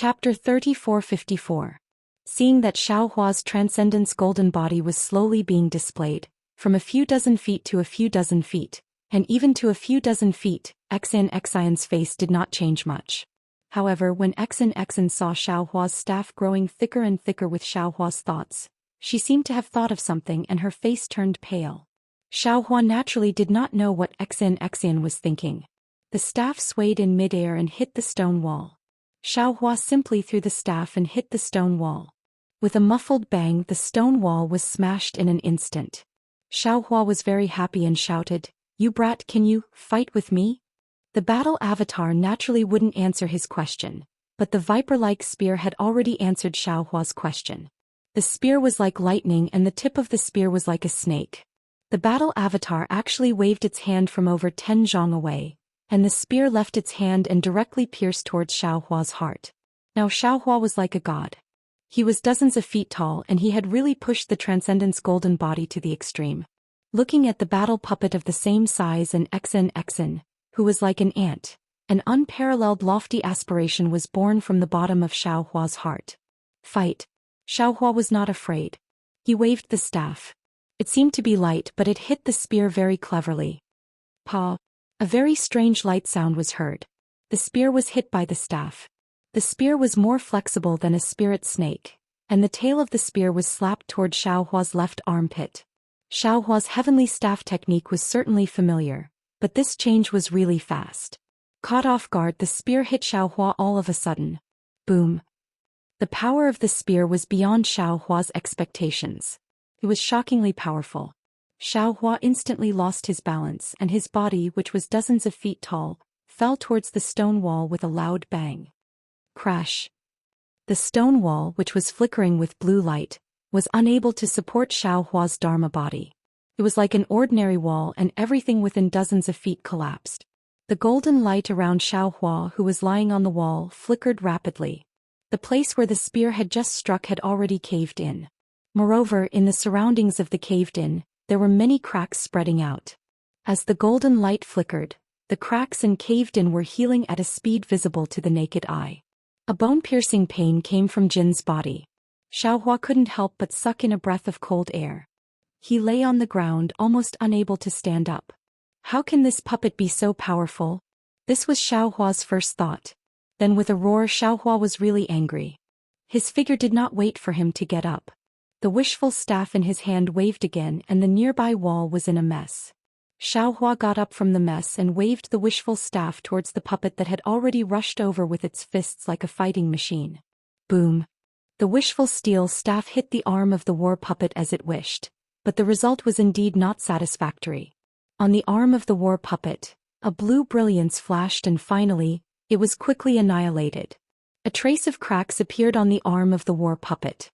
Chapter 3454. Seeing that Xiaohua's transcendence golden body was slowly being displayed, from a few dozen feet to a few dozen feet, and even to a few dozen feet, Xian's face did not change much. However, when Xian saw Xiaohua's staff growing thicker and thicker with Xiaohua's thoughts, she seemed to have thought of something and her face turned pale. Xiaohua naturally did not know what Xian was thinking. The staff swayed in midair and hit the stone wall. Xiaohua simply threw the staff and hit the stone wall. With a muffled bang, the stone wall was smashed in an instant. Xiaohua was very happy and shouted, "You brat, can you fight with me?" The battle avatar naturally wouldn't answer his question, but the viper-like spear had already answered Xiaohua's question. The spear was like lightning and the tip of the spear was like a snake. The battle avatar actually waved its hand from over 10 zhang away, and the spear left its hand and directly pierced towards Xiaohua's heart. Now Xiaohua was like a god. He was dozens of feet tall and he had really pushed the Transcendence golden body to the extreme. Looking at the battle puppet of the same size and Xian, who was like an ant, an unparalleled lofty aspiration was born from the bottom of Xiaohua's heart. Fight. Xiaohua was not afraid. He waved the staff. It seemed to be light but it hit the spear very cleverly. Pa. A very strange light sound was heard. The spear was hit by the staff. The spear was more flexible than a spirit snake, and the tail of the spear was slapped toward Xiaohua's left armpit. Xiaohua's heavenly staff technique was certainly familiar, but this change was really fast. Caught off guard, the spear hit Xiaohua all of a sudden. Boom. The power of the spear was beyond Xiaohua's expectations. It was shockingly powerful. Xiaohua instantly lost his balance and his body, which was dozens of feet tall, fell towards the stone wall with a loud bang. Crash. The stone wall, which was flickering with blue light, was unable to support Xiaohua's Dharma body. It was like an ordinary wall and everything within dozens of feet collapsed. The golden light around Xiaohua, who was lying on the wall, flickered rapidly. The place where the spear had just struck had already caved in. Moreover, in the surroundings of the caved-in, there were many cracks spreading out. As the golden light flickered, the cracks and caved-in were healing at a speed visible to the naked eye. A bone-piercing pain came from Jin's body. Xiaohua couldn't help but suck in a breath of cold air. He lay on the ground, almost unable to stand up. How can this puppet be so powerful? This was Xiaohua's first thought. Then with a roar, Xiaohua was really angry. His figure did not wait for him to get up. The wishful staff in his hand waved again and the nearby wall was in a mess. Xiaohua got up from the mess and waved the wishful staff towards the puppet that had already rushed over with its fists like a fighting machine. Boom. The wishful steel staff hit the arm of the war puppet as it wished, but the result was indeed not satisfactory. On the arm of the war puppet, a blue brilliance flashed and finally, it was quickly annihilated. A trace of cracks appeared on the arm of the war puppet.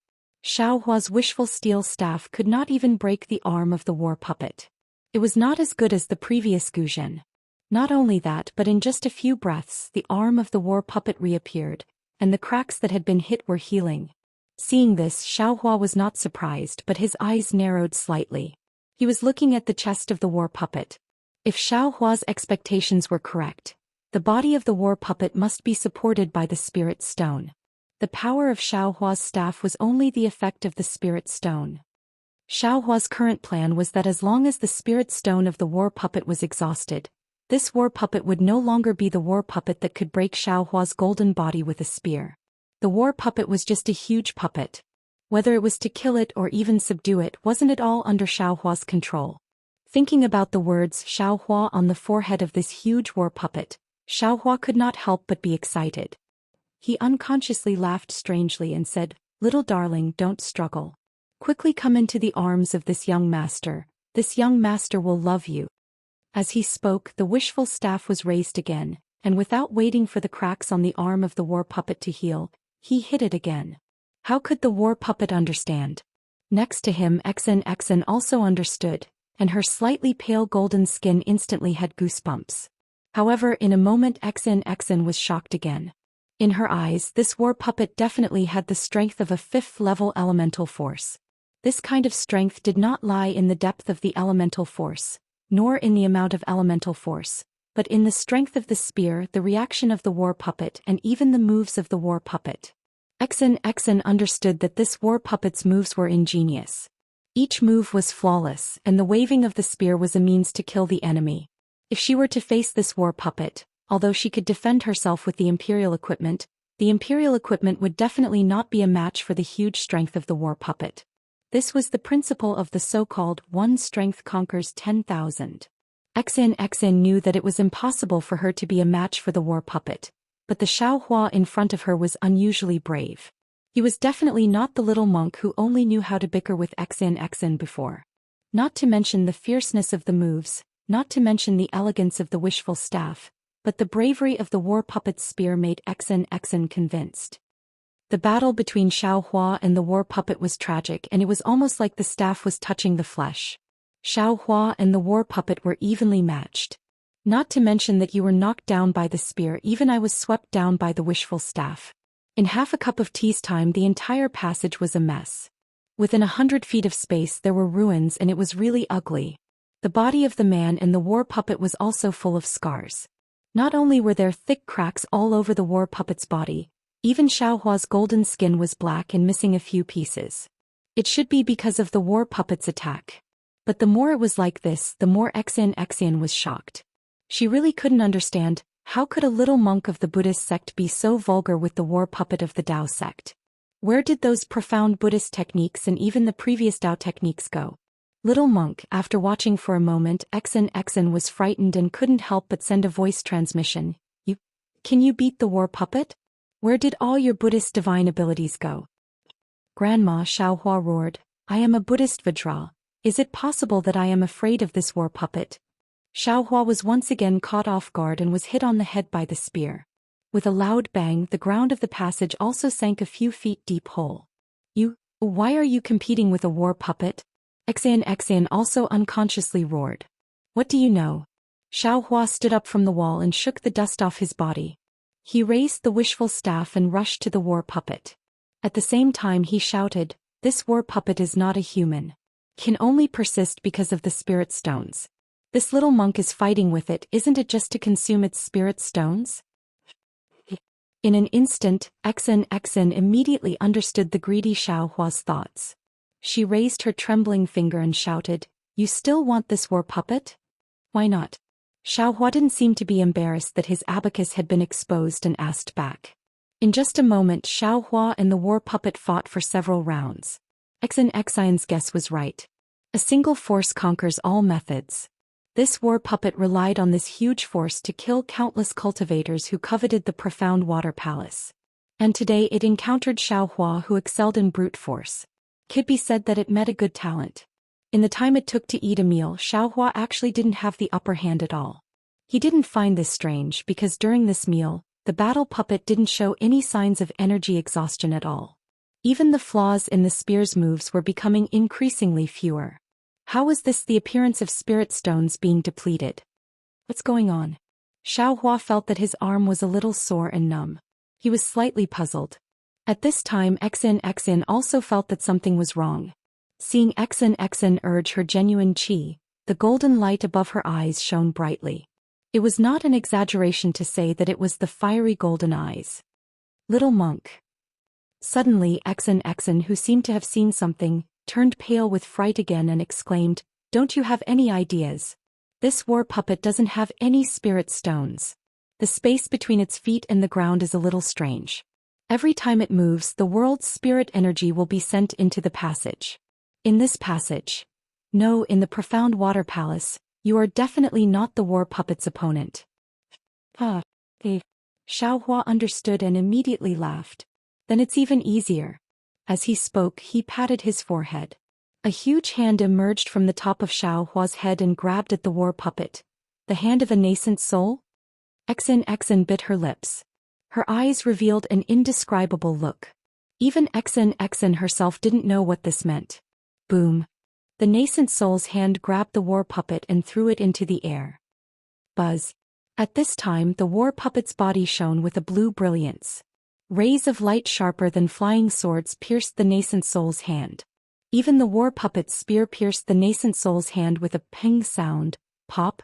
Xiaohua's wishful steel staff could not even break the arm of the war puppet. It was not as good as the previous Guzhen. Not only that, but in just a few breaths the arm of the war puppet reappeared, and the cracks that had been hit were healing. Seeing this, Xiaohua was not surprised, but his eyes narrowed slightly. He was looking at the chest of the war puppet. If Xiaohua's expectations were correct, the body of the war puppet must be supported by the spirit stone. The power of Xiaohua's staff was only the effect of the spirit stone. Xiaohua's current plan was that as long as the spirit stone of the war puppet was exhausted, this war puppet would no longer be the war puppet that could break Xiaohua's golden body with a spear. The war puppet was just a huge puppet. Whether it was to kill it or even subdue it, wasn't at all under Xiaohua's control. Thinking about the words Xiaohua on the forehead of this huge war puppet, Xiaohua could not help but be excited. He unconsciously laughed strangely and said, "Little darling, don't struggle. Quickly come into the arms of this young master. This young master will love you." As he spoke, the wishful staff was raised again, and without waiting for the cracks on the arm of the war puppet to heal, he hit it again. How could the war puppet understand? Next to him, Xian also understood, and her slightly pale golden skin instantly had goosebumps. However, in a moment Xian was shocked again. In her eyes, this war puppet definitely had the strength of a 5th-level elemental force. This kind of strength did not lie in the depth of the elemental force, nor in the amount of elemental force, but in the strength of the spear, the reaction of the war puppet, and even the moves of the war puppet. Exen understood that this war puppet's moves were ingenious. Each move was flawless, and the waving of the spear was a means to kill the enemy. If she were to face this war puppet, although she could defend herself with the Imperial equipment would definitely not be a match for the huge strength of the war puppet. This was the principle of the so-called one strength conquers 10,000. Exen knew that it was impossible for her to be a match for the war puppet, but the Xiaohua in front of her was unusually brave. He was definitely not the little monk who only knew how to bicker with Exen before. Not to mention the fierceness of the moves, not to mention the elegance of the wishful staff, but the bravery of the war puppet's spear made Exen convinced. The battle between Xiaohua and the war puppet was tragic, and it was almost like the staff was touching the flesh. Xiaohua and the war puppet were evenly matched. Not to mention that you were knocked down by the spear, even I was swept down by the wishful staff. In half a cup of tea's time the entire passage was a mess. Within 100 feet of space there were ruins, and it was really ugly. The body of the man and the war puppet was also full of scars. Not only were there thick cracks all over the war puppet's body, even Xiaohua's golden skin was black and missing a few pieces. It should be because of the war puppet's attack. But the more it was like this, the more Exen was shocked. She really couldn't understand, how could a little monk of the Buddhist sect be so vulgar with the war puppet of the Tao sect? Where did those profound Buddhist techniques and even the previous Tao techniques go? Little monk, after watching for a moment, Exen was frightened and couldn't help but send a voice transmission. Can you beat the war puppet? Where did all your Buddhist divine abilities go? Grandma, Xiaohua roared, I am a Buddhist Vajra. Is it possible that I am afraid of this war puppet? Xiaohua was once again caught off guard and was hit on the head by the spear. With a loud bang, the ground of the passage also sank a few feet deep hole. Why are you competing with a war puppet? Exen also unconsciously roared. What do you know? Xiaohua stood up from the wall and shook the dust off his body. He raised the wishful staff and rushed to the war puppet. At the same time he shouted, this war puppet is not a human. Can only persist because of the spirit stones. This little monk is fighting with it, isn't it just to consume its spirit stones? In an instant, Exen immediately understood the greedy Xiaohua's thoughts. She raised her trembling finger and shouted, you still want this war puppet? Why not? Xiaohua didn't seem to be embarrassed that his abacus had been exposed and asked back. In just a moment Xiaohua and the war puppet fought for several rounds. Exen's guess was right. A single force conquers all methods. This war puppet relied on this huge force to kill countless cultivators who coveted the profound water palace. And today it encountered Xiaohua, who excelled in brute force. Could be said that it met a good talent. In the time it took to eat a meal, Xiaohua actually didn't have the upper hand at all. He didn't find this strange because during this meal, the battle puppet didn't show any signs of energy exhaustion at all. Even the flaws in the spear's moves were becoming increasingly fewer. How was this the appearance of spirit stones being depleted? What's going on? Xiaohua felt that his arm was a little sore and numb. He was slightly puzzled. At this time Exen also felt that something was wrong. Seeing Exen urge her genuine qi, the golden light above her eyes shone brightly. It was not an exaggeration to say that it was the fiery golden eyes. Little monk. Suddenly Exen, who seemed to have seen something, turned pale with fright again and exclaimed, don't you have any ideas? This war puppet doesn't have any spirit stones. The space between its feet and the ground is a little strange. Every time it moves, the world's spirit energy will be sent into the passage. In this passage? No, in the profound water palace, you are definitely not the war puppet's opponent. Xiaohua understood and immediately laughed. Then it's even easier. As he spoke, he patted his forehead. A huge hand emerged from the top of Xiaohua's head and grabbed at the war puppet. The hand of a nascent soul? Exen bit her lips. Her eyes revealed an indescribable look. Even Exen herself didn't know what this meant. Boom. The nascent soul's hand grabbed the war puppet and threw it into the air. Buzz. At this time the war puppet's body shone with a blue brilliance. Rays of light sharper than flying swords pierced the nascent soul's hand. Even the war puppet's spear pierced the nascent soul's hand with a ping sound. Pop.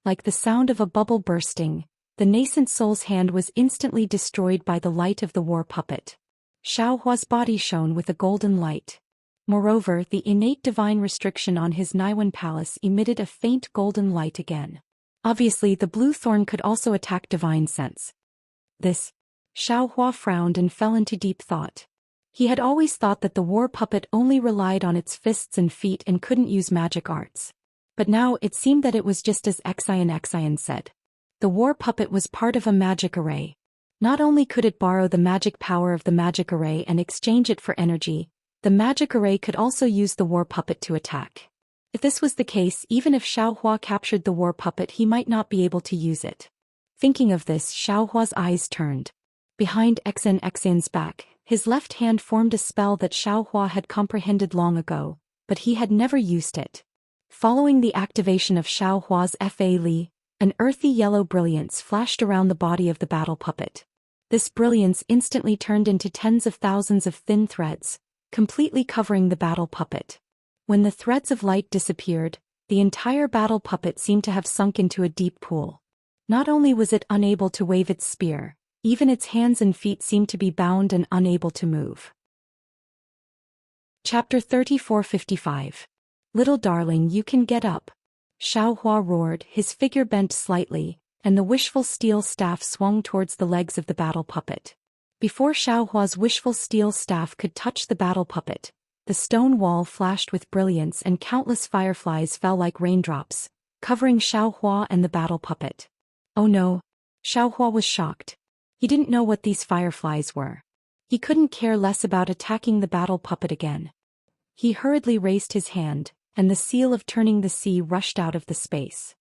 Like the sound of a bubble bursting, the nascent soul's hand was instantly destroyed by the light of the war puppet. Xiaohua's body shone with a golden light. Moreover, the innate divine restriction on his Naiwen palace emitted a faint golden light again. Obviously, the blue thorn could also attack divine sense. This. Xiaohua frowned and fell into deep thought. He had always thought that the war puppet only relied on its fists and feet and couldn't use magic arts. But now it seemed that it was just as Xian said. The war puppet was part of a magic array. Not only could it borrow the magic power of the magic array and exchange it for energy, the magic array could also use the war puppet to attack. If this was the case, even if Xiaohua captured the war puppet, he might not be able to use it. Thinking of this, Xiaohua's eyes turned. Behind Xian's back, his left hand formed a spell that Xiaohua had comprehended long ago, but he had never used it. Following the activation of Xiaohua's Fa Li, an earthy yellow brilliance flashed around the body of the battle puppet. This brilliance instantly turned into tens of thousands of thin threads, completely covering the battle puppet. When the threads of light disappeared, the entire battle puppet seemed to have sunk into a deep pool. Not only was it unable to wave its spear, even its hands and feet seemed to be bound and unable to move. Chapter 3455. Little darling, you can get up. Xiaohua roared, his figure bent slightly, and the wishful steel staff swung towards the legs of the battle puppet. Before Xiaohua's wishful steel staff could touch the battle puppet, the stone wall flashed with brilliance and countless fireflies fell like raindrops, covering Xiaohua and the battle puppet. Oh no! Xiaohua was shocked. He didn't know what these fireflies were. He couldn't care less about attacking the battle puppet again. He hurriedly raised his hand, and the seal of turning the sea rushed out of the space.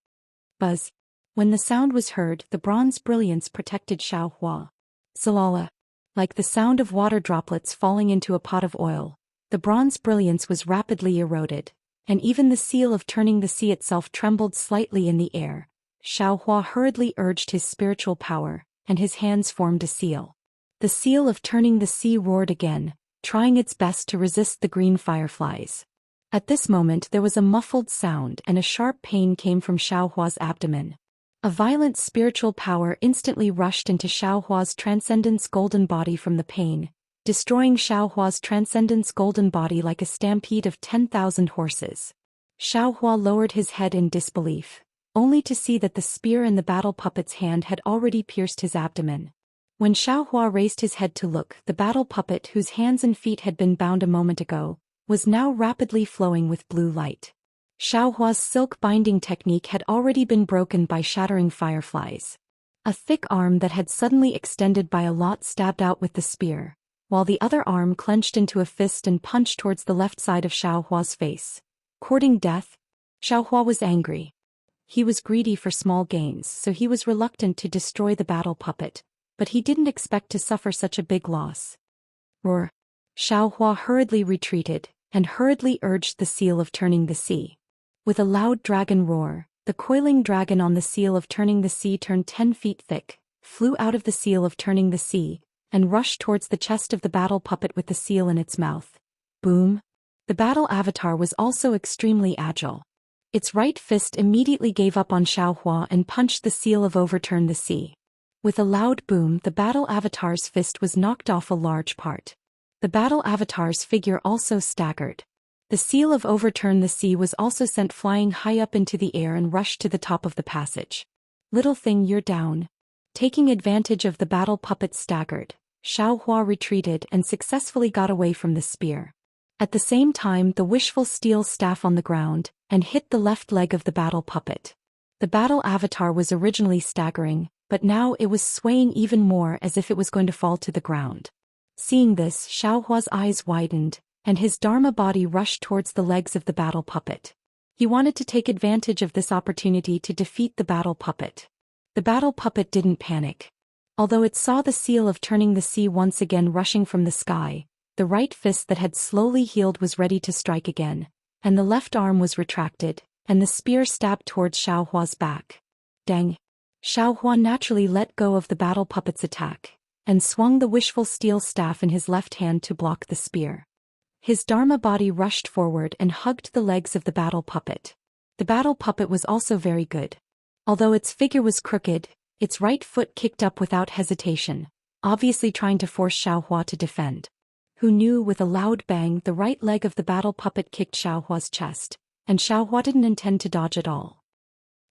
Buzz! When the sound was heard, the bronze brilliance protected Xiaohua. Salala! Like the sound of water droplets falling into a pot of oil, the bronze brilliance was rapidly eroded, and even the seal of turning the sea itself trembled slightly in the air. Xiaohua hurriedly urged his spiritual power, and his hands formed a seal. The seal of turning the sea roared again, trying its best to resist the green fireflies. At this moment there was a muffled sound and a sharp pain came from Xiaohua's abdomen. A violent spiritual power instantly rushed into Xiaohua's Transcendence golden body from the pain, destroying Xiaohua's Transcendence golden body like a stampede of 10,000 horses. Xiaohua lowered his head in disbelief, only to see that the spear in the battle puppet's hand had already pierced his abdomen. When Xiaohua raised his head to look, the battle puppet, whose hands and feet had been bound a moment ago, was now rapidly flowing with blue light. Xiaohua's silk binding technique had already been broken by shattering fireflies. A thick arm that had suddenly extended by a lot stabbed out with the spear, while the other arm clenched into a fist and punched towards the left side of Xiaohua's face. Courting death? Xiaohua was angry. He was greedy for small gains, so he was reluctant to destroy the battle puppet, but he didn't expect to suffer such a big loss. Roar! Xiaohua hurriedly retreated, and hurriedly urged the seal of turning the sea. With a loud dragon roar, the coiling dragon on the seal of turning the sea turned 10 feet thick, flew out of the seal of turning the sea, and rushed towards the chest of the battle puppet with the seal in its mouth. Boom! The battle avatar was also extremely agile. Its right fist immediately gave up on Xiaohua and punched the seal of overturn the sea. With a loud boom, the battle avatar's fist was knocked off a large part. The battle avatar's figure also staggered. The seal of overturn the sea was also sent flying high up into the air and rushed to the top of the passage. Little thing, you're down. Taking advantage of the battle puppet's staggered, Xiaohua retreated and successfully got away from the spear. At the same time, the wishful steel staff on the ground, and hit the left leg of the battle puppet. The battle avatar was originally staggering, but now it was swaying even more as if it was going to fall to the ground. Seeing this, Xiaohua's eyes widened, and his Dharma body rushed towards the legs of the battle puppet. He wanted to take advantage of this opportunity to defeat the battle puppet. The battle puppet didn't panic. Although it saw the seal of turning the sea once again rushing from the sky, the right fist that had slowly healed was ready to strike again, and the left arm was retracted, and the spear stabbed towards Xiaohua's back. Dang! Xiaohua naturally let go of the battle puppet's attack, and swung the wishful steel staff in his left hand to block the spear. His Dharma body rushed forward and hugged the legs of the battle puppet. The battle puppet was also very good. Although its figure was crooked, its right foot kicked up without hesitation, obviously trying to force Xiaohua to defend. Who knew? With a loud bang, the right leg of the battle puppet kicked Xiaohua's chest, and Xiaohua didn't intend to dodge at all.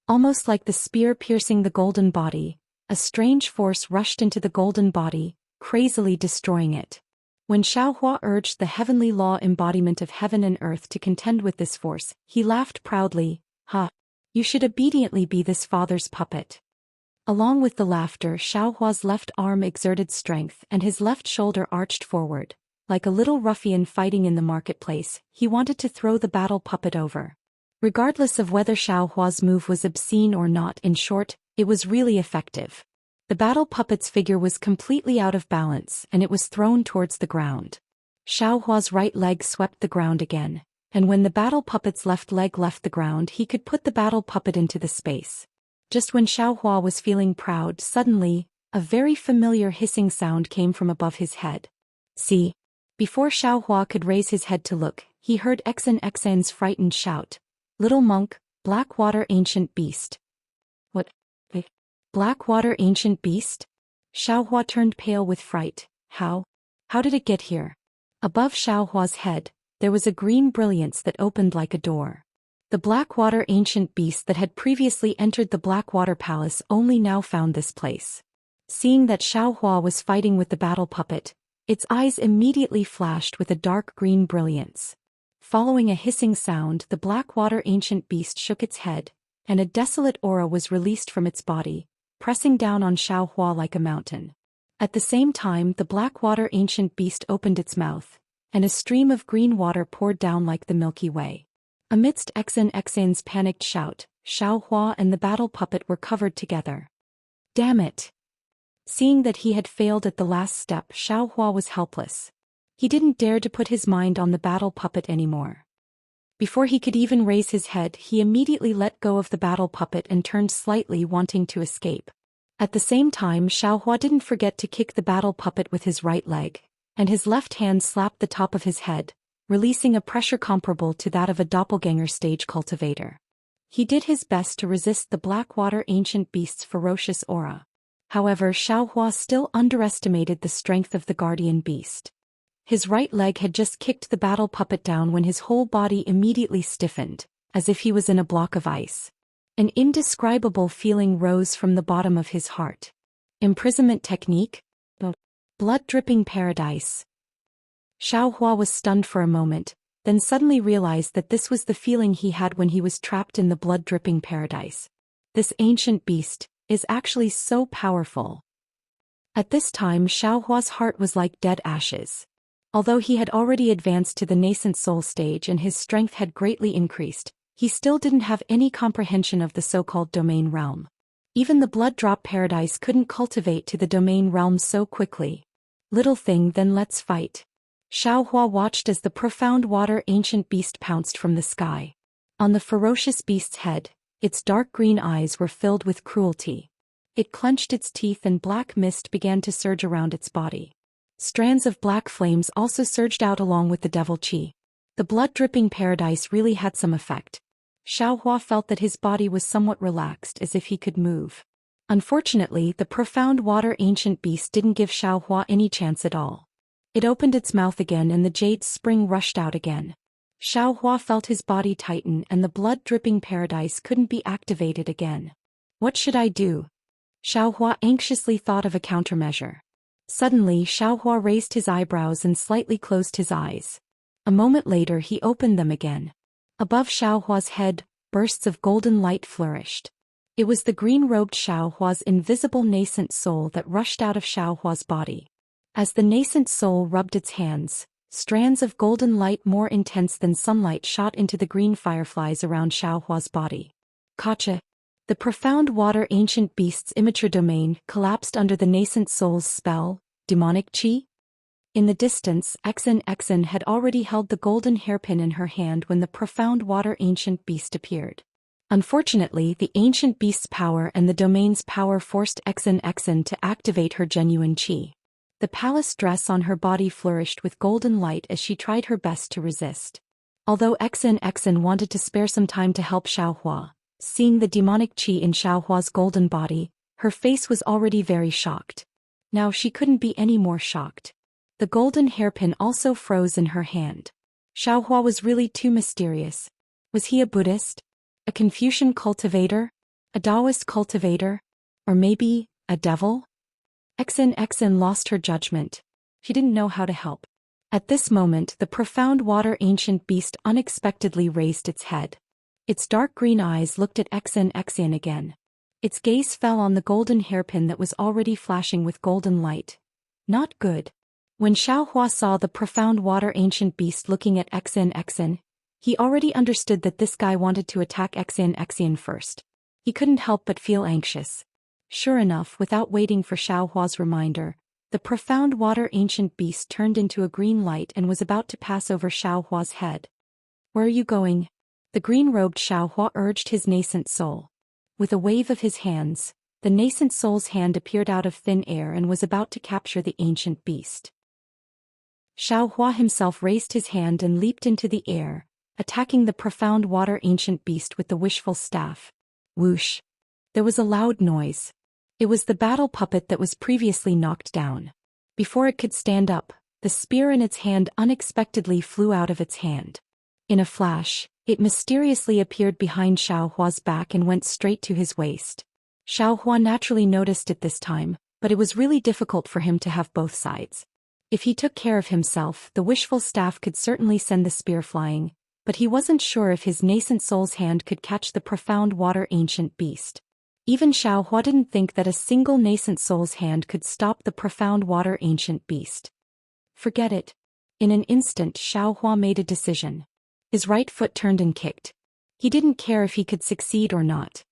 Almost like the spear piercing the golden body, a strange force rushed into the golden body, crazily destroying it. When Xiaohua urged the heavenly law embodiment of heaven and earth to contend with this force, he laughed proudly. "Ha! You should obediently be this father's puppet." Along with the laughter, Xiaohua's left arm exerted strength and his left shoulder arched forward. Like a little ruffian fighting in the marketplace, he wanted to throw the battle puppet over. Regardless of whether Xiaohua's move was obscene or not, in short, it was really effective. The battle puppet's figure was completely out of balance and it was thrown towards the ground. Xiaohua's right leg swept the ground again, and when the battle puppet's left leg left the ground, he could put the battle puppet into the space. Just when Xiaohua was feeling proud, suddenly, a very familiar hissing sound came from above his head. "See?" Before Xiaohua could raise his head to look, he heard Xen's frightened shout. "Little monk, Blackwater ancient beast." "What? Blackwater ancient beast?" Xiaohua turned pale with fright. How did it get here?" Above Xiaohua's head, there was a green brilliance that opened like a door. The Blackwater ancient beast that had previously entered the Blackwater Palace only now found this place. Seeing that Xiaohua was fighting with the battle puppet, its eyes immediately flashed with a dark green brilliance. Following a hissing sound, the Blackwater ancient beast shook its head, and a desolate aura was released from its body, pressing down on Xiaohua like a mountain. At the same time, the Blackwater ancient beast opened its mouth, and a stream of green water poured down like the Milky Way. Amidst Xen's panicked shout, Xiaohua and the battle puppet were covered together. "Damn it!" Seeing that he had failed at the last step, Xiaohua was helpless. He didn't dare to put his mind on the battle puppet anymore. Before he could even raise his head, he immediately let go of the battle puppet and turned slightly, wanting to escape. At the same time, Xiaohua didn't forget to kick the battle puppet with his right leg, and his left hand slapped the top of his head, releasing a pressure comparable to that of a doppelganger stage cultivator. He did his best to resist the Blackwater ancient beast's ferocious aura. However, Xiaohua still underestimated the strength of the guardian beast. His right leg had just kicked the battle puppet down when his whole body immediately stiffened, as if he was in a block of ice. An indescribable feeling rose from the bottom of his heart. Imprisonment technique? Blood-dripping paradise. Xiaohua was stunned for a moment, then suddenly realized that this was the feeling he had when he was trapped in the blood-dripping paradise. This ancient beast is actually so powerful. At this time, Xiaohua's heart was like dead ashes. Although he had already advanced to the nascent soul stage and his strength had greatly increased, he still didn't have any comprehension of the so-called domain realm. Even the blood drop paradise couldn't cultivate to the domain realm so quickly. "Little thing, then let's fight." Xiaohua watched as the profound water ancient beast pounced from the sky. On the ferocious beast's head, its dark green eyes were filled with cruelty. It clenched its teeth and black mist began to surge around its body. Strands of black flames also surged out along with the devil chi. The blood-dripping paradise really had some effect. Xiaohua felt that his body was somewhat relaxed, as if he could move. Unfortunately, the profound water ancient beast didn't give Xiaohua any chance at all. It opened its mouth again and the jade spring rushed out again. Xiaohua felt his body tighten and the blood-dripping paradise couldn't be activated again. What should I do? Xiaohua anxiously thought of a countermeasure. Suddenly, Xiaohua raised his eyebrows and slightly closed his eyes. A moment later he opened them again. Above Xiaohua's head, bursts of golden light flourished. It was the green-robed Xiaohua's invisible nascent soul that rushed out of Xiaohua's body. As the nascent soul rubbed its hands, strands of golden light more intense than sunlight shot into the green fireflies around Xiaohua's body. Kacha. The profound water ancient beast's immature domain collapsed under the nascent soul's spell, demonic chi? In the distance, Xen had already held the golden hairpin in her hand when the profound water ancient beast appeared. Unfortunately, the ancient beast's power and the domain's power forced Xen to activate her genuine chi. The palace dress on her body flourished with golden light as she tried her best to resist. Although Xen wanted to spare some time to help Xiaohua, Seeing the demonic qi in Xiaohua's golden body, her face was already very shocked. Now she couldn't be any more shocked. The golden hairpin also froze in her hand. Xiaohua was really too mysterious. Was he a Buddhist? A Confucian cultivator? A Taoist cultivator? Or maybe, a devil? Xn lost her judgment. She didn't know how to help. At this moment the profound water ancient beast unexpectedly raised its head. Its dark green eyes looked at Xn again. Its gaze fell on the golden hairpin that was already flashing with golden light. Not good. When Xiaohua saw the profound water ancient beast looking at Xn, he already understood that this guy wanted to attack Xn first. He couldn't help but feel anxious. Sure enough, without waiting for Xiaohua's reminder, the profound water ancient beast turned into a green light and was about to pass over Xiaohua's head. Where are you going? The green-robed Xiaohua urged his nascent soul. With a wave of his hands, the nascent soul's hand appeared out of thin air and was about to capture the ancient beast. Xiaohua himself raised his hand and leaped into the air, attacking the profound water ancient beast with the wishful staff. Whoosh! There was a loud noise. It was the battle puppet that was previously knocked down. Before it could stand up, the spear in its hand unexpectedly flew out of its hand. In a flash, it mysteriously appeared behind Xiaohua's back and went straight to his waist. Xiaohua naturally noticed it this time, but it was really difficult for him to have both sides. If he took care of himself, the wishful staff could certainly send the spear flying, but he wasn't sure if his nascent soul's hand could catch the profound water ancient beast. Even Xiaohua didn't think that a single nascent soul's hand could stop the profound water ancient beast. Forget it. In an instant Xiaohua made a decision. His right foot turned and kicked. He didn't care if he could succeed or not.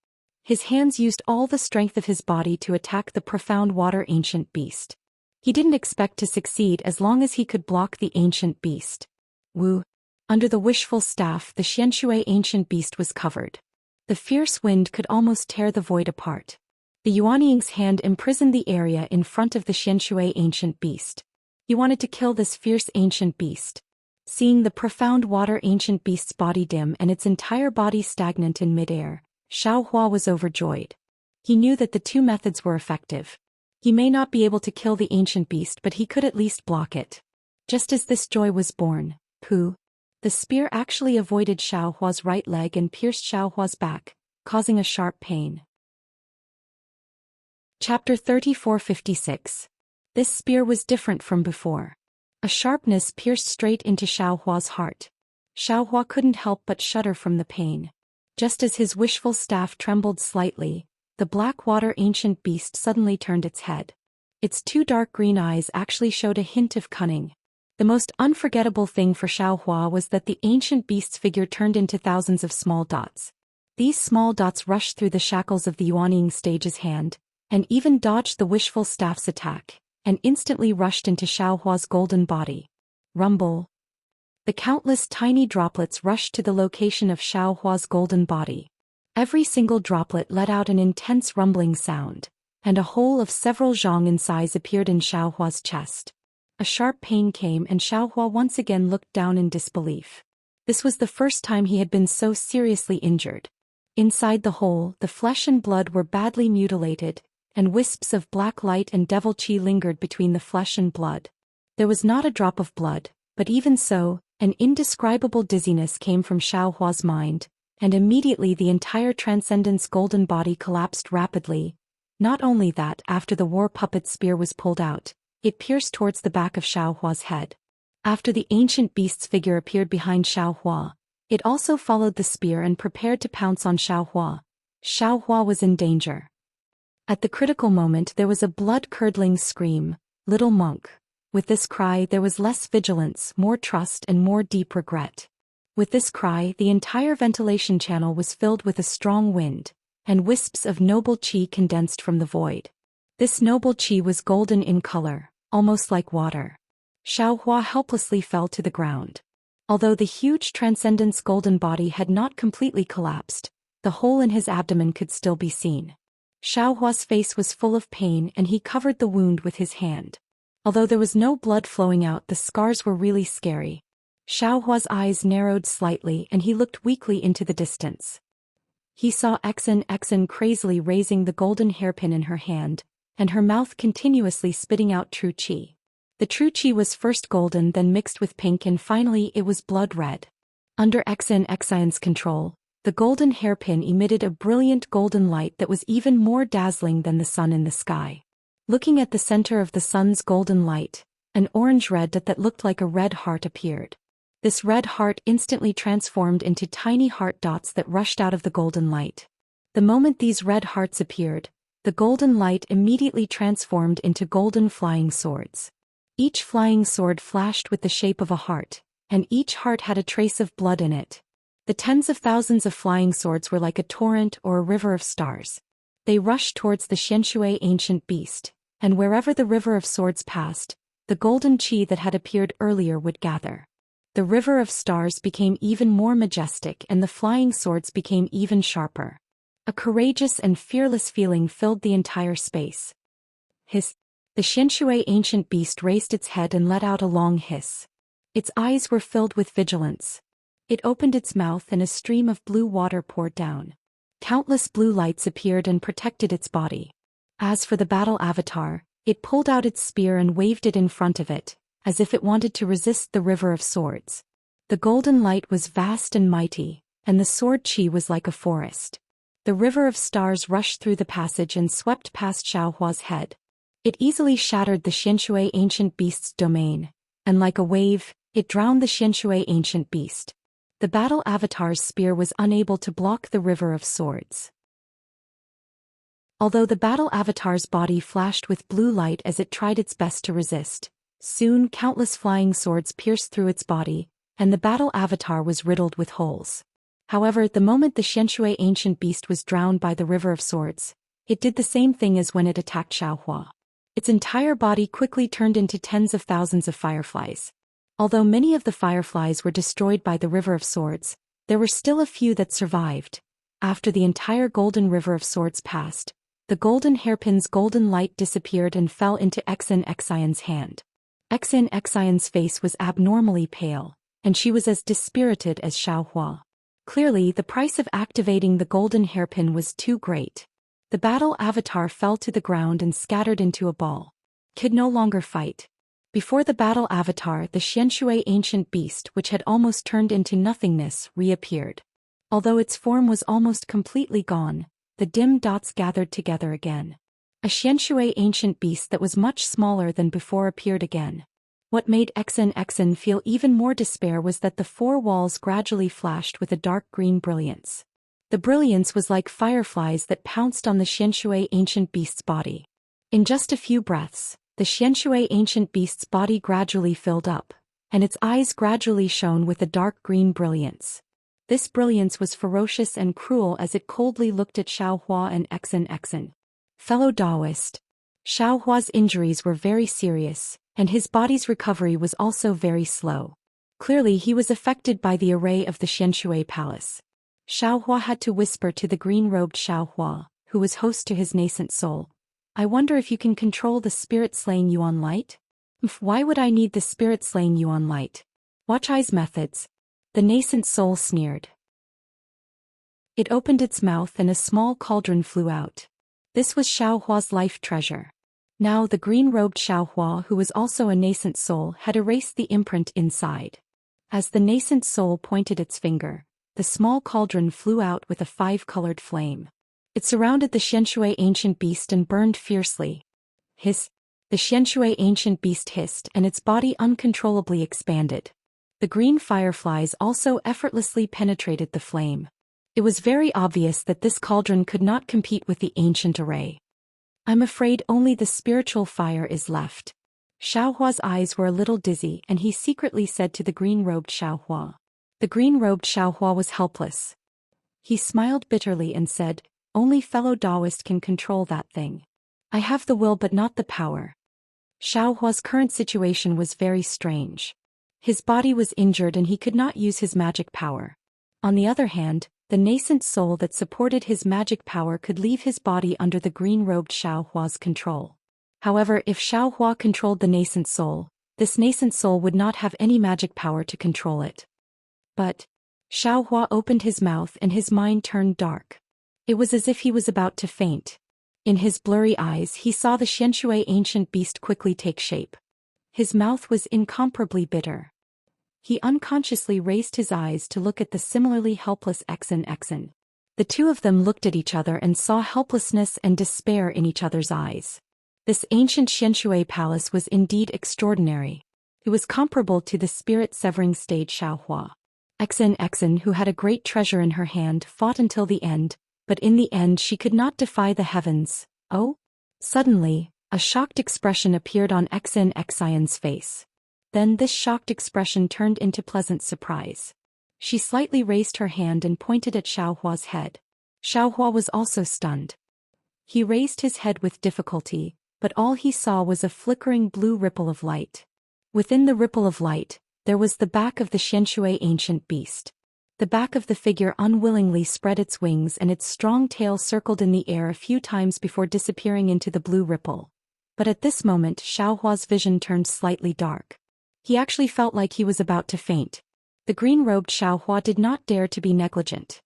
His hands used all the strength of his body to attack the profound water ancient beast. He didn't expect to succeed as long as he could block the ancient beast. Woo! Under the wishful staff the Xianshui ancient beast was covered. The fierce wind could almost tear the void apart. The Yuanying's hand imprisoned the area in front of the Xianshui ancient beast. He wanted to kill this fierce ancient beast. Seeing the profound water ancient beast's body dim and its entire body stagnant in midair, Xiaohua was overjoyed. He knew that the two methods were effective. He may not be able to kill the ancient beast, but he could at least block it. Just as this joy was born, the spear actually avoided Xiaohua's right leg and pierced Xiaohua's back, causing a sharp pain. Chapter 3456. This spear was different from before. A sharpness pierced straight into Xiaohua's heart. Xiaohua couldn't help but shudder from the pain. Just as his wishful staff trembled slightly, the black water ancient beast suddenly turned its head. Its two dark green eyes actually showed a hint of cunning. The most unforgettable thing for Xiaohua was that the ancient beast's figure turned into thousands of small dots. These small dots rushed through the shackles of the Yuanying stage's hand, and even dodged the wishful staff's attack, and instantly rushed into Xiaohua's golden body. Rumble. The countless tiny droplets rushed to the location of Xiaohua's golden body. Every single droplet let out an intense rumbling sound, and a hole of several zhang in size appeared in Xiaohua's chest. A sharp pain came and Xiaohua once again looked down in disbelief. This was the first time he had been so seriously injured. Inside the hole, the flesh and blood were badly mutilated, and wisps of black light and devil qi lingered between the flesh and blood. There was not a drop of blood, but even so, an indescribable dizziness came from Xiaohua's mind, and immediately the entire Transcendence golden body collapsed rapidly. Not only that, after the war puppet spear was pulled out, it pierced towards the back of Xiaohua's head. After the ancient beast's figure appeared behind Xiaohua, it also followed the spear and prepared to pounce on Xiaohua. Xiaohua was in danger. At the critical moment there was a blood-curdling scream, "Little monk." With this cry there was less vigilance, more trust and more deep regret. With this cry the entire ventilation channel was filled with a strong wind, and wisps of noble qi condensed from the void. This noble qi was golden in color, almost like water. Xiaohua helplessly fell to the ground. Although the huge Transcendence golden body had not completely collapsed, the hole in his abdomen could still be seen. Xiaohua's face was full of pain and he covered the wound with his hand. Although there was no blood flowing out, the scars were really scary. Xiaohua's eyes narrowed slightly and he looked weakly into the distance. He saw Exen crazily raising the golden hairpin in her hand, and her mouth continuously spitting out true chi. The true chi was first golden, then mixed with pink, and finally it was blood red. Under Exen's control, the golden hairpin emitted a brilliant golden light that was even more dazzling than the sun in the sky. Looking at the center of the sun's golden light, an orange red dot that looked like a red heart appeared. This red heart instantly transformed into tiny heart dots that rushed out of the golden light. The moment these red hearts appeared, the golden light immediately transformed into golden flying swords. Each flying sword flashed with the shape of a heart, and each heart had a trace of blood in it. The tens of thousands of flying swords were like a torrent or a river of stars. They rushed towards the Xianshui ancient beast, and wherever the river of swords passed, the golden chi that had appeared earlier would gather. The river of stars became even more majestic and the flying swords became even sharper. A courageous and fearless feeling filled the entire space. Hiss. The Xianshui ancient beast raised its head and let out a long hiss. Its eyes were filled with vigilance. It opened its mouth and a stream of blue water poured down. Countless blue lights appeared and protected its body. As for the battle avatar, it pulled out its spear and waved it in front of it, as if it wanted to resist the river of swords. The golden light was vast and mighty, and the sword chi was like a forest. The river of stars rushed through the passage and swept past Xiaohua's head. It easily shattered the Xianshui ancient beast's domain, and like a wave, it drowned the Xianshui ancient beast. The battle avatar's spear was unable to block the river of swords. Although the battle avatar's body flashed with blue light as it tried its best to resist, soon countless flying swords pierced through its body, and the battle avatar was riddled with holes. However, the moment the Xianshui ancient beast was drowned by the river of swords, it did the same thing as when it attacked Xiaohua. Its entire body quickly turned into tens of thousands of fireflies. Although many of the fireflies were destroyed by the river of swords, there were still a few that survived. After the entire golden river of swords passed, the golden hairpin's golden light disappeared and fell into Exion's hand. Exion's face was abnormally pale, and she was as dispirited as Xiaohua. Clearly, the price of activating the golden hairpin was too great. The battle avatar fell to the ground and scattered into a ball. Could no longer fight. Before the battle avatar, the Xianshui ancient beast, which had almost turned into nothingness, reappeared. Although its form was almost completely gone, the dim dots gathered together again. A Xianshui ancient beast that was much smaller than before appeared again. What made Exen feel even more despair was that the four walls gradually flashed with a dark green brilliance. The brilliance was like fireflies that pounced on the Xianshui ancient beast's body. In just a few breaths, the Xianshui ancient beast's body gradually filled up, and its eyes gradually shone with a dark green brilliance. This brilliance was ferocious and cruel as it coldly looked at Xiaohua and Exen. Fellow Taoist. Xiaohua's injuries were very serious, and his body's recovery was also very slow. Clearly he was affected by the array of the Xianshui palace. Xiaohua had to whisper to the green-robed Xiaohua, who was host to his nascent soul, "I wonder if you can control the spirit-slaying Yuan light?" "Why would I need the spirit-slaying Yuan light? Watch I's methods." The nascent soul sneered. It opened its mouth and a small cauldron flew out. This was Xiaohua's life treasure. Now the green-robed Xiaohua, who was also a nascent soul, had erased the imprint inside. As the nascent soul pointed its finger, the small cauldron flew out with a five-colored flame. It surrounded the Xianshui ancient beast and burned fiercely. Hiss! The Xianshui ancient beast hissed and its body uncontrollably expanded. The green fireflies also effortlessly penetrated the flame. It was very obvious that this cauldron could not compete with the ancient array. "I'm afraid only the spiritual fire is left." Xiaohua's eyes were a little dizzy and he secretly said to the green-robed Xiaohua. The green-robed Xiaohua was helpless. He smiled bitterly and said, "Only fellow Taoist can control that thing. I have the will but not the power." Xiaohua's current situation was very strange. His body was injured and he could not use his magic power. On the other hand, the nascent soul that supported his magic power could leave his body under the green-robed Xiaohua's control. However, if Xiaohua controlled the nascent soul, this nascent soul would not have any magic power to control it. But Xiaohua opened his mouth and his mind turned dark. It was as if he was about to faint. In his blurry eyes he saw the Xianshui ancient beast quickly take shape. His mouth was incomparably bitter. He unconsciously raised his eyes to look at the similarly helpless Exen. The two of them looked at each other and saw helplessness and despair in each other's eyes. This ancient Xianshui palace was indeed extraordinary. It was comparable to the spirit-severing stage Xiaohua. Exen, who had a great treasure in her hand, fought until the end, but in the end she could not defy the heavens. Oh? Suddenly, a shocked expression appeared on Exen's face. Then this shocked expression turned into pleasant surprise. She slightly raised her hand and pointed at Xiaohua's head. Xiaohua was also stunned. He raised his head with difficulty, but all he saw was a flickering blue ripple of light. Within the ripple of light, there was the back of the Xianshui ancient beast. The back of the figure unwillingly spread its wings and its strong tail circled in the air a few times before disappearing into the blue ripple. But at this moment Xiaohua's vision turned slightly dark. He actually felt like he was about to faint. The green-robed Xiaohua did not dare to be negligent.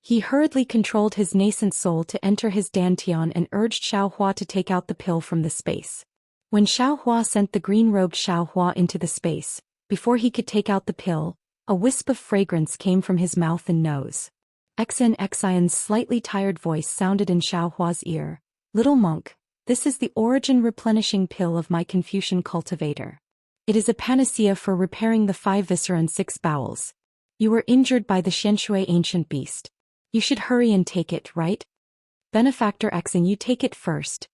He hurriedly controlled his nascent soul to enter his dantian and urged Xiaohua to take out the pill from the space. When Xiaohua sent the green-robed Xiaohua into the space, before he could take out the pill, a wisp of fragrance came from his mouth and nose. Exen's slightly tired voice sounded in Xiaohua's ear. "Little monk, this is the origin replenishing pill of my Confucian cultivator. It is a panacea for repairing the 5 viscera and 6 bowels. You were injured by the Xianshui ancient beast. You should hurry and take it, right? Benefactor Exen, you take it first."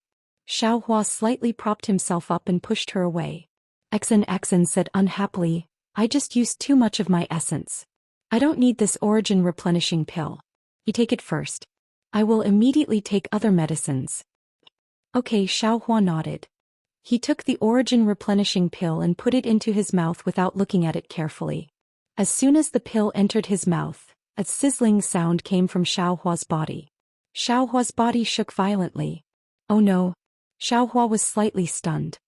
Xiaohua slightly propped himself up and pushed her away. Exen said unhappily, "I just used too much of my essence. I don't need this origin replenishing pill. You take it first. I will immediately take other medicines." Okay, Xiaohua nodded. He took the origin replenishing pill and put it into his mouth without looking at it carefully. As soon as the pill entered his mouth, a sizzling sound came from Xiaohua's body. Xiaohua's body shook violently. Oh no! Xiaohua was slightly stunned.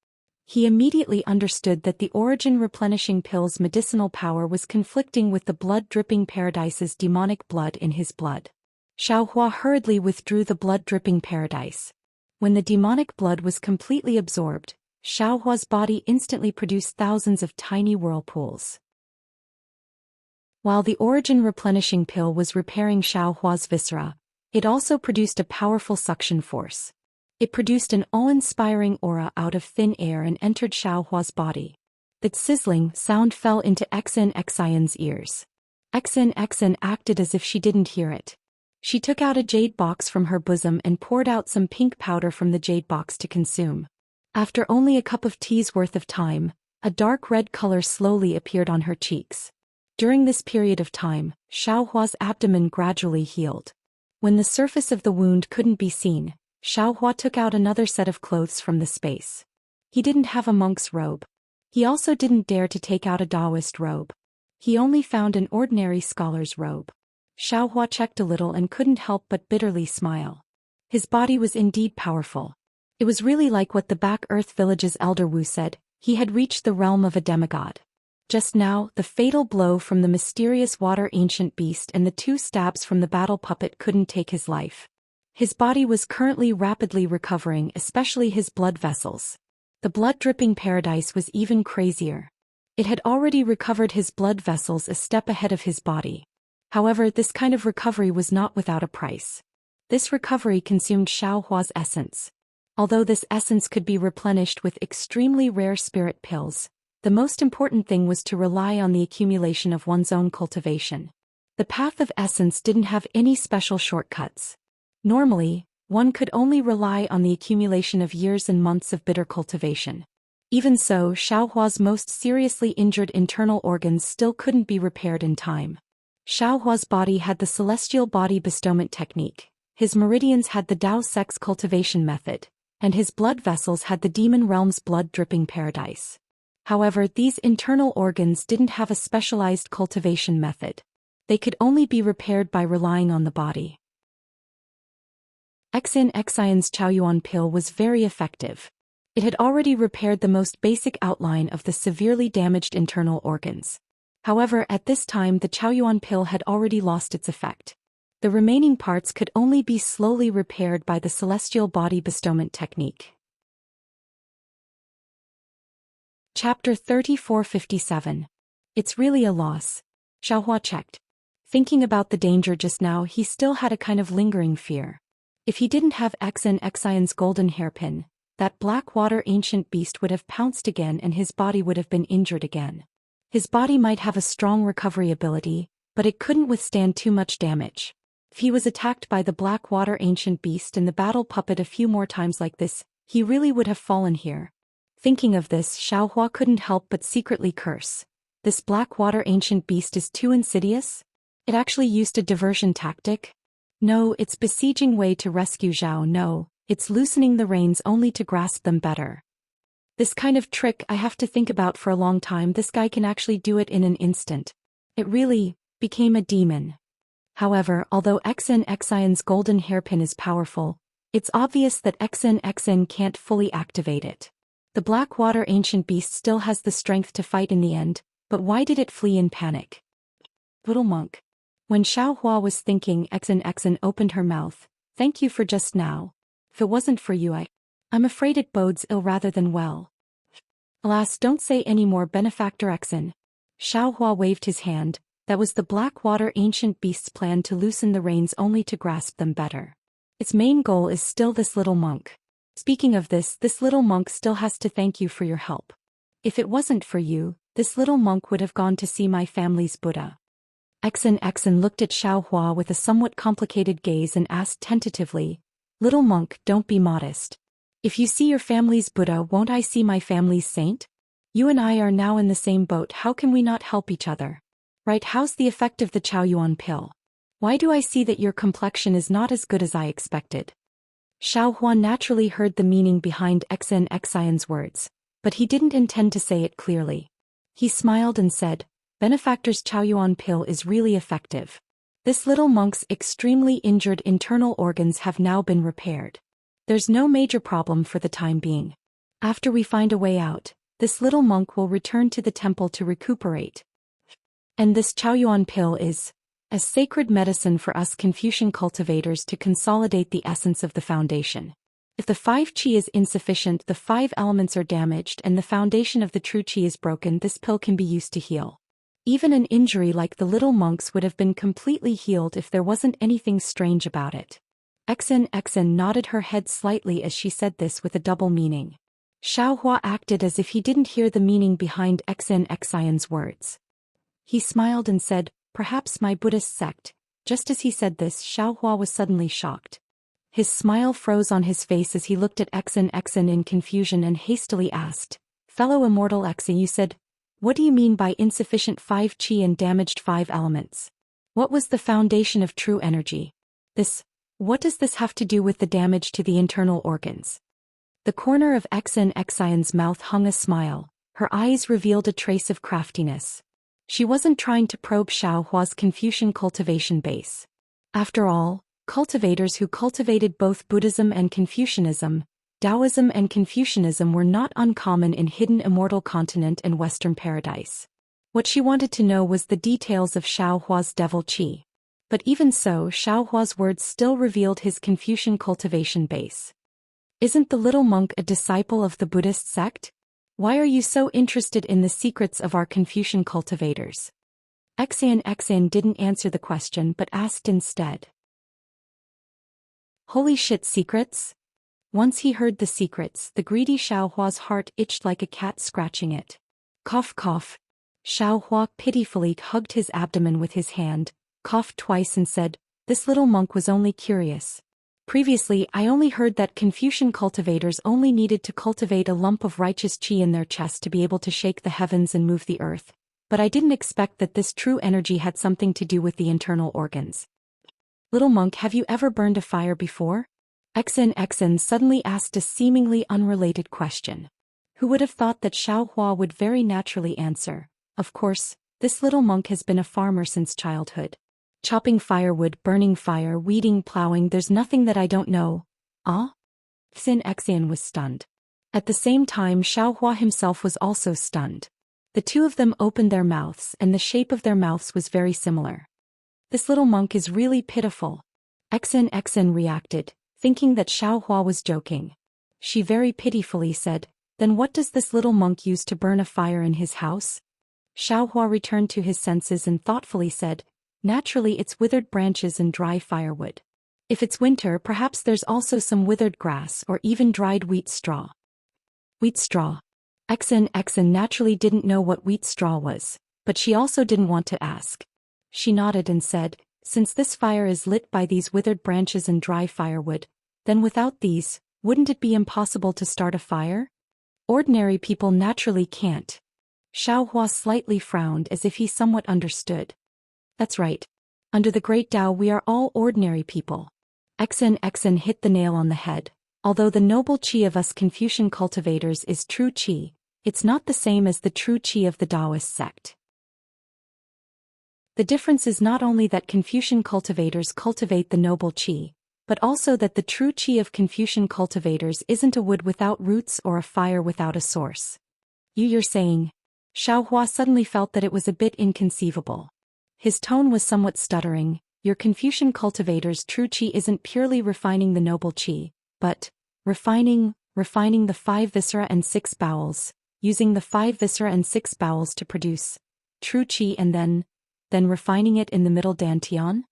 He immediately understood that the origin replenishing pill's medicinal power was conflicting with the blood-dripping paradise's demonic blood in his blood. Xiaohua hurriedly withdrew the blood-dripping paradise. When the demonic blood was completely absorbed, Xiaohua's body instantly produced thousands of tiny whirlpools. While the origin replenishing pill was repairing Xiaohua's viscera, it also produced a powerful suction force. It produced an awe-inspiring aura out of thin air and entered Xiaohua's body. The sizzling sound fell into Exen's ears. Exen acted as if she didn't hear it. She took out a jade box from her bosom and poured out some pink powder from the jade box to consume. After only a cup of tea's worth of time, a dark red color slowly appeared on her cheeks. During this period of time, Xiaohua's abdomen gradually healed. When the surface of the wound couldn't be seen, Xiaohua took out another set of clothes from the space. He didn't have a monk's robe. He also didn't dare to take out a Taoist robe. He only found an ordinary scholar's robe. Xiaohua checked a little and couldn't help but bitterly smile. His body was indeed powerful. It was really like what the Back Earth Village's elder Wu said, he had reached the realm of a demigod. Just now, the fatal blow from the mysterious water ancient beast and the 2 stabs from the battle puppet couldn't take his life. His body was currently rapidly recovering, especially his blood vessels. The blood-dripping paradise was even crazier. It had already recovered his blood vessels a step ahead of his body. However, this kind of recovery was not without a price. This recovery consumed Xiaohua's essence. Although this essence could be replenished with extremely rare spirit pills, the most important thing was to rely on the accumulation of one's own cultivation. The path of essence didn't have any special shortcuts. Normally, one could only rely on the accumulation of years and months of bitter cultivation. Even so, Xiaohua's most seriously injured internal organs still couldn't be repaired in time. Xiaohua's body had the celestial body bestowment technique, his meridians had the Tao sex cultivation method, and his blood vessels had the demon realm's blood-dripping paradise. However, these internal organs didn't have a specialized cultivation method. They could only be repaired by relying on the body. Exen's Chaoyuan pill was very effective. It had already repaired the most basic outline of the severely damaged internal organs. However, at this time the Chaoyuan pill had already lost its effect. The remaining parts could only be slowly repaired by the celestial body bestowment technique. Chapter 3457. It's really a loss. Xiaohua checked. Thinking about the danger just now, he still had a kind of lingering fear. If he didn't have Xion's golden hairpin, that black water ancient beast would have pounced again and his body would have been injured again. His body might have a strong recovery ability, but it couldn't withstand too much damage. If he was attacked by the black water ancient beast and the battle puppet a few more times like this, he really would have fallen here. Thinking of this, Xiaohua couldn't help but secretly curse. This black water ancient beast is too insidious? It actually used a diversion tactic? No, it's besieging way to rescue Zhao. No, it's loosening the reins only to grasp them better. This kind of trick I have to think about for a long time. This guy can actually do it in an instant. It really became a demon. However, although Xion's golden hairpin is powerful, it's obvious that Xion can't fully activate it. The Blackwater ancient beast still has the strength to fight in the end, but why did it flee in panic? Little monk. When Xiaohua was thinking, Xion opened her mouth. Thank you for just now. If it wasn't for you, I'm afraid it bodes ill rather than well. Alas, don't say any more, benefactor Xion. Xiaohua waved his hand. That was the Blackwater ancient beast's plan, to loosen the reins only to grasp them better. Its main goal is still this little monk. Speaking of this little monk still has to thank you for your help. If it wasn't for you, this little monk would have gone to see my family's Buddha. Xion looked at Xiaohua with a somewhat complicated gaze and asked tentatively, Little monk, don't be modest. If you see your family's Buddha, won't I see my family's saint? You and I are now in the same boat, how can we not help each other? Right, how's the effect of the Chaoyuan pill? Why do I see that your complexion is not as good as I expected? Xiaohua naturally heard the meaning behind Xion's words, but he didn't intend to say it clearly. He smiled and said, Benefactor's Chaoyuan pill is really effective. This little monk's extremely injured internal organs have now been repaired. There's no major problem for the time being. After we find a way out, this little monk will return to the temple to recuperate. And this Chaoyuan pill is a sacred medicine for us Confucian cultivators to consolidate the essence of the foundation. If the 5 qi is insufficient, the 5 elements are damaged, and the foundation of the true qi is broken, this pill can be used to heal. Even an injury like the little monk's would have been completely healed if there wasn't anything strange about it. Xion nodded her head slightly as she said this with a double meaning. Xiaohua acted as if he didn't hear the meaning behind Xion's words. He smiled and said, Perhaps my Buddhist sect. Just as he said this, Xiaohua was suddenly shocked. His smile froze on his face as he looked at Xion in confusion and hastily asked, Fellow immortal Xion, you said, what do you mean by insufficient 5 qi and damaged 5 elements? What was the foundation of true energy? What does this have to do with the damage to the internal organs? The corner of Xion's mouth hung a smile. Her eyes revealed a trace of craftiness. She wasn't trying to probe Xiaohua's Confucian cultivation base. After all, cultivators who cultivated both Buddhism and Confucianism, Taoism and Confucianism, were not uncommon in hidden immortal continent and Western paradise. What she wanted to know was the details of Xiaohua's devil qi. But even so, Xiaohua's words still revealed his Confucian cultivation base. Isn't the little monk a disciple of the Buddhist sect? Why are you so interested in the secrets of our Confucian cultivators? Xion didn't answer the question but asked instead. Holy shit, secrets? Once he heard the secrets, the greedy Xiaohua's heart itched like a cat scratching it. Cough cough. Xiaohua pitifully hugged his abdomen with his hand, coughed twice and said, This little monk was only curious. Previously, I only heard that Confucian cultivators only needed to cultivate a lump of righteous qi in their chest to be able to shake the heavens and move the earth, but I didn't expect that this true energy had something to do with the internal organs. Little monk, have you ever burned a fire before? Xion suddenly asked a seemingly unrelated question. Who would have thought that Xiaohua would very naturally answer, Of course, this little monk has been a farmer since childhood. Chopping firewood, burning fire, weeding, plowing, there's nothing that I don't know. Ah? Xion was stunned. At the same time, Xiaohua himself was also stunned. The two of them opened their mouths, and the shape of their mouths was very similar. This little monk is really pitiful. XN reacted, thinking that Xiaohua was joking. She very pitifully said, "Then what does this little monk use to burn a fire in his house?" Xiaohua returned to his senses and thoughtfully said, "Naturally it's withered branches and dry firewood. If it's winter, perhaps there's also some withered grass or even dried wheat straw." Wheat straw. XN naturally didn't know what wheat straw was, but she also didn't want to ask. She nodded and said, "Since this fire is lit by these withered branches and dry firewood, then without these, wouldn't it be impossible to start a fire? Ordinary people naturally can't." Xiaohua slightly frowned as if he somewhat understood. "That's right. Under the Great Tao we are all ordinary people." XN hit the nail on the head. Although the noble qi of us Confucian cultivators is true qi, it's not the same as the true qi of the Taoist sect. The difference is not only that Confucian cultivators cultivate the noble qi, but also that the true qi of Confucian cultivators isn't a wood without roots or a fire without a source. You're saying? Xiaohua suddenly felt that it was a bit inconceivable. His tone was somewhat stuttering. Your Confucian cultivators' true qi isn't purely refining the noble qi, but refining the 5 viscera and 6 bowels, using the 5 viscera and 6 bowels to produce true qi and then refining it in the middle dantian?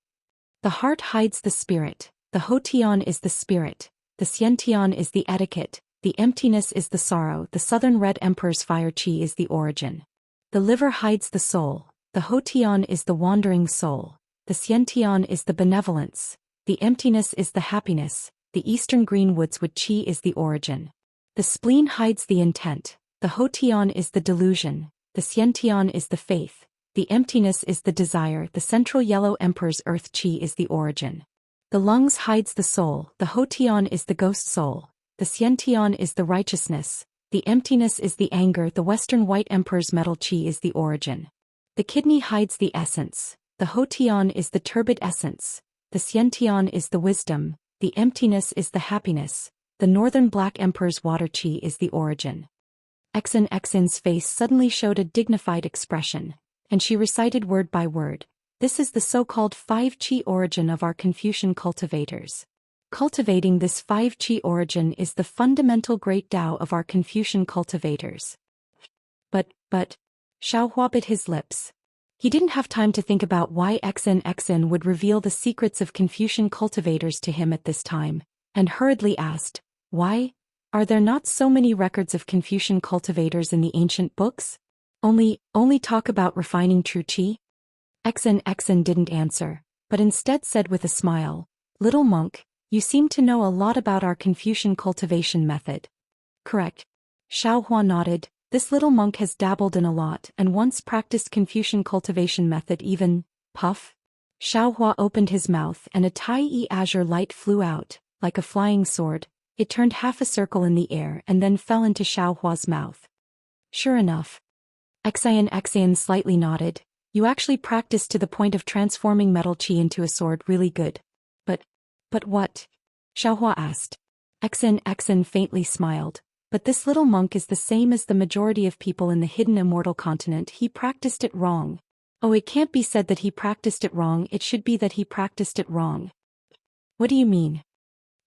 The heart hides the spirit, the hotian is the spirit, the xiantian is the etiquette, the emptiness is the sorrow, the southern red emperor's fire qi is the origin. The liver hides the soul, the hotian is the wandering soul, the xiantian is the benevolence, the emptiness is the happiness, the eastern green woodswood qi is the origin. The spleen hides the intent, the hotian is the delusion, the xiantian is the faith, the emptiness is the desire, the central yellow emperor's earth qi is the origin. The lungs hides the soul, the hotian is the ghost soul, the xiantian is the righteousness, the emptiness is the anger, the western white emperor's metal qi is the origin. The kidney hides the essence, the hotian is the turbid essence, the xiantian is the wisdom, the emptiness is the happiness, the northern black emperor's water qi is the origin. XN's face suddenly showed a dignified expression, and she recited word by word, "This is the so-called 5 qi origin of our Confucian cultivators. Cultivating this 5 qi origin is the fundamental great Tao of our Confucian cultivators." But, Xiaohua bit his lips. He didn't have time to think about why XN would reveal the secrets of Confucian cultivators to him at this time, and hurriedly asked, "Why? Are there not so many records of Confucian cultivators in the ancient books? Only talk about refining true qi?" XN didn't answer, but instead said with a smile, "Little monk, you seem to know a lot about our Confucian cultivation method." "Correct." Xiaohua nodded. This little monk has dabbled in a lot and once practiced Confucian cultivation method even, puff. Xiaohua opened his mouth and a Tai-yi azure light flew out, like a flying sword. It turned half a circle in the air and then fell into Xiaohua's mouth. "Sure enough." Xian slightly nodded. "You actually practiced to the point of transforming metal qi into a sword really good. But what?" Xiaohua asked. Xian faintly smiled. "But this little monk is the same as the majority of people in the hidden immortal continent. He practiced it wrong." "Oh, it can't be said that he practiced it wrong, it should be that he practiced it wrong." "What do you mean?"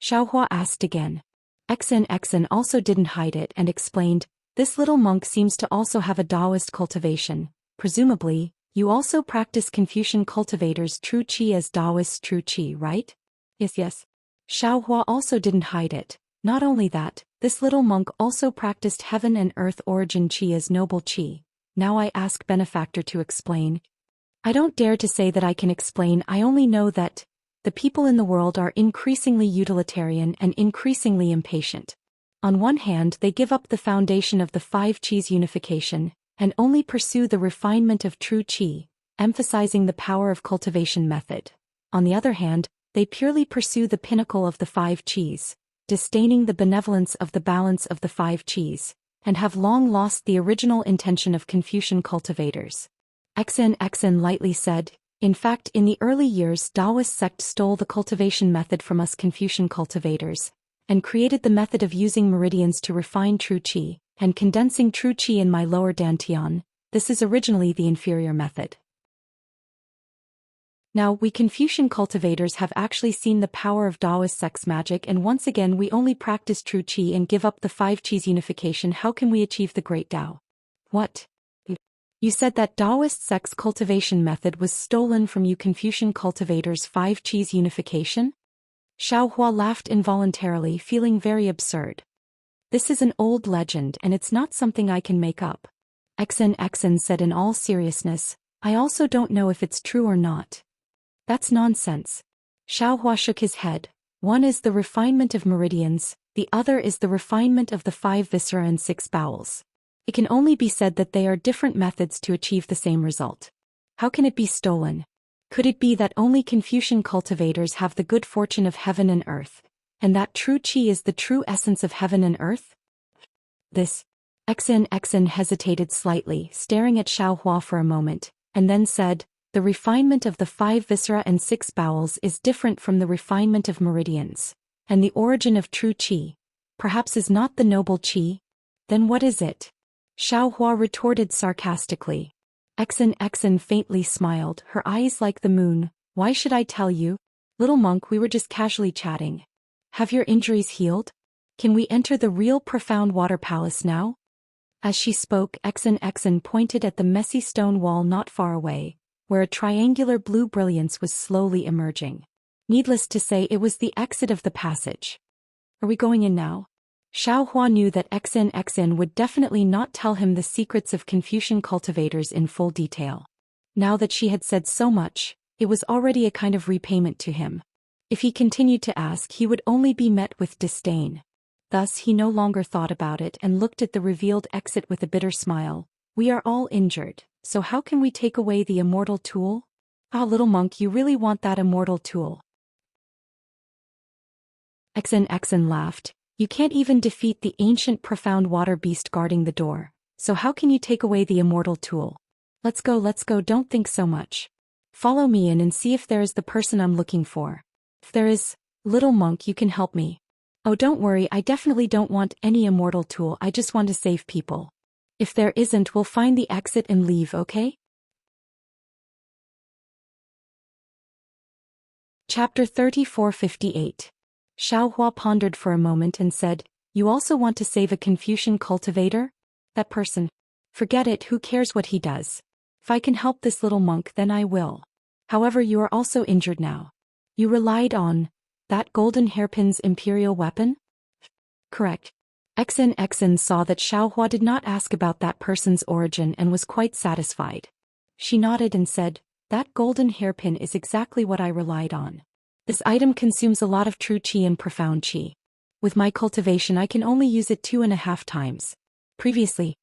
Xiaohua asked again. XN also didn't hide it and explained, "This little monk seems to also have a Taoist cultivation. Presumably, you also practice Confucian cultivators' true qi as Taoist's true qi, right?" Yes. Xiaohua also didn't hide it. Not only that, this little monk also practiced heaven and earth origin qi as noble qi. Now I ask benefactor to explain. "I don't dare to say that I can explain, I only know that the people in the world are increasingly utilitarian and increasingly impatient. On one hand, they give up the foundation of the 5 qis unification, and only pursue the refinement of true qi, emphasizing the power of cultivation method. On the other hand, they purely pursue the pinnacle of the 5 qis, disdaining the benevolence of the balance of the 5 qis, and have long lost the original intention of Confucian cultivators." XN lightly said, "In fact, in the early years Taoist sect stole the cultivation method from us Confucian cultivators, and created the method of using meridians to refine true qi, and condensing true qi in my lower dantian. This is originally the inferior method." Now, we Confucian cultivators have actually seen the power of Taoist sex magic, and once again we only practice true qi and give up the 5 qis unification. How can we achieve the great Tao? What? You said that Taoist sex cultivation method was stolen from you Confucian cultivators' 5 qis unification? Xiaohua laughed involuntarily, feeling very absurd. This is an old legend and it's not something I can make up. Exen said in all seriousness, I also don't know if it's true or not. That's nonsense. Xiaohua shook his head. One is the refinement of meridians, the other is the refinement of the 5 viscera and 6 bowels. It can only be said that they are different methods to achieve the same result. How can it be stolen? Could it be that only Confucian cultivators have the good fortune of heaven and earth, and that true qi is the true essence of heaven and earth? This. Exen hesitated slightly, staring at Xiaohua for a moment, and then said, the refinement of the 5 viscera and 6 bowels is different from the refinement of meridians, and the origin of true qi, perhaps is not the noble qi. Then what is it? Xiaohua retorted sarcastically. Exen faintly smiled, her eyes like the moon. Why should I tell you? Little monk, we were just casually chatting. Have your injuries healed? Can we enter the real profound water palace now? As she spoke, Exen pointed at the messy stone wall not far away, where a triangular blue brilliance was slowly emerging. Needless to say, it was the exit of the passage. Are we going in now? Xiaohua knew that Exen would definitely not tell him the secrets of Confucian cultivators in full detail. Now that she had said so much, it was already a kind of repayment to him. If he continued to ask, he would only be met with disdain. Thus he no longer thought about it and looked at the revealed exit with a bitter smile. We are all injured, so how can we take away the immortal tool? Ah, little monk, you really want that immortal tool? Exen laughed. You can't even defeat the ancient profound water beast guarding the door, so how can you take away the immortal tool? Let's go, don't think so much. Follow me in and see if there is the person I'm looking for. If there is, little monk, you can help me. Oh, don't worry, I definitely don't want any immortal tool, I just want to save people. If there isn't, we'll find the exit and leave, okay? Chapter 3458. Xiaohua pondered for a moment and said, You also want to save a Confucian cultivator? That person. Forget it, who cares what he does? If I can help this little monk, then I will. However, you are also injured now. You relied on that golden hairpin's imperial weapon? Correct. Exen saw that Xiaohua did not ask about that person's origin and was quite satisfied. She nodded and said, That golden hairpin is exactly what I relied on. This item consumes a lot of true qi and profound qi. With my cultivation I can only use it 2.5 times. Previously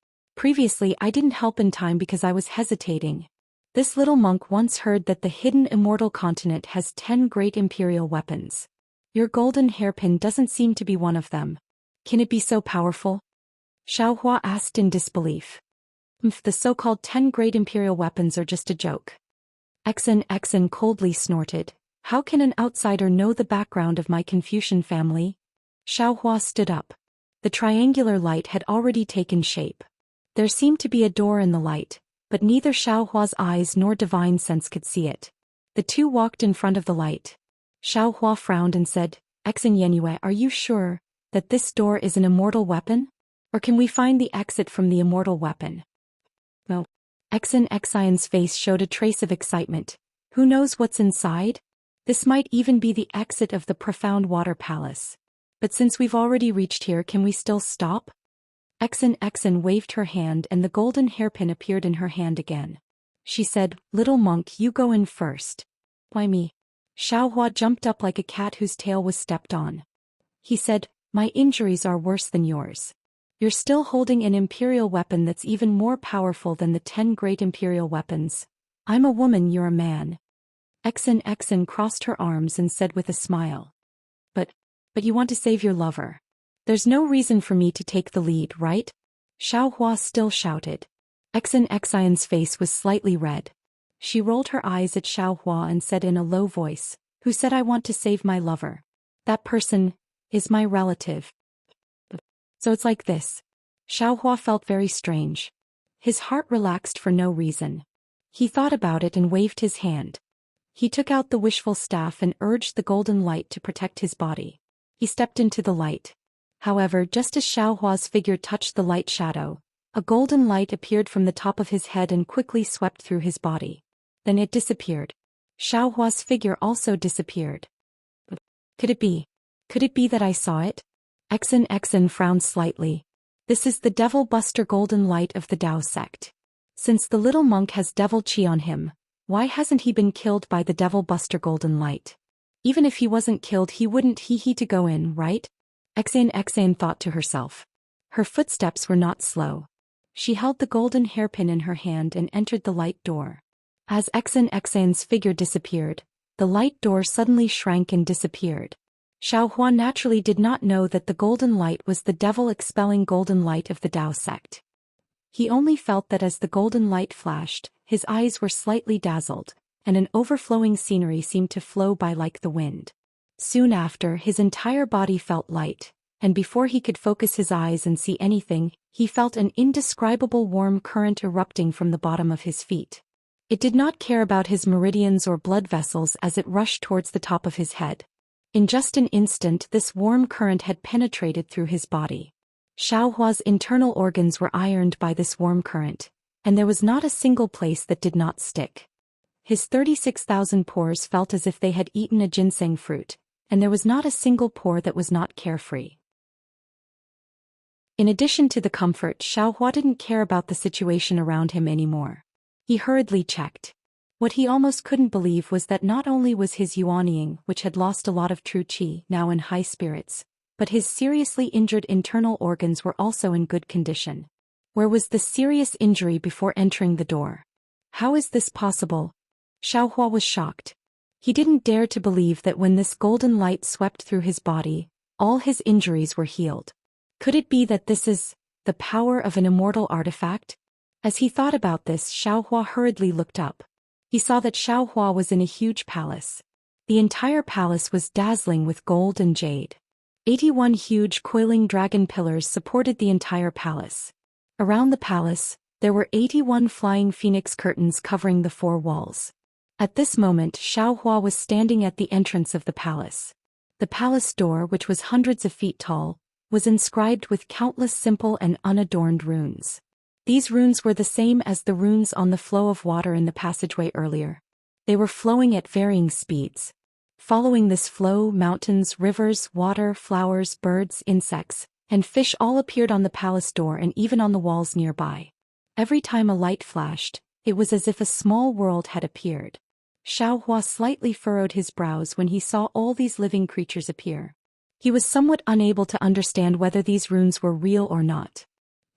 I didn't help in time because I was hesitating. This little monk once heard that the hidden immortal continent has 10 great imperial weapons. Your golden hairpin doesn't seem to be one of them. Can it be so powerful? Xiaohua asked in disbelief. The so-called 10 great imperial weapons are just a joke. Exen coldly snorted. How can an outsider know the background of my Confucian family? Xiaohua stood up. The triangular light had already taken shape. There seemed to be a door in the light, but neither Xiaohua's eyes nor divine sense could see it. The two walked in front of the light. Xiaohua frowned and said, Exen, are you sure that this door is an immortal weapon? Or can we find the exit from the immortal weapon? No. Exen's face showed a trace of excitement. Who knows what's inside? This might even be the exit of the profound water palace. But since we've already reached here, can we still stop? Exen waved her hand and the golden hairpin appeared in her hand again. She said, Little monk, you go in first. Why me? Xiaohua jumped up like a cat whose tail was stepped on. He said, My injuries are worse than yours. You're still holding an imperial weapon that's even more powerful than the 10 great imperial weapons. I'm a woman, you're a man. Exen crossed her arms and said with a smile. But you want to save your lover. There's no reason for me to take the lead, right? Xiaohua still shouted. Exen's face was slightly red. She rolled her eyes at Xiaohua and said in a low voice, Who said I want to save my lover? That person is my relative. So it's like this. Xiaohua felt very strange. His heart relaxed for no reason. He thought about it and waved his hand. He took out the wishful staff and urged the golden light to protect his body. He stepped into the light. However, just as Xiaohua's figure touched the light shadow, a golden light appeared from the top of his head and quickly swept through his body. Then it disappeared. Xiaohua's figure also disappeared. Could it be? Could it be that I saw it? Xen frowned slightly. This is the Devil Buster golden light of the Dao sect. Since the little monk has devil chi on him, why hasn't he been killed by the Devil Buster golden light? Even if he wasn't killed, he wouldn't he to go in, right? Xen thought to herself. Her footsteps were not slow. She held the golden hairpin in her hand and entered the light door. As Xen's figure disappeared, the light door suddenly shrank and disappeared. Xiaohua naturally did not know that the golden light was the devil-expelling golden light of the Dao sect. He only felt that as the golden light flashed, his eyes were slightly dazzled, and an overflowing scenery seemed to flow by like the wind. Soon after, his entire body felt light, and before he could focus his eyes and see anything, he felt an indescribable warm current erupting from the bottom of his feet. It did not care about his meridians or blood vessels as it rushed towards the top of his head. In just an instant, this warm current had penetrated through his body. Xiaohua's internal organs were ironed by this warm current, and there was not a single place that did not stick. His 36,000 pores felt as if they had eaten a ginseng fruit, and there was not a single pore that was not carefree. In addition to the comfort, Xiaohua didn't care about the situation around him anymore. He hurriedly checked. What he almost couldn't believe was that not only was his Yuanying, which had lost a lot of true qi, now in high spirits, but his seriously injured internal organs were also in good condition. Where was the serious injury before entering the door? How is this possible? Xiaohua was shocked. He didn't dare to believe that when this golden light swept through his body, all his injuries were healed. Could it be that this is the power of an immortal artifact? As he thought about this, Xiaohua hurriedly looked up. He saw that Xiaohua was in a huge palace. The entire palace was dazzling with gold and jade. 81 huge coiling dragon pillars supported the entire palace. Around the palace, there were 81 flying phoenix curtains covering the 4 walls. At this moment, Xiaohua was standing at the entrance of the palace. The palace door, which was hundreds of feet tall, was inscribed with countless simple and unadorned runes. These runes were the same as the runes on the flow of water in the passageway earlier. They were flowing at varying speeds. Following this flow, mountains, rivers, water, flowers, birds, insects, and fish all appeared on the palace door and even on the walls nearby. Every time a light flashed, it was as if a small world had appeared. Xiaohua slightly furrowed his brows when he saw all these living creatures appear. He was somewhat unable to understand whether these runes were real or not.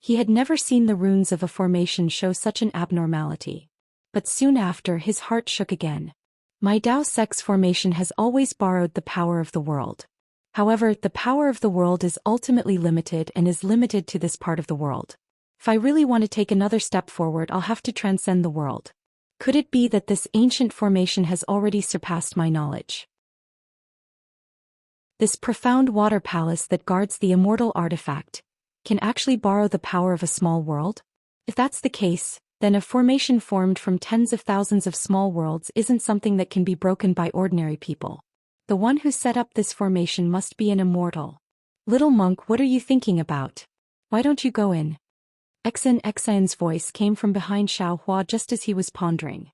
He had never seen the runes of a formation show such an abnormality. But soon after, his heart shook again. My Dao sect's formation has always borrowed the power of the world. However, the power of the world is ultimately limited and is limited to this part of the world. If I really want to take another step forward, I'll have to transcend the world. Could it be that this ancient formation has already surpassed my knowledge? This profound water palace that guards the immortal artifact can actually borrow the power of a small world? If that's the case, then a formation formed from tens of thousands of small worlds isn't something that can be broken by ordinary people. The one who set up this formation must be an immortal. Little monk, what are you thinking about? Why don't you go in? Xen's voice came from behind Xiaohua just as he was pondering.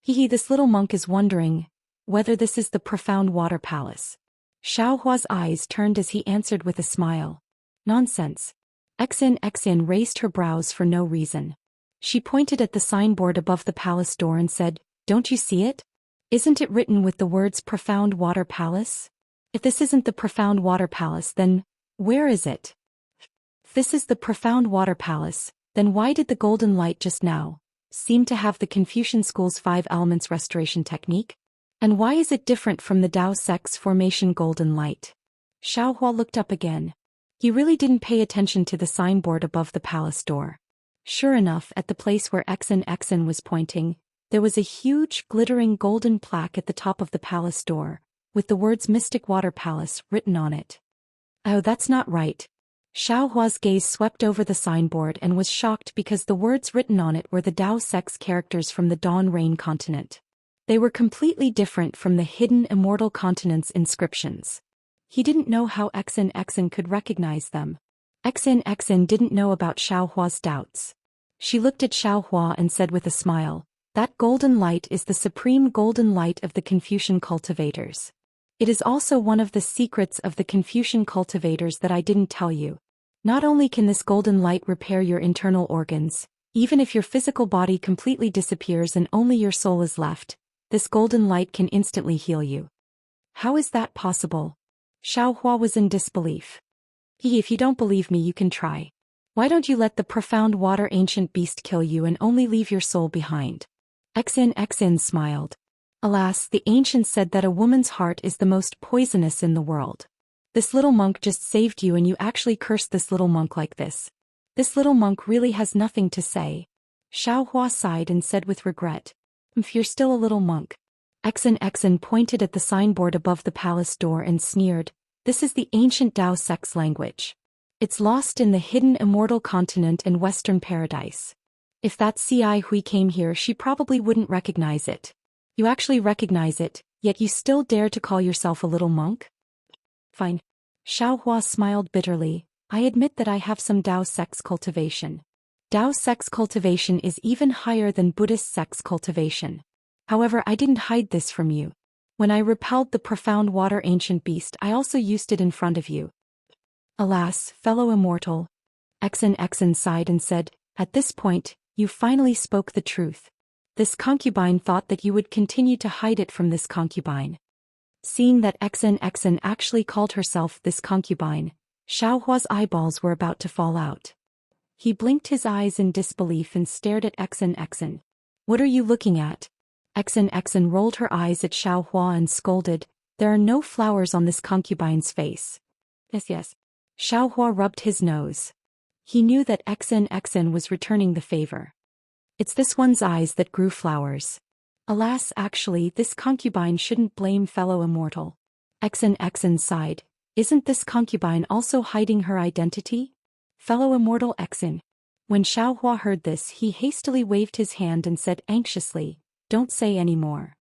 This little monk is wondering whether this is the profound water palace. Xiaohua's eyes turned as he answered with a smile. Nonsense. Xen raised her brows for no reason. She pointed at the signboard above the palace door and said, "Don't you see it? Isn't it written with the words Profound Water Palace? If this isn't the Profound Water Palace, then where is it? If this is the Profound Water Palace, then why did the golden light just now seem to have the Confucian school's 5 elements restoration technique? And why is it different from the Dao sect's formation golden light?" Xiaohua looked up again. He really didn't pay attention to the signboard above the palace door. Sure enough, at the place where Xen was pointing, there was a huge, glittering golden plaque at the top of the palace door, with the words Mystic Water Palace written on it. Oh, that's not right. Xiaohua's gaze swept over the signboard and was shocked because the words written on it were the Dao sect's characters from the Dawn Rain continent. They were completely different from the hidden immortal continent's inscriptions. He didn't know how Exen could recognize them. Exen didn't know about Xiaohua's doubts. She looked at Xiaohua and said with a smile, "That golden light is the supreme golden light of the Confucian cultivators. It is also one of the secrets of the Confucian cultivators that I didn't tell you. Not only can this golden light repair your internal organs, even if your physical body completely disappears and only your soul is left, this golden light can instantly heal you." "How is that possible?" Xiaohua was in disbelief. "If you don't believe me, you can try. Why don't you let the profound water ancient beast kill you and only leave your soul behind?" Exen smiled. "Alas, the ancients said that a woman's heart is the most poisonous in the world. This little monk just saved you and you actually cursed this little monk like this. This little monk really has nothing to say." Xiaohua sighed and said with regret, "You're still a little monk." Exen pointed at the signboard above the palace door and sneered, "This is the ancient Tao sex language. It's lost in the hidden immortal continent and Western paradise. If that Ci Hui came here, she probably wouldn't recognize it. You actually recognize it, yet you still dare to call yourself a little monk?" "Fine." Xiaohua smiled bitterly, "I admit that I have some Tao sex cultivation. Tao sex cultivation is even higher than Buddhist sex cultivation. However, I didn't hide this from you. When I repelled the profound water ancient beast, I also used it in front of you." "Alas, fellow immortal." Exen sighed and said, "At this point, you finally spoke the truth. This concubine thought that you would continue to hide it from this concubine." Seeing that Exen actually called herself this concubine, Xiaohua's eyeballs were about to fall out. He blinked his eyes in disbelief and stared at Exen. "What are you looking at?" Exen rolled her eyes at Xiaohua and scolded, "There are no flowers on this concubine's face." Yes. Xiaohua rubbed his nose. He knew that Exen was returning the favor. "It's this one's eyes that grew flowers." "Alas, actually, this concubine shouldn't blame fellow immortal." Exen sighed, "Isn't this concubine also hiding her identity? Fellow immortal Exen." When Xiaohua heard this, he hastily waved his hand and said anxiously, "Don't say any more.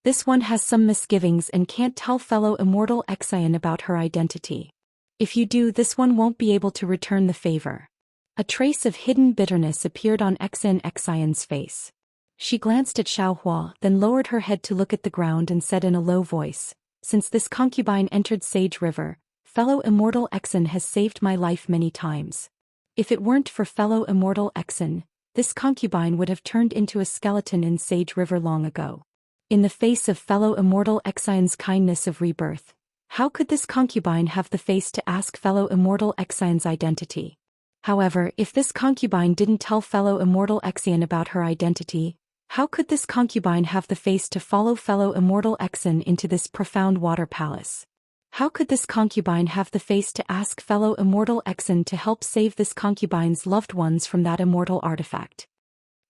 This one has some misgivings and can't tell fellow immortal Exen about her identity. If you do, this one won't be able to return the favor." A trace of hidden bitterness appeared on Exen's face. She glanced at Xiaohua, then lowered her head to look at the ground and said in a low voice, "Since this concubine entered Sage River, fellow immortal Exen has saved my life many times. If it weren't for fellow immortal Exen, this concubine would have turned into a skeleton in Sage River long ago. In the face of fellow immortal Exen's kindness of rebirth, how could this concubine have the face to ask fellow immortal Exen's identity? However, if this concubine didn't tell fellow immortal Exen about her identity, how could this concubine have the face to follow fellow immortal Exen into this profound water palace? How could this concubine have the face to ask fellow immortal Exen to help save this concubine's loved ones from that immortal artifact?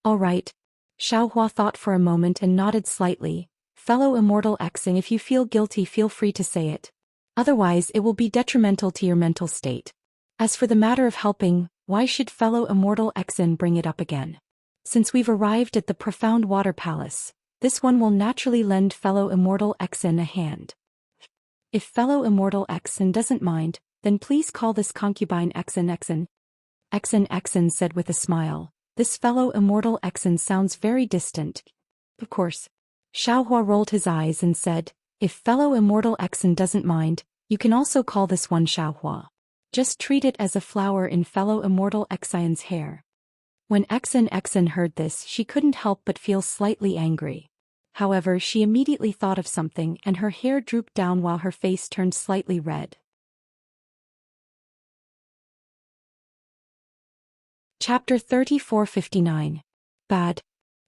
"All right." Xiaohua thought for a moment and nodded slightly. "Fellow immortal Exen, if you feel guilty, feel free to say it. Otherwise, it will be detrimental to your mental state. As for the matter of helping, why should fellow immortal Exen bring it up again? Since we've arrived at the profound water palace, this one will naturally lend fellow immortal Exen a hand. If fellow immortal Exen doesn't mind, then please call this concubine Exen." Exen said with a smile, "This fellow immortal Exen sounds very distant." "Of course." Xiaohua rolled his eyes and said, "If fellow immortal Exen doesn't mind, you can also call this one Xiaohua. Just treat it as a flower in fellow immortal Exen's hair." When Exen heard this, she couldn't help but feel slightly angry. However, she immediately thought of something and her hair drooped down while her face turned slightly red. Chapter 3459. Bad.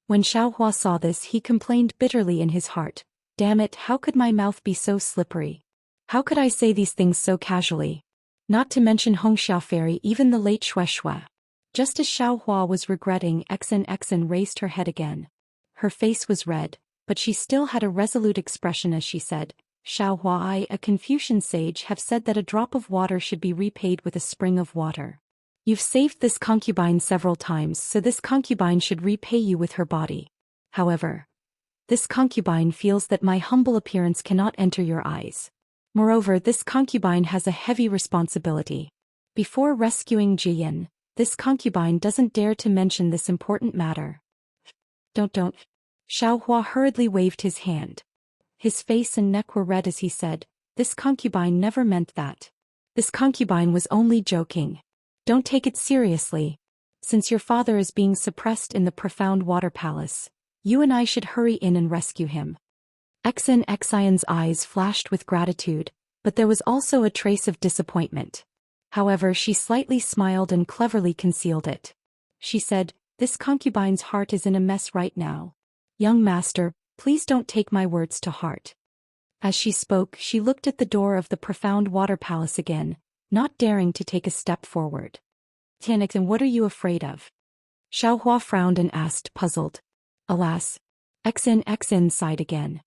When Xiaohua saw this, he complained bitterly in his heart, "Damn it, how could my mouth be so slippery? How could I say these things so casually? Not to mention Hong Xiaoferi, even the late Shui." Just as Xiaohua was regretting, Exen raised her head again. Her face was red, but she still had a resolute expression as she said, "Xiaohua, I, a Confucian sage, have said that a drop of water should be repaid with a spring of water. You've saved this concubine several times, so this concubine should repay you with her body. However, this concubine feels that my humble appearance cannot enter your eyes. Moreover, this concubine has a heavy responsibility. Before rescuing Jiyan, this concubine doesn't dare to mention this important matter. Don't. Xiaohua hurriedly waved his hand. His face and neck were red as he said, this concubine never meant that. This concubine was only joking. Don't take it seriously. Since your father is being suppressed in the profound water palace, you and I should hurry in and rescue him. Xian's eyes flashed with gratitude, but there was also a trace of disappointment. However, she slightly smiled and cleverly concealed it. She said, this concubine's heart is in a mess right now. Young master, please don't take my words to heart. As she spoke, she looked at the door of the profound water palace again, not daring to take a step forward. Tianixin, what are you afraid of? Xiaohua frowned and asked, puzzled. Alas. Xin sighed again.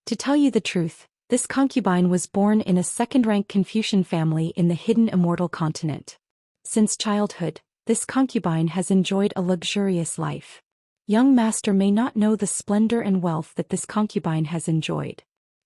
To tell you the truth, this concubine was born in a second-rank Confucian family in the hidden immortal continent. Since childhood, this concubine has enjoyed a luxurious life. Young master may not know the splendor and wealth that this concubine has enjoyed.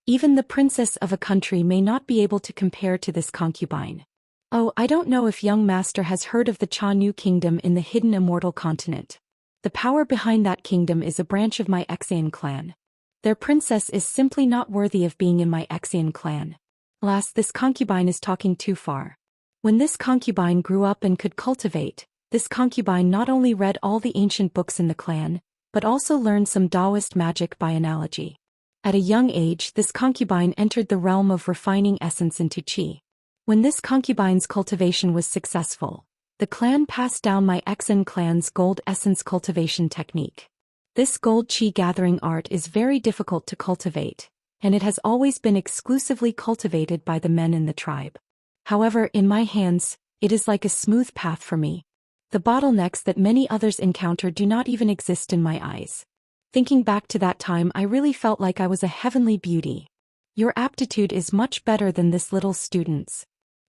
Even the princess of a country may not be able to compare to this concubine. Oh, I don't know if young master has heard of the Cha-Nu kingdom in the hidden immortal continent. The power behind that kingdom is a branch of my Xian clan. Their princess is simply not worthy of being in my Xian clan. Alas, this concubine is talking too far. When this concubine grew up and could cultivate, this concubine not only read all the ancient books in the clan, but also learned some Taoist magic by analogy. At a young age, this concubine entered the realm of refining essence into qi. When this concubine's cultivation was successful, the clan passed down my Xian clan's gold essence cultivation technique. This gold qi gathering art is very difficult to cultivate, and it has always been exclusively cultivated by the men in the tribe. However, in my hands, it is like a smooth path for me. The bottlenecks that many others encounter do not even exist in my eyes. Thinking back to that time, I really felt like I was a heavenly beauty. Your aptitude is much better than this little student's.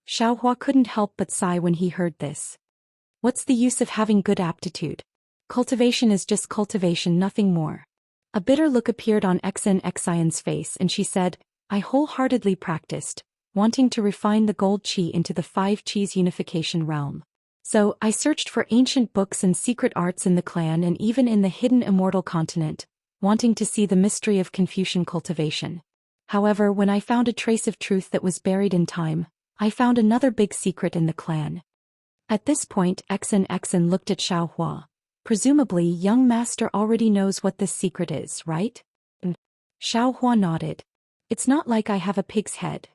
Xiaohua couldn't help but sigh when he heard this. What's the use of having good aptitude? Cultivation is just cultivation, nothing more. A bitter look appeared on Xian's face and she said, I wholeheartedly practiced, wanting to refine the gold qi into the 5 qis unification realm. So, I searched for ancient books and secret arts in the clan and even in the hidden immortal continent, wanting to see the mystery of Confucian cultivation. However, when I found a trace of truth that was buried in time, I found another big secret in the clan. At this point, Xian looked at Xiaohua. Presumably, young master already knows what this secret is, right? Xiaohua nodded. It's not like I have a pig's head.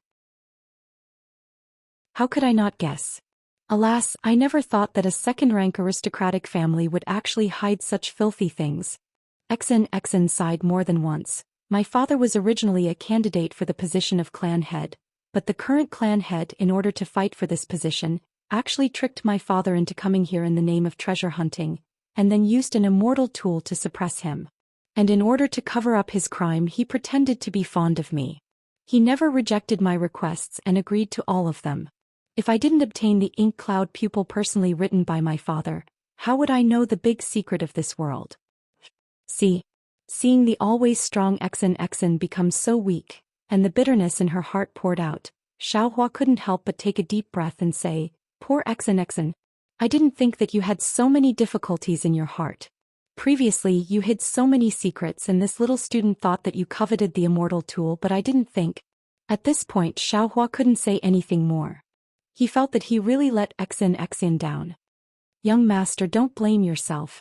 How could I not guess? Alas, I never thought that a second-rank aristocratic family would actually hide such filthy things. Xian sighed more than once. My father was originally a candidate for the position of clan head, but the current clan head, in order to fight for this position, actually tricked my father into coming here in the name of treasure hunting, and then used an immortal tool to suppress him. And in order to cover up his crime, he pretended to be fond of me. He never rejected my requests and agreed to all of them. If I didn't obtain the ink cloud pupil personally written by my father, how would I know the big secret of this world? Seeing the always strong Xian become so weak, and the bitterness in her heart poured out, Xiaohua couldn't help but take a deep breath and say, Poor Xian, I didn't think that you had so many difficulties in your heart. Previously, you hid so many secrets and this little student thought that you coveted the immortal tool, but I didn't think. At this point, Xiaohua couldn't say anything more. He felt that he really let Xian down. Young master, don't blame yourself.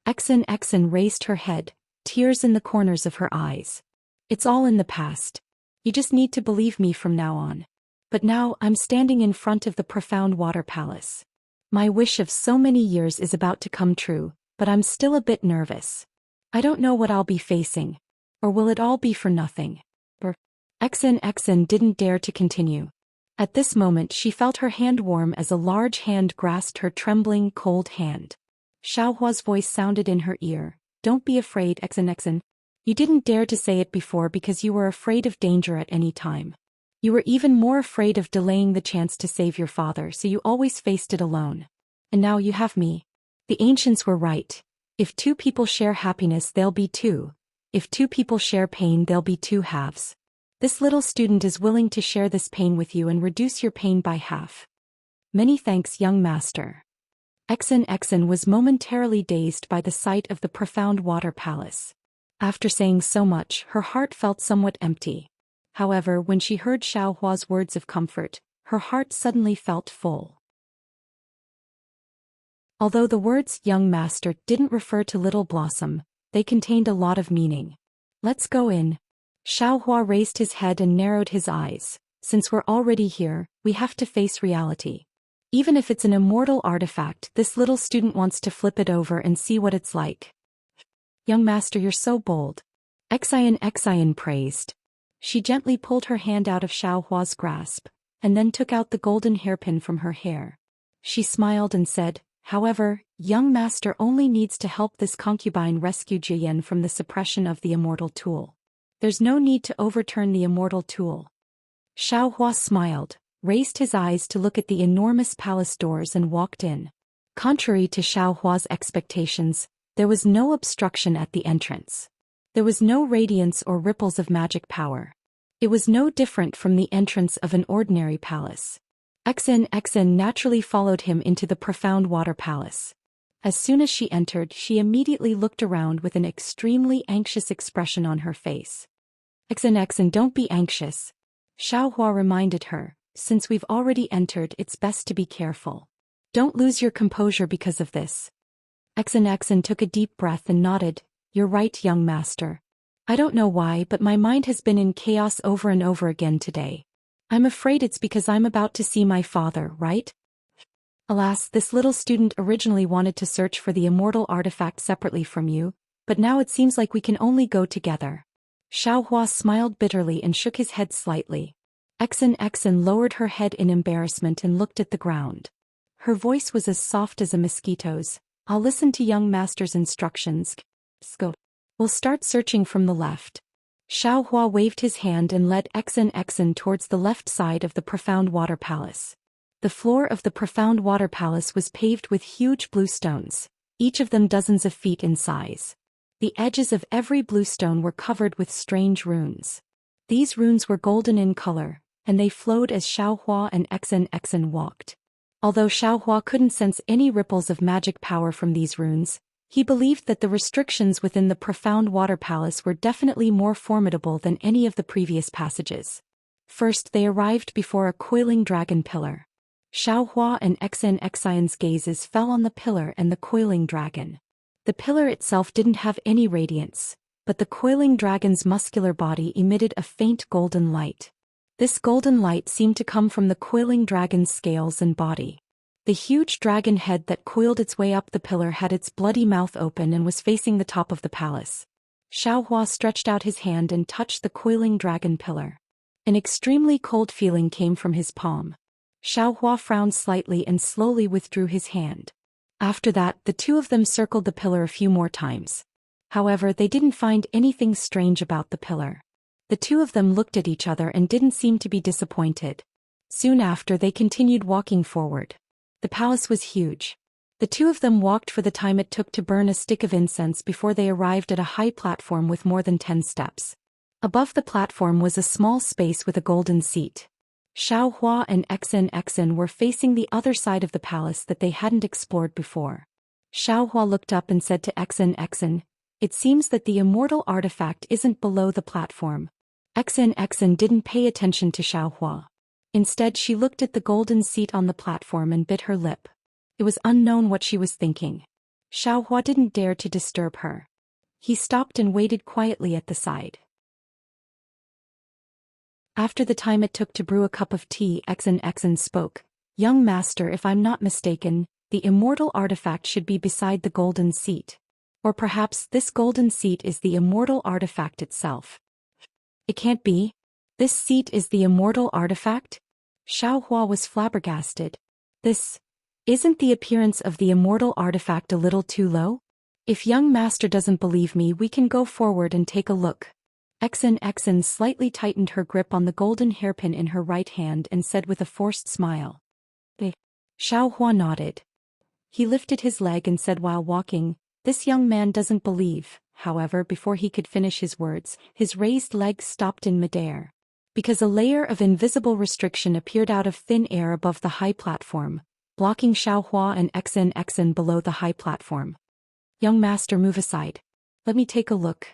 Xian raised her head, tears in the corners of her eyes. It's all in the past. You just need to believe me from now on. But now, I'm standing in front of the profound water palace. My wish of so many years is about to come true, but I'm still a bit nervous. I don't know what I'll be facing. Or will it all be for nothing? Xian didn't dare to continue. At this moment she felt her hand warm as a large hand grasped her trembling, cold hand. Xiaohua's voice sounded in her ear. Don't be afraid, Xian. You didn't dare to say it before because you were afraid of danger at any time. You were even more afraid of delaying the chance to save your father, so you always faced it alone. And now you have me. The ancients were right. If two people share happiness, they'll be two. If two people share pain, they'll be two halves. This little student is willing to share this pain with you and reduce your pain by half. Many thanks, young master. Exen was momentarily dazed by the sight of the profound water palace. After saying so much, her heart felt somewhat empty. However, when she heard Xiaohua's words of comfort, her heart suddenly felt full. Although the words young master didn't refer to Little Blossom, they contained a lot of meaning. Let's go in. Xiaohua raised his head and narrowed his eyes. Since we're already here, we have to face reality. Even if it's an immortal artifact, this little student wants to flip it over and see what it's like. Young master, you're so bold. Xian praised. She gently pulled her hand out of Xiaohua's grasp, and then took out the golden hairpin from her hair. She smiled and said, however, young master only needs to help this concubine rescue Jiyan from the suppression of the immortal tool. There's no need to overturn the immortal tool. Xiaohua smiled, raised his eyes to look at the enormous palace doors and walked in. Contrary to Xiaohua's expectations, there was no obstruction at the entrance. There was no radiance or ripples of magic power. It was no different from the entrance of an ordinary palace. Exen naturally followed him into the profound water palace. As soon as she entered, she immediately looked around with an extremely anxious expression on her face. Exen, don't be anxious. Xiaohua reminded her, since we've already entered, it's best to be careful. Don't lose your composure because of this. Exen took a deep breath and nodded. You're right, young master. I don't know why, but my mind has been in chaos over and over again today. I'm afraid it's because I'm about to see my father, right? Alas, this little student originally wanted to search for the immortal artifact separately from you, but now it seems like we can only go together. Xiaohua smiled bitterly and shook his head slightly. Exen lowered her head in embarrassment and looked at the ground. Her voice was as soft as a mosquito's. I'll listen to young master's instructions. Go. We'll start searching from the left. Xiaohua waved his hand and led Exen towards the left side of the profound water palace. The floor of the profound water palace was paved with huge blue stones, each of them dozens of feet in size. The edges of every blue stone were covered with strange runes. These runes were golden in color, and they flowed as Xiaohua and Exen walked. Although Xiaohua couldn't sense any ripples of magic power from these runes, he believed that the restrictions within the profound water palace were definitely more formidable than any of the previous passages. First, they arrived before a coiling dragon pillar. Xiaohua and Exen's gazes fell on the pillar and the coiling dragon. The pillar itself didn't have any radiance, but the coiling dragon's muscular body emitted a faint golden light. This golden light seemed to come from the coiling dragon's scales and body. The huge dragon head that coiled its way up the pillar had its bloody mouth open and was facing the top of the palace. Xiaohua stretched out his hand and touched the coiling dragon pillar. An extremely cold feeling came from his palm. Xiaohua frowned slightly and slowly withdrew his hand. After that, the two of them circled the pillar a few more times. However, they didn't find anything strange about the pillar. The two of them looked at each other and didn't seem to be disappointed. Soon after, they continued walking forward. The palace was huge. The two of them walked for the time it took to burn a stick of incense before they arrived at a high platform with more than 10 steps. Above the platform was a small space with a golden seat. Xiaohua and Exen were facing the other side of the palace that they hadn't explored before. Xiaohua looked up and said to Exen, "It seems that the immortal artifact isn't below the platform." Exen didn't pay attention to Xiaohua. Instead, she looked at the golden seat on the platform and bit her lip. It was unknown what she was thinking. Xiaohua didn't dare to disturb her. He stopped and waited quietly at the side. After the time it took to brew a cup of tea, Exen spoke. "Young master, if I'm not mistaken, the immortal artifact should be beside the golden seat. Or perhaps this golden seat is the immortal artifact itself." "It can't be. This seat is the immortal artifact?" Xiaohua was flabbergasted. "This isn't the appearance of the immortal artifact a little too low? If young master doesn't believe me, we can go forward and take a look." Exen slightly tightened her grip on the golden hairpin in her right hand and said with a forced smile. Xiaohua nodded. He lifted his leg and said while walking, This young man doesn't believe, however, before he could finish his words, his raised legs stopped in midair. Because a layer of invisible restriction appeared out of thin air above the high platform, blocking Xiaohua and Xen below the high platform. Young master, move aside. Let me take a look.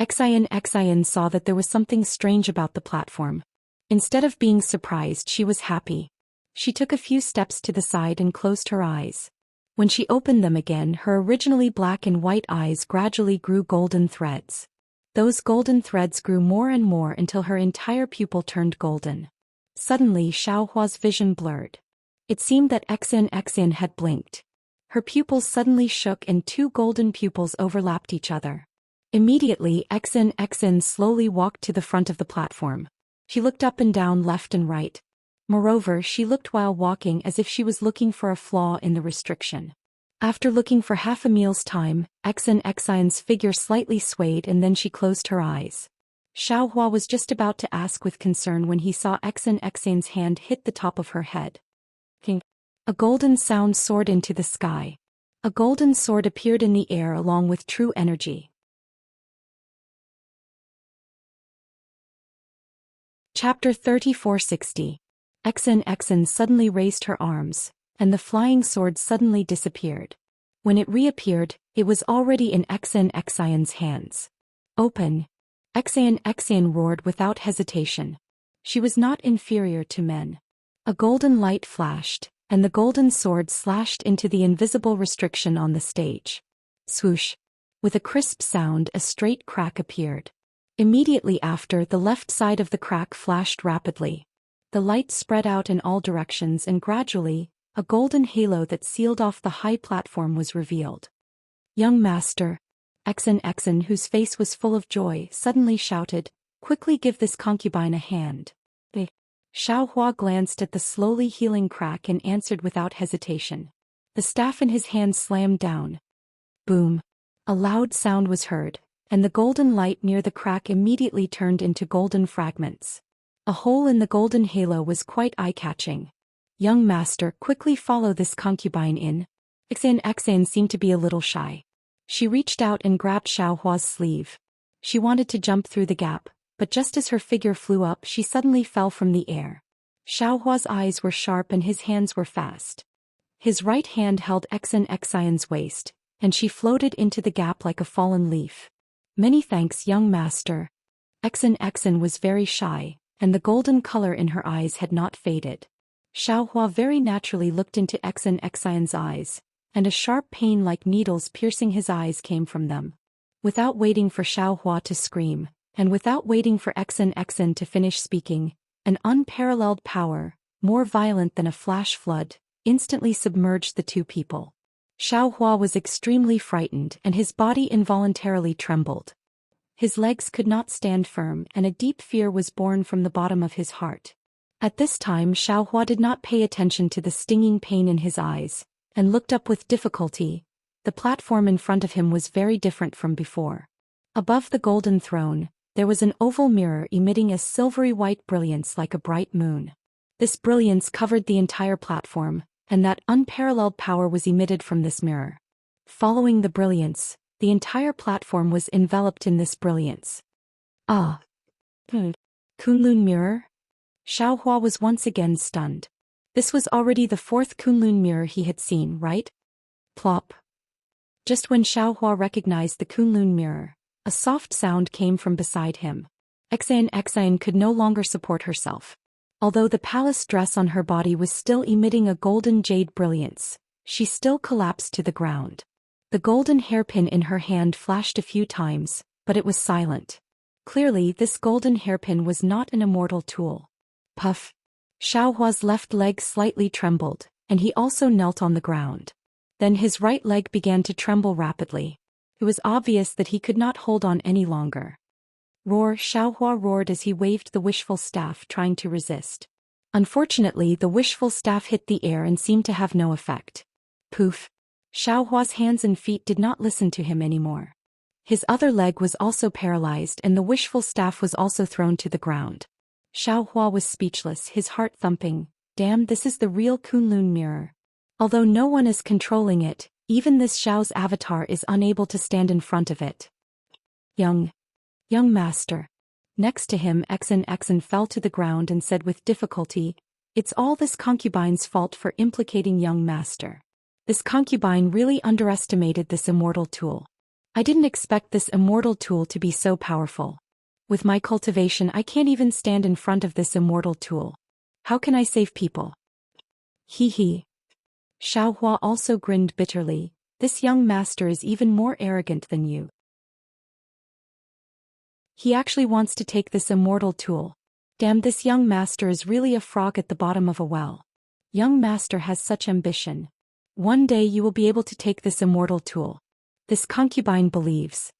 Xian saw that there was something strange about the platform. Instead of being surprised, she was happy. She took a few steps to the side and closed her eyes. When she opened them again, her originally black and white eyes gradually grew golden threads. Those golden threads grew more and more until her entire pupil turned golden. Suddenly Xiaohua's vision blurred. It seemed that Xen had blinked. Her pupils suddenly shook and two golden pupils overlapped each other. Immediately Xen slowly walked to the front of the platform. She looked up and down, left and right. Moreover, she looked while walking as if she was looking for a flaw in the restriction. After looking for half a meal's time, Xen's figure slightly swayed and then she closed her eyes. Xiaohua was just about to ask with concern when he saw Xen's hand hit the top of her head. A golden sound soared into the sky. A golden sword appeared in the air along with true energy. Chapter 3460. Xen suddenly raised her arms, and the flying sword suddenly disappeared. When it reappeared, it was already in Xen's hands. Open! Xen roared without hesitation. She was not inferior to men. A golden light flashed, and the golden sword slashed into the invisible restriction on the stage. Swoosh! With a crisp sound, a straight crack appeared. Immediately after, the left side of the crack flashed rapidly. The light spread out in all directions and gradually, a golden halo that sealed off the high platform was revealed. Young master, Xen, whose face was full of joy, suddenly shouted, "Quickly give this concubine a hand." Xiaohua glanced at the slowly healing crack and answered without hesitation. The staff in his hand slammed down. Boom! A loud sound was heard, and the golden light near the crack immediately turned into golden fragments. A hole in the golden halo was quite eye-catching. Young master, quickly follow this concubine in. Xen seemed to be a little shy. She reached out and grabbed Xiaohua's sleeve. She wanted to jump through the gap, but just as her figure flew up, she suddenly fell from the air. Xiaohua's eyes were sharp and his hands were fast. His right hand held Xen's waist, and she floated into the gap like a fallen leaf. Many thanks, young master. Xen was very shy, and the golden color in her eyes had not faded. Xiaohua very naturally looked into Xen's eyes, and a sharp pain like needles piercing his eyes came from them. Without waiting for Xiaohua to scream, and without waiting for Xen to finish speaking, an unparalleled power, more violent than a flash flood, instantly submerged the two people. Xiaohua was extremely frightened and his body involuntarily trembled. His legs could not stand firm and a deep fear was born from the bottom of his heart. At this time Xiaohua did not pay attention to the stinging pain in his eyes, and looked up with difficulty. The platform in front of him was very different from before. Above the golden throne, there was an oval mirror emitting a silvery white brilliance like a bright moon. This brilliance covered the entire platform, and that unparalleled power was emitted from this mirror. Following the brilliance, the entire platform was enveloped in this brilliance. Ah! Kunlun mirror? Xiaohua was once again stunned. This was already the fourth Kunlun mirror he had seen, right? Plop. Just when Xiaohua recognized the Kunlun mirror, a soft sound came from beside him. Xen could no longer support herself. Although the palace dress on her body was still emitting a golden jade brilliance, she still collapsed to the ground. The golden hairpin in her hand flashed a few times, but it was silent. Clearly, this golden hairpin was not an immortal tool. Puff! Xiaohua's left leg slightly trembled, and he also knelt on the ground. Then his right leg began to tremble rapidly. It was obvious that he could not hold on any longer. Roar! Xiaohua roared as he waved the wishful staff, trying to resist. Unfortunately, the wishful staff hit the air and seemed to have no effect. Poof! Xiaohua's hands and feet did not listen to him anymore. His other leg was also paralyzed and the wishful staff was also thrown to the ground. Xiaohua was speechless, his heart thumping. Damn, this is the real Kunlun mirror. Although no one is controlling it, Even this Xiao's avatar is unable to stand in front of it. Young master. Next to him Exen fell to the ground and said with difficulty, "It's all this concubine's fault for implicating young master. This concubine really underestimated this immortal tool. I didn't expect this immortal tool to be so powerful. With my cultivation I can't even stand in front of this immortal tool. How can I save people?" He. Xiaohua also grinned bitterly. "This young master is even more arrogant than you. He actually wants to take this immortal tool. Damn, this young master is really a frog at the bottom of a well. Young master has such ambition. One day you will be able to take this immortal tool. This concubine believes."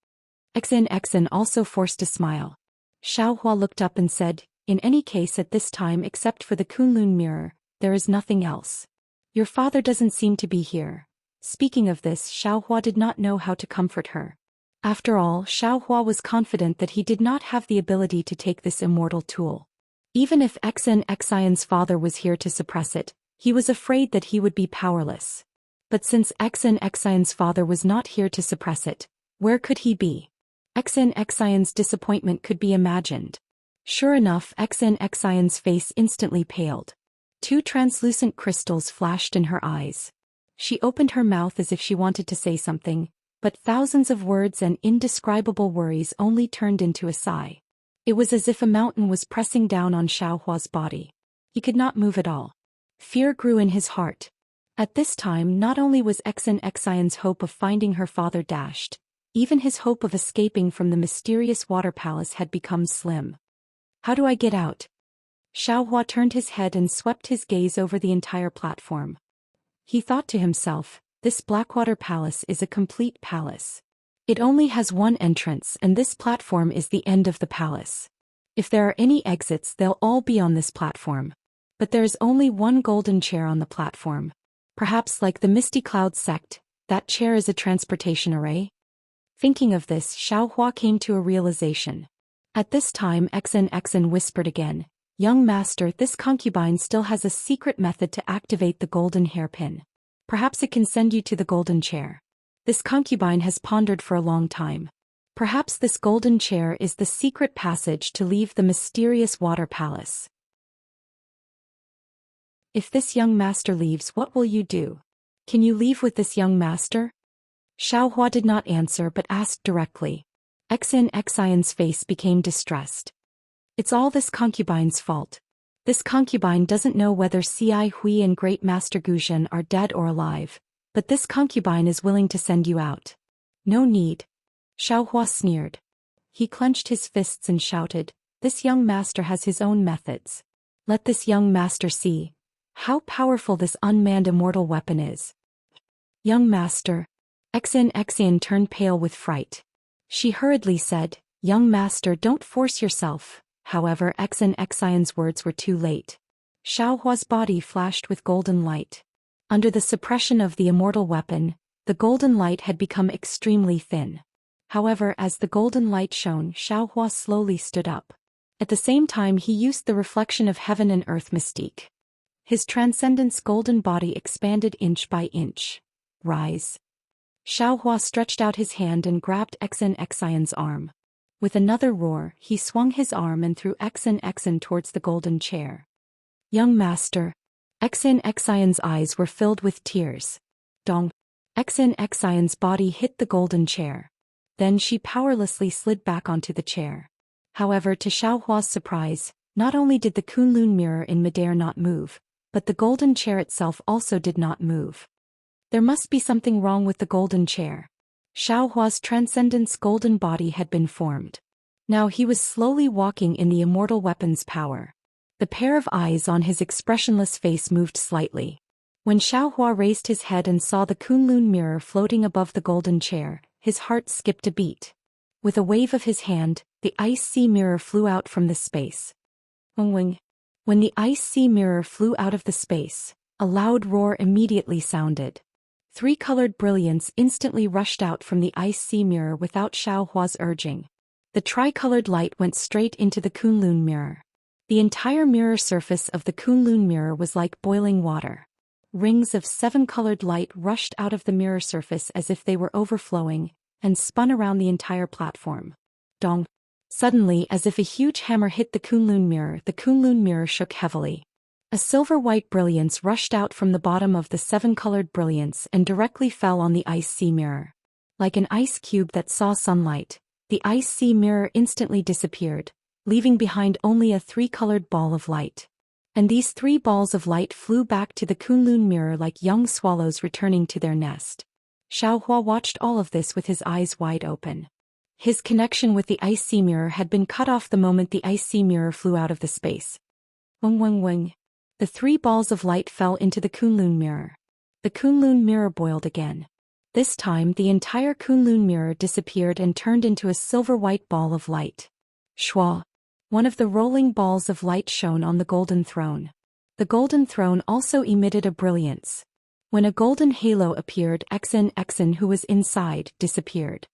Exen also forced a smile. Xiaohua looked up and said, "In any case at this time except for the Kunlun mirror, there is nothing else. Your father doesn't seem to be here." Speaking of this, Xiaohua did not know how to comfort her. After all, Xiaohua was confident that he did not have the ability to take this immortal tool. Even if Exen's father was here to suppress it, he was afraid that he would be powerless. But since Exen's father was not here to suppress it, where could he be? Exen's disappointment could be imagined. Sure enough, Exen's face instantly paled. Two translucent crystals flashed in her eyes. She opened her mouth as if she wanted to say something, but thousands of words and indescribable worries only turned into a sigh. It was as if a mountain was pressing down on Xiaohua's body. He could not move at all. Fear grew in his heart. At this time not only was Exen's hope of finding her father dashed, even his hope of escaping from the mysterious water palace had become slim. How do I get out? Xiaohua turned his head and swept his gaze over the entire platform. He thought to himself, this Blackwater Palace is a complete palace. It only has one entrance and this platform is the end of the palace. If there are any exits they'll all be on this platform. But there is only one golden chair on the platform. Perhaps like the Misty Cloud sect, that chair is a transportation array? Thinking of this, Xiaohua came to a realization. At this time Exen whispered again, "Young master, this concubine still has a secret method to activate the golden hairpin. Perhaps it can send you to the golden chair." This concubine has pondered for a long time. Perhaps this golden chair is the secret passage to leave the mysterious water palace. If this young master leaves, what will you do? Can you leave with this young master? Xiaohua did not answer but asked directly. Exen's face became distressed. It's all this concubine's fault. This concubine doesn't know whether Ci Hui and Great Master Guzhen are dead or alive, but this concubine is willing to send you out. No need. Xiaohua sneered. He clenched his fists and shouted, "This young master has his own methods. Let this young master see how powerful this unmanned immortal weapon is." Young master. Exen turned pale with fright. She hurriedly said, "Young master, don't force yourself." However, Exen's words were too late. Xiaohua's body flashed with golden light. Under the suppression of the immortal weapon, the golden light had become extremely thin. However, as the golden light shone, Xiaohua slowly stood up. At the same time he used the reflection of heaven and earth mystique. His transcendence golden body expanded inch by inch. Rise. Xiaohua stretched out his hand and grabbed Exen's arm. With another roar, he swung his arm and threw Exen towards the golden chair. Young master. Exen's eyes were filled with tears. Dong. Exen's body hit the golden chair. Then she powerlessly slid back onto the chair. However, to Xiaohua's surprise, not only did the Kunlun mirror in midair not move, but the golden chair itself also did not move. There must be something wrong with the golden chair. Xiaohua's transcendence golden body had been formed. Now he was slowly walking in the immortal weapon's power. The pair of eyes on his expressionless face moved slightly. When Xiaohua raised his head and saw the Kunlun mirror floating above the golden chair, his heart skipped a beat. With a wave of his hand, the ice sea mirror flew out from the space. When the ice sea mirror flew out of the space, a loud roar immediately sounded. Three-colored brilliance instantly rushed out from the ice sea mirror without Xiaohua's urging. The tricolored light went straight into the Kunlun mirror. The entire mirror surface of the Kunlun mirror was like boiling water. rings of seven-colored light rushed out of the mirror surface as if they were overflowing, and spun around the entire platform. Dong! Suddenly, as if a huge hammer hit the Kunlun mirror shook heavily. A silver-white brilliance rushed out from the bottom of the seven-colored brilliance and directly fell on the ice sea mirror. Like an ice cube that saw sunlight, the ice sea mirror instantly disappeared, leaving behind only a three-colored ball of light. And these three balls of light flew back to the Kunlun mirror like young swallows returning to their nest. Xiaohua watched all of this with his eyes wide open. His connection with the ice sea mirror had been cut off the moment the ice sea mirror flew out of the space. Weng weng weng. The three balls of light fell into the Kunlun mirror. The Kunlun mirror boiled again. This time the entire Kunlun mirror disappeared and turned into a silver-white ball of light. Shua! One of the rolling balls of light shone on the golden throne. The golden throne also emitted a brilliance. When a golden halo appeared, Xen who was inside disappeared.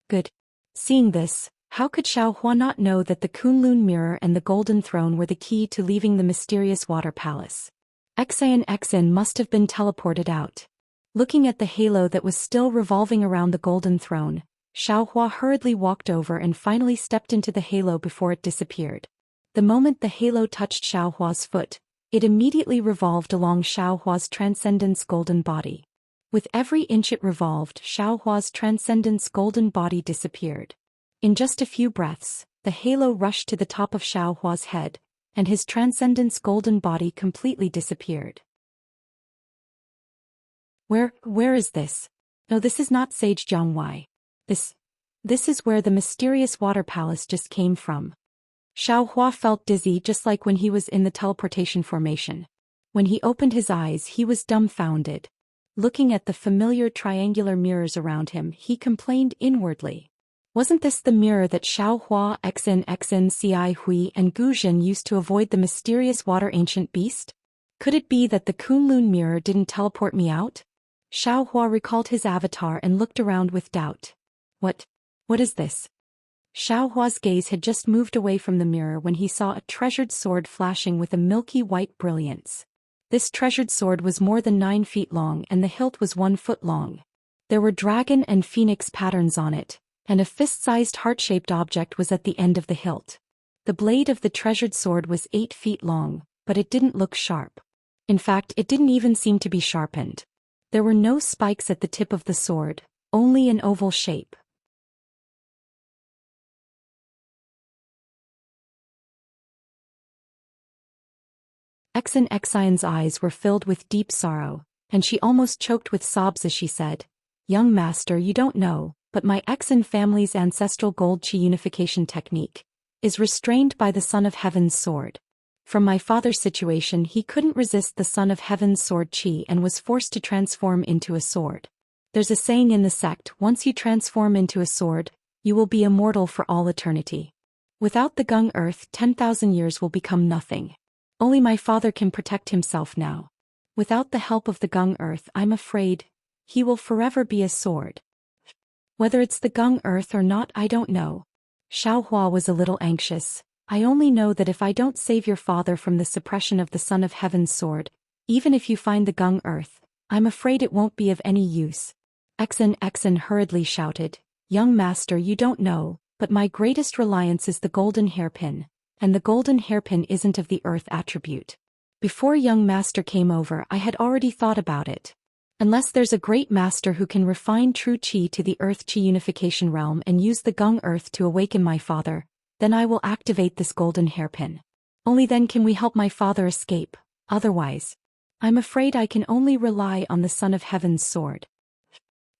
Good. Seeing this, how could Xiaohua not know that the Kunlun mirror and the golden throne were the key to leaving the mysterious water palace? Xen must have been teleported out. Looking at the halo that was still revolving around the golden throne, Xiaohua hurriedly walked over and finally stepped into the halo before it disappeared. The moment the halo touched Xiaohua's foot, it immediately revolved along Xiaohua's Transcendence golden body. With every inch it revolved, Xiaohua's Transcendence golden body disappeared. In just a few breaths, the halo rushed to the top of Xiaohua's head, and his Transcendence golden body completely disappeared. Where is this? No, this is not Sage Jiangwei. This is where the mysterious water palace just came from. Xiaohua felt dizzy just like when he was in the teleportation formation. When he opened his eyes, he was dumbfounded. Looking at the familiar triangular mirrors around him, he complained inwardly. Wasn't this the mirror that Xiaohua, Xen, Ci Hui and Gu Zhen used to avoid the mysterious water ancient beast? Could it be that the Kunlun mirror didn't teleport me out? Xiaohua recalled his avatar and looked around with doubt. What is this? Xiaohua's gaze had just moved away from the mirror when he saw a treasured sword flashing with a milky white brilliance. This treasured sword was more than 9 feet long and the hilt was 1 foot long. There were dragon and phoenix patterns on it, and a fist-sized heart-shaped object was at the end of the hilt. The blade of the treasured sword was 8 feet long, but it didn't look sharp. In fact, it didn't even seem to be sharpened. There were no spikes at the tip of the sword, only an oval shape. Xian's eyes were filled with deep sorrow, and she almost choked with sobs as she said, "Young master, you don't know, but my Xen family's ancestral gold chi unification technique is restrained by the Son of Heaven's sword. From my father's situation, he couldn't resist the Son of Heaven's sword chi and was forced to transform into a sword. There's a saying in the sect, once you transform into a sword, you will be immortal for all eternity. Without the Gung Earth, 10,000 years will become nothing. Only my father can protect himself now. Without the help of the Gung Earth, I'm afraid he will forever be a sword. Whether it's the Gung Earth or not, I don't know." Xiaohua was a little anxious. "I only know that if I don't save your father from the suppression of the Son of Heaven's sword, even if you find the Gung Earth, I'm afraid it won't be of any use." Xen hurriedly shouted, "Young master, you don't know, but my greatest reliance is the golden hairpin. And the golden hairpin isn't of the earth attribute. Before young master came over, I had already thought about it. Unless there's a great master who can refine true chi to the earth chi unification realm and use the Gung Earth to awaken my father, then I will activate this golden hairpin. Only then can we help my father escape, otherwise, I'm afraid I can only rely on the Son of Heaven's sword."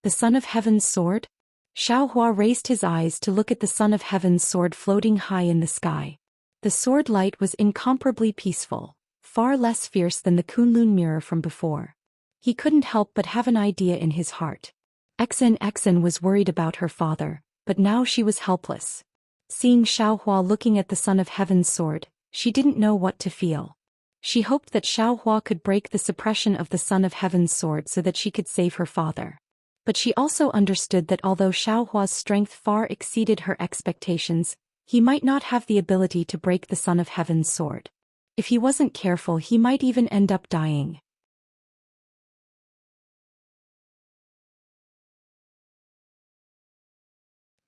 The Son of Heaven's sword? Xiaohua raised his eyes to look at the Son of Heaven's sword floating high in the sky. The sword light was incomparably peaceful, far less fierce than the Kunlun mirror from before. He couldn't help but have an idea in his heart. Xen was worried about her father, but now she was helpless. Seeing Xiaohua looking at the Son of Heaven's sword, she didn't know what to feel. She hoped that Xiaohua could break the suppression of the Son of Heaven's sword so that she could save her father. But she also understood that although Xiaohua's strength far exceeded her expectations, he might not have the ability to break the Son of Heaven's sword. If he wasn't careful, he might even end up dying.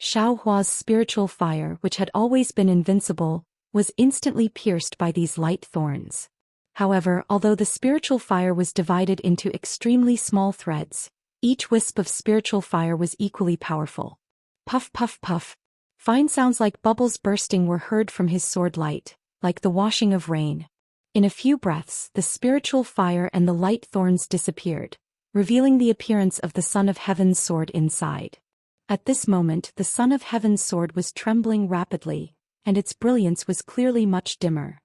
Xiaohua's spiritual fire, which had always been invincible, was instantly pierced by these light thorns. However, although the spiritual fire was divided into extremely small threads, each wisp of spiritual fire was equally powerful. Puff puff puff. Fine sounds like bubbles bursting were heard from his sword light, like the washing of rain. In a few breaths, the spiritual fire and the light thorns disappeared, revealing the appearance of the Son of Heaven's sword inside. At this moment, the Son of Heaven's sword was trembling rapidly, and its brilliance was clearly much dimmer.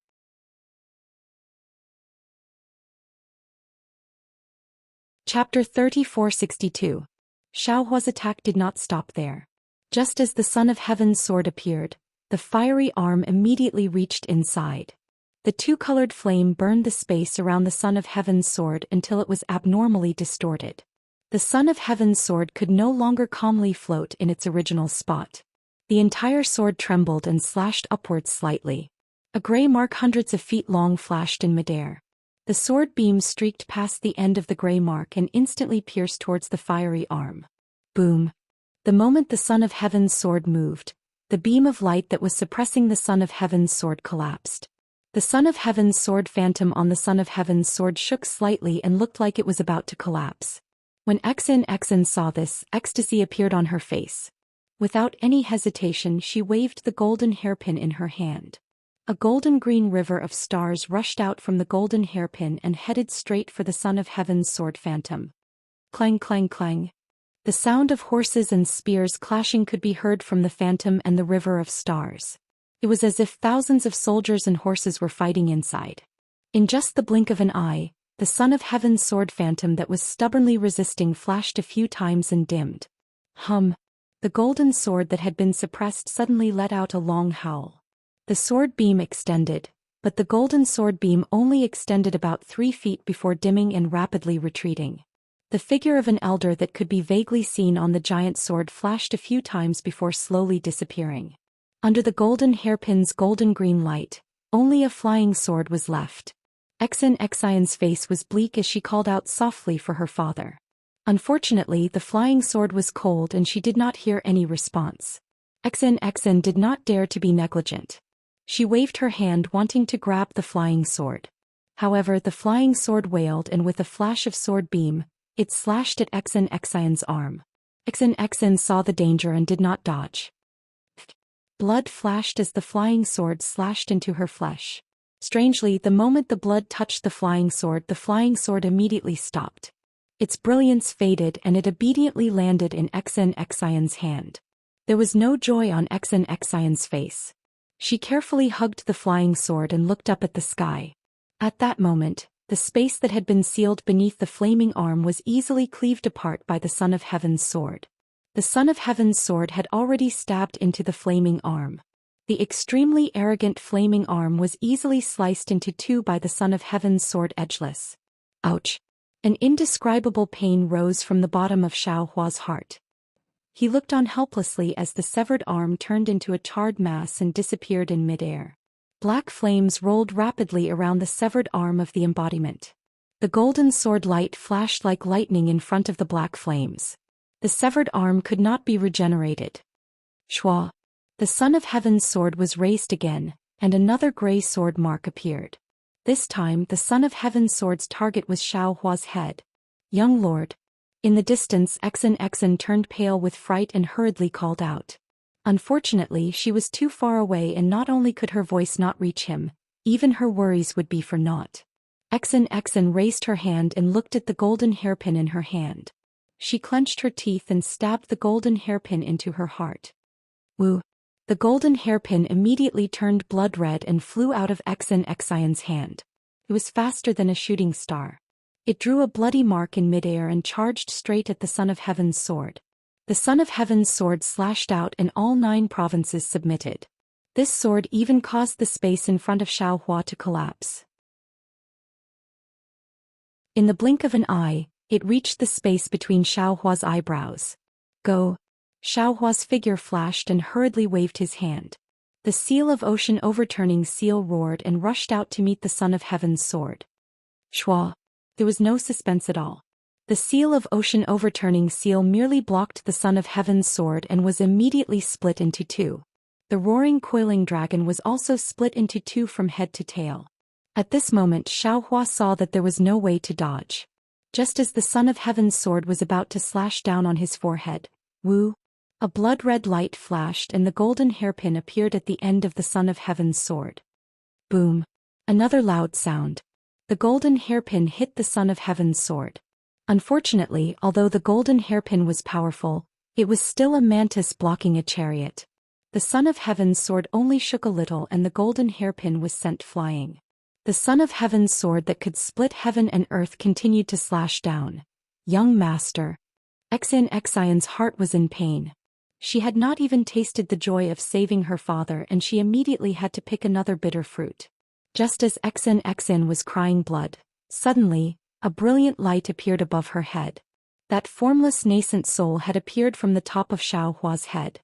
Chapter 3462. Xiaohua's attack did not stop there. Just as the Son of Heaven's sword appeared, the fiery arm immediately reached inside. The two-colored flame burned the space around the Son of Heaven's sword until it was abnormally distorted. The Son of Heaven's sword could no longer calmly float in its original spot. The entire sword trembled and slashed upwards slightly. A gray mark hundreds of feet long flashed in midair. The sword beam streaked past the end of the gray mark and instantly pierced towards the fiery arm. Boom! The moment the Son of Heaven's sword moved, the beam of light that was suppressing the Son of Heaven's sword collapsed. The Son of Heaven's sword phantom on the Son of Heaven's sword shook slightly and looked like it was about to collapse. When Xen saw this, ecstasy appeared on her face. Without any hesitation, she waved the golden hairpin in her hand. A golden-green river of stars rushed out from the golden hairpin and headed straight for the Son of Heaven's sword phantom. Clang clang clang. The sound of horses and spears clashing could be heard from the phantom and the river of stars. It was as if thousands of soldiers and horses were fighting inside. In just the blink of an eye, the Son of Heaven's sword phantom that was stubbornly resisting flashed a few times and dimmed. Hum! The golden sword that had been suppressed suddenly let out a long howl. The sword beam extended, but the golden sword beam only extended about 3 feet before dimming and rapidly retreating. The figure of an elder that could be vaguely seen on the giant sword flashed a few times before slowly disappearing. Under the golden hairpin's golden-green light, only a flying sword was left. Xion's face was bleak as she called out softly for her father. Unfortunately, the flying sword was cold and she did not hear any response. Xion did not dare to be negligent. She waved her hand wanting to grab the flying sword. However, the flying sword wailed and with a flash of sword beam, it slashed at Xion's arm. Xion saw the danger and did not dodge. Blood flashed as the flying sword slashed into her flesh. Strangely, the moment the blood touched the flying sword immediately stopped. Its brilliance faded and it obediently landed in Xion's hand. There was no joy on Xion's face. She carefully hugged the flying sword and looked up at the sky. At that moment, the space that had been sealed beneath the flaming arm was easily cleaved apart by the Son of Heaven's sword. The Son of Heaven's sword had already stabbed into the flaming arm. The extremely arrogant flaming arm was easily sliced into 2 by the Son of Heaven's sword edgeless. Ouch! An indescribable pain rose from the bottom of Xiaohua's heart. He looked on helplessly as the severed arm turned into a charred mass and disappeared in midair. Black flames rolled rapidly around the severed arm of the embodiment. The golden sword light flashed like lightning in front of the black flames. The severed arm could not be regenerated. Shua! The Son of Heaven's sword was raised again, and another gray sword mark appeared. This time, the Son of Heaven's sword's target was Xiaohua's head. Young lord. In the distance, Xen turned pale with fright and hurriedly called out. Unfortunately, she was too far away and not only could her voice not reach him, even her worries would be for naught. Xen raised her hand and looked at the golden hairpin in her hand. She clenched her teeth and stabbed the golden hairpin into her heart. Woo! The golden hairpin immediately turned blood red and flew out of Xion's hand. It was faster than a shooting star. It drew a bloody mark in midair and charged straight at the Son of Heaven's sword. The Son of Heaven's sword slashed out and all 9 provinces submitted. This sword even caused the space in front of Xiaohua to collapse. In the blink of an eye, it reached the space between Xiaohua's eyebrows. Go! Xiaohua's figure flashed and hurriedly waved his hand. The seal of ocean overturning seal roared and rushed out to meet the Son of Heaven's sword. Shua! There was no suspense at all. The seal of ocean overturning seal merely blocked the son of heaven's sword and was immediately split into two. The roaring coiling dragon was also split into two from head to tail. At this moment Xiaohua saw that there was no way to dodge. Just as the son of heaven's sword was about to slash down on his forehead, woo! A blood-red light flashed and the golden hairpin appeared at the end of the son of heaven's sword. Boom! Another loud sound. The golden hairpin hit the son of heaven's sword. Unfortunately, although the golden hairpin was powerful, it was still a mantis blocking a chariot. The son of heaven's sword only shook a little and the golden hairpin was sent flying. The son of heaven's sword that could split heaven and earth continued to slash down. Young master. Xion's heart was in pain. She had not even tasted the joy of saving her father and she immediately had to pick another bitter fruit. Just as Xion was crying blood, suddenly, a brilliant light appeared above her head. That formless nascent soul had appeared from the top of Xiaohua's head.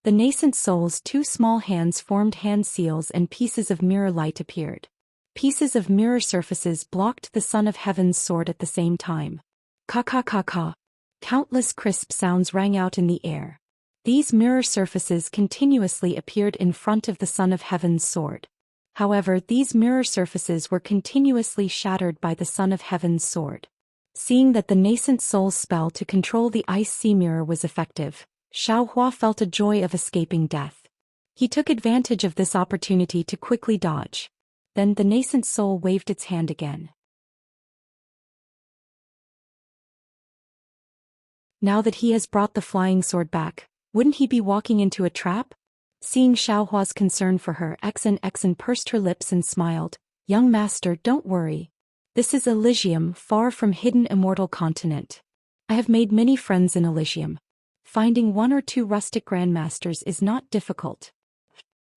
The nascent soul's two small hands formed hand seals and pieces of mirror light appeared. Pieces of mirror surfaces blocked the son of heaven's sword at the same time. Ka-ka-ka-ka. Countless crisp sounds rang out in the air. These mirror surfaces continuously appeared in front of the son of heaven's sword. However, these mirror surfaces were continuously shattered by the son of heaven's sword. Seeing that the nascent soul's spell to control the ice sea mirror was effective, Xiaohua felt a joy of escaping death. He took advantage of this opportunity to quickly dodge. Then the nascent soul waved its hand again. Now that he has brought the flying sword back, wouldn't he be walking into a trap? Seeing Xiaohua's concern for her, Xion pursed her lips and smiled. Young master, don't worry. This is Elysium, far from hidden immortal continent. I have made many friends in Elysium. Finding one or two rustic grandmasters is not difficult.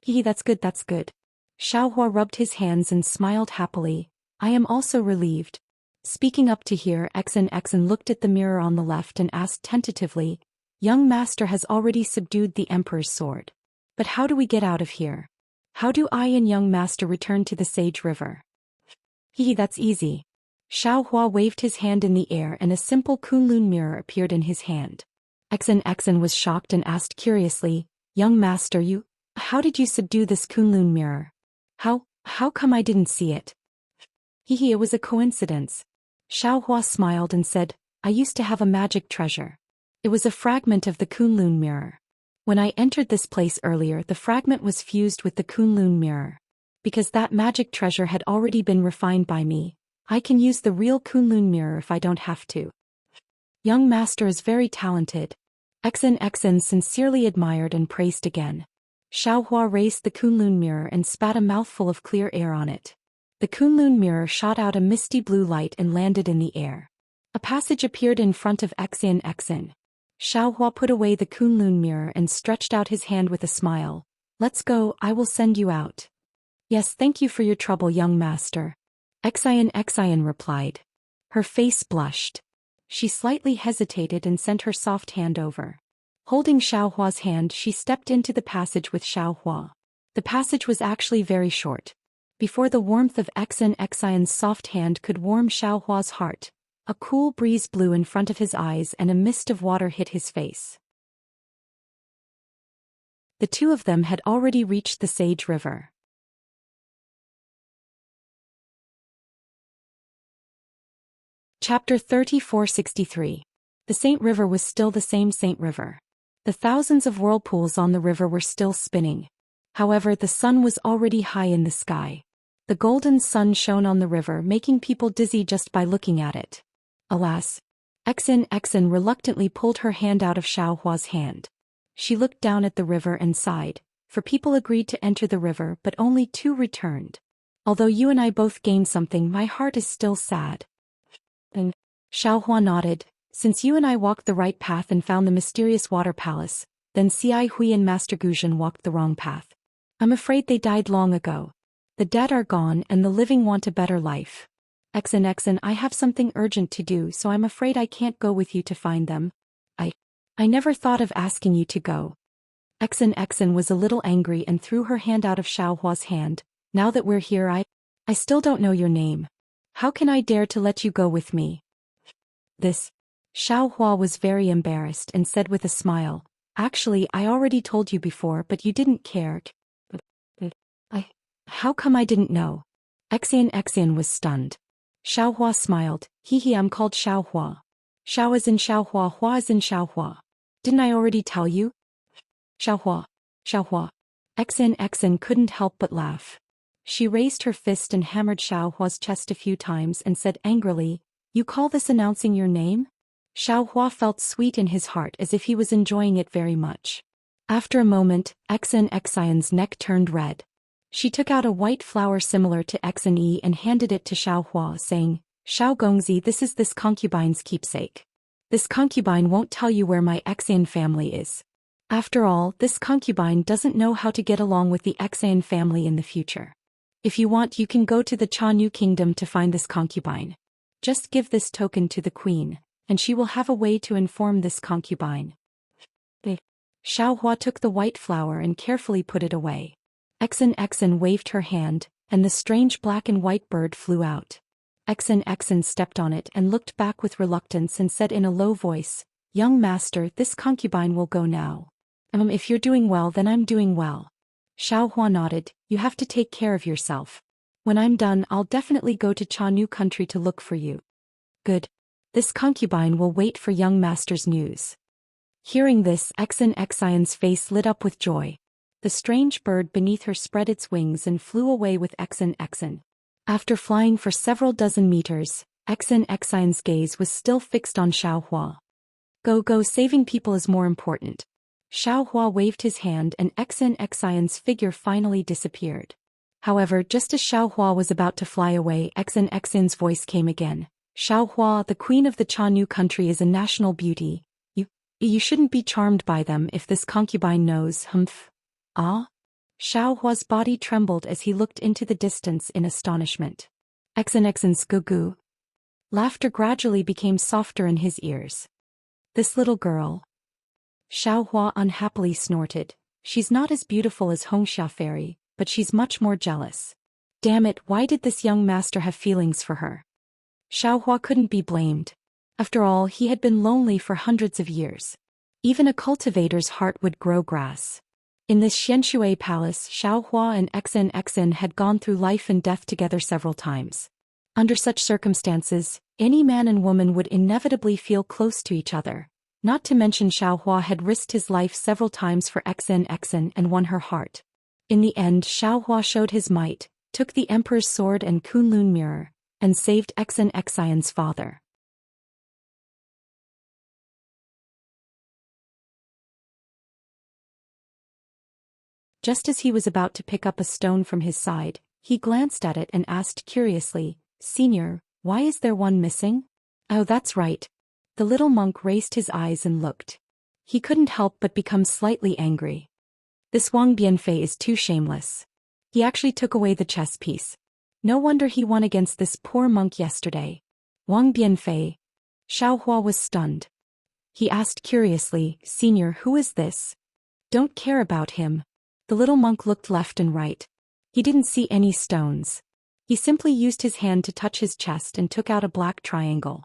That's good, that's good. Xiaohua rubbed his hands and smiled happily. I am also relieved. Speaking up to hear, Xion looked at the mirror on the left and asked tentatively, Young master has already subdued the emperor's sword. But how do we get out of here? How do I and young master return to the Sage River? That's easy. Xiaohua waved his hand in the air and a simple Kunlun mirror appeared in his hand. Xion was shocked and asked curiously, Young master, how did you subdue this Kunlun mirror? How come I didn't see it? It was a coincidence. Xiaohua smiled and said, I used to have a magic treasure. It was a fragment of the Kunlun mirror. When I entered this place earlier, the fragment was fused with the Kunlun mirror. Because that magic treasure had already been refined by me, I can use the real Kunlun mirror if I don't have to. Young master is very talented. Xion sincerely admired and praised again. Xiaohua raised the Kunlun mirror and spat a mouthful of clear air on it. The Kunlun mirror shot out a misty blue light and landed in the air. A passage appeared in front of Xion. Xiaohua put away the Kunlun mirror and stretched out his hand with a smile. Let's go, I will send you out. Yes, thank you for your trouble, young master. Xion replied. Her face blushed. She slightly hesitated and sent her soft hand over. Holding Xiaohua's hand, she stepped into the passage with Xiaohua. The passage was actually very short. Before the warmth of Xion's soft hand could warm Xiaohua's heart, a cool breeze blew in front of his eyes and a mist of water hit his face. The two of them had already reached the Sage River. Chapter 3463. The Saint River was still the same Saint River. The thousands of whirlpools on the river were still spinning. However, the sun was already high in the sky. The golden sun shone on the river, making people dizzy just by looking at it. Alas! Xion reluctantly pulled her hand out of Xiaohua's hand. She looked down at the river and sighed, for people agreed to enter the river but only 2 returned. Although you and I both gained something, my heart is still sad. And Xiaohua nodded. Since you and I walked the right path and found the mysterious water palace, then Ci Hui and Master Guzhen walked the wrong path. I'm afraid they died long ago. The dead are gone and the living want a better life. Xion, I have something urgent to do, so I'm afraid I can't go with you to find them. I never thought of asking you to go. Xion was a little angry and threw her hand out of Xiaohua's hand. Now that we're here, I still don't know your name. How can I dare to let you go with me? This Xiao Hua was very embarrassed and said with a smile, "Actually, I already told you before, but you didn't care. I. How come I didn't know?" Xian was stunned. Xiao Hua smiled, "Hee, I'm called Xiao Hua. Xiao is in Xiao Hua, Hua is in Xiao Hua. Didn't I already tell you?" Xiao Hua. Xiao Hua. Xian couldn't help but laugh. She raised her fist and hammered Xiao Hua's chest a few times and said angrily, "You call this announcing your name?" Xiao Hua felt sweet in his heart as if he was enjoying it very much. After a moment, Xian's neck turned red. She took out a white flower similar to Xian and handed it to Xiao Hua, saying, "Xiao Gongzi, this is this concubine's keepsake. This concubine won't tell you where my Xian family is. After all, this concubine doesn't know how to get along with the Xian family in the future. If you want, you can go to the Chanyu kingdom to find this concubine. Just give this token to the queen, and she will have a way to inform this concubine." Xiao Hua took the white flower and carefully put it away. Xian waved her hand, and the strange black and white bird flew out. Xian stepped on it and looked back with reluctance and said in a low voice, "Young master, this concubine will go now." If you're doing well, then I'm doing well." Xiao Hua nodded, "You have to take care of yourself. When I'm done, I'll definitely go to Chanyu country to look for you." "Good. This concubine will wait for young master's news." Hearing this, Xian's face lit up with joy. The strange bird beneath her spread its wings and flew away with Xian. After flying for several dozen meters, Xian's gaze was still fixed on Xiao Hua. Go, saving people is more important." Xiao Hua waved his hand and Xian's figure finally disappeared. However, just as Xiao Hua was about to fly away, Xian's voice came again. "Xiao Hua, the queen of the Chanyu country is a national beauty. You shouldn't be charmed by them if this concubine knows, humph." "Ah?" Xiao Hua's body trembled as he looked into the distance in astonishment. Xian's goo-goo. Laughter gradually became softer in his ears. "This little girl." Xiao Hua unhappily snorted. "She's not as beautiful as Hongxia Fairy, but she's much more jealous. Damn it, why did this young master have feelings for her?" Xiao Hua couldn't be blamed. After all, he had been lonely for hundreds of years. Even a cultivator's heart would grow grass. In this Xianshui palace, Xiao Hua and Xian had gone through life and death together several times. Under such circumstances, any man and woman would inevitably feel close to each other. Not to mention Xiao Hua had risked his life several times for Xian and won her heart. In the end, Xiao Hua showed his might, took the emperor's sword and Kunlun mirror, and saved Xian's father. Just as he was about to pick up a stone from his side, he glanced at it and asked curiously, "Senior, why is there one missing?" "Oh, that's right." The little monk raised his eyes and looked. He couldn't help but become slightly angry. This Wang Bianfei is too shameless. He actually took away the chess piece. No wonder he won against this poor monk yesterday. Wang Bianfei. Xiao Hua was stunned. He asked curiously, "Senior, who is this?" "Don't care about him." The little monk looked left and right. He didn't see any stones. He simply used his hand to touch his chest and took out a black triangle.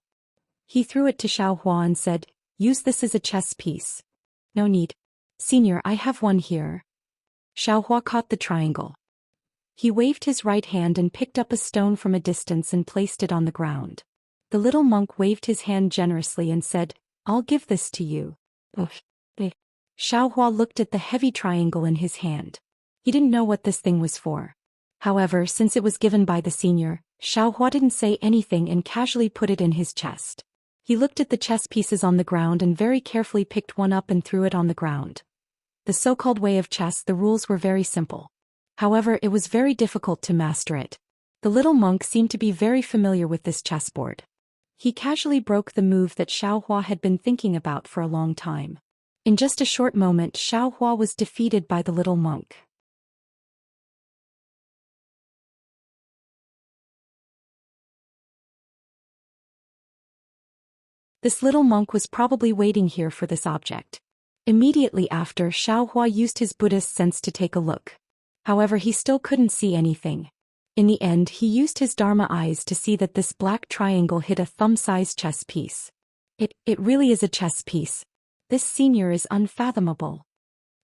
He threw it to Xiao Hua and said, "Use this as a chess piece." "No need. Senior, I have one here." Xiao Hua caught the triangle. He waved his right hand and picked up a stone from a distance and placed it on the ground. The little monk waved his hand generously and said, "I'll give this to you." Xiao Hua looked at the heavy triangle in his hand. He didn't know what this thing was for. However, since it was given by the senior, Xiao Hua didn't say anything and casually put it in his chest. He looked at the chess pieces on the ground and very carefully picked one up and threw it on the ground. The so-called way of chess, the rules were very simple. However, it was very difficult to master it. The little monk seemed to be very familiar with this chessboard. He casually broke the move that Xiao Hua had been thinking about for a long time. In just a short moment, Xiao Hua was defeated by the little monk. This little monk was probably waiting here for this object. Immediately after, Xiao Hua used his Buddhist sense to take a look. However, he still couldn't see anything. In the end, he used his Dharma eyes to see that this black triangle hid a thumb-sized chess piece. It really is a chess piece. This senior is unfathomable.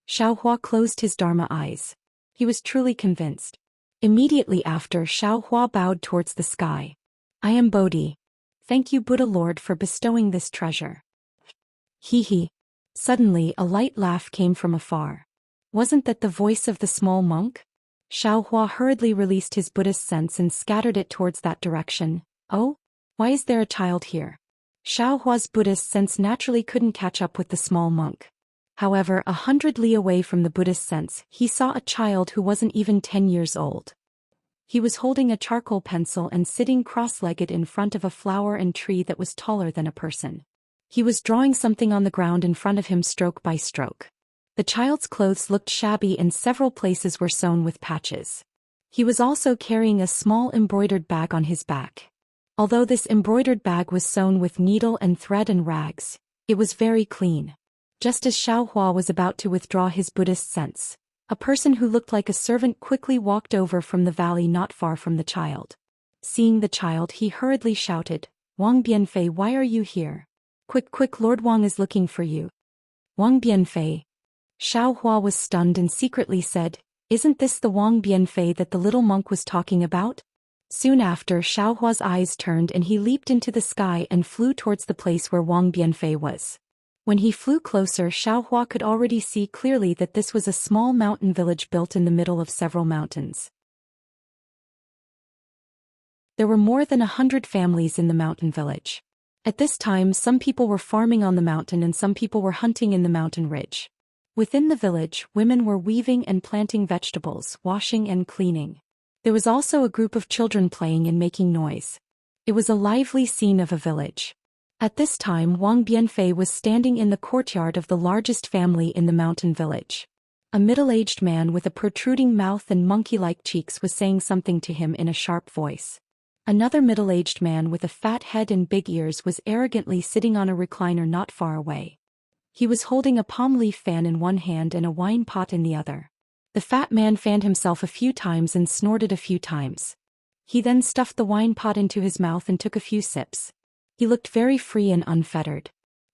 Xiaohua closed his Dharma eyes. He was truly convinced. Immediately after, Xiaohua bowed towards the sky. I am Bodhi. Thank you, Buddha Lord, for bestowing this treasure. He he. Suddenly a light laugh came from afar. Wasn't that the voice of the small monk? Xiaohua hurriedly released his Buddhist sense and scattered it towards that direction. Oh? Why is there a child here? Xiaohua's Buddhist sense naturally couldn't catch up with the small monk. However, 100 li away from the Buddhist sense, he saw a child who wasn't even 10 years old. He was holding a charcoal pencil and sitting cross-legged in front of a flower and tree that was taller than a person. He was drawing something on the ground in front of him stroke by stroke. The child's clothes looked shabby and several places were sewn with patches. He was also carrying a small embroidered bag on his back. Although this embroidered bag was sewn with needle and thread and rags, it was very clean. Just as Xiaohua was about to withdraw his Buddhist sense, a person who looked like a servant quickly walked over from the valley not far from the child. Seeing the child, he hurriedly shouted, Wang Bianfei, why are you here? Quick, Lord Wang is looking for you. Wang Bianfei. Xiaohua was stunned and secretly said, Isn't this the Wang Bianfei that the little monk was talking about? Soon after, Xiaohua's eyes turned and he leaped into the sky and flew towards the place where Wang Bianfei was. When he flew closer, Xiaohua could already see clearly that this was a small mountain village built in the middle of several mountains. There were more than 100 families in the mountain village. At this time, some people were farming on the mountain and some people were hunting in the mountain ridge. Within the village, women were weaving and planting vegetables, washing and cleaning. There was also a group of children playing and making noise. It was a lively scene of a village. At this time, Wang Bianfei was standing in the courtyard of the largest family in the mountain village. A middle-aged man with a protruding mouth and monkey-like cheeks was saying something to him in a sharp voice. Another middle-aged man with a fat head and big ears was arrogantly sitting on a recliner not far away. He was holding a palm leaf fan in one hand and a wine pot in the other. The fat man fanned himself a few times and snorted a few times. He then stuffed the wine pot into his mouth and took a few sips. He looked very free and unfettered.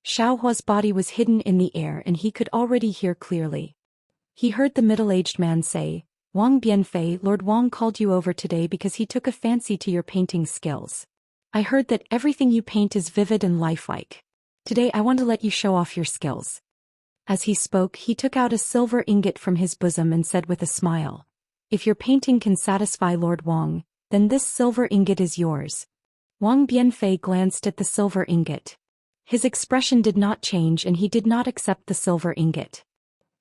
Xiaohua's body was hidden in the air and he could already hear clearly. He heard the middle-aged man say, Wang Bianfei, Lord Wang called you over today because he took a fancy to your painting skills. I heard that everything you paint is vivid and lifelike. Today I want to let you show off your skills. As he spoke, he took out a silver ingot from his bosom and said with a smile, If your painting can satisfy Lord Wang, then this silver ingot is yours. Wang Bianfei glanced at the silver ingot. His expression did not change and he did not accept the silver ingot.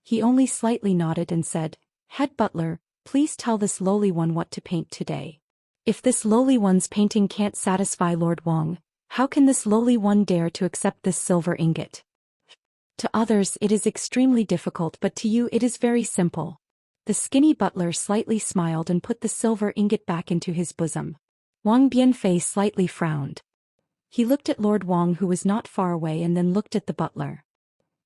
He only slightly nodded and said, Head butler, please tell this lowly one what to paint today. If this lowly one's painting can't satisfy Lord Wang, how can this lowly one dare to accept this silver ingot? To others it is extremely difficult, but to you it is very simple. The skinny butler slightly smiled and put the silver ingot back into his bosom. Wang Bianfei slightly frowned. He looked at Lord Wang who was not far away and then looked at the butler.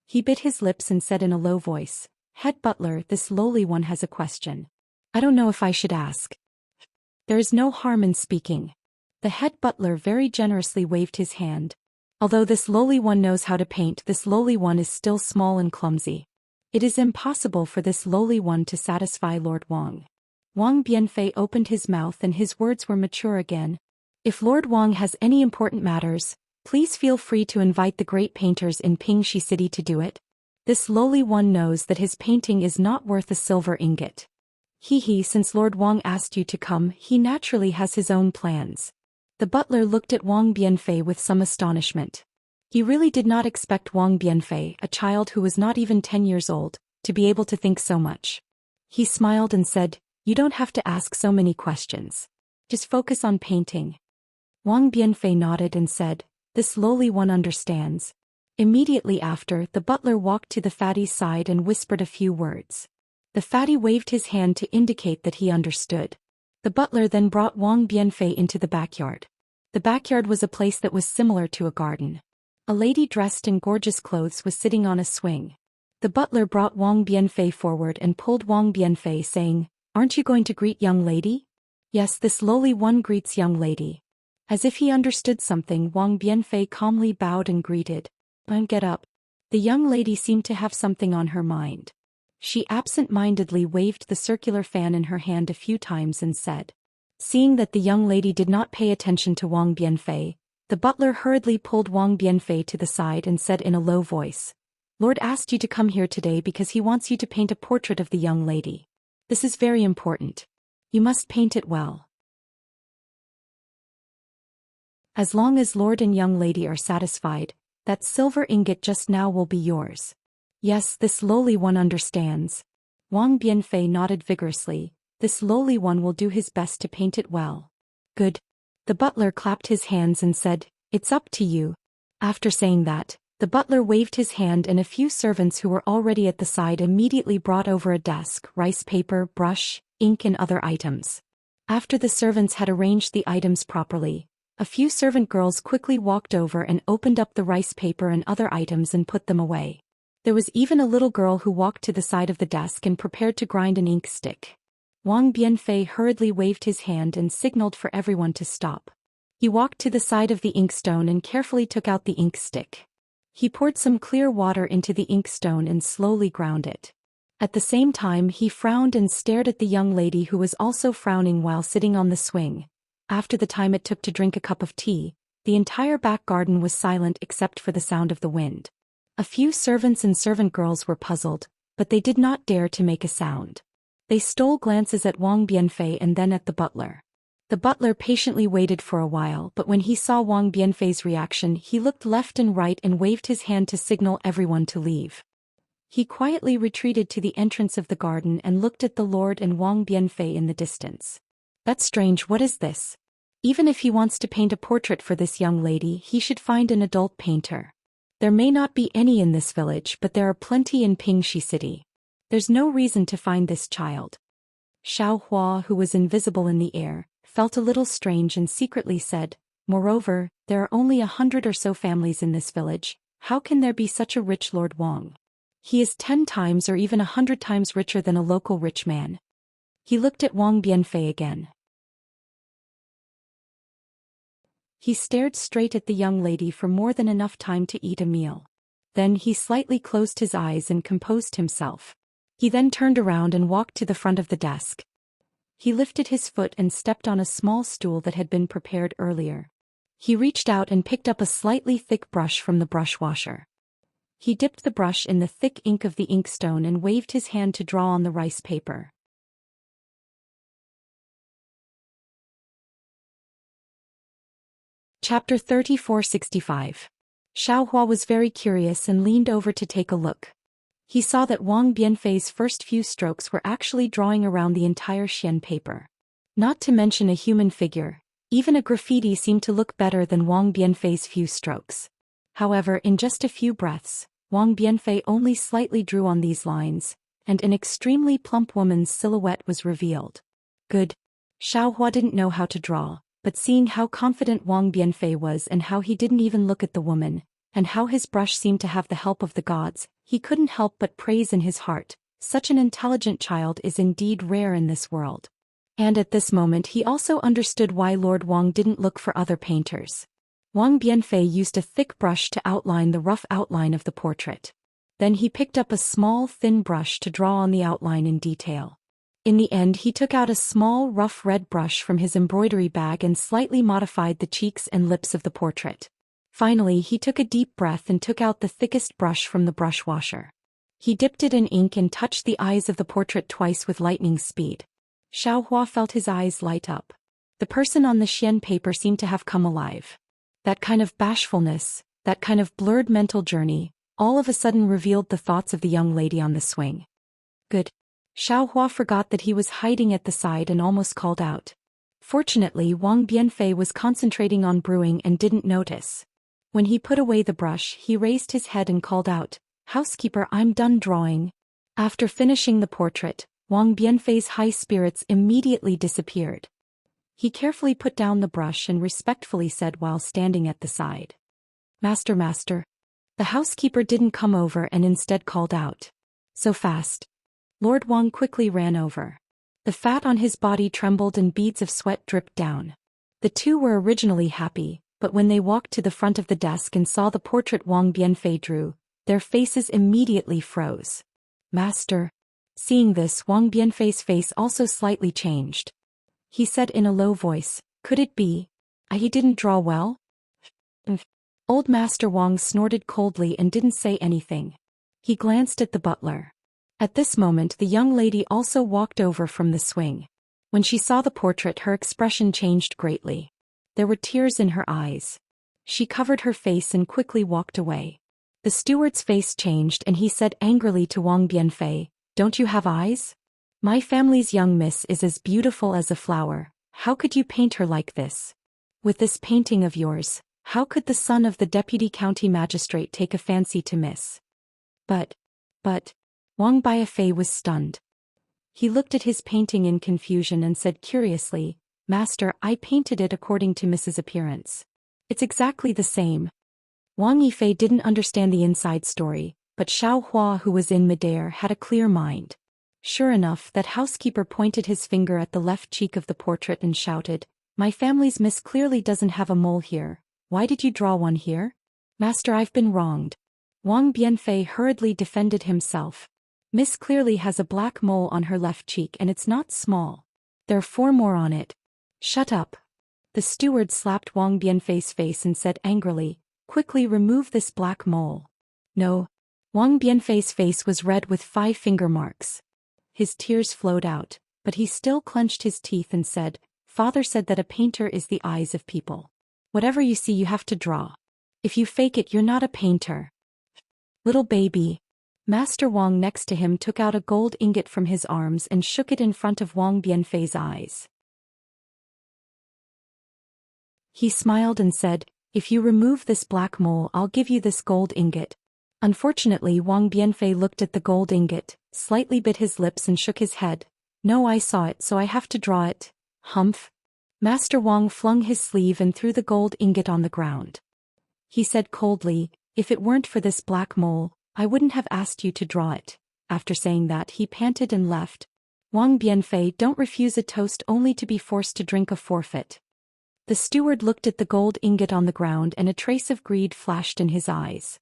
He bit his lips and said in a low voice, Head butler, this lowly one has a question. I don't know if I should ask. There is no harm in speaking. The head butler very generously waved his hand. Although this lowly one knows how to paint, this lowly one is still small and clumsy. It is impossible for this lowly one to satisfy Lord Wang. Wang Bianfei opened his mouth and his words were mature again. If Lord Wang has any important matters, please feel free to invite the great painters in Pingxi City to do it. This lowly one knows that his painting is not worth a silver ingot. Since Lord Wang asked you to come, he naturally has his own plans. The butler looked at Wang Bianfei with some astonishment. He really did not expect Wang Bianfei, a child who was not even 10 years old, to be able to think so much. He smiled and said, You don't have to ask so many questions. Just focus on painting. Wang Bianfei nodded and said, This lowly one understands. Immediately after, the butler walked to the fatty's side and whispered a few words. The fatty waved his hand to indicate that he understood. The butler then brought Wang Bianfei into the backyard. The backyard was a place that was similar to a garden. A lady dressed in gorgeous clothes was sitting on a swing. The butler brought Wang Bianfei forward and pulled Wang Bianfei saying, Aren't you going to greet young lady? Yes, this lowly one greets young lady. As if he understood something, Wang Bianfei calmly bowed and greeted. Get up. The young lady seemed to have something on her mind. She absent-mindedly waved the circular fan in her hand a few times and said. Seeing that the young lady did not pay attention to Wang Bianfei, the butler hurriedly pulled Wang Bianfei to the side and said in a low voice, Lord asked you to come here today because he wants you to paint a portrait of the young lady. This is very important. You must paint it well. As long as Lord and young lady are satisfied, that silver ingot just now will be yours. Yes, this lowly one understands. Wang Bianfei nodded vigorously. This lowly one will do his best to paint it well. Good. The butler clapped his hands and said, It's up to you. After saying that, the butler waved his hand and a few servants who were already at the side immediately brought over a desk, rice paper, brush, ink and other items. After the servants had arranged the items properly, a few servant girls quickly walked over and opened up the rice paper and other items and put them away. There was even a little girl who walked to the side of the desk and prepared to grind an ink stick. Wang Bianfei hurriedly waved his hand and signaled for everyone to stop. He walked to the side of the inkstone and carefully took out the ink stick. He poured some clear water into the inkstone and slowly ground it. At the same time he frowned and stared at the young lady who was also frowning while sitting on the swing. After the time it took to drink a cup of tea, the entire back garden was silent except for the sound of the wind. A few servants and servant girls were puzzled, but they did not dare to make a sound. They stole glances at Wang Bianfei and then at the butler. The butler patiently waited for a while, but when he saw Wang Bianfei's reaction, he looked left and right and waved his hand to signal everyone to leave. He quietly retreated to the entrance of the garden and looked at the Lord and Wang Bianfei in the distance. That's strange, what is this? Even if he wants to paint a portrait for this young lady, he should find an adult painter. There may not be any in this village, but there are plenty in Pingxi City. There's no reason to find this child. Xiao Hua, who was invisible in the air, felt a little strange and secretly said, Moreover, there are only 100 or so families in this village. How can there be such a rich Lord Wang? He is 10 times or even 100 times richer than a local rich man. He looked at Wang Bianfei again. He stared straight at the young lady for more than enough time to eat a meal. Then he slightly closed his eyes and composed himself. He then turned around and walked to the front of the desk. He lifted his foot and stepped on a small stool that had been prepared earlier. He reached out and picked up a slightly thick brush from the brush washer. He dipped the brush in the thick ink of the inkstone and waved his hand to draw on the rice paper. Chapter 3465. Xiao Hua was very curious and leaned over to take a look. He saw that Wang Bianfei's first few strokes were actually drawing around the entire xian paper. Not to mention a human figure, even a graffiti seemed to look better than Wang Bianfei's few strokes. However, in just a few breaths, Wang Bianfei only slightly drew on these lines, and an extremely plump woman's silhouette was revealed. Good. Xiao Hua didn't know how to draw, but seeing how confident Wang Bianfei was and how he didn't even look at the woman, and how his brush seemed to have the help of the gods, he couldn't help but praise in his heart. Such an intelligent child is indeed rare in this world. And at this moment he also understood why Lord Wang didn't look for other painters. Wang Bianfei used a thick brush to outline the rough outline of the portrait. Then he picked up a small thin brush to draw on the outline in detail. In the end he took out a small rough red brush from his embroidery bag and slightly modified the cheeks and lips of the portrait. Finally he took a deep breath and took out the thickest brush from the brush washer. He dipped it in ink and touched the eyes of the portrait twice with lightning speed. Xiao Hua felt his eyes light up. The person on the xian paper seemed to have come alive. That kind of bashfulness, that kind of blurred mental journey, all of a sudden revealed the thoughts of the young lady on the swing. Good. Xiao Hua forgot that he was hiding at the side and almost called out. Fortunately Wang Bianfei was concentrating on brewing and didn't notice. When he put away the brush he raised his head and called out, "Housekeeper, I'm done drawing." After finishing the portrait, Wang Bianfei's high spirits immediately disappeared. He carefully put down the brush and respectfully said while standing at the side, Master. The housekeeper didn't come over and instead called out, "So fast." Lord Wang quickly ran over. The fat on his body trembled and beads of sweat dripped down. The two were originally happy, but when they walked to the front of the desk and saw the portrait Wang Bianfei drew, their faces immediately froze. Master. Seeing this, Wang Bianfei's face also slightly changed. He said in a low voice, "Could it be? He didn't draw well?" Old Master Wang snorted coldly and didn't say anything. He glanced at the butler. At this moment the young lady also walked over from the swing. When she saw the portrait, her expression changed greatly. There were tears in her eyes. She covered her face and quickly walked away. The steward's face changed and he said angrily to Wang Bianfei, "Don't you have eyes? My family's young miss is as beautiful as a flower. How could you paint her like this? With this painting of yours, how could the son of the deputy county magistrate take a fancy to miss?" But, Wang Bianfei was stunned. He looked at his painting in confusion and said curiously, "Master, I painted it according to Miss's appearance. It's exactly the same." Wang Yifei didn't understand the inside story, but Xiao Hua, who was in midair, had a clear mind. Sure enough, that housekeeper pointed his finger at the left cheek of the portrait and shouted, "My family's miss clearly doesn't have a mole here. Why did you draw one here?" "Master, I've been wronged." Wang Bianfei hurriedly defended himself. "Miss clearly has a black mole on her left cheek and it's not small. There are 4 more on it." "Shut up." The steward slapped Wang Bianfei's face and said angrily, "Quickly remove this black mole." "No." Wang Bianfei's face was red with 5 finger marks. His tears flowed out, but he still clenched his teeth and said, "Father said that a painter is the eyes of people. Whatever you see you have to draw. If you fake it, you're not a painter." "Little baby." Master Wang next to him took out a gold ingot from his arms and shook it in front of Wang Bianfei's eyes. He smiled and said, "If you remove this black mole, I'll give you this gold ingot." Unfortunately, Wang Bianfei looked at the gold ingot, slightly bit his lips and shook his head. "No, I saw it, so I have to draw it." "Humph." Master Wang flung his sleeve and threw the gold ingot on the ground. He said coldly, "If it weren't for this black mole, I wouldn't have asked you to draw it." After saying that, he panted and left. Wang Bianfei, don't refuse a toast only to be forced to drink a forfeit. The steward looked at the gold ingot on the ground and a trace of greed flashed in his eyes.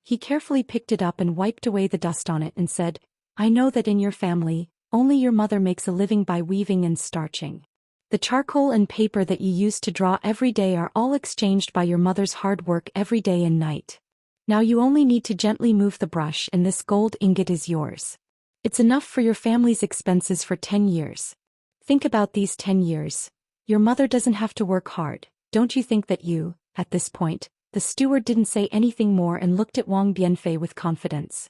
He carefully picked it up and wiped away the dust on it and said, "I know that in your family, only your mother makes a living by weaving and starching. The charcoal and paper that you use to draw every day are all exchanged by your mother's hard work every day and night. Now you only need to gently move the brush and this gold ingot is yours. It's enough for your family's expenses for 10 years. Think about these 10 years. Your mother doesn't have to work hard. Don't you think that you..." At this point, the steward didn't say anything more and looked at Wang Bianfei with confidence.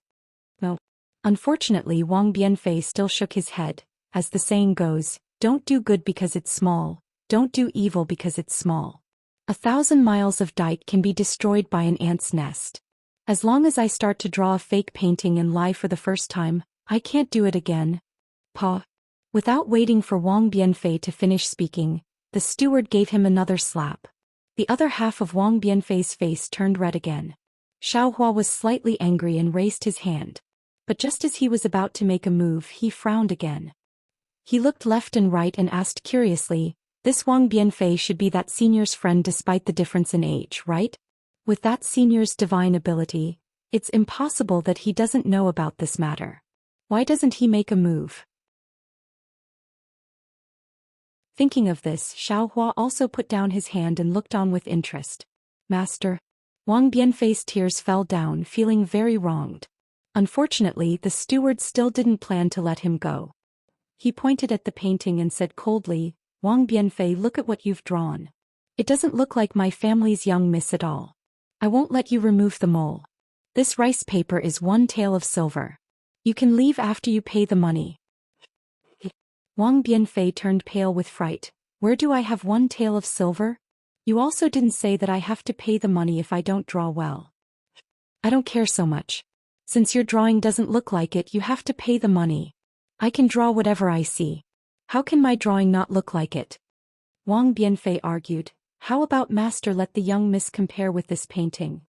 No. Unfortunately, Wang Bianfei still shook his head. As the saying goes, don't do good because it's small, don't do evil because it's small. 1,000 miles of dike can be destroyed by an ant's nest. As long as I start to draw a fake painting and lie for the first time, I can't do it again. Pa. Without waiting for Wang Bianfei to finish speaking, the steward gave him another slap. The other half of Wang Bianfei's face turned red again. Xiao Hua was slightly angry and raised his hand. But just as he was about to make a move, he frowned again. He looked left and right and asked curiously, "This Wang Bianfei should be that senior's friend despite the difference in age, right? With that senior's divine ability, it's impossible that he doesn't know about this matter. Why doesn't he make a move?" Thinking of this, Xiao Hua also put down his hand and looked on with interest. "Master." Wang Bianfei's tears fell down, feeling very wronged. Unfortunately, the steward still didn't plan to let him go. He pointed at the painting and said coldly, "Wang Bianfei, look at what you've drawn. It doesn't look like my family's young miss at all. I won't let you remove the mole. This rice paper is 1 tael of silver. You can leave after you pay the money." Wang Bianfei turned pale with fright. "Where do I have 1 tael of silver? You also didn't say that I have to pay the money if I don't draw well." "I don't care so much. Since your drawing doesn't look like it, you have to pay the money. I can draw whatever I see. How can my drawing not look like it?" Wang Bianfei argued. "How about master let the young miss compare with this painting?"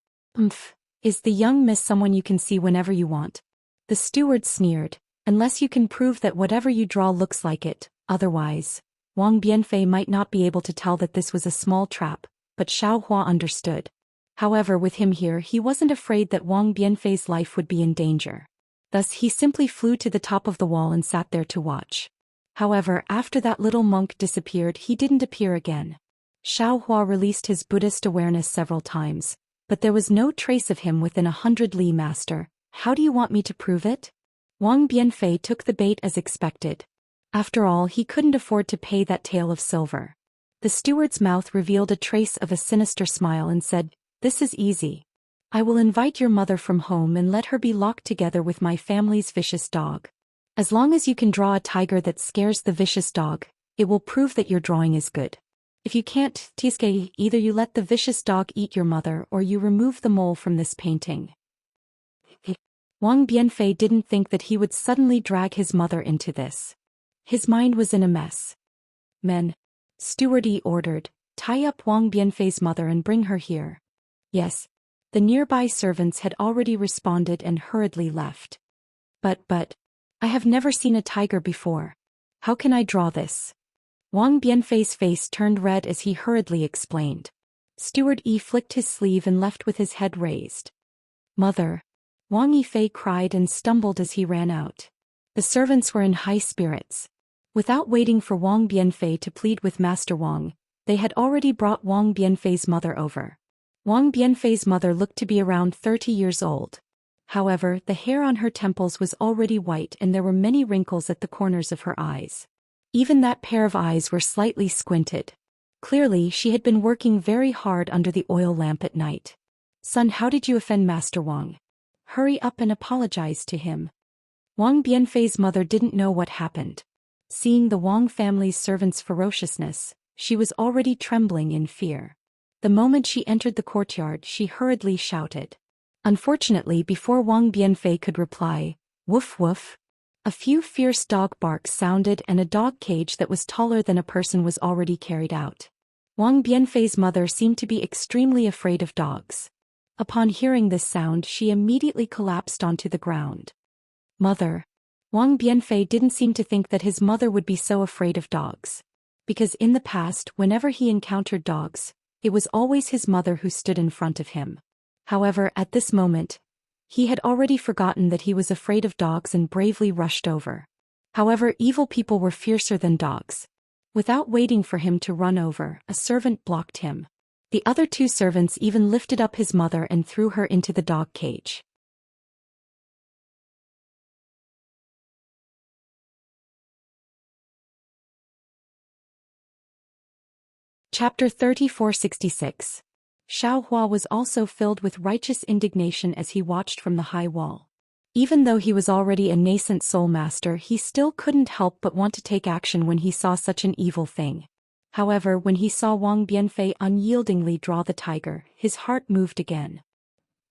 Is the young miss someone you can see whenever you want?" The steward sneered. "Unless you can prove that whatever you draw looks like it, otherwise..." Wang Bianfei might not be able to tell that this was a small trap, but Xiao Hua understood. However, with him here, he wasn't afraid that Wang Bianfei's life would be in danger. Thus he simply flew to the top of the wall and sat there to watch. However, after that little monk disappeared, he didn't appear again. Xiao Hua released his Buddhist awareness several times, but there was no trace of him within 100 li. Master, how do you want me to prove it? Wang Bianfei took the bait as expected. After all, he couldn't afford to pay that tael of silver. The steward's mouth revealed a trace of a sinister smile and said, "This is easy. I will invite your mother from home and let her be locked together with my family's vicious dog. As long as you can draw a tiger that scares the vicious dog, it will prove that your drawing is good. If you can't, Tsuke, either you let the vicious dog eat your mother or you remove the mole from this painting." Wang Bianfei didn't think that he would suddenly drag his mother into this. His mind was in a mess. "Men," Steward Yi ordered, "tie up Wang Bianfei's mother and bring her here." Yes. The nearby servants had already responded and hurriedly left. But, I have never seen a tiger before. How can I draw this?" Wang Bianfei's face turned red as he hurriedly explained. Steward Yi flicked his sleeve and left with his head raised. "Mother." Wang Yifei cried and stumbled as he ran out. The servants were in high spirits. Without waiting for Wang Bianfei to plead with Master Wang, they had already brought Wang Bianfei's mother over. Wang Bianfei's mother looked to be around 30 years old. However, the hair on her temples was already white and there were many wrinkles at the corners of her eyes. Even that pair of eyes were slightly squinted. Clearly, she had been working very hard under the oil lamp at night. "Son, how did you offend Master Wang? Hurry up and apologize to him." Wang Bianfei's mother didn't know what happened. Seeing the Wang family's servants' ferociousness, she was already trembling in fear. The moment she entered the courtyard, she hurriedly shouted. Unfortunately, before Wang Bianfei could reply, "Woof woof," a few fierce dog barks sounded and a dog cage that was taller than a person was already carried out. Wang Bianfei's mother seemed to be extremely afraid of dogs. Upon hearing this sound, she immediately collapsed onto the ground. "Mother." Wang Bianfei didn't seem to think that his mother would be so afraid of dogs. Because in the past, whenever he encountered dogs, it was always his mother who stood in front of him. However, at this moment, he had already forgotten that he was afraid of dogs and bravely rushed over. However, evil people were fiercer than dogs. Without waiting for him to run over, a servant blocked him. The other two servants even lifted up his mother and threw her into the dog cage. Chapter 3466. Xiao Hua was also filled with righteous indignation as he watched from the high wall. Even though he was already a nascent soul master, he still couldn't help but want to take action when he saw such an evil thing. However, when he saw Wang Bianfei unyieldingly draw the tiger, his heart moved again.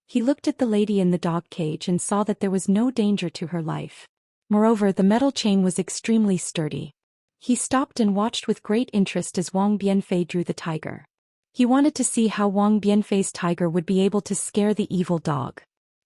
He looked at the lady in the dog cage and saw that there was no danger to her life. Moreover, the metal chain was extremely sturdy. He stopped and watched with great interest as Wang Bianfei drew the tiger. He wanted to see how Wang Bianfei's tiger would be able to scare the evil dog.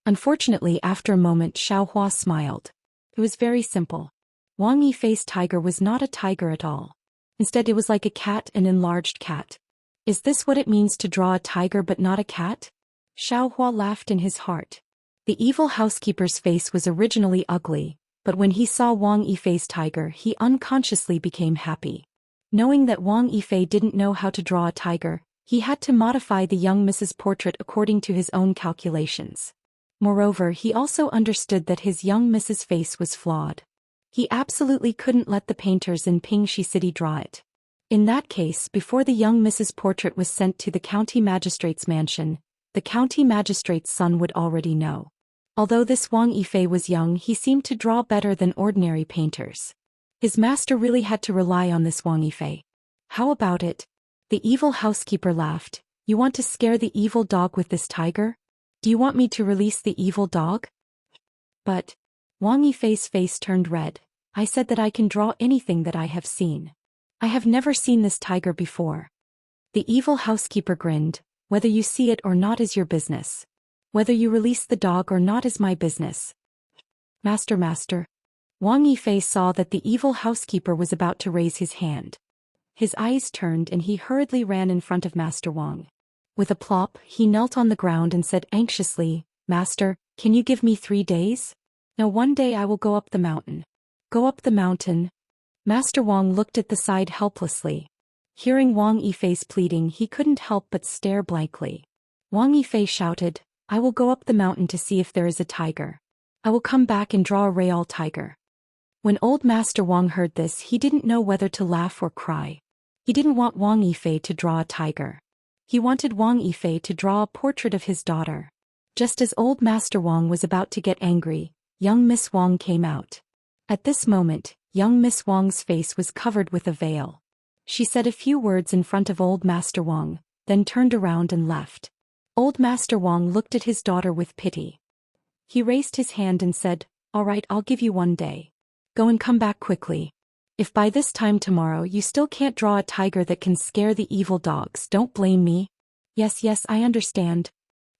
Unfortunately, after a moment, Xiao Hua smiled. It was very simple. Wang Yifei's tiger was not a tiger at all. Instead, it was like a cat, an enlarged cat. Is this what it means to draw a tiger but not a cat? Xiao Hua laughed in his heart. The evil housekeeper's face was originally ugly, but when he saw Wang Yifei's tiger, he unconsciously became happy. Knowing that Wang Yifei didn't know how to draw a tiger, he had to modify the young Mrs. portrait according to his own calculations. Moreover, he also understood that his young Mrs. face was flawed. He absolutely couldn't let the painters in Pingxi City draw it. In that case, before the young Mrs. portrait was sent to the county magistrate's mansion, the county magistrate's son would already know. Although this Wang Yifei was young, he seemed to draw better than ordinary painters. His master really had to rely on this Wang Yifei. How about it? The evil housekeeper laughed. You want to scare the evil dog with this tiger? Do you want me to release the evil dog? But Wang Yifei's face turned red. I said that I can draw anything that I have seen. I have never seen this tiger before. The evil housekeeper grinned. Whether you see it or not is your business. Whether you release the dog or not is my business. Master. Wang Yifei saw that the evil housekeeper was about to raise his hand. his eyes turned and he hurriedly ran in front of Master Wang. With a plop, he knelt on the ground and said anxiously, "Master, can you give me 3 days? No, 1 day I will go up the mountain." "Go up the mountain?" Master Wang looked at the side helplessly. Hearing Wang Yifei's pleading, he couldn't help but stare blankly. Wang Yifei shouted, "I will go up the mountain to see if there is a tiger. I will come back and draw a real tiger." When old Master Wang heard this, he didn't know whether to laugh or cry. He didn't want Wang Yifei to draw a tiger. He wanted Wang Yifei to draw a portrait of his daughter. Just as old Master Wang was about to get angry, young Miss Wang came out. At this moment, young Miss Wang's face was covered with a veil. She said a few words in front of old Master Wang, then turned around and left. Old Master Wang looked at his daughter with pity. He raised his hand and said, "All right, I'll give you 1 day. Go and come back quickly. If by this time tomorrow you still can't draw a tiger that can scare the evil dogs, don't blame me." Yes, I understand."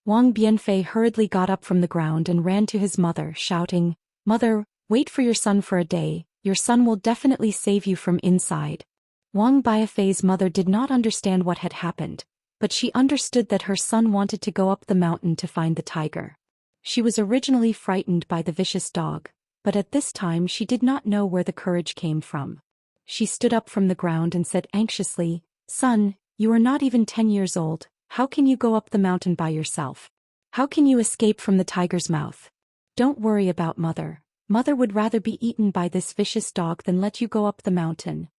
Wang Bianfei hurriedly got up from the ground and ran to his mother, shouting, "Mother, wait for your son for a day, your son will definitely save you from inside." Wang Biafei's mother did not understand what had happened, but she understood that her son wanted to go up the mountain to find the tiger. She was originally frightened by the vicious dog, but at this time she did not know where the courage came from. She stood up from the ground and said anxiously, "Son, you are not even 10 years old, how can you go up the mountain by yourself? How can you escape from the tiger's mouth? Don't worry about mother. Mother would rather be eaten by this vicious dog than let you go up the mountain."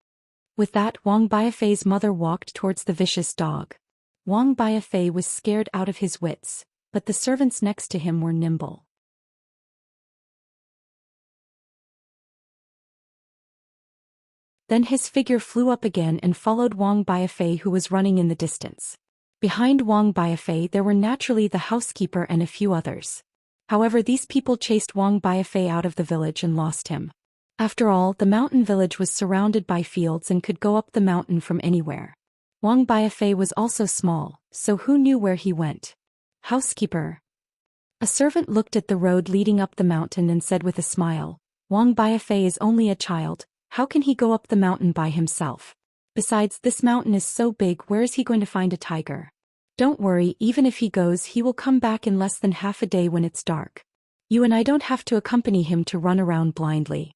With that, Wang Biafei's mother walked towards the vicious dog. Wang Biafei was scared out of his wits, but the servants next to him were nimble. Then his figure flew up again and followed Wang Biafei, who was running in the distance. Behind Wang Biafei there were naturally the housekeeper and a few others. However, these people chased Wang Biafei out of the village and lost him. After all, the mountain village was surrounded by fields and could go up the mountain from anywhere. Wang Biafei was also small, so who knew where he went? "Housekeeper." A servant looked at the road leading up the mountain and said with a smile, "Wang Biafei is only a child, how can he go up the mountain by himself? Besides, this mountain is so big, where is he going to find a tiger? Don't worry, even if he goes, he will come back in less than half a day when it's dark. You and I don't have to accompany him to run around blindly."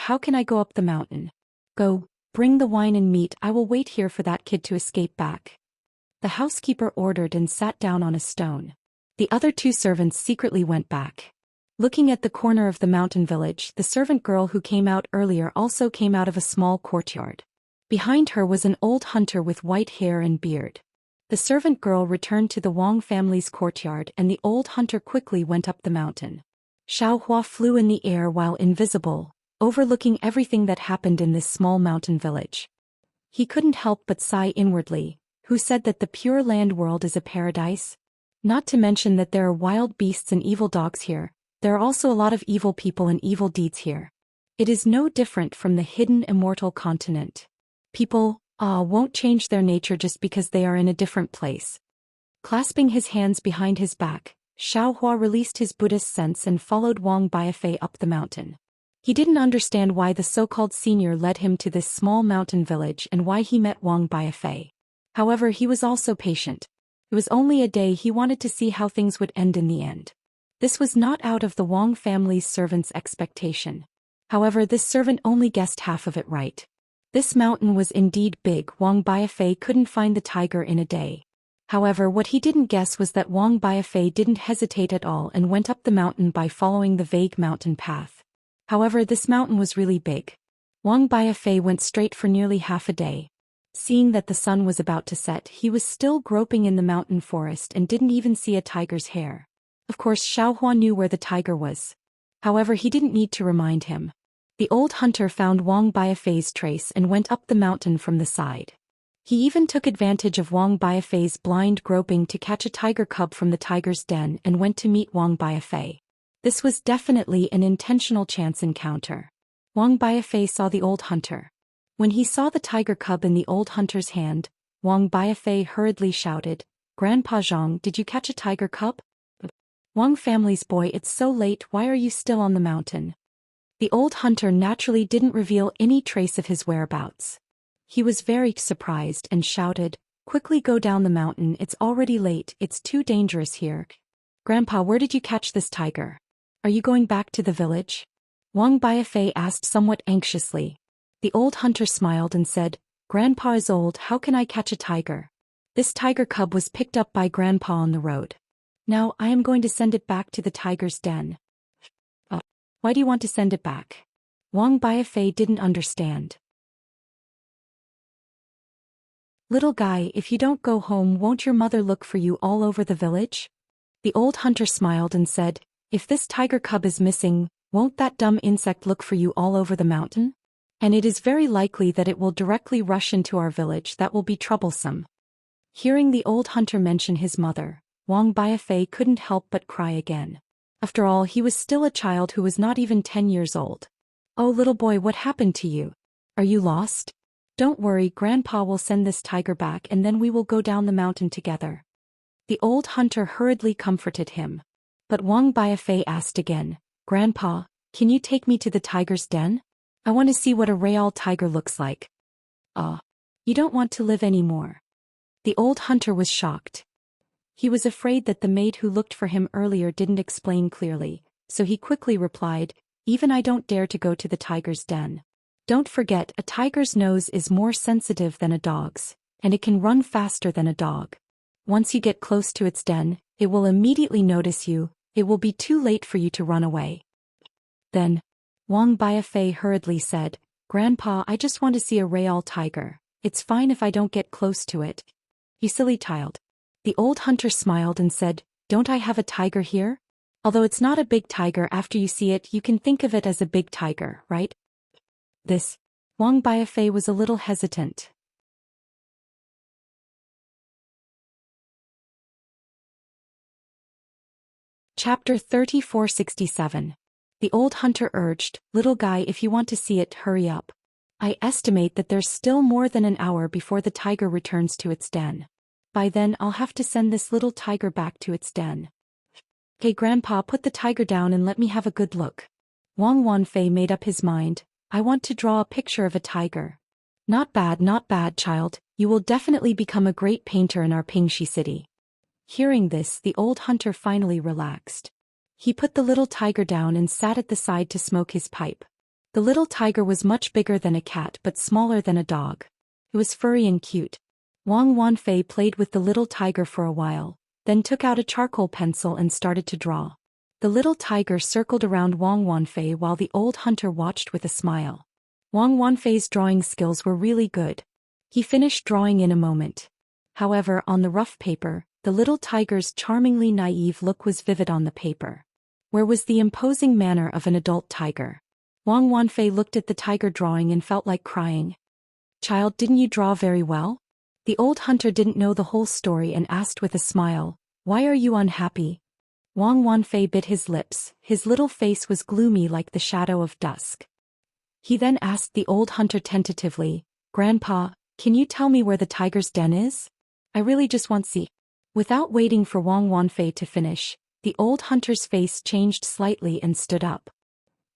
"How can I go up the mountain?" "Go, bring the wine and meat, I will wait here for that kid to escape back." The housekeeper ordered and sat down on a stone. The other 2 servants secretly went back. Looking at the corner of the mountain village, the servant girl who came out earlier also came out of a small courtyard. Behind her was an old hunter with white hair and beard. The servant girl returned to the Wang family's courtyard and the old hunter quickly went up the mountain. Xiaohua flew in the air while invisible, overlooking everything that happened in this small mountain village. He couldn't help but sigh inwardly. Who said that the Pure Land world is a paradise? Not to mention that there are wild beasts and evil dogs here, there are also a lot of evil people and evil deeds here. It is no different from the hidden immortal continent. People, won't change their nature just because they are in a different place. Clasping his hands behind his back, Xiaohua released his Buddhist sense and followed Wang Biafei up the mountain. He didn't understand why the so-called senior led him to this small mountain village and why he met Wang Biafei. However, he was also patient. It was only a day, he wanted to see how things would end in the end. This was not out of the Wang family's servant's expectation. However, this servant only guessed half of it right. This mountain was indeed big. Wang Biafei couldn't find the tiger in a day. However, what he didn't guess was that Wang Biafei didn't hesitate at all and went up the mountain by following the vague mountain path. However, this mountain was really big. Wang Biafei went straight for nearly half a day. Seeing that the sun was about to set, he was still groping in the mountain forest and didn't even see a tiger's hair. Of course, Xiaohua knew where the tiger was. However, he didn't need to remind him. The old hunter found Wang Biafei's trace and went up the mountain from the side. He even took advantage of Wang Biafei's blind groping to catch a tiger cub from the tiger's den and went to meet Wang Biafei. This was definitely an intentional chance encounter. Wang Biafei saw the old hunter. When he saw the tiger cub in the old hunter's hand, Wang Biafei hurriedly shouted, "Grandpa Zhang, did you catch a tiger cub?" "Wang family's boy, it's so late, why are you still on the mountain?" The old hunter naturally didn't reveal any trace of his whereabouts. He was very surprised and shouted, "Quickly go down the mountain, it's already late, it's too dangerous here." "Grandpa, where did you catch this tiger? Are you going back to the village?" Wang Biafei asked somewhat anxiously. The old hunter smiled and said, "Grandpa is old, how can I catch a tiger? This tiger cub was picked up by Grandpa on the road. Now I am going to send it back to the tiger's den." Why do you want to send it back?" Wang Biafei didn't understand. "Little guy, if you don't go home, won't your mother look for you all over the village?" The old hunter smiled and said, "If this tiger cub is missing, won't that dumb insect look for you all over the mountain? And it is very likely that it will directly rush into our village. That will be troublesome." Hearing the old hunter mention his mother, Wang Biafei couldn't help but cry again. After all, he was still a child who was not even 10 years old. "Oh little boy, what happened to you? Are you lost? Don't worry, Grandpa will send this tiger back and then we will go down the mountain together." The old hunter hurriedly comforted him. But Wang Biafei asked again, "Grandpa, can you take me to the tiger's den? I want to see what a real tiger looks like." You don't want to live anymore?" The old hunter was shocked. He was afraid that the maid who looked for him earlier didn't explain clearly, so he quickly replied, "Even I don't dare to go to the tiger's den. Don't forget, a tiger's nose is more sensitive than a dog's, and it can run faster than a dog. Once you get close to its den, it will immediately notice you. It will be too late for you to run away." Then, Wang Biafei hurriedly said, "Grandpa, I just want to see a real tiger. It's fine if I don't get close to it." "You silly child." The old hunter smiled and said, "Don't I have a tiger here? Although it's not a big tiger, after you see it you can think of it as a big tiger, right?" This, Wang Biafei was a little hesitant. Chapter 3467. The old hunter urged, "Little guy, if you want to see it, hurry up. I estimate that there's still more than an hour before the tiger returns to its den. By then I'll have to send this little tiger back to its den." "Okay, Grandpa, put the tiger down and let me have a good look." Wang Wanfei made up his mind, "I want to draw a picture of a tiger." Not bad, child, you will definitely become a great painter in our Pingxi city." Hearing this, the old hunter finally relaxed. He put the little tiger down and sat at the side to smoke his pipe. The little tiger was much bigger than a cat but smaller than a dog. It was furry and cute. Wang Wanfei played with the little tiger for a while, then took out a charcoal pencil and started to draw. The little tiger circled around Wang Wanfei while the old hunter watched with a smile. Wang Wanfei's drawing skills were really good. He finished drawing in a moment. However, on the rough paper, the little tiger's charmingly naive look was vivid on the paper. Where was the imposing manner of an adult tiger? Wang Wanfei looked at the tiger drawing and felt like crying. "Child, didn't you draw very well?" The old hunter didn't know the whole story and asked with a smile, "Why are you unhappy?" Wang Wanfei bit his lips, his little face was gloomy like the shadow of dusk. He then asked the old hunter tentatively, "Grandpa, can you tell me where the tiger's den is? I really just want to see." Without waiting for Wang Wanfei to finish, the old hunter's face changed slightly and stood up.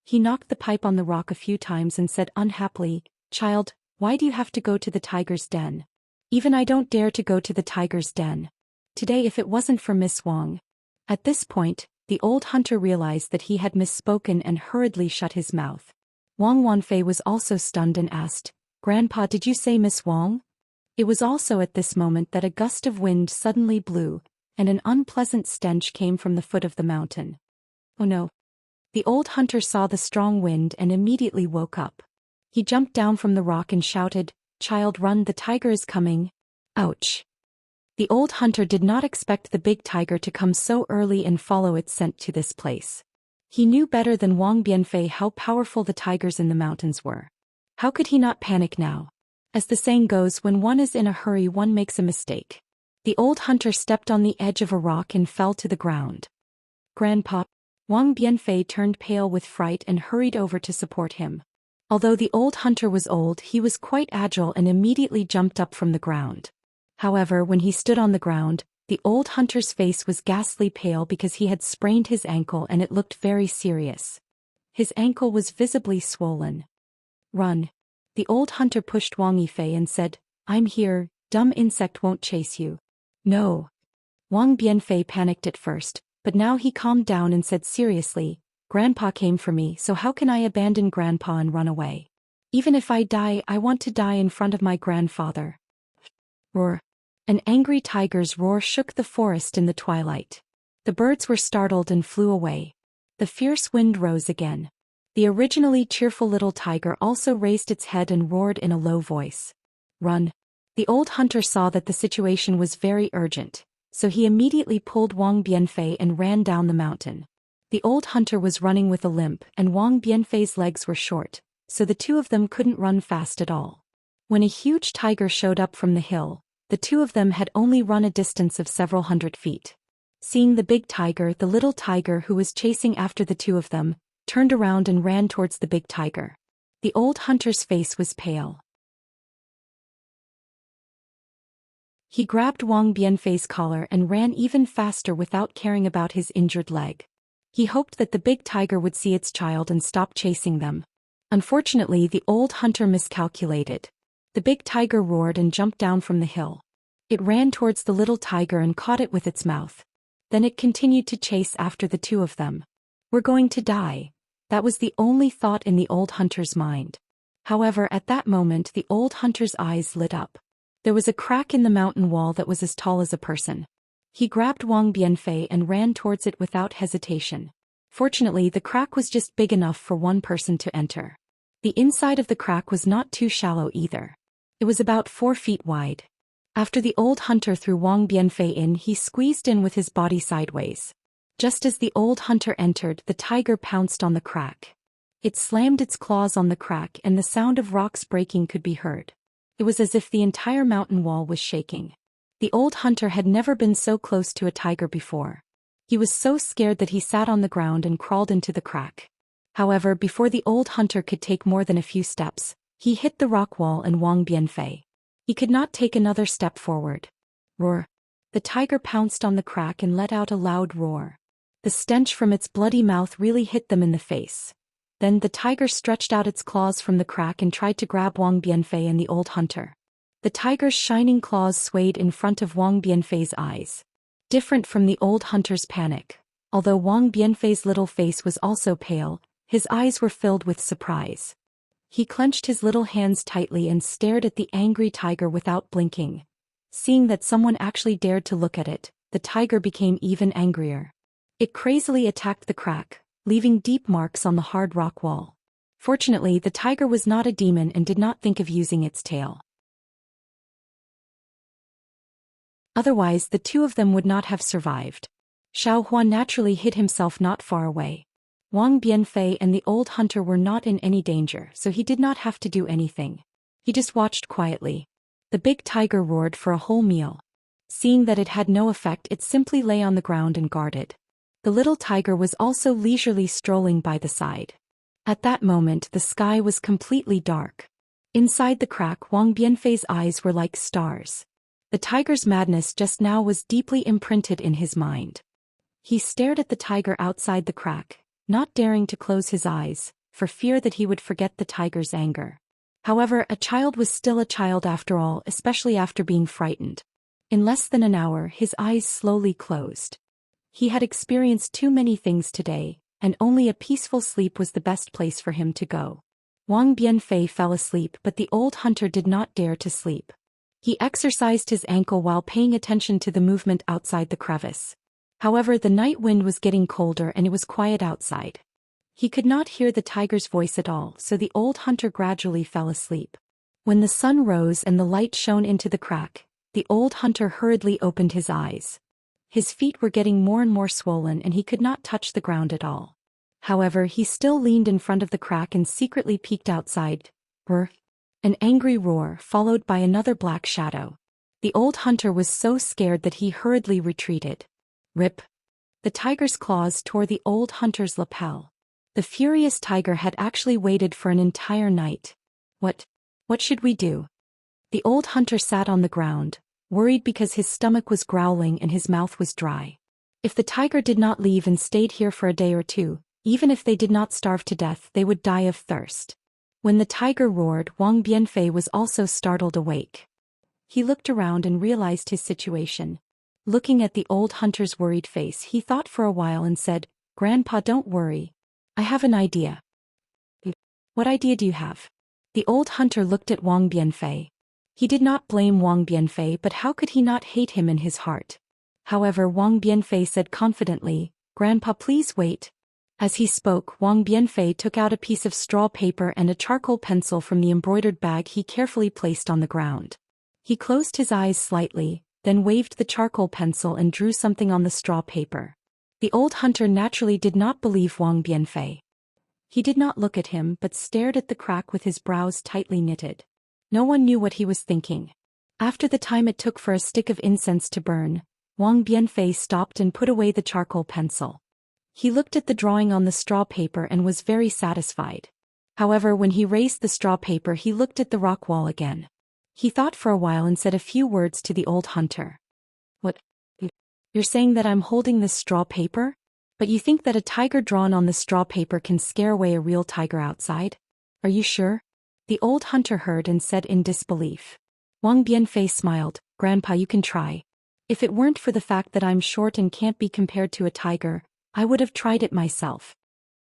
He knocked the pipe on the rock a few times and said unhappily, "Child, why do you have to go to the tiger's den? Even I don't dare to go to the tiger's den. Today if it wasn't for Miss Wang." At this point, the old hunter realized that he had misspoken and hurriedly shut his mouth. Wang Wanfei was also stunned and asked, "Grandpa, did you say Miss Wang?" It was also at this moment that a gust of wind suddenly blew, and an unpleasant stench came from the foot of the mountain. Oh no. The old hunter saw the strong wind and immediately woke up. He jumped down from the rock and shouted, "Child, run, the tiger is coming." Ouch. The old hunter did not expect the big tiger to come so early and follow its scent to this place. He knew better than Wang Bianfei how powerful the tigers in the mountains were. How could he not panic now? As the saying goes, when one is in a hurry one makes a mistake. The old hunter stepped on the edge of a rock and fell to the ground. "Grandpa." Wang Bianfei turned pale with fright and hurried over to support him. Although the old hunter was old, he was quite agile and immediately jumped up from the ground. However, when he stood on the ground, the old hunter's face was ghastly pale because he had sprained his ankle and it looked very serious. His ankle was visibly swollen. "Run. The old hunter pushed Wang Yifei and said, "I'm here, dumb insect won't chase you." "No." Wang Bianfei panicked at first, but now he calmed down and said seriously, "Grandpa came for me, so how can I abandon Grandpa and run away? Even if I die, I want to die in front of my grandfather." Roar. An angry tiger's roar shook the forest in the twilight. The birds were startled and flew away. The fierce wind rose again. The originally cheerful little tiger also raised its head and roared in a low voice. "Run." The old hunter saw that the situation was very urgent, so he immediately pulled Wang Bianfei and ran down the mountain. The old hunter was running with a limp and Wang Bianfei's legs were short, so the two of them couldn't run fast at all. When a huge tiger showed up from the hill, the two of them had only run a distance of several hundred feet. Seeing the big tiger, the little tiger who was chasing after the two of them, turned around and ran towards the big tiger. The old hunter's face was pale. He grabbed Wang Bianfei's collar and ran even faster without caring about his injured leg. He hoped that the big tiger would see its child and stop chasing them. Unfortunately, the old hunter miscalculated. The big tiger roared and jumped down from the hill. It ran towards the little tiger and caught it with its mouth. Then it continued to chase after the two of them. "We're going to die." That was the only thought in the old hunter's mind. However, at that moment the old hunter's eyes lit up. There was a crack in the mountain wall that was as tall as a person. He grabbed Wang Bianfei and ran towards it without hesitation. Fortunately, the crack was just big enough for one person to enter. The inside of the crack was not too shallow either. It was about 4 feet wide. After the old hunter threw Wang Bianfei in, he squeezed in with his body sideways. Just as the old hunter entered, the tiger pounced on the crack. It slammed its claws on the crack and the sound of rocks breaking could be heard. It was as if the entire mountain wall was shaking. The old hunter had never been so close to a tiger before. He was so scared that he sat on the ground and crawled into the crack. However, before the old hunter could take more than a few steps, he hit the rock wall and Wang Bianfei. He could not take another step forward. Roar. The tiger pounced on the crack and let out a loud roar. The stench from its bloody mouth really hit them in the face. Then the tiger stretched out its claws from the crack and tried to grab Wang Bianfei and the old hunter. The tiger's shining claws swayed in front of Wang Bianfei's eyes. Different from the old hunter's panic. Although Wang Bianfei's little face was also pale, his eyes were filled with surprise. He clenched his little hands tightly and stared at the angry tiger without blinking. Seeing that someone actually dared to look at it, the tiger became even angrier. It crazily attacked the crack, leaving deep marks on the hard rock wall. Fortunately, the tiger was not a demon and did not think of using its tail. Otherwise, the two of them would not have survived. Xiao Huan naturally hid himself not far away. Wang Bianfei and the old hunter were not in any danger, so he did not have to do anything. He just watched quietly. The big tiger roared for a whole meal. Seeing that it had no effect, it simply lay on the ground and guarded. The little tiger was also leisurely strolling by the side. At that moment, the sky was completely dark. Inside the crack, Wang Bianfei's eyes were like stars. The tiger's madness just now was deeply imprinted in his mind. He stared at the tiger outside the crack, not daring to close his eyes, for fear that he would forget the tiger's anger. However, a child was still a child after all, especially after being frightened. In less than an hour, his eyes slowly closed. He had experienced too many things today, and only a peaceful sleep was the best place for him to go. Wang Bianfei fell asleep, but the old hunter did not dare to sleep. He exercised his ankle while paying attention to the movement outside the crevice. However, the night wind was getting colder and it was quiet outside. He could not hear the tiger's voice at all, so the old hunter gradually fell asleep. When the sun rose and the light shone into the crack, the old hunter hurriedly opened his eyes. His feet were getting more and more swollen and he could not touch the ground at all. However, he still leaned in front of the crack and secretly peeked outside. Brr! An angry roar, followed by another black shadow. The old hunter was so scared that he hurriedly retreated. Rip! The tiger's claws tore the old hunter's lapel. The furious tiger had actually waited for an entire night. What should we do? The old hunter sat on the ground, worried because his stomach was growling and his mouth was dry. If the tiger did not leave and stayed here for a day or two, even if they did not starve to death, they would die of thirst. When the tiger roared, Wang Bianfei was also startled awake. He looked around and realized his situation. Looking at the old hunter's worried face, he thought for a while and said, "Grandpa, don't worry. I have an idea." "What idea do you have?" The old hunter looked at Wang Bianfei. He did not blame Wang Bianfei, but how could he not hate him in his heart? However, Wang Bianfei said confidently, "Grandpa, please wait." As he spoke, Wang Bianfei took out a piece of straw paper and a charcoal pencil from the embroidered bag he carefully placed on the ground. He closed his eyes slightly, then waved the charcoal pencil and drew something on the straw paper. The old hunter naturally did not believe Wang Bianfei. He did not look at him but stared at the crack with his brows tightly knitted. No one knew what he was thinking. After the time it took for a stick of incense to burn, Wang Bianfei stopped and put away the charcoal pencil. He looked at the drawing on the straw paper and was very satisfied. However, when he raised the straw paper, he looked at the rock wall again. He thought for a while and said a few words to the old hunter. "What? You're saying that I'm holding this straw paper? But you think that a tiger drawn on the straw paper can scare away a real tiger outside? Are you sure?" The old hunter heard and said in disbelief. Wang Bianfei smiled, "Grandpa, you can try. If it weren't for the fact that I'm short and can't be compared to a tiger, I would have tried it myself."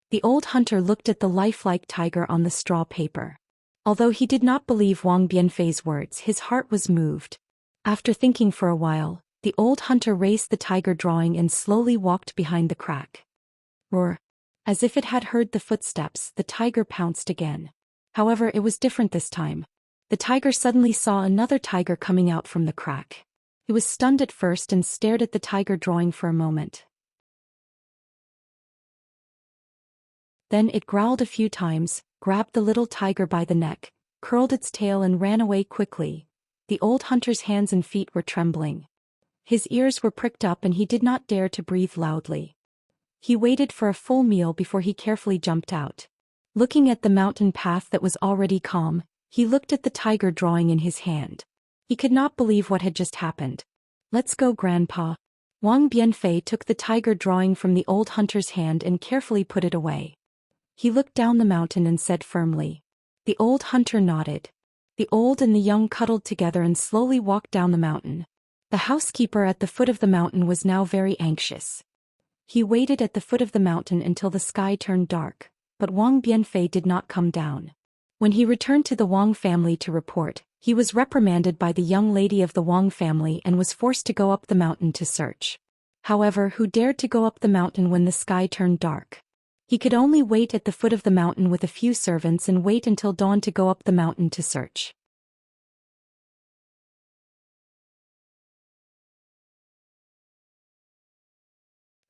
The old hunter looked at the lifelike tiger on the straw paper. Although he did not believe Wang Bianfei's words, his heart was moved. After thinking for a while, the old hunter raised the tiger drawing and slowly walked behind the crack. Roar! As if it had heard the footsteps, the tiger pounced again. However, it was different this time. The tiger suddenly saw another tiger coming out from the crack. He was stunned at first and stared at the tiger drawing for a moment. Then it growled a few times, grabbed the little tiger by the neck, curled its tail and ran away quickly. The old hunter's hands and feet were trembling. His ears were pricked up and he did not dare to breathe loudly. He waited for a full meal before he carefully jumped out. Looking at the mountain path that was already calm, he looked at the tiger drawing in his hand. He could not believe what had just happened. "Let's go, Grandpa." Wang Bianfei took the tiger drawing from the old hunter's hand and carefully put it away. He looked down the mountain and said firmly. The old hunter nodded. The old and the young cuddled together and slowly walked down the mountain. The housekeeper at the foot of the mountain was now very anxious. He waited at the foot of the mountain until the sky turned dark, but Wang Bianfei did not come down. When he returned to the Wang family to report, he was reprimanded by the young lady of the Wang family and was forced to go up the mountain to search. However, who dared to go up the mountain when the sky turned dark? He could only wait at the foot of the mountain with a few servants and wait until dawn to go up the mountain to search.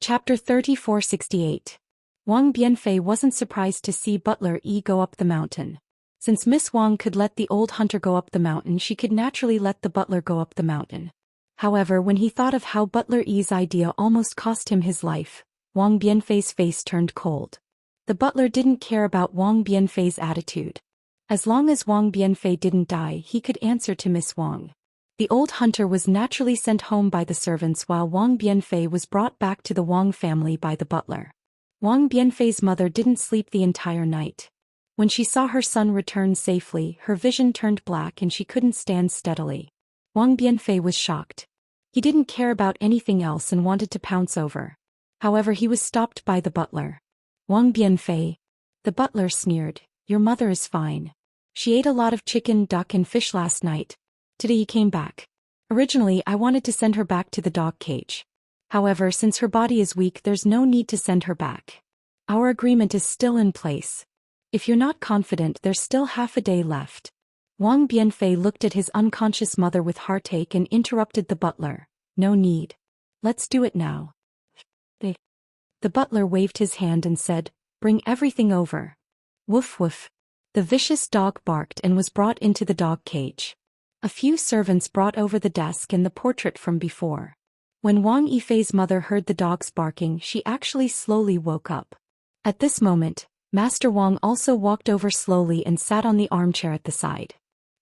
Chapter 3468. Wang Bianfei wasn't surprised to see Butler Yi go up the mountain. Since Miss Wang could let the old hunter go up the mountain, she could naturally let the butler go up the mountain. However, when he thought of how Butler Yi's idea almost cost him his life, Wang Bianfei's face turned cold. The butler didn't care about Wang Bianfei's attitude. As long as Wang Bianfei didn't die, he could answer to Miss Wang. The old hunter was naturally sent home by the servants while Wang Bianfei was brought back to the Wang family by the butler. Wang Bianfei's mother didn't sleep the entire night. When she saw her son return safely, her vision turned black and she couldn't stand steadily. Wang Bianfei was shocked. He didn't care about anything else and wanted to pounce over. However, he was stopped by the butler. "Wang Bianfei." The butler sneered, "Your mother is fine. She ate a lot of chicken, duck and fish last night. Today you came back. Originally I wanted to send her back to the dog cage. However, since her body is weak, there's no need to send her back. Our agreement is still in place. If you're not confident, there's still half a day left." Wang Bianfei looked at his unconscious mother with heartache and interrupted the butler. "No need. Let's do it now." The butler waved his hand and said, "Bring everything over." Woof woof. The vicious dog barked and was brought into the dog cage. A few servants brought over the desk and the portrait from before. When Wang Yifei's mother heard the dogs barking, she actually slowly woke up. At this moment, Master Wang also walked over slowly and sat on the armchair at the side.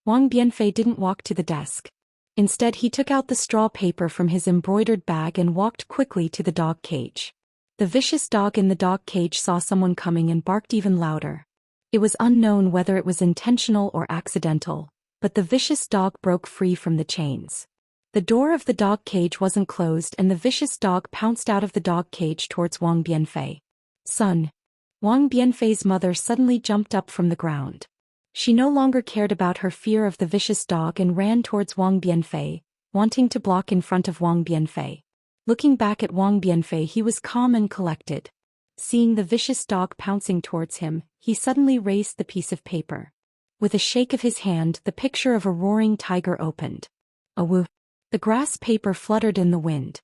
Wang Bianfei didn't walk to the desk. Instead, he took out the straw paper from his embroidered bag and walked quickly to the dog cage. The vicious dog in the dog cage saw someone coming and barked even louder. It was unknown whether it was intentional or accidental, but the vicious dog broke free from the chains. The door of the dog cage wasn't closed and the vicious dog pounced out of the dog cage towards Wang Bianfei. Son. Wang Bianfei's mother suddenly jumped up from the ground. She no longer cared about her fear of the vicious dog and ran towards Wang Bianfei, wanting to block in front of Wang Bianfei. Looking back at Wang Bianfei, he was calm and collected. Seeing the vicious dog pouncing towards him, he suddenly raised the piece of paper. With a shake of his hand, the picture of a roaring tiger opened. Awoo! The grass paper fluttered in the wind.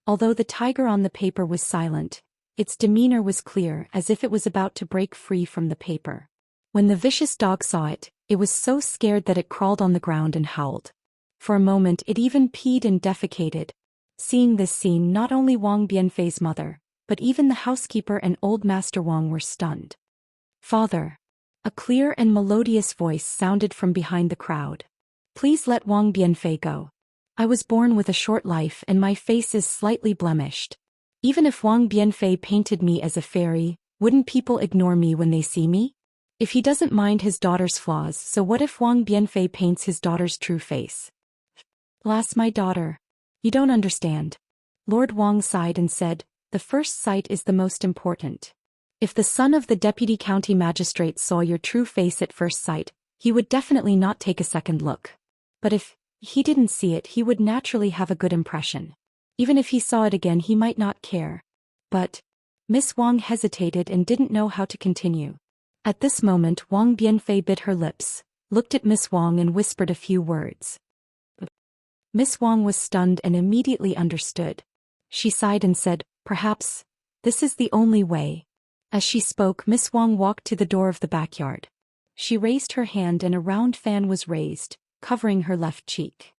Although the tiger on the paper was silent, its demeanor was clear, as if it was about to break free from the paper. When the vicious dog saw it, it was so scared that it crawled on the ground and howled. For a moment it even peed and defecated. Seeing this scene, not only Wang Bianfei's mother, but even the housekeeper and old Master Wang were stunned. Father. A clear and melodious voice sounded from behind the crowd. Please let Wang Bianfei go. I was born with a short life and my face is slightly blemished. Even if Wang Bianfei painted me as a fairy, wouldn't people ignore me when they see me? If he doesn't mind his daughter's flaws, so what if Wang Bianfei paints his daughter's true face? Alas, my daughter. You don't understand. Lord Wang sighed and said, the first sight is the most important. If the son of the deputy county magistrate saw your true face at first sight, he would definitely not take a second look. But if he didn't see it, he would naturally have a good impression. Even if he saw it again, he might not care. But Miss Wang hesitated and didn't know how to continue. At this moment, Wang Bianfei bit her lips, looked at Miss Wang and whispered a few words. Miss Wang was stunned and immediately understood. She sighed and said, perhaps this is the only way. As she spoke, Miss Wang walked to the door of the backyard. She raised her hand and a round fan was raised, covering her left cheek.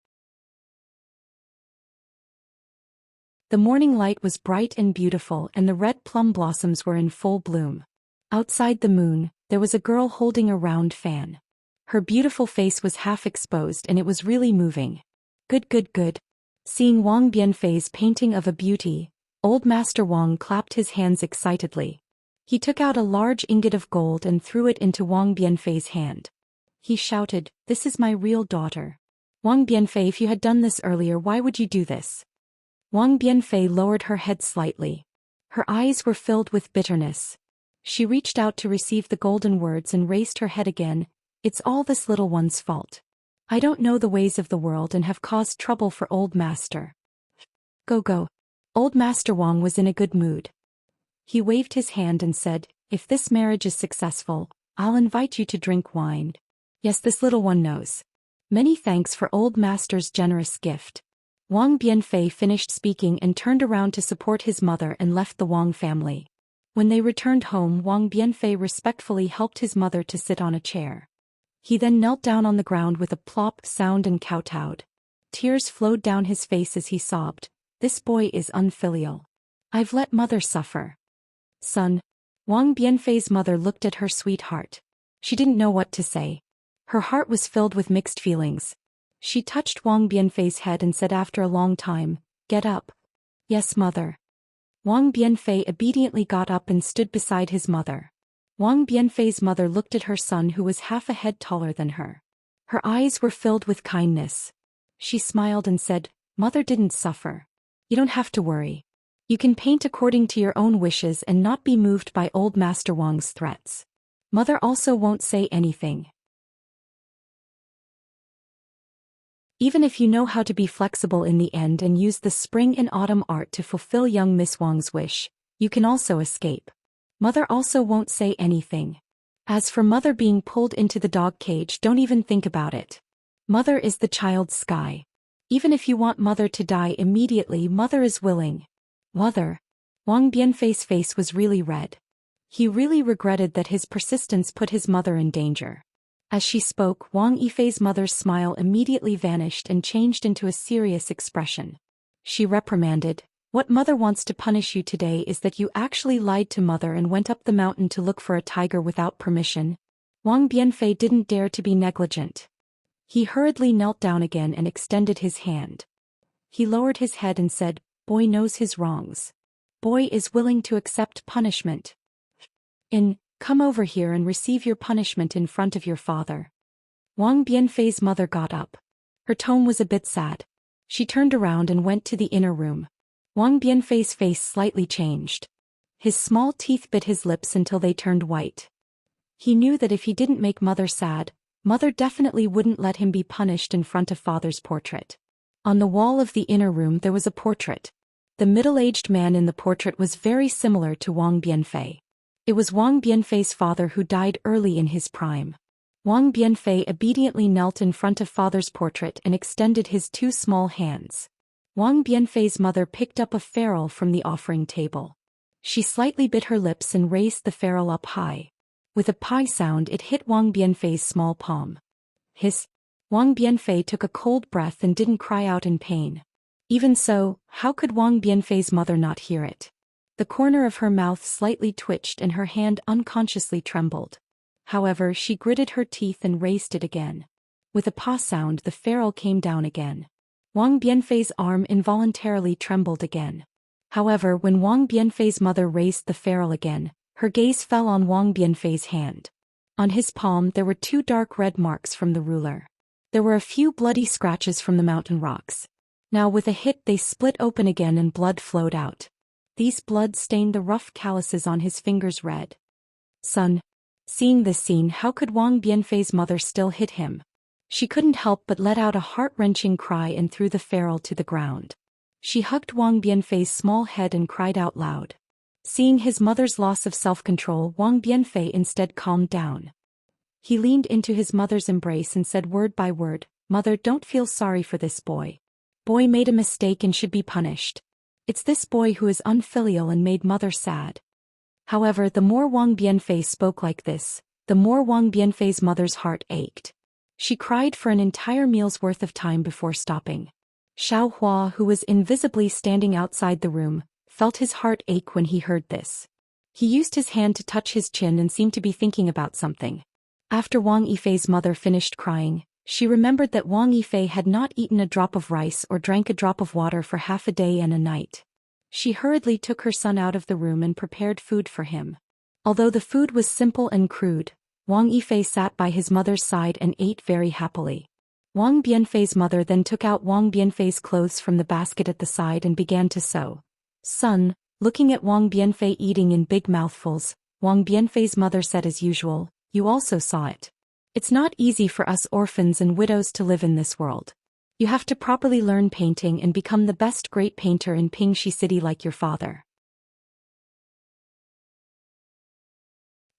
The morning light was bright and beautiful and the red plum blossoms were in full bloom. Outside the moon, there was a girl holding a round fan. Her beautiful face was half exposed and it was really moving. Good, good, good. Seeing Wang Bianfei's painting of a beauty, old Master Wang clapped his hands excitedly. He took out a large ingot of gold and threw it into Wang Bianfei's hand. He shouted, this is my real daughter. Wang Bianfei, if you had done this earlier, why would you do this? Wang Bianfei lowered her head slightly. Her eyes were filled with bitterness. She reached out to receive the golden words and raised her head again. It's all this little one's fault. I don't know the ways of the world and have caused trouble for old master. Go, go. Old Master Wang was in a good mood. He waved his hand and said, if this marriage is successful, I'll invite you to drink wine. Yes, this little one knows. Many thanks for old master's generous gift. Wang Bianfei finished speaking and turned around to support his mother and left the Wang family. When they returned home, Wang Bianfei respectfully helped his mother to sit on a chair. He then knelt down on the ground with a plop sound and kowtowed. Tears flowed down his face as he sobbed. This boy is unfilial. I've let mother suffer. Son. Wang Bianfei's mother looked at her sweetheart. She didn't know what to say. Her heart was filled with mixed feelings. She touched Wang Bianfei's head and said after a long time, get up. Yes, mother. Wang Bianfei obediently got up and stood beside his mother. Wang Bianfei's mother looked at her son who was half a head taller than her. Her eyes were filled with kindness. She smiled and said, mother didn't suffer. You don't have to worry. You can paint according to your own wishes and not be moved by old Master Wang's threats. Mother also won't say anything. Even if you know how to be flexible in the end and use the spring and autumn art to fulfill young Miss Wang's wish, you can also escape. Mother also won't say anything. As for mother being pulled into the dog cage, don't even think about it. Mother is the child's sky. Even if you want mother to die immediately, mother is willing. Mother. Wang Bianfei's face was really red. He really regretted that his persistence put his mother in danger. As she spoke, Wang Yifei's mother's smile immediately vanished and changed into a serious expression. She reprimanded, what mother wants to punish you today is that you actually lied to mother and went up the mountain to look for a tiger without permission. Wang Bianfei didn't dare to be negligent. He hurriedly knelt down again and extended his hand. He lowered his head and said, boy knows his wrongs. Boy is willing to accept punishment. In Come over here and receive your punishment in front of your father. Wang Bianfei's mother got up. Her tone was a bit sad. She turned around and went to the inner room. Wang Bianfei's face slightly changed. His small teeth bit his lips until they turned white. He knew that if he didn't make mother sad, mother definitely wouldn't let him be punished in front of father's portrait. On the wall of the inner room there was a portrait. The middle-aged man in the portrait was very similar to Wang Bianfei. It was Wang Bianfei's father who died early in his prime. Wang Bianfei obediently knelt in front of father's portrait and extended his two small hands. Wang Bianfei's mother picked up a ferule from the offering table. She slightly bit her lips and raised the ferule up high. With a pie sound it hit Wang Bianfei's small palm. Hiss! Wang Bianfei took a cold breath and didn't cry out in pain. Even so, how could Wang Bianfei's mother not hear it? The corner of her mouth slightly twitched and her hand unconsciously trembled. However, she gritted her teeth and raised it again. With a paw sound the ferule came down again. Wang Bianfei's arm involuntarily trembled again. However, when Wang Bianfei's mother raised the ferule again, her gaze fell on Wang Bianfei's hand. On his palm there were two dark red marks from the ruler. There were a few bloody scratches from the mountain rocks. Now with a hit they split open again and blood flowed out. These blood stained the rough calluses on his fingers red. Son. Seeing this scene, how could Wang Bianfei's mother still hit him? She couldn't help but let out a heart-wrenching cry and threw the ferule to the ground. She hugged Wang Bianfei's small head and cried out loud. Seeing his mother's loss of self-control, Wang Bianfei instead calmed down. He leaned into his mother's embrace and said word by word, "Mother, don't feel sorry for this boy. Boy made a mistake and should be punished. It's this boy who is unfilial and made mother sad." However, the more Wang Bianfei spoke like this, the more Wang Bianfei's mother's heart ached. She cried for an entire meal's worth of time before stopping. Xiao Hua, who was invisibly standing outside the room, felt his heart ache when he heard this. He used his hand to touch his chin and seemed to be thinking about something. After Wang Yifei's mother finished crying, she remembered that Wang Yifei had not eaten a drop of rice or drank a drop of water for half a day and a night. She hurriedly took her son out of the room and prepared food for him. Although the food was simple and crude, Wang Yifei sat by his mother's side and ate very happily. Wang Bianfei's mother then took out Wang Bianfei's clothes from the basket at the side and began to sew. Son, looking at Wang Bianfei eating in big mouthfuls, Wang Bianfei's mother said as usual, "You also saw it. It's not easy for us orphans and widows to live in this world. You have to properly learn painting and become the best great painter in Pingxi City like your father.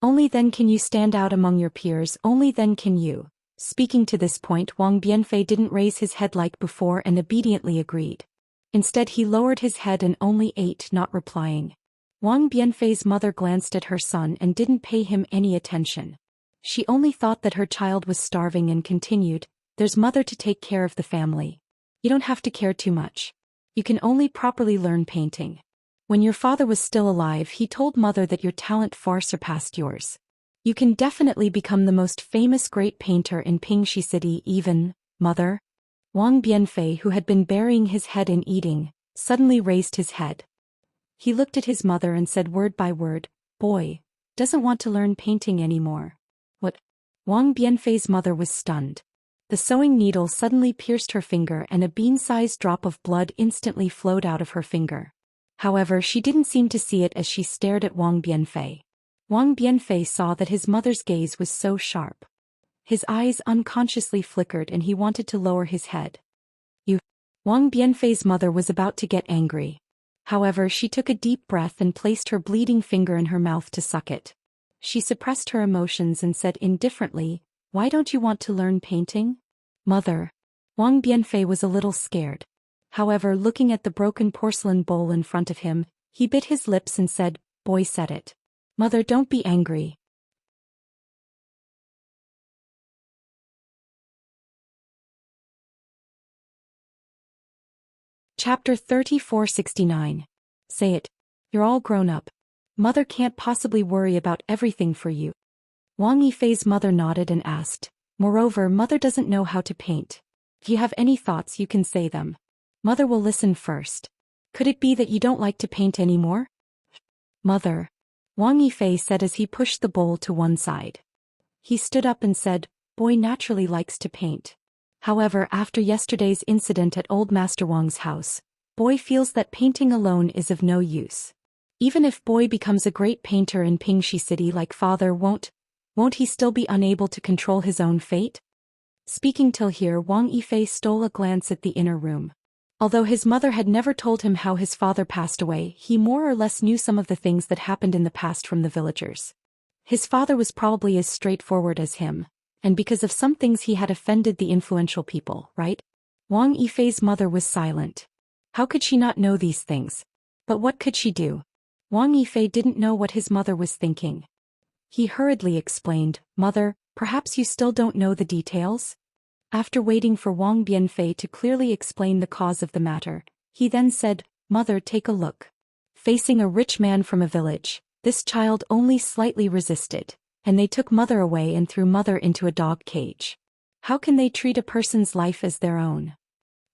Only then can you stand out among your peers, only then can you." Speaking to this point, Wang Bianfei didn't raise his head like before and obediently agreed. Instead he lowered his head and only ate, not replying. Wang Bianfei's mother glanced at her son and didn't pay him any attention. She only thought that her child was starving and continued, "There's mother to take care of the family. You don't have to care too much. You can only properly learn painting. When your father was still alive he told mother that your talent far surpassed yours. You can definitely become the most famous great painter in Pingxi City even, mother." Wang Bianfei, who had been burying his head in eating, suddenly raised his head. He looked at his mother and said word by word, "Boy, doesn't want to learn painting anymore." What? Wang Bianfei's mother was stunned. The sewing needle suddenly pierced her finger and a bean-sized drop of blood instantly flowed out of her finger. However, she didn't seem to see it as she stared at Wang Bianfei. Wang Bianfei saw that his mother's gaze was so sharp. His eyes unconsciously flickered and he wanted to lower his head. "You..." Wang Bianfei's mother was about to get angry. However, she took a deep breath and placed her bleeding finger in her mouth to suck it. She suppressed her emotions and said indifferently, "Why don't you want to learn painting, mother?" Wang Bianfei was a little scared. However, looking at the broken porcelain bowl in front of him, he bit his lips and said, "Boy said it. Mother, don't be angry." Chapter 3469. Say it. You're all grown up. Mother can't possibly worry about everything for you. Wang Yifei's mother nodded and asked, "Moreover, mother doesn't know how to paint. If you have any thoughts you can say them. Mother will listen first. Could it be that you don't like to paint anymore?" "Mother." Wang Yifei said as he pushed the bowl to one side. He stood up and said, "Boy naturally likes to paint. However, after yesterday's incident at old Master Wang's house, Boy feels that painting alone is of no use. Even if Boy becomes a great painter in Pingxi City like father, won't he still be unable to control his own fate?" Speaking till here, Wang Yifei stole a glance at the inner room. Although his mother had never told him how his father passed away, he more or less knew some of the things that happened in the past from the villagers. His father was probably as straightforward as him, and because of some things he had offended the influential people, right? Wang Yifei's mother was silent. How could she not know these things? But what could she do? Wang Yifei didn't know what his mother was thinking. He hurriedly explained, "Mother, perhaps you still don't know the details?" After waiting for Wang Bianfei to clearly explain the cause of the matter, he then said, "Mother, take a look." Facing a rich man from a village, this child only slightly resisted, and they took mother away and threw mother into a dog cage. How can they treat a person's life as their own?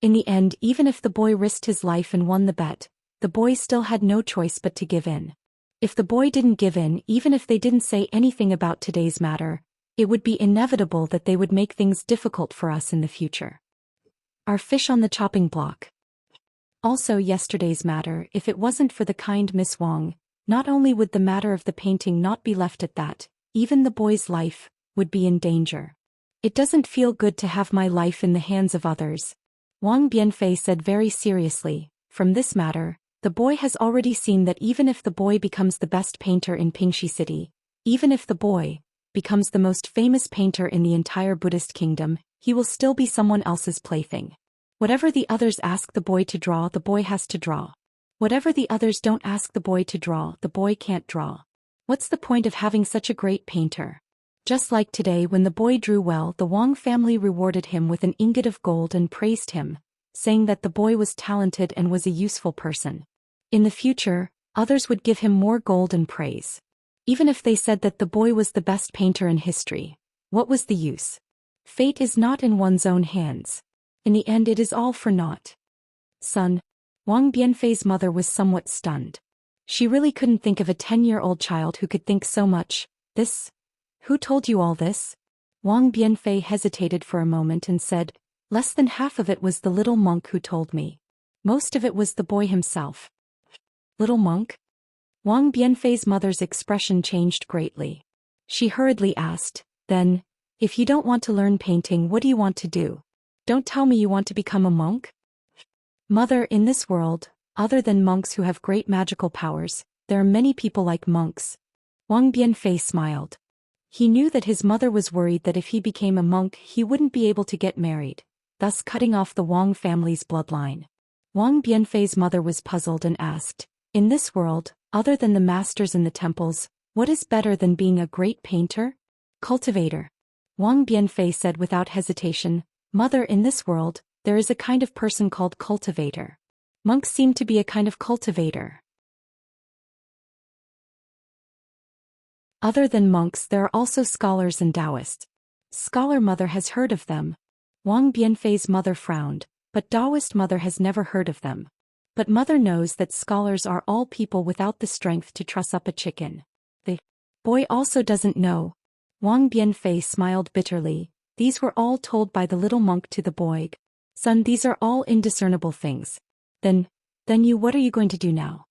In the end, even if the boy risked his life and won the bet, the boy still had no choice but to give in. If the boy didn't give in, even if they didn't say anything about today's matter, it would be inevitable that they would make things difficult for us in the future. Our fish on the chopping block. Also, yesterday's matter, if it wasn't for the kind Miss Wang, not only would the matter of the painting not be left at that, even the boy's life would be in danger. It doesn't feel good to have my life in the hands of others. Wang Bianfei said very seriously, "From this matter, the boy has already seen that even if the boy becomes the best painter in Pingxi City, even if the boy becomes the most famous painter in the entire Buddhist kingdom, he will still be someone else's plaything. Whatever the others ask the boy to draw, the boy has to draw. Whatever the others don't ask the boy to draw, the boy can't draw. What's the point of having such a great painter?" Just like today, when the boy drew well, the Wang family rewarded him with an ingot of gold and praised him, saying that the boy was talented and was a useful person. In the future, others would give him more gold and praise. Even if they said that the boy was the best painter in history, what was the use? Fate is not in one's own hands. In the end, it is all for naught. "Son." Wang Bianfei's mother was somewhat stunned. She really couldn't think of a 10-year-old child who could think so much. "This? Who told you all this?" Wang Bianfei hesitated for a moment and said, "Less than half of it was the little monk who told me. Most of it was the boy himself." "Little monk?" Wang Bianfei's mother's expression changed greatly. She hurriedly asked, "Then, if you don't want to learn painting, what do you want to do? Don't tell me you want to become a monk?" "Mother, in this world, other than monks who have great magical powers, there are many people like monks." Wang Bianfei smiled. He knew that his mother was worried that if he became a monk he wouldn't be able to get married, thus cutting off the Wang family's bloodline. Wang Bianfei's mother was puzzled and asked, "In this world, other than the masters in the temples, what is better than being a great painter?" "Cultivator." Wang Bianfei said without hesitation, "Mother, in this world, there is a kind of person called cultivator. Monks seem to be a kind of cultivator." Other than monks, there are also scholars and Taoists. Scholar mother has heard of them. Wang Bianfei's mother frowned, but Taoist mother has never heard of them. But mother knows that scholars are all people without the strength to truss up a chicken. The boy also doesn't know. Wang Bianfei smiled bitterly. These were all told by the little monk to the boy. "Son, these are all indiscernible things. Then you, what are you going to do now?"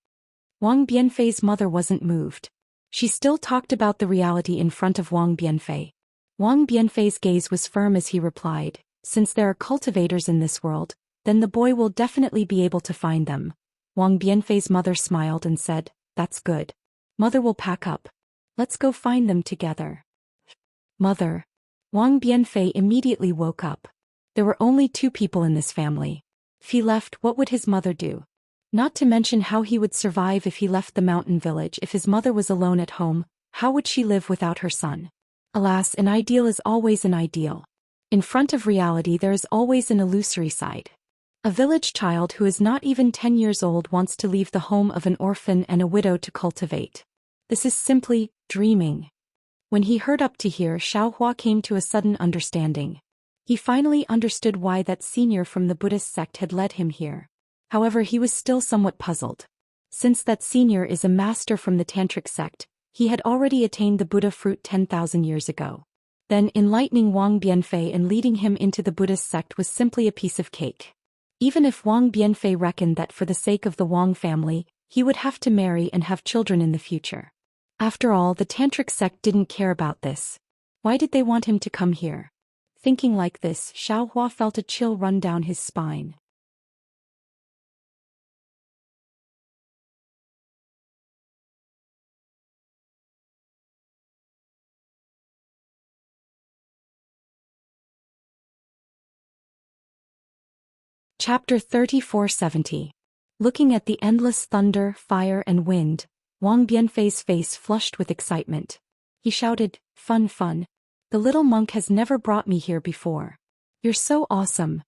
Wang Bianfei's mother wasn't moved. She still talked about the reality in front of Wang Bianfei. Wang Bianfei's gaze was firm as he replied, "Since there are cultivators in this world, then the boy will definitely be able to find them." Wang Bianfei's mother smiled and said, "That's good. Mother will pack up. Let's go find them together." "Mother." Wang Bianfei immediately woke up. There were only 2 people in this family. If he left, what would his mother do? Not to mention how he would survive if he left the mountain village. If his mother was alone at home, how would she live without her son? Alas, an ideal is always an ideal. In front of reality there is always an illusory side. A village child who is not even 10 years old wants to leave the home of an orphan and a widow to cultivate. This is simply dreaming. When he heard up to here, Xiaohua came to a sudden understanding. He finally understood why that senior from the Buddhist sect had led him here. However, he was still somewhat puzzled. Since that senior is a master from the Tantric sect, He had already attained the Buddha fruit 10,000 years ago. Then enlightening Wang Bianfei and leading him into the Buddhist sect was simply a piece of cake. Even if Wang Bianfei reckoned that for the sake of the Wang family, he would have to marry and have children in the future. After all, the tantric sect didn't care about this. Why did they want him to come here? Thinking like this, Xiaohua felt a chill run down his spine. Chapter 3470. Looking at the endless thunder, fire and wind, Wang Bianfei's face flushed with excitement. He shouted, "Fun, fun. The little monk has never brought me here before. You're so awesome."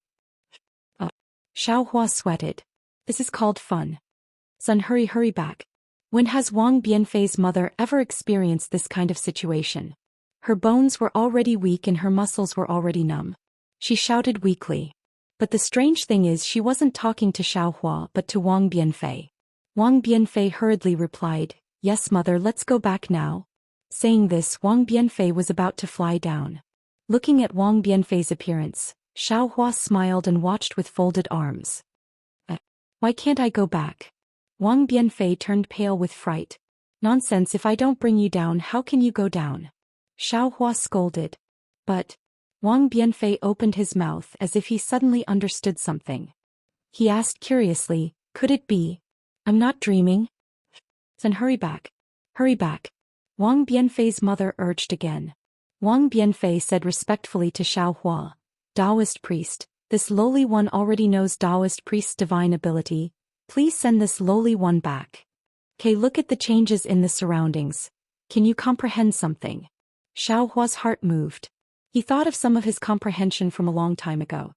Xiaohua sweated. "This is called fun. Son, hurry back." When has Wang Bianfei's mother ever experienced this kind of situation? Her bones were already weak and her muscles were already numb. She shouted weakly. But the strange thing is she wasn't talking to Xiaohua but to Wang Bianfei. Wang Bianfei hurriedly replied, "Yes mother, let's go back now." Saying this, Wang Bianfei was about to fly down. Looking at Wang Bianfei's appearance, Xiaohua smiled and watched with folded arms. Why can't I go back?" Wang Bianfei turned pale with fright. "Nonsense, if I don't bring you down, how can you go down?" Xiaohua scolded. But Wang Bianfei opened his mouth as if he suddenly understood something. He asked curiously, "Could it be? I'm not dreaming?" "Then hurry back. Hurry back." Wang Bianfei's mother urged again. Wang Bianfei said respectfully to Xiaohua, "Taoist priest, this lowly one already knows Taoist priest's divine ability. Please send this lowly one back. Okay, look at the changes in the surroundings. Can you comprehend something?" Xiaohua's heart moved. He thought of some of his comprehension from a long time ago.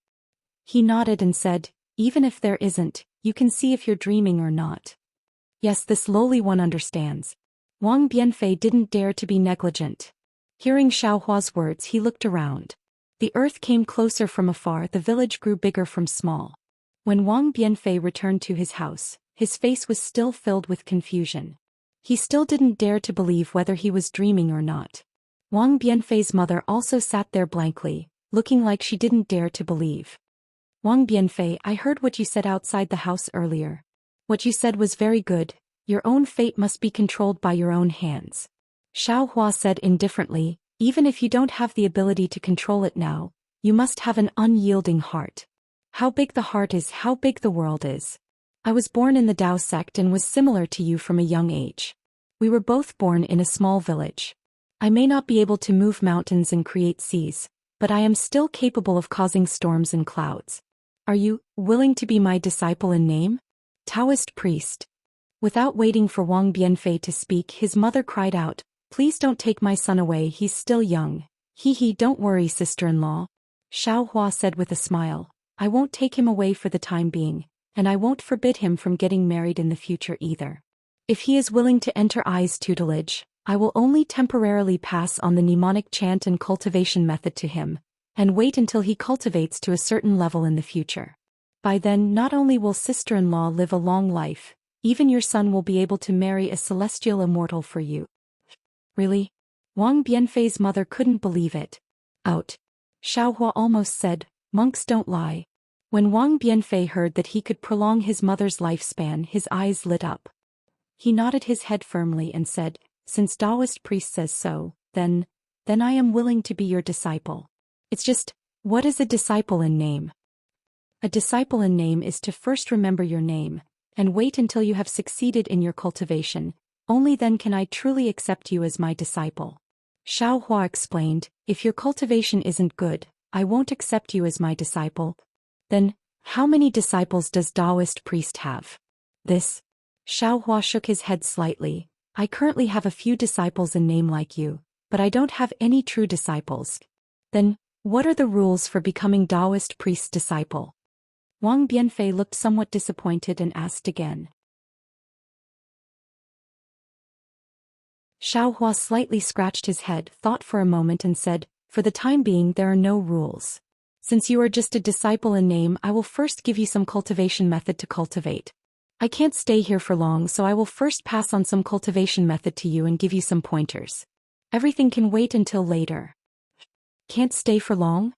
He nodded and said, "Even if there isn't, you can see if you're dreaming or not." Yes, this lowly one understands. Wang Bianfei didn't dare to be negligent. Hearing Xiaohua's words, he looked around. The earth came closer from afar, the village grew bigger from small. When Wang Bianfei returned to his house, his face was still filled with confusion. He still didn't dare to believe whether he was dreaming or not. Wang Bianfei's mother also sat there blankly, looking like she didn't dare to believe. "Wang Bianfei, I heard what you said outside the house earlier. What you said was very good. Your own fate must be controlled by your own hands." Xiaohua said indifferently, "Even if you don't have the ability to control it now, you must have an unyielding heart. How big the heart is, how big the world is. I was born in the Tao sect and was similar to you from a young age. We were both born in a small village. I may not be able to move mountains and create seas, but I am still capable of causing storms and clouds. Are you willing to be my disciple in name?" Taoist priest. Without waiting for Wang Bianfei to speak, his mother cried out, "Please don't take my son away, he's still young." He, don't worry, sister-in-law." Xiaohua said with a smile, "I won't take him away for the time being, and I won't forbid him from getting married in the future either. If he is willing to enter I's tutelage, I will only temporarily pass on the mnemonic chant and cultivation method to him, and wait until he cultivates to a certain level in the future. By then, not only will sister-in-law live a long life, even your son will be able to marry a celestial immortal for you." Really? Wang Bianfei's mother couldn't believe it. Out. Xiaohua almost said, "Monks don't lie." When Wang Bianfei heard that he could prolong his mother's lifespan, his eyes lit up. He nodded his head firmly and said, "Since Taoist priest says so, then I am willing to be your disciple. It's just, what is a disciple in name?" A disciple in name is to first remember your name, and wait until you have succeeded in your cultivation. Only then can I truly accept you as my disciple. Xiaohua explained, "If your cultivation isn't good, I won't accept you as my disciple." Then, how many disciples does Taoist priest have? This. Xiaohua shook his head slightly. "I currently have a few disciples in name like you, but I don't have any true disciples." Then, what are the rules for becoming Taoist priest's disciple? Wang Bianfei looked somewhat disappointed and asked again. Xiaohua slightly scratched his head, thought for a moment and said, "For the time being there are no rules. Since you are just a disciple in name, I will first give you some cultivation method to cultivate. I can't stay here for long, so I will first pass on some cultivation method to you and give you some pointers. Everything can wait until later. Can't stay for long?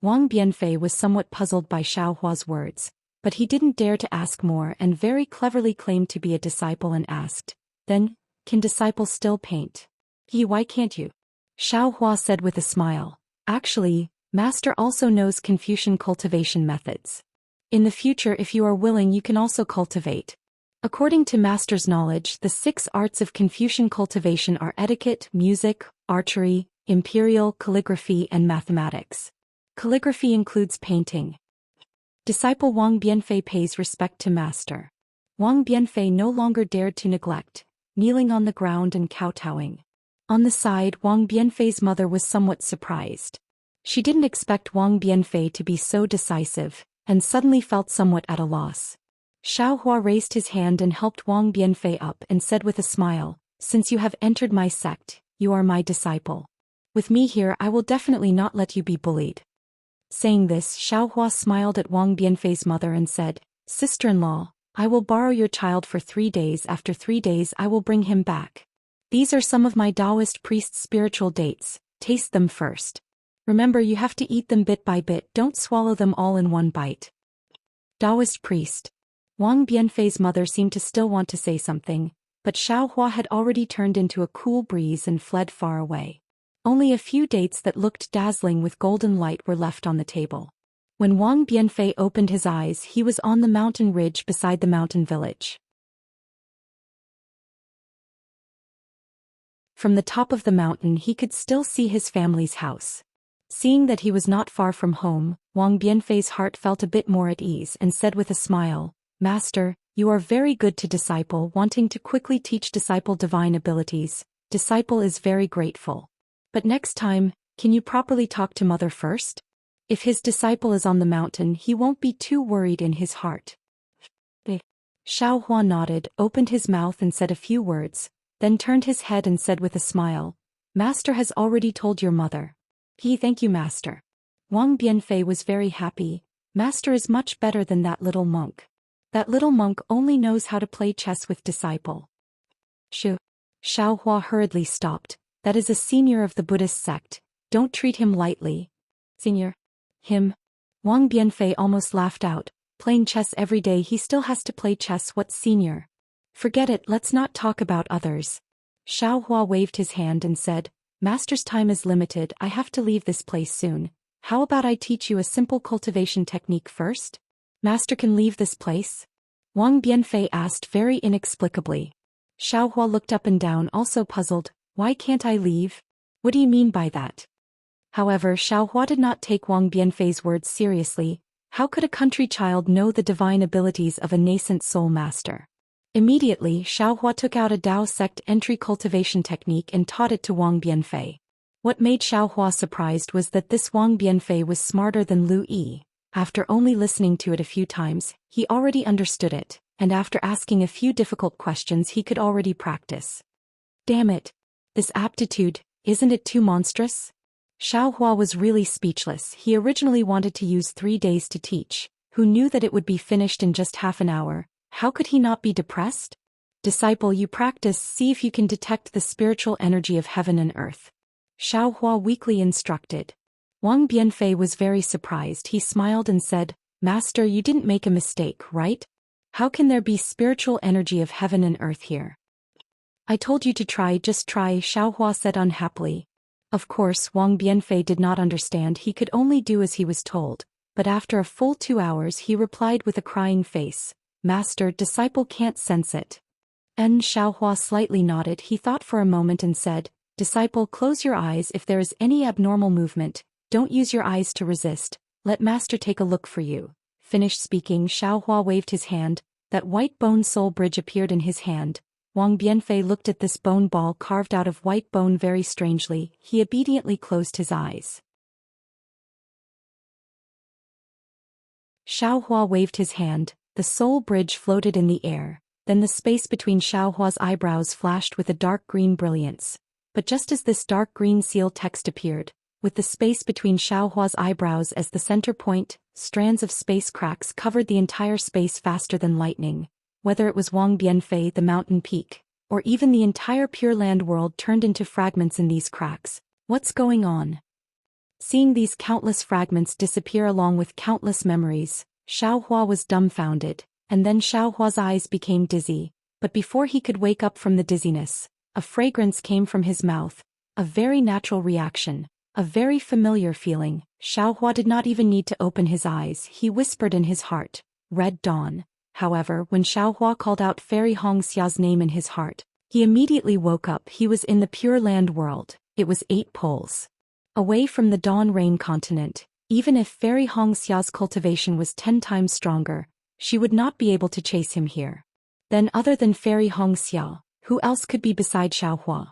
Wang Bianfei was somewhat puzzled by Xiaohua's words, but he didn't dare to ask more and very cleverly claimed to be a disciple and asked, "Then, can disciples still paint?" Why can't you?" Xiaohua said with a smile. "Actually, Master also knows Confucian cultivation methods. In the future, if you are willing, you can also cultivate." According to Master's knowledge, the 6 arts of Confucian cultivation are etiquette, music, archery, imperial, calligraphy, and mathematics. Calligraphy includes painting. Disciple Wang Bianfei pays respect to Master. Wang Bianfei no longer dared to neglect, kneeling on the ground and kowtowing. On the side, Wang Bianfei's mother was somewhat surprised. She didn't expect Wang Bianfei to be so decisive, and suddenly felt somewhat at a loss. Xiaohua raised his hand and helped Wang Bianfei up and said with a smile, "Since you have entered my sect, you are my disciple. With me here, I will definitely not let you be bullied." Saying this, Xiaohua smiled at Wang Bianfei's mother and said, "Sister-in-law, I will borrow your child for 3 days. After 3 days I will bring him back. These are some of my Taoist priest's spiritual dates, taste them first. Remember, you have to eat them bit by bit, don't swallow them all in one bite." Taoist priest. Wang Bianfei's mother seemed to still want to say something, but Xiaohua had already turned into a cool breeze and fled far away. Only a few dates that looked dazzling with golden light were left on the table. When Wang Bianfei opened his eyes, he was on the mountain ridge beside the mountain village. From the top of the mountain he could still see his family's house. Seeing that he was not far from home, Wang Bianfei's heart felt a bit more at ease and said with a smile, "Master, you are very good to disciple, wanting to quickly teach disciple divine abilities. Disciple is very grateful. But next time, can you properly talk to mother first? If his disciple is on the mountain, he won't be too worried in his heart." Xiaohua nodded, opened his mouth and said a few words, then turned his head and said with a smile, "Master has already told your mother." Thank you, Master." Wang Bianfei was very happy. Master is much better than that little monk. That little monk only knows how to play chess with disciple. Xiaohua hurriedly stopped. "That is a senior of the Buddhist sect. Don't treat him lightly." "Senior? Him?" Wang Bianfei almost laughed out. "Playing chess every day, he still has to play chess. What's senior? Forget it, let's not talk about others." Xiaohua waved his hand and said, "Master's time is limited, I have to leave this place soon. How about I teach you a simple cultivation technique first? Master can leave this place?" Wang Bianfei asked very inexplicably. Xiaohua looked up and down, also puzzled. "Why can't I leave? What do you mean by that?" However, Xiaohua did not take Wang Bianfei's words seriously. How could a country child know the divine abilities of a nascent soul master? Immediately, Xiaohua took out a Dao sect entry cultivation technique and taught it to Wang Bianfei. What made Xiaohua surprised was that this Wang Bianfei was smarter than Lu Yi. After only listening to it a few times, he already understood it, and after asking a few difficult questions he could already practice. Damn it! This aptitude, isn't it too monstrous? Xiaohua was really speechless. He originally wanted to use 3 days to teach. Who knew that it would be finished in just half an hour? How could he not be depressed? "Disciple, you practice, see if you can detect the spiritual energy of heaven and earth." Xiaohua weakly instructed. Wang Bianfei was very surprised. He smiled and said, "Master, you didn't make a mistake, right? How can there be spiritual energy of heaven and earth here?" "I told you to try, just try," Xiaohua said unhappily. Of course, Wang Bianfei did not understand. He could only do as he was told, but after a full 2 hours he replied with a crying face, "Master, disciple can't sense it." Xiaohua slightly nodded. He thought for a moment and said, "Disciple, close your eyes. If there is any abnormal movement, don't use your eyes to resist. Let Master take a look for you." Finished speaking, Xiaohua waved his hand. That white bone soul bridge appeared in his hand. Wang Bianfei looked at this bone ball carved out of white bone very strangely. He obediently closed his eyes. Xiaohua waved his hand. The soul bridge floated in the air. Then the space between Xiaohua's eyebrows flashed with a dark green brilliance. But just as this dark green seal text appeared, with the space between Xiaohua's eyebrows as the center point, strands of space cracks covered the entire space faster than lightning. whether it was Wang Bianfei, the mountain peak, or even the entire Pure Land world turned into fragments in these cracks. What's going on? Seeing these countless fragments disappear along with countless memories, Xiaohua was dumbfounded, and then Xiaohua's eyes became dizzy, but before he could wake up from the dizziness, a fragrance came from his mouth, a very natural reaction, a very familiar feeling. Xiaohua did not even need to open his eyes, he whispered in his heart, Red Dawn. However, when Xiaohua called out Fairy Hongxia's name in his heart, he immediately woke up. He was in the Pure Land world. It was 8 poles away from the Dawn Rain continent. Even if Fairy Hongxia's cultivation was 10 times stronger, she would not be able to chase him here. Then other than Fairy Hongxia, who else could be beside Xiaohua?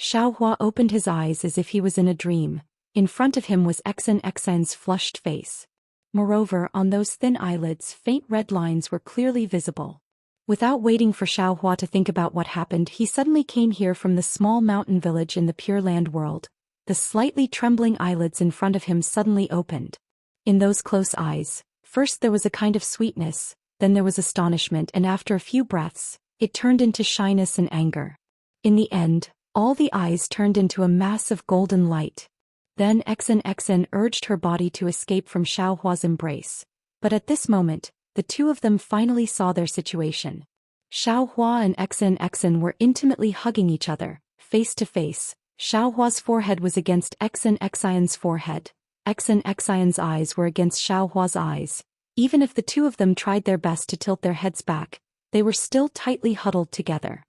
Xiaohua opened his eyes as if he was in a dream. In front of him was Xin's flushed face. Moreover, on those thin eyelids, faint red lines were clearly visible. Without waiting for Xiaohua to think about what happened, he suddenly came here from the small mountain village in the Pure Land world. The slightly trembling eyelids in front of him suddenly opened. In those close eyes, first there was a kind of sweetness, then there was astonishment, and after a few breaths, it turned into shyness and anger. In the end, all the eyes turned into a mass of golden light. Then Xin urged her body to escape from Xiaohua's embrace. But at this moment, the two of them finally saw their situation. Xiaohua and Xin were intimately hugging each other, face to face. Xiaohua's forehead was against Xin's forehead. Xin's eyes were against Xiaohua's eyes. Even if the two of them tried their best to tilt their heads back, they were still tightly huddled together.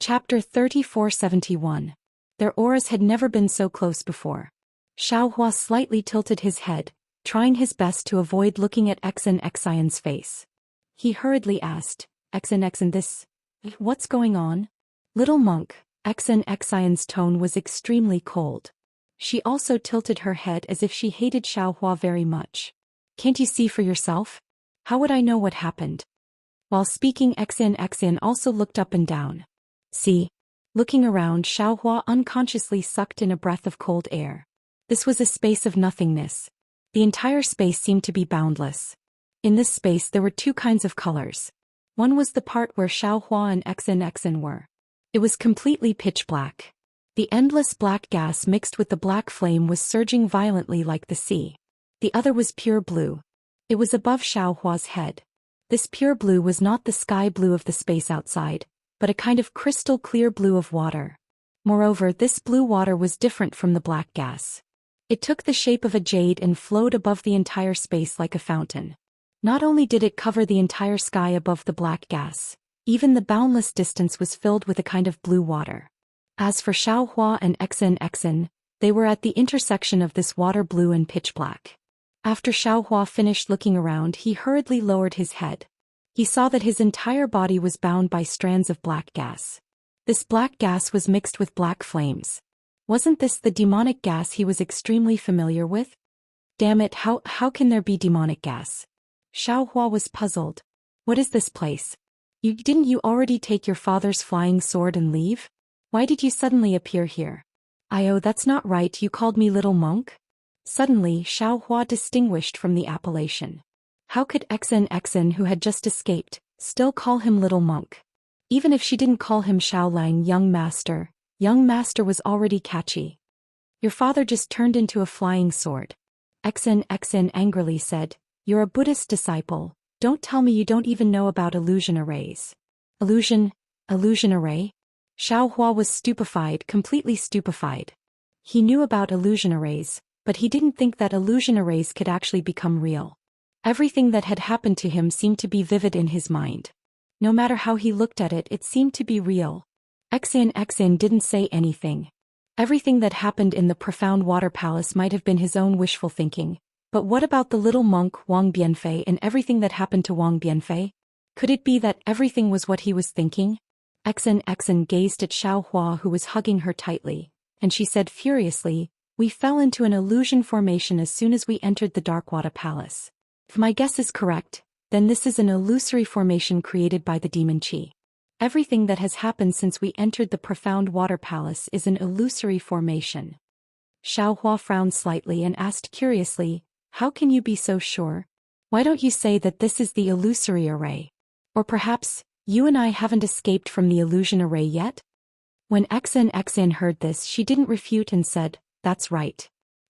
Chapter 3471. Their auras had never been so close before. Xiaohua slightly tilted his head, trying his best to avoid looking at Xin's face. He hurriedly asked, Xin this? What's going on? Little monk, Xin's tone was extremely cold. She also tilted her head as if she hated Xiaohua very much. Can't you see for yourself? How would I know what happened? While speaking, Xin also looked up and down. See? Looking around, Xiaohua unconsciously sucked in a breath of cold air. This was a space of nothingness. The entire space seemed to be boundless. In this space there were 2 kinds of colors. One was the part where Xiaohua and Xin were. It was completely pitch black. The endless black gas mixed with the black flame was surging violently like the sea. The other was pure blue. It was above Xiaohua's head. This pure blue was not the sky blue of the space outside, but a kind of crystal clear blue of water. Moreover, this blue water was different from the black gas. It took the shape of a jade and flowed above the entire space like a fountain. Not only did it cover the entire sky above the black gas, even the boundless distance was filled with a kind of blue water. As for Xiaohua and Xin, they were at the intersection of this water blue and pitch black. After Xiaohua finished looking around, he hurriedly lowered his head. He saw that his entire body was bound by strands of black gas. This black gas was mixed with black flames. Wasn't this the demonic gas he was extremely familiar with? Damn it, how can there be demonic gas? Xiaohua was puzzled. What is this place? Didn't you already take your father's flying sword and leave? Why did you suddenly appear here? Oh, that's not right, you called me little monk? Suddenly, Xiaohua distinguished from the appellation. How could Xin, who had just escaped, still call him little monk? Even if she didn't call him Shaolang young master was already catchy. Your father just turned into a flying sword. Xin angrily said, You're a Buddhist disciple, don't tell me you don't even know about illusion arrays. Illusion array? Xiaohua was stupefied, completely stupefied. He knew about illusion arrays, but he didn't think that illusion arrays could actually become real. Everything that had happened to him seemed to be vivid in his mind. No matter how he looked at it, it seemed to be real. Xin didn't say anything. Everything that happened in the profound water palace might have been his own wishful thinking. But what about the little monk Wang Bianfei and everything that happened to Wang Bianfei? Could it be that everything was what he was thinking? Xin gazed at Xiaohua, who was hugging her tightly, and she said furiously, We fell into an illusion formation as soon as we entered the Darkwater Palace. If my guess is correct, then this is an illusory formation created by the demon Qi. Everything that has happened since we entered the profound water palace is an illusory formation. Xiaohua frowned slightly and asked curiously, how can you be so sure? Why don't you say that this is the illusory array? Or perhaps, you and I haven't escaped from the illusion array yet? When Xin heard this, she didn't refute and said, that's right.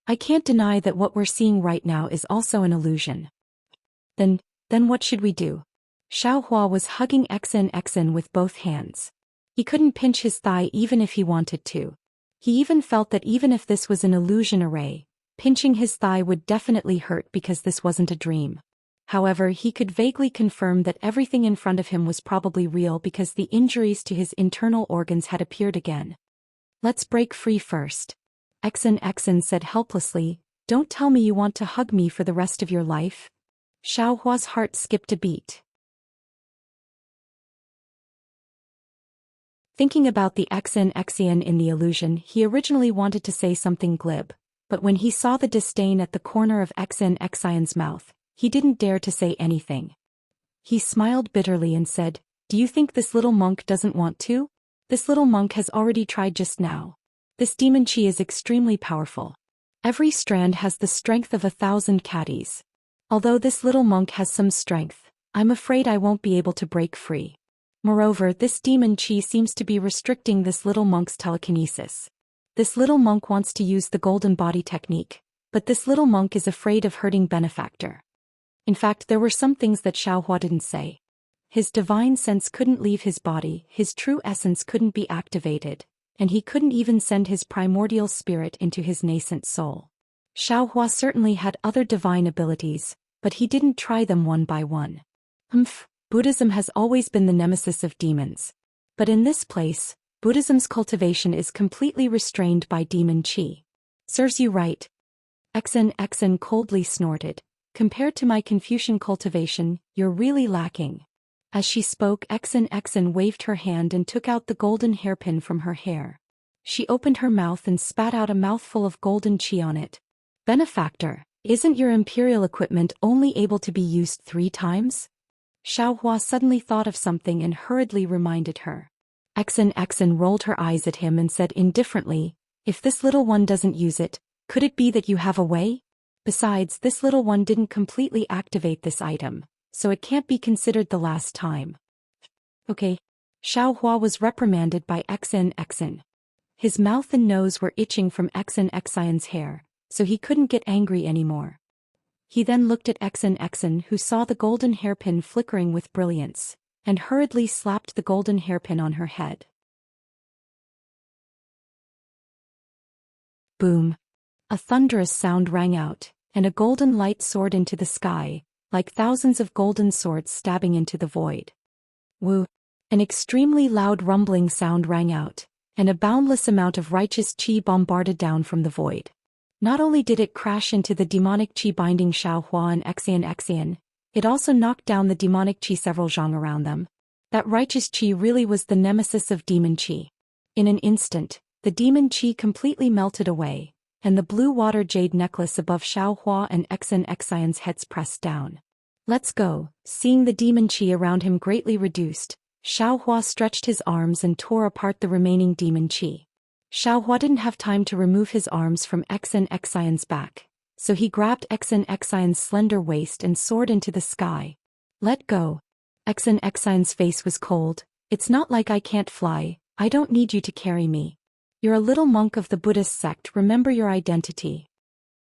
I can't deny that what we're seeing right now is also an illusion. Then what should we do? Xiaohua was hugging Xin with both hands. He couldn't pinch his thigh even if he wanted to. He even felt that even if this was an illusion array, pinching his thigh would definitely hurt because this wasn't a dream. However, he could vaguely confirm that everything in front of him was probably real because the injuries to his internal organs had appeared again. Let's break free first. Xin said helplessly, don't tell me you want to hug me for the rest of your life. Xiaohua's heart skipped a beat. Thinking about the Xin in the illusion, he originally wanted to say something glib, but when he saw the disdain at the corner of Xin's mouth, he didn't dare to say anything. He smiled bitterly and said, do you think this little monk doesn't want to? This little monk has already tried just now. This demon chi is extremely powerful. Every strand has the strength of 1,000 caddies. Although this little monk has some strength, I'm afraid I won't be able to break free. Moreover, this demon chi seems to be restricting this little monk's telekinesis. This little monk wants to use the golden body technique, but this little monk is afraid of hurting benefactor. In fact, there were some things that Xiaohua didn't say. His divine sense couldn't leave his body, his true essence couldn't be activated, and he couldn't even send his primordial spirit into his nascent soul. Xiaohua certainly had other divine abilities, but he didn't try them one by one. Buddhism has always been the nemesis of demons. But in this place, Buddhism's cultivation is completely restrained by demon chi. Serves you right. Xin coldly snorted. Compared to my Confucian cultivation, you're really lacking. As she spoke, Xin waved her hand and took out the golden hairpin from her hair. She opened her mouth and spat out a mouthful of golden chi on it. Benefactor, isn't your imperial equipment only able to be used 3 times? Xiaohua suddenly thought of something and hurriedly reminded her. Xin rolled her eyes at him and said indifferently, if this little one doesn't use it, could it be that you have a way? Besides, this little one didn't completely activate this item, so it can't be considered the last time. Okay. Xiaohua was reprimanded by Xin. His mouth and nose were itching from Xin's hair, so he couldn't get angry anymore. He then looked at Xin, who saw the golden hairpin flickering with brilliance, and hurriedly slapped the golden hairpin on her head. Boom! A thunderous sound rang out, and a golden light soared into the sky, like thousands of golden swords stabbing into the void. Woo! An extremely loud rumbling sound rang out, and a boundless amount of righteous chi bombarded down from the void. Not only did it crash into the demonic chi binding Xiaohua and Xin, it also knocked down the demonic chi several zhang around them. That righteous chi really was the nemesis of demon chi. In an instant, the demon chi completely melted away, and the blue water jade necklace above Xiaohua and Xin's heads pressed down. Let's go. Seeing the demon chi around him greatly reduced, Xiaohua stretched his arms and tore apart the remaining demon chi. Xiaohua didn't have time to remove his arms from Xin's back, so he grabbed Xin's slender waist and soared into the sky. Let go. Xin's face was cold. It's not like I can't fly, I don't need you to carry me. You're a little monk of the Buddhist sect, remember your identity.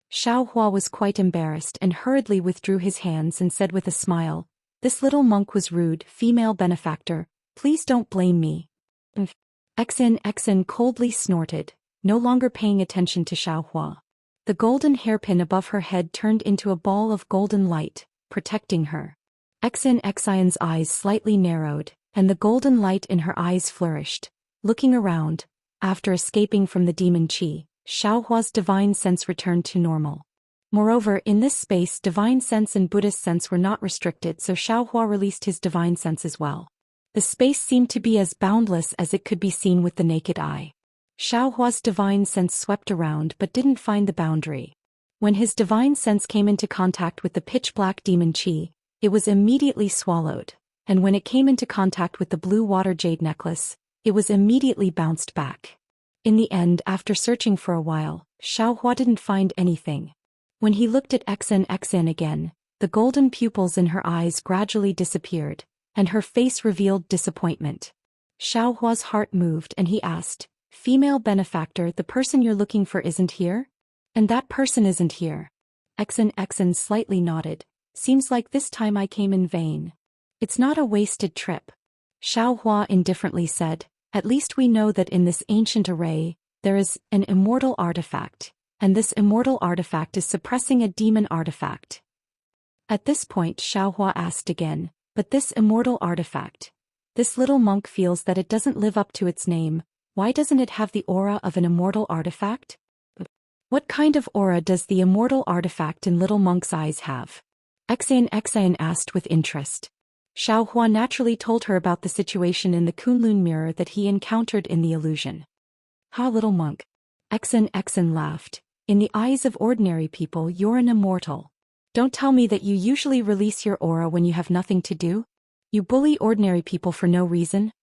Xiaohua was quite embarrassed and hurriedly withdrew his hands and said with a smile, this little monk was rude, female benefactor, please don't blame me. Xin coldly snorted, no longer paying attention to Xiaohua. The golden hairpin above her head turned into a ball of golden light, protecting her. Xin's eyes slightly narrowed, and the golden light in her eyes flourished. Looking around, after escaping from the demon chi, Xiaohua's divine sense returned to normal. Moreover, in this space divine sense and Buddhist sense were not restricted, so Xiaohua released his divine sense as well. The space seemed to be as boundless as it could be seen with the naked eye. Xiaohua's divine sense swept around but didn't find the boundary. When his divine sense came into contact with the pitch-black demon chi, it was immediately swallowed, and when it came into contact with the blue water jade necklace, it was immediately bounced back. In the end, after searching for a while, Xiaohua didn't find anything. When he looked at Xn again, the golden pupils in her eyes gradually disappeared, and her face revealed disappointment. Xiaohua's heart moved and he asked, "Female benefactor, the person you're looking for isn't here? And that person isn't here." Xn slightly nodded. "Seems like this time I came in vain. It's not a wasted trip." Xiaohua indifferently said, "At least we know that in this ancient array, there is an immortal artifact, and this immortal artifact is suppressing a demon artifact." At this point Xiaohua asked again, "But this immortal artifact? This little monk feels that it doesn't live up to its name. Why doesn't it have the aura of an immortal artifact?" "What kind of aura does the immortal artifact in little monk's eyes have?" Xan asked with interest. Xiaohua naturally told her about the situation in the Kunlun mirror that he encountered in the illusion. "Ha, little monk." Xan laughed. "In the eyes of ordinary people you're an immortal. Don't tell me that you usually release your aura when you have nothing to do? You bully ordinary people for no reason?"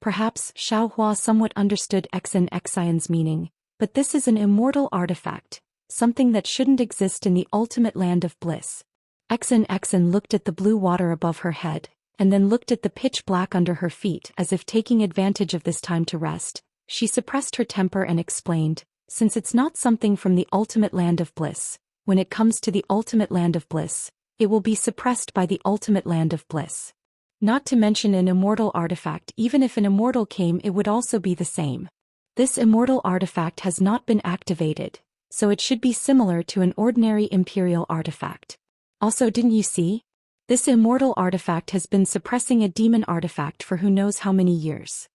Perhaps Xiaohua somewhat understood Xan's meaning, but this is an immortal artifact, something that shouldn't exist in the ultimate land of bliss. Xan looked at the blue water above her head, and then looked at the pitch black under her feet as if taking advantage of this time to rest. She suppressed her temper and explained, "Since it's not something from the ultimate land of bliss, when it comes to the ultimate land of bliss, it will be suppressed by the ultimate land of bliss. Not to mention an immortal artifact, even if an immortal came it would also be the same. This immortal artifact has not been activated, so it should be similar to an ordinary imperial artifact. Also, didn't you see? This immortal artifact has been suppressing a demon artifact for who knows how many years."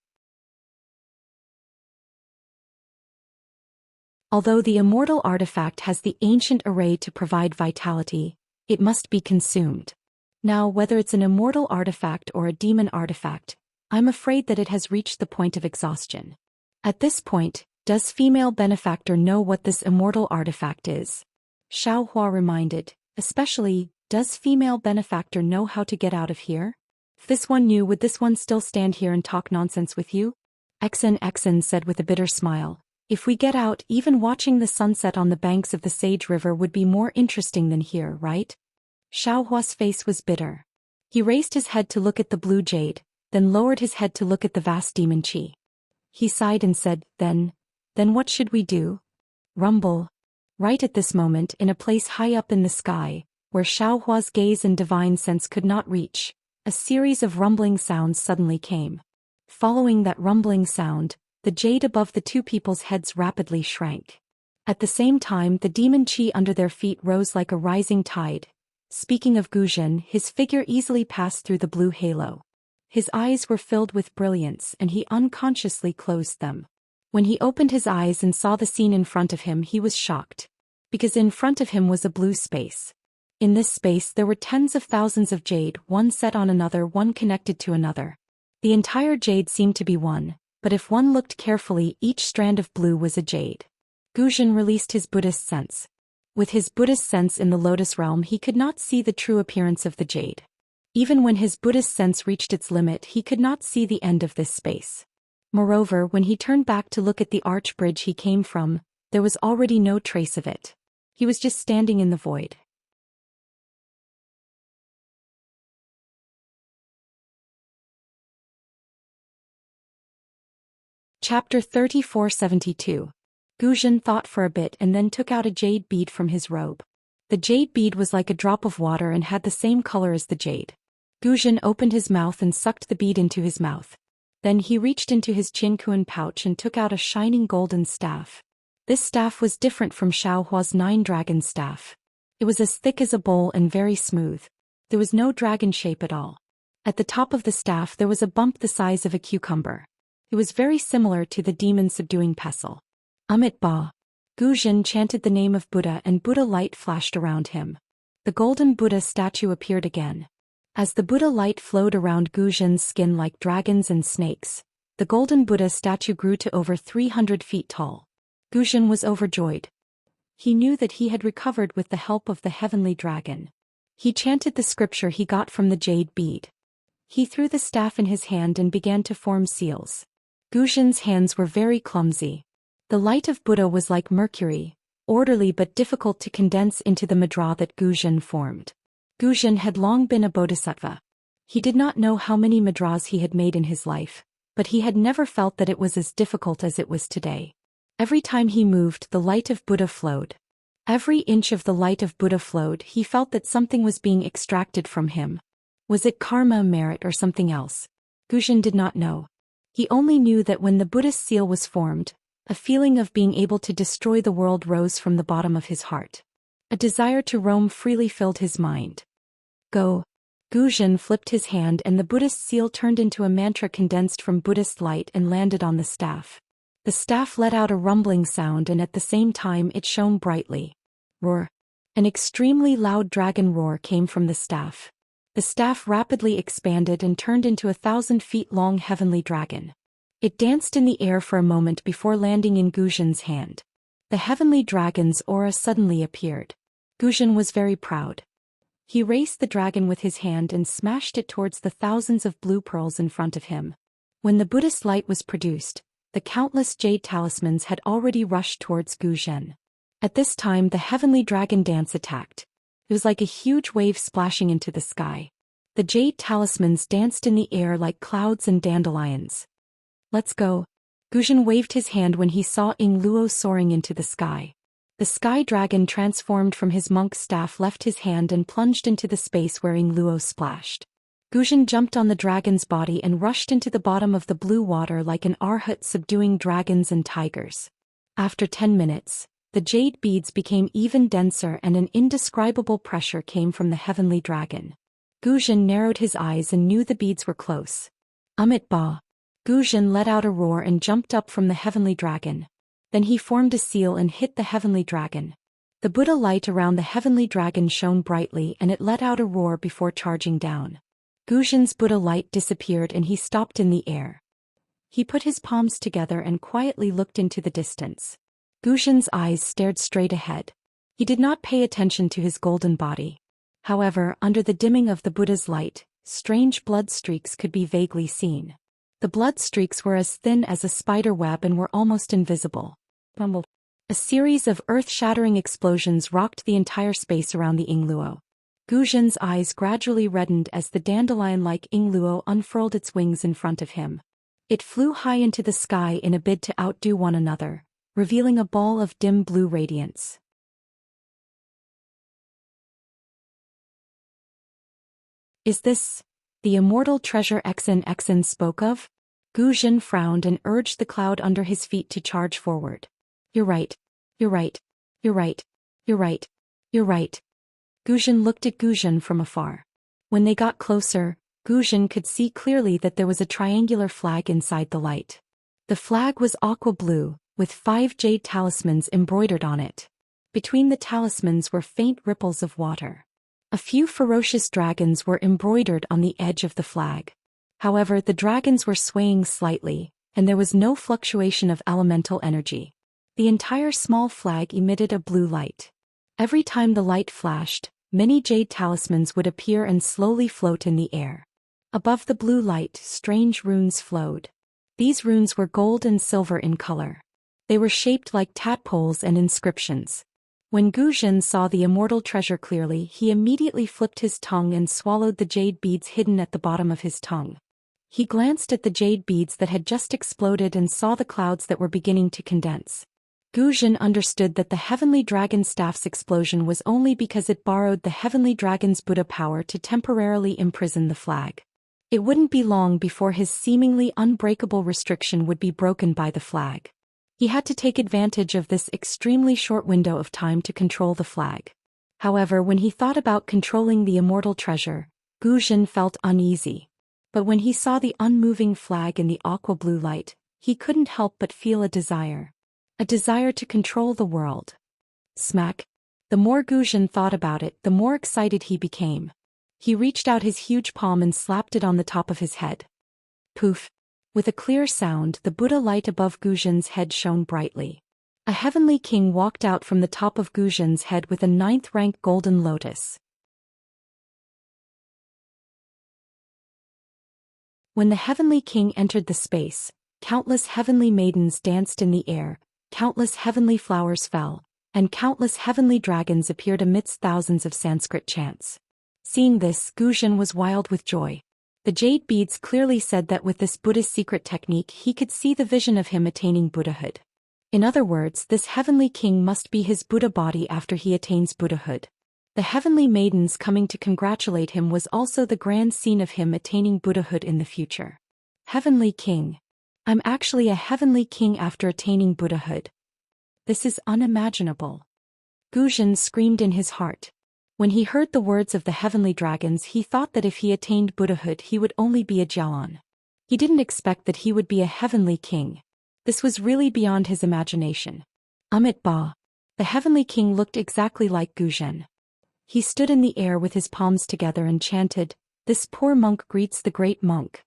Although the immortal artifact has the ancient array to provide vitality, it must be consumed. Now, whether it's an immortal artifact or a demon artifact, I'm afraid that it has reached the point of exhaustion. At this point, does female benefactor know what this immortal artifact is? Xiaohua reminded, especially, does female benefactor know how to get out of here? If this one knew, would this one still stand here and talk nonsense with you? Xan said with a bitter smile, "If we get out, even watching the sunset on the banks of the Sage River would be more interesting than here, right?" Xiaohua's face was bitter. He raised his head to look at the blue jade, then lowered his head to look at the vast demon chi. He sighed and said, Then what should we do?" Rumble. Right at this moment, in a place high up in the sky, where Xiaohua's gaze and divine sense could not reach, a series of rumbling sounds suddenly came. Following that rumbling sound, the jade above the two people's heads rapidly shrank. At the same time, the demon chi under their feet rose like a rising tide. Speaking of Guzhen, his figure easily passed through the blue halo. His eyes were filled with brilliance and he unconsciously closed them. When he opened his eyes and saw the scene in front of him, he was shocked. Because in front of him was a blue space. In this space there were tens of thousands of jade, one set on another, one connected to another. The entire jade seemed to be one, but if one looked carefully, each strand of blue was a jade. Guzhen released his Buddhist sense. With his Buddhist sense in the lotus realm, he could not see the true appearance of the jade. Even when his Buddhist sense reached its limit, he could not see the end of this space. Moreover, when he turned back to look at the arch bridge he came from, there was already no trace of it. He was just standing in the void. Chapter 3472. Guzhen thought for a bit and then took out a jade bead from his robe. The jade bead was like a drop of water and had the same color as the jade. Guzhen opened his mouth and sucked the bead into his mouth. Then he reached into his chinkuan pouch and took out a shining golden staff. This staff was different from Xiaohua's 9-dragon staff. It was as thick as a bowl and very smooth. There was no dragon shape at all. At the top of the staff there was a bump the size of a cucumber. It was very similar to the demon-subduing pestle. Amit Ba. Guzhen chanted the name of Buddha and Buddha light flashed around him. The golden Buddha statue appeared again. As the Buddha light flowed around Guzhen's skin like dragons and snakes, the golden Buddha statue grew to over 300 feet tall. Guzhen was overjoyed. He knew that he had recovered with the help of the heavenly dragon. He chanted the scripture he got from the jade bead. He threw the staff in his hand and began to form seals. Guzhen's hands were very clumsy. The light of Buddha was like mercury, orderly but difficult to condense into the mudra that Guzhen formed. Guzhen had long been a bodhisattva. He did not know how many mudras he had made in his life, but he had never felt that it was as difficult as it was today. Every time he moved, the light of Buddha flowed. Every inch of the light of Buddha flowed, he felt that something was being extracted from him. Was it karma, merit, or something else? Guzhen did not know. He only knew that when the Buddhist seal was formed, a feeling of being able to destroy the world rose from the bottom of his heart. A desire to roam freely filled his mind. Go. Guzhen flipped his hand and the Buddhist seal turned into a mantra condensed from Buddhist light and landed on the staff. The staff let out a rumbling sound and at the same time it shone brightly. Roar. An extremely loud dragon roar came from the staff. The staff rapidly expanded and turned into a 1,000 feet long heavenly dragon. It danced in the air for a moment before landing in Guzhen's hand. The heavenly dragon's aura suddenly appeared. Guzhen was very proud. He raised the dragon with his hand and smashed it towards the thousands of blue pearls in front of him. When the Buddhist light was produced, the countless jade talismans had already rushed towards Guzhen. At this time the heavenly dragon dance attacked. It was like a huge wave splashing into the sky. The jade talismans danced in the air like clouds and dandelions. Let's go. Guzhen waved his hand when he saw Ing Luo soaring into the sky. The sky dragon transformed from his monk's staff, left his hand and plunged into the space where Ing Luo splashed. Guzhen jumped on the dragon's body and rushed into the bottom of the blue water like an arhat subduing dragons and tigers. After 10 minutes, the jade beads became even denser and an indescribable pressure came from the heavenly dragon. Guzhen narrowed his eyes and knew the beads were close. Amit Ba. Guzhen let out a roar and jumped up from the heavenly dragon. Then he formed a seal and hit the heavenly dragon. The Buddha light around the heavenly dragon shone brightly and it let out a roar before charging down. Guzhen's Buddha light disappeared and he stopped in the air. He put his palms together and quietly looked into the distance. Guzhen's eyes stared straight ahead. He did not pay attention to his golden body. However, under the dimming of the Buddha's light, strange blood streaks could be vaguely seen. The blood streaks were as thin as a spider web and were almost invisible. A series of earth-shattering explosions rocked the entire space around the Ing Luo. Guzhen's eyes gradually reddened as the dandelion-like Ing Luo unfurled its wings in front of him. It flew high into the sky in a bid to outdo one another, revealing a ball of dim blue radiance. Is this the immortal treasure Exen spoke of? Guzhen frowned and urged the cloud under his feet to charge forward. You're right. You're right. You're right. You're right. You're right. Guzhen looked at Guzhen from afar. When they got closer, Guzhen could see clearly that there was a triangular flag inside the light. The flag was aqua blue, with 5 jade talismans embroidered on it. Between the talismans were faint ripples of water. A few ferocious dragons were embroidered on the edge of the flag. However, the dragons were swaying slightly, and there was no fluctuation of elemental energy. The entire small flag emitted a blue light. Every time the light flashed, many jade talismans would appear and slowly float in the air. Above the blue light, strange runes flowed. These runes were gold and silver in color. They were shaped like tadpoles and inscriptions. When Guzhen saw the immortal treasure clearly, he immediately flipped his tongue and swallowed the jade beads hidden at the bottom of his tongue. He glanced at the jade beads that had just exploded and saw the clouds that were beginning to condense. Guzhen understood that the heavenly dragon staff's explosion was only because it borrowed the heavenly dragon's Buddha power to temporarily imprison the flag. It wouldn't be long before his seemingly unbreakable restriction would be broken by the flag. He had to take advantage of this extremely short window of time to control the flag. However, when he thought about controlling the immortal treasure, Guzhen felt uneasy. But when he saw the unmoving flag in the aqua blue light, he couldn't help but feel a desire. A desire to control the world. Smack. The more Guzhen thought about it, the more excited he became. He reached out his huge palm and slapped it on the top of his head. Poof. With a clear sound, the Buddha light above Guzhen's head shone brightly. A heavenly king walked out from the top of Guzhen's head with a 9th-rank golden lotus. When the heavenly king entered the space, Countless heavenly maidens danced in the air, countless heavenly flowers fell, and countless heavenly dragons appeared amidst thousands of Sanskrit chants. Seeing this, Guzhen was wild with joy. The jade beads clearly said that with this Buddhist secret technique he could see the vision of him attaining Buddhahood. In other words, this heavenly king must be his Buddha body after he attains Buddhahood. The heavenly maidens coming to congratulate him was also the grand scene of him attaining Buddhahood in the future. Heavenly King. I'm actually a heavenly king after attaining Buddhahood. This is unimaginable. Guzhen screamed in his heart. When he heard the words of the heavenly dragons, he thought that if he attained Buddhahood he would only be a Jialan. He didn't expect that he would be a heavenly king. This was really beyond his imagination. Amit Ba. The heavenly king looked exactly like Guzhen. He stood in the air with his palms together and chanted, "This poor monk greets the great monk."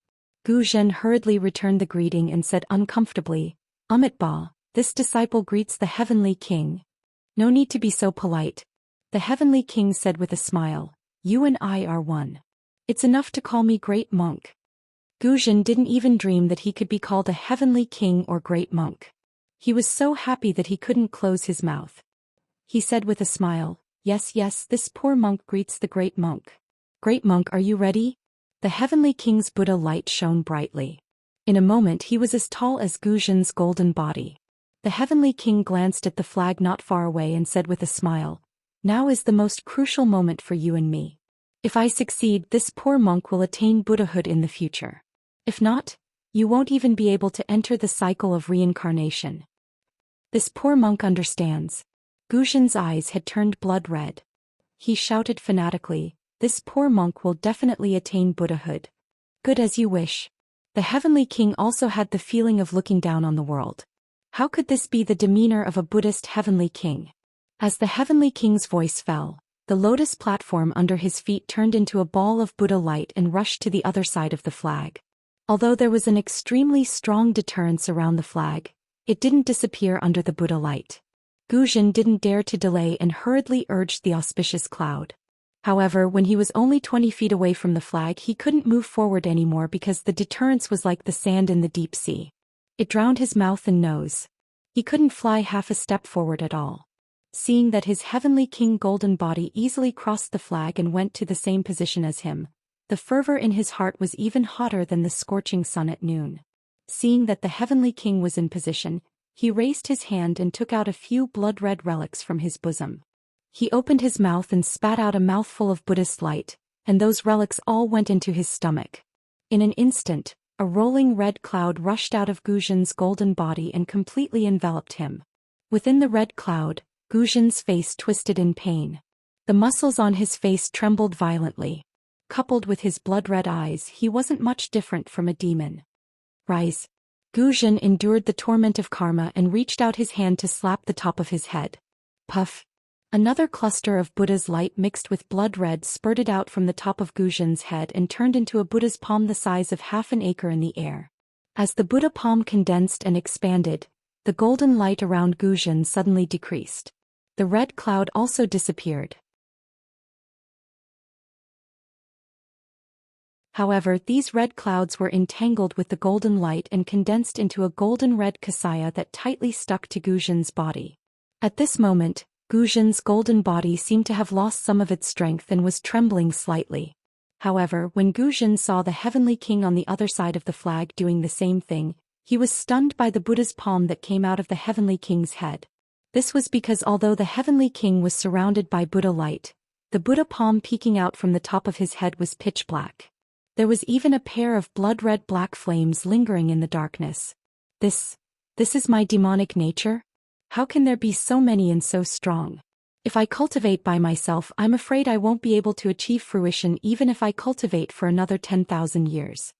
Guzhen hurriedly returned the greeting and said uncomfortably, "Amit Ba, this disciple greets the heavenly king." "No need to be so polite." The heavenly king said with a smile, "You and I are one. It's enough to call me great monk." Guzhen didn't even dream that he could be called a heavenly king or great monk. He was so happy that he couldn't close his mouth. He said with a smile, "Yes, yes, this poor monk greets the great monk." "Great monk, are you ready?" The heavenly king's Buddha light shone brightly. In a moment he was as tall as Guzhen's golden body. The heavenly king glanced at the flag not far away and said with a smile, "Now is the most crucial moment for you and me. If I succeed, this poor monk will attain Buddhahood in the future. If not, you won't even be able to enter the cycle of reincarnation." This poor monk understands. Guzhen's eyes had turned blood red. He shouted fanatically, "This poor monk will definitely attain Buddhahood." "Good as you wish." The heavenly king also had the feeling of looking down on the world. How could this be the demeanor of a Buddhist heavenly king? As the heavenly king's voice fell, the lotus platform under his feet turned into a ball of Buddha light and rushed to the other side of the flag. Although there was an extremely strong deterrence around the flag, it didn't disappear under the Buddha light. Guzhen didn't dare to delay and hurriedly urged the auspicious cloud. However, when he was only 20 feet away from the flag, he couldn't move forward anymore because the deterrence was like the sand in the deep sea. It drowned his mouth and nose. He couldn't fly half a step forward at all. Seeing that his heavenly king golden body easily crossed the flag and went to the same position as him, the fervor in his heart was even hotter than the scorching sun at noon. Seeing that the heavenly king was in position, he raised his hand and took out a few blood-red relics from his bosom. He opened his mouth and spat out a mouthful of Buddhist light, and those relics all went into his stomach. In an instant, a rolling red cloud rushed out of Guzhen's golden body and completely enveloped him. Within the red cloud, Guzhen's face twisted in pain. The muscles on his face trembled violently. Coupled with his blood-red eyes, he wasn't much different from a demon. "Rise." Guzhen endured the torment of karma and reached out his hand to slap the top of his head. Puff. Another cluster of Buddha's light mixed with blood red spurted out from the top of Guzhen's head and turned into a Buddha's palm the size of half an acre in the air. As the Buddha palm condensed and expanded, the golden light around Guzhen suddenly decreased. The red cloud also disappeared. However, these red clouds were entangled with the golden light and condensed into a golden-red kasaya that tightly stuck to Guzhen's body. At this moment, Guzhen's golden body seemed to have lost some of its strength and was trembling slightly. However, when Guzhen saw the heavenly king on the other side of the flag doing the same thing, he was stunned by the Buddha's palm that came out of the heavenly king's head. This was because although the heavenly king was surrounded by Buddha light, the Buddha palm peeking out from the top of his head was pitch black. There was even a pair of blood-red black flames lingering in the darkness. This is my demonic nature? How can there be so many and so strong? If I cultivate by myself, I'm afraid I won't be able to achieve fruition even if I cultivate for another 10,000 years.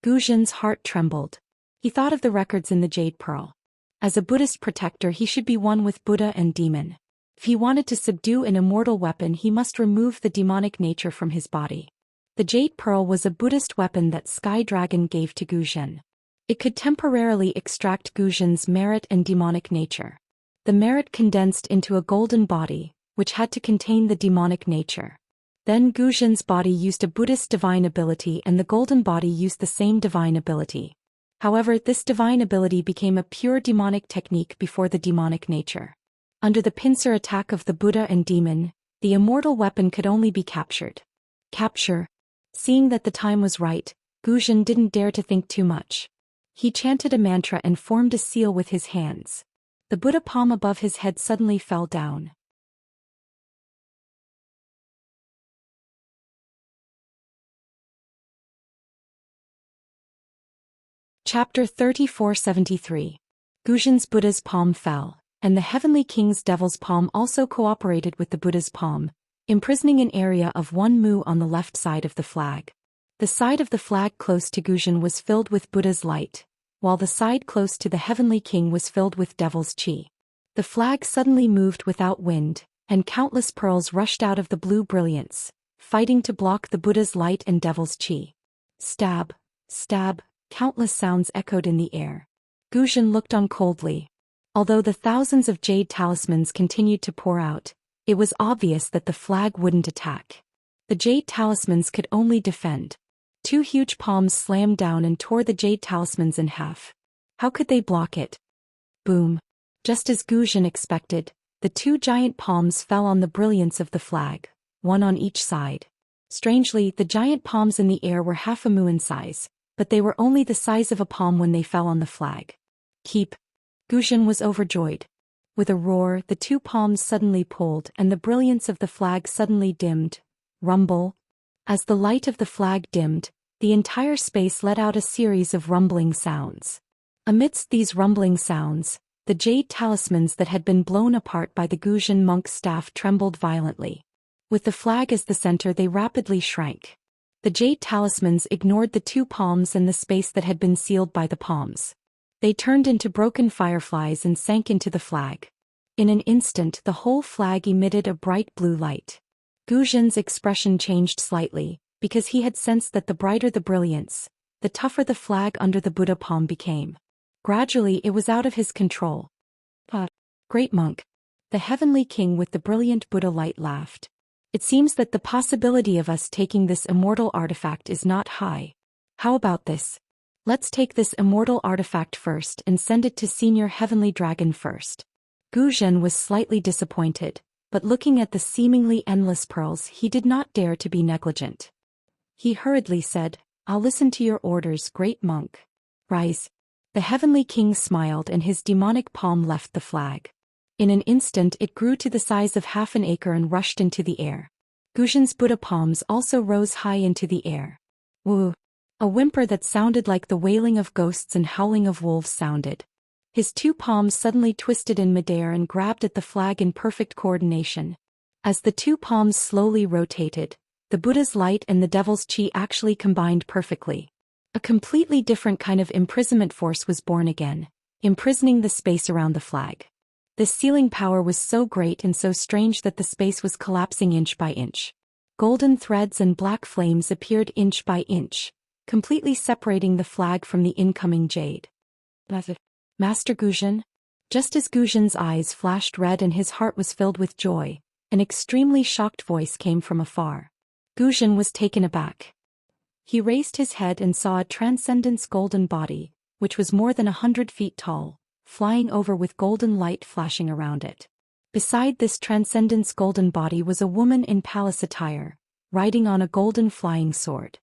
Guzhen's heart trembled. He thought of the records in the Jade Pearl. As a Buddhist protector, he should be one with Buddha and demon. If he wanted to subdue an immortal weapon, he must remove the demonic nature from his body. The Jade Pearl was a Buddhist weapon that Sky Dragon gave to Guzhen. It could temporarily extract Guzhen's merit and demonic nature. The merit condensed into a golden body, which had to contain the demonic nature. Then Guzhen's body used a Buddhist divine ability and the golden body used the same divine ability. However, this divine ability became a pure demonic technique before the demonic nature. Under the pincer attack of the Buddha and demon, the immortal weapon could only be captured. Capture. Seeing that the time was right, Guzhen didn't dare to think too much. He chanted a mantra and formed a seal with his hands. The Buddha palm above his head suddenly fell down. Chapter 3473. Guzhen's Buddha's palm fell, and the Heavenly King's Devil's palm also cooperated with the Buddha's palm, imprisoning an area of 1 mu on the left side of the flag. The side of the flag close to Guzhen was filled with Buddha's light, while the side close to the Heavenly King was filled with Devil's chi. The flag suddenly moved without wind, and countless pearls rushed out of the blue brilliance, fighting to block the Buddha's light and Devil's chi. Stab, stab. Countless sounds echoed in the air. Guzhen looked on coldly. Although the thousands of jade talismans continued to pour out, it was obvious that the flag wouldn't attack. The jade talismans could only defend. 2 huge palms slammed down and tore the jade talismans in half. How could they block it? Boom. Just as Guzhen expected, the 2 giant palms fell on the brilliance of the flag, one on each side. Strangely, the giant palms in the air were half a mu in size, but they were only the size of a palm when they fell on the flag. Keep. Guzhen was overjoyed. With a roar, the 2 palms suddenly pulled and the brilliance of the flag suddenly dimmed. Rumble. As the light of the flag dimmed, the entire space let out a series of rumbling sounds. Amidst these rumbling sounds, the jade talismans that had been blown apart by the Guzhen monk's staff trembled violently. With the flag as the center, they rapidly shrank. The jade talismans ignored the 2 palms and the space that had been sealed by the palms. They turned into broken fireflies and sank into the flag. In an instant, the whole flag emitted a bright blue light. Guzhen's expression changed slightly, because he had sensed that the brighter the brilliance, the tougher the flag under the Buddha palm became. Gradually, it was out of his control. Great monk. The Heavenly King with the brilliant Buddha light laughed. It seems that the possibility of us taking this immortal artifact is not high. How about this? Let's take this immortal artifact first and send it to Senior Heavenly Dragon first. Guzhen was slightly disappointed, but looking at the seemingly endless pearls, he did not dare to be negligent. He hurriedly said, "I'll listen to your orders, great monk. Rise." The Heavenly King smiled and his demonic palm left the flag. In an instant it grew to the size of half an acre and rushed into the air. Guzhen's Buddha palms also rose high into the air. Woo! A whimper that sounded like the wailing of ghosts and howling of wolves sounded. His 2 palms suddenly twisted in midair and grabbed at the flag in perfect coordination. As the 2 palms slowly rotated, the Buddha's light and the Devil's chi actually combined perfectly. A completely different kind of imprisonment force was born again, imprisoning the space around the flag. This sealing power was so great and so strange that the space was collapsing inch by inch. Golden threads and black flames appeared inch by inch, completely separating the flag from the incoming jade. Master Guzhen? Just as Guzhen's eyes flashed red and his heart was filled with joy, an extremely shocked voice came from afar. Guzhen was taken aback. He raised his head and saw a transcendent's golden body, which was more than 100 feet tall, flying over with golden light flashing around it. Beside this transcendent's golden body was a woman in palace attire, riding on a golden flying sword.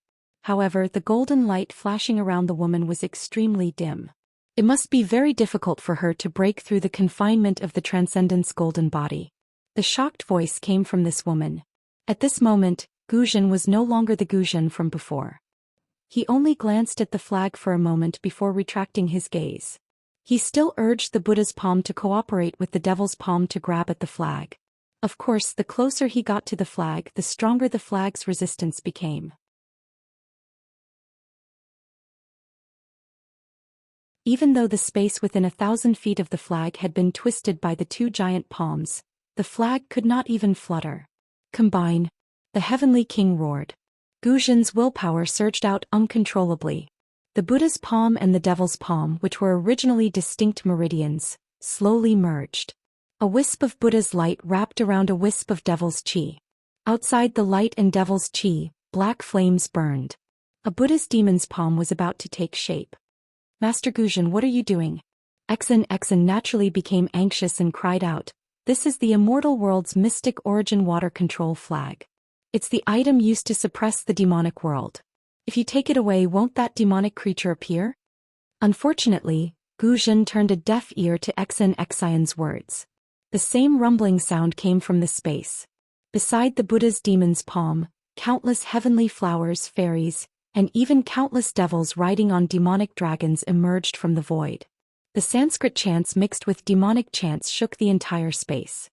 However, the golden light flashing around the woman was extremely dim. It must be very difficult for her to break through the confinement of the transcendent's golden body. The shocked voice came from this woman. At this moment, Guzhen was no longer the Guzhen from before. He only glanced at the flag for a moment before retracting his gaze. He still urged the Buddha's palm to cooperate with the Devil's palm to grab at the flag. Of course, the closer he got to the flag, the stronger the flag's resistance became. Even though the space within 1,000 feet of the flag had been twisted by the 2 giant palms, the flag could not even flutter. Combine! The Heavenly King roared. Guzhen's willpower surged out uncontrollably. The Buddha's palm and the Devil's palm, which were originally distinct meridians, slowly merged. A wisp of Buddha's light wrapped around a wisp of Devil's chi. Outside the light and Devil's chi, black flames burned. A Buddha's demon's palm was about to take shape. Master Guzhen, what are you doing? Exen naturally became anxious and cried out, "This is the immortal world's mystic origin water control flag. It's the item used to suppress the demonic world. If you take it away, won't that demonic creature appear?" Unfortunately, Guzhen turned a deaf ear to Exen's words. The same rumbling sound came from the space. Beside the Buddha's demon's palm, countless heavenly flowers, fairies, and even countless devils riding on demonic dragons emerged from the void. The Sanskrit chants mixed with demonic chants shook the entire space.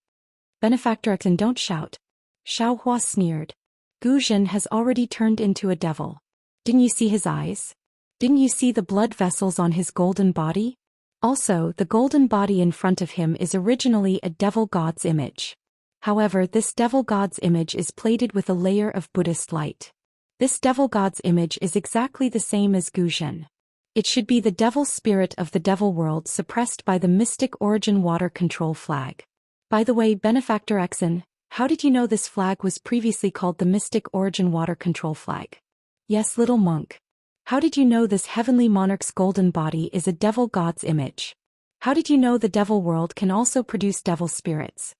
Benefactor Exen, don't shout. Xiaohua sneered. Guzhen has already turned into a devil. Didn't you see his eyes? Didn't you see the blood vessels on his golden body? Also, the golden body in front of him is originally a devil god's image. However, this devil god's image is plated with a layer of Buddhist light. This devil god's image is exactly the same as Guzhen. It should be the devil spirit of the devil world suppressed by the mystic origin water control flag. By the way, Benefactor Exen, how did you know this flag was previously called the mystic origin water control flag? Yes, little monk. How did you know this heavenly monarch's golden body is a devil god's image? How did you know the devil world can also produce devil spirits?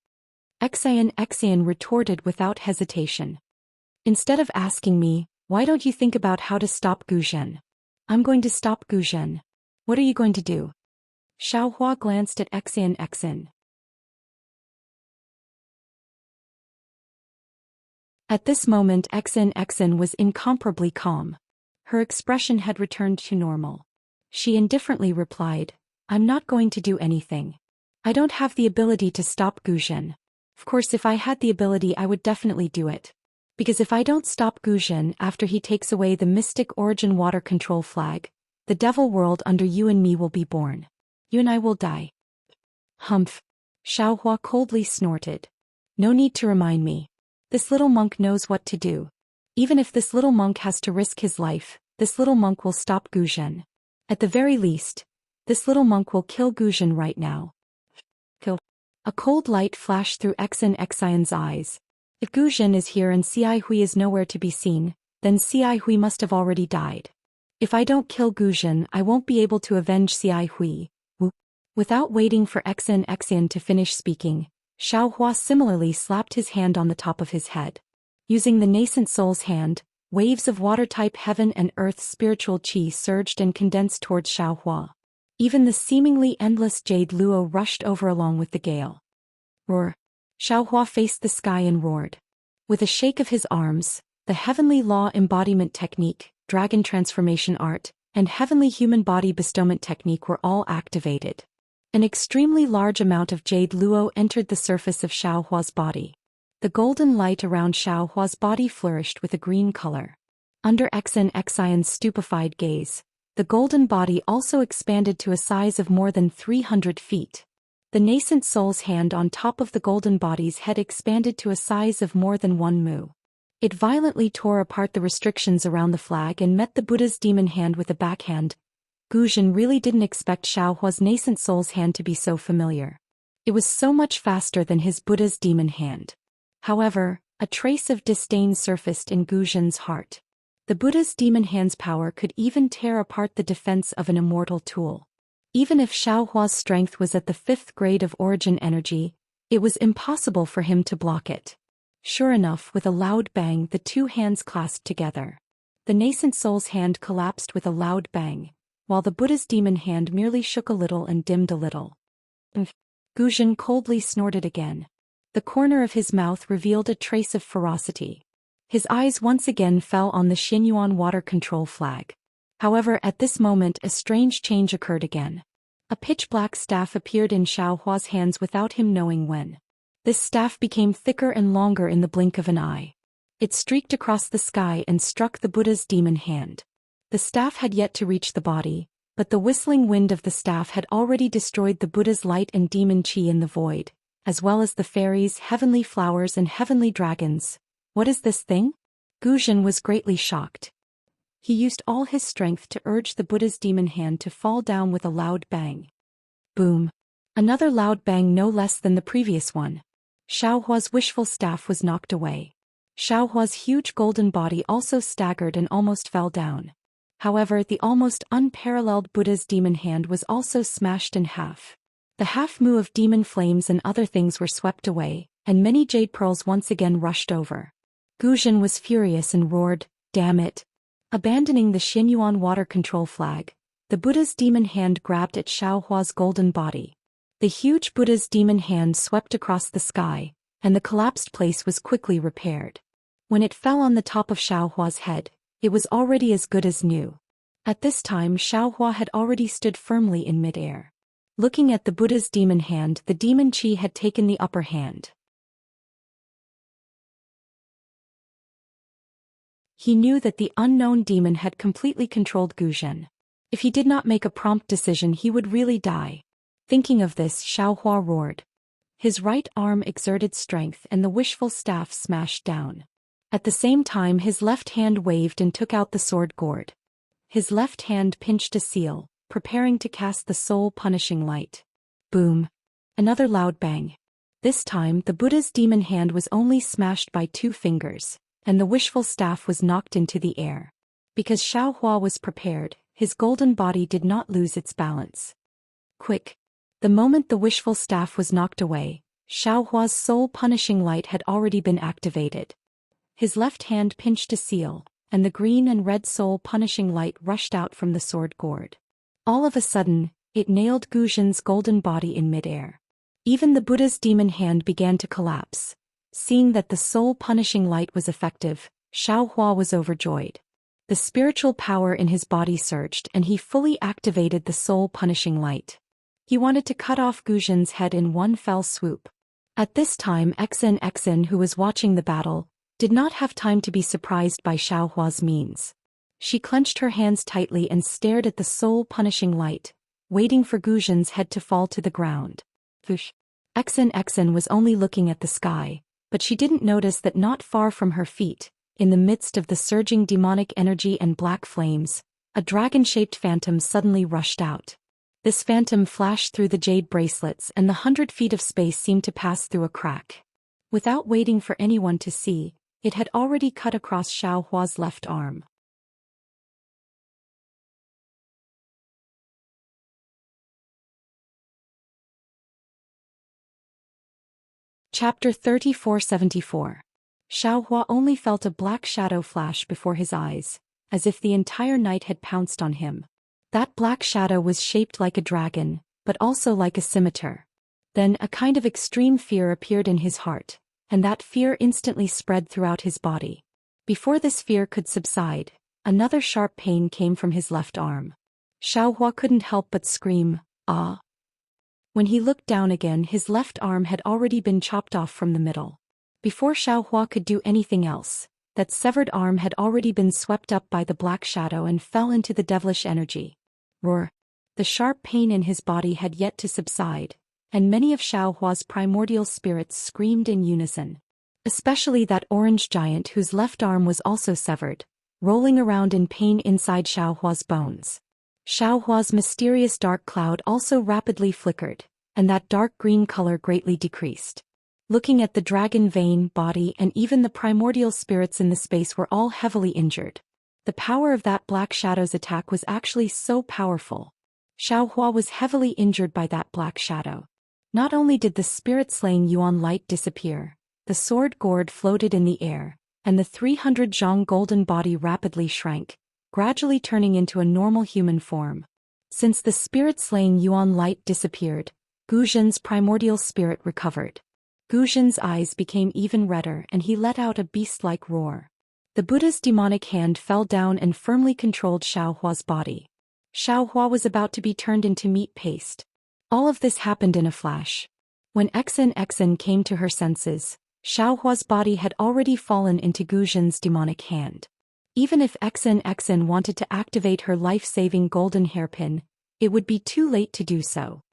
Exen retorted without hesitation. Instead of asking me, why don't you think about how to stop Guzhen? I'm going to stop Guzhen. What are you going to do? Xiaohua glanced at Exen. At this moment Exen was incomparably calm. Her expression had returned to normal. She indifferently replied, I'm not going to do anything. I don't have the ability to stop Guzhen. Of course, if I had the ability I would definitely do it. Because if I don't stop Guzhen after he takes away the mystic origin water control flag, the devil world under you and me will be born. You and I will die. Humph. Xiaohua coldly snorted. No need to remind me. This little monk knows what to do. Even if this little monk has to risk his life, this little monk will stop Guzhen. At the very least, this little monk will kill Guzhen right now. Kill. A cold light flashed through Exen's eyes. If Guzhen is here and Xi Hui is nowhere to be seen, then Xi Hui must have already died. If I don't kill Guzhen, I won't be able to avenge Xi Hui. Without waiting for Exen to finish speaking, Xiaohua similarly slapped his hand on the top of his head. Using the nascent soul's hand, waves of water-type heaven and earth spiritual qi surged and condensed towards Xiaohua. Even the seemingly endless jade luo rushed over along with the gale. Roar. Xiaohua faced the sky and roared. With a shake of his arms, the heavenly law embodiment technique, dragon transformation art, and heavenly human body bestowment technique were all activated. An extremely large amount of jade luo entered the surface of Xiaohua's body. The golden light around Xiaohua's body flourished with a green color. Under Exen's stupefied gaze, the golden body also expanded to a size of more than 300 feet. The nascent soul's hand on top of the golden body's head expanded to a size of more than 1 mu. It violently tore apart the restrictions around the flag and met the Buddha's demon hand with a backhand. Guzhen really didn't expect Xiaohua's nascent soul's hand to be so familiar. It was so much faster than his Buddha's demon hand. However, a trace of disdain surfaced in Guzhen's heart. The Buddha's demon hand's power could even tear apart the defense of an immortal tool. Even if Xiaohua's strength was at the 5th grade of origin energy, it was impossible for him to block it. Sure enough, with a loud bang, the two hands clasped together. The nascent soul's hand collapsed with a loud bang, while the Buddha's demon hand merely shook a little and dimmed a little. Guzhen coldly snorted again. The corner of his mouth revealed a trace of ferocity. His eyes once again fell on the Xinyuan water control flag. However, at this moment a strange change occurred again. A pitch-black staff appeared in Xiaohua's hands without him knowing when. This staff became thicker and longer in the blink of an eye. It streaked across the sky and struck the Buddha's demon hand. The staff had yet to reach the body, but the whistling wind of the staff had already destroyed the Buddha's light and demon qi in the void, as well as the fairies, heavenly flowers and heavenly dragons. What is this thing? Guzhen was greatly shocked. He used all his strength to urge the Buddha's demon hand to fall down with a loud bang. Boom. Another loud bang no less than the previous one. Xiaohua's wishful staff was knocked away. Xiaohua's huge golden body also staggered and almost fell down. However, the almost unparalleled Buddha's demon hand was also smashed in half. The half-mu of demon flames and other things were swept away, and many jade pearls once again rushed over. Guzhen was furious and roared, "Damn it!" Abandoning the Xinyuan water control flag, the Buddha's demon hand grabbed at Xiaohua's golden body. The huge Buddha's demon hand swept across the sky, and the collapsed place was quickly repaired. When it fell on the top of Xiaohua's head, it was already as good as new. At this time Xiaohua had already stood firmly in mid-air. Looking at the Buddha's demon hand, the demon chi had taken the upper hand. He knew that the unknown demon had completely controlled Guzhen. If he did not make a prompt decision, he would really die. Thinking of this, Xiaohua roared. His right arm exerted strength and the wishful staff smashed down. At the same time his left hand waved and took out the sword gourd. His left hand pinched a seal, preparing to cast the soul-punishing light. Boom! Another loud bang. This time the Buddha's demon hand was only smashed by 2 fingers, and the wishful staff was knocked into the air. Because Xiaohua was prepared, his golden body did not lose its balance. Quick! The moment the wishful staff was knocked away, Xiaohua's soul-punishing light had already been activated. His left hand pinched a seal, and the green and red soul-punishing light rushed out from the sword gourd. All of a sudden, it nailed Guzhen's golden body in midair. Even the Buddha's demon hand began to collapse. Seeing that the soul-punishing light was effective, Xiaohua was overjoyed. The spiritual power in his body surged and he fully activated the soul-punishing light. He wanted to cut off Guzhen's head in one fell swoop. At this time Exen, who was watching the battle, did not have time to be surprised by Xiaohua's means. She clenched her hands tightly and stared at the soul-punishing light, waiting for Guzhen's head to fall to the ground. Exen was only looking at the sky, but she didn't notice that not far from her feet, in the midst of the surging demonic energy and black flames, a dragon-shaped phantom suddenly rushed out. This phantom flashed through the jade bracelets and the 100 feet of space seemed to pass through a crack. Without waiting for anyone to see, it had already cut across Xiaohua's left arm. Chapter 3474. Xiaohua only felt a black shadow flash before his eyes, as if the entire night had pounced on him. That black shadow was shaped like a dragon, but also like a scimitar. Then a kind of extreme fear appeared in his heart, and that fear instantly spread throughout his body. Before this fear could subside, another sharp pain came from his left arm. Xiaohua couldn't help but scream, "Ah!" When he looked down again, his left arm had already been chopped off from the middle. Before Xiaohua could do anything else, that severed arm had already been swept up by the black shadow and fell into the devilish energy. Roar! The sharp pain in his body had yet to subside, and many of Xiaohua's primordial spirits screamed in unison. Especially that orange giant whose left arm was also severed, rolling around in pain inside Xiaohua's bones. Xiaohua's mysterious dark cloud also rapidly flickered, and that dark green color greatly decreased. Looking at the dragon vein, body and even the primordial spirits in the space were all heavily injured. The power of that black shadow's attack was actually so powerful. Xiaohua was heavily injured by that black shadow. Not only did the spirit-slaying Yuan light disappear, the sword gourd floated in the air, and the 300 zhang golden body rapidly shrank, gradually turning into a normal human form. Since the spirit-slaying Yuan light disappeared, Guzhen's primordial spirit recovered. Guzhen's eyes became even redder and he let out a beast-like roar. The Buddha's demonic hand fell down and firmly controlled Xiaohua's body. Xiaohua was about to be turned into meat paste. All of this happened in a flash. When Exen came to her senses, Xiaohua's body had already fallen into Guzhen's demonic hand. Even if Exen wanted to activate her life-saving golden hairpin, it would be too late to do so.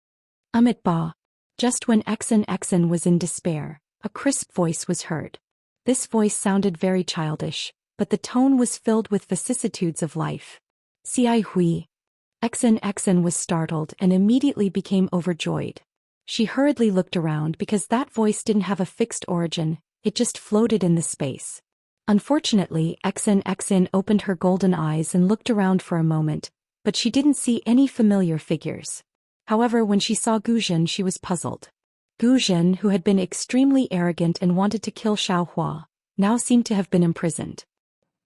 Ba! Just when Exen was in despair, a crisp voice was heard. This voice sounded very childish, but the tone was filled with vicissitudes of life. Xi Hui. Exen was startled and immediately became overjoyed. She hurriedly looked around because that voice didn't have a fixed origin, it just floated in the space. Unfortunately, Xin opened her golden eyes and looked around for a moment, but she didn't see any familiar figures. However, when she saw Guzhen, she was puzzled. Guzhen, who had been extremely arrogant and wanted to kill Xiaohua, now seemed to have been imprisoned.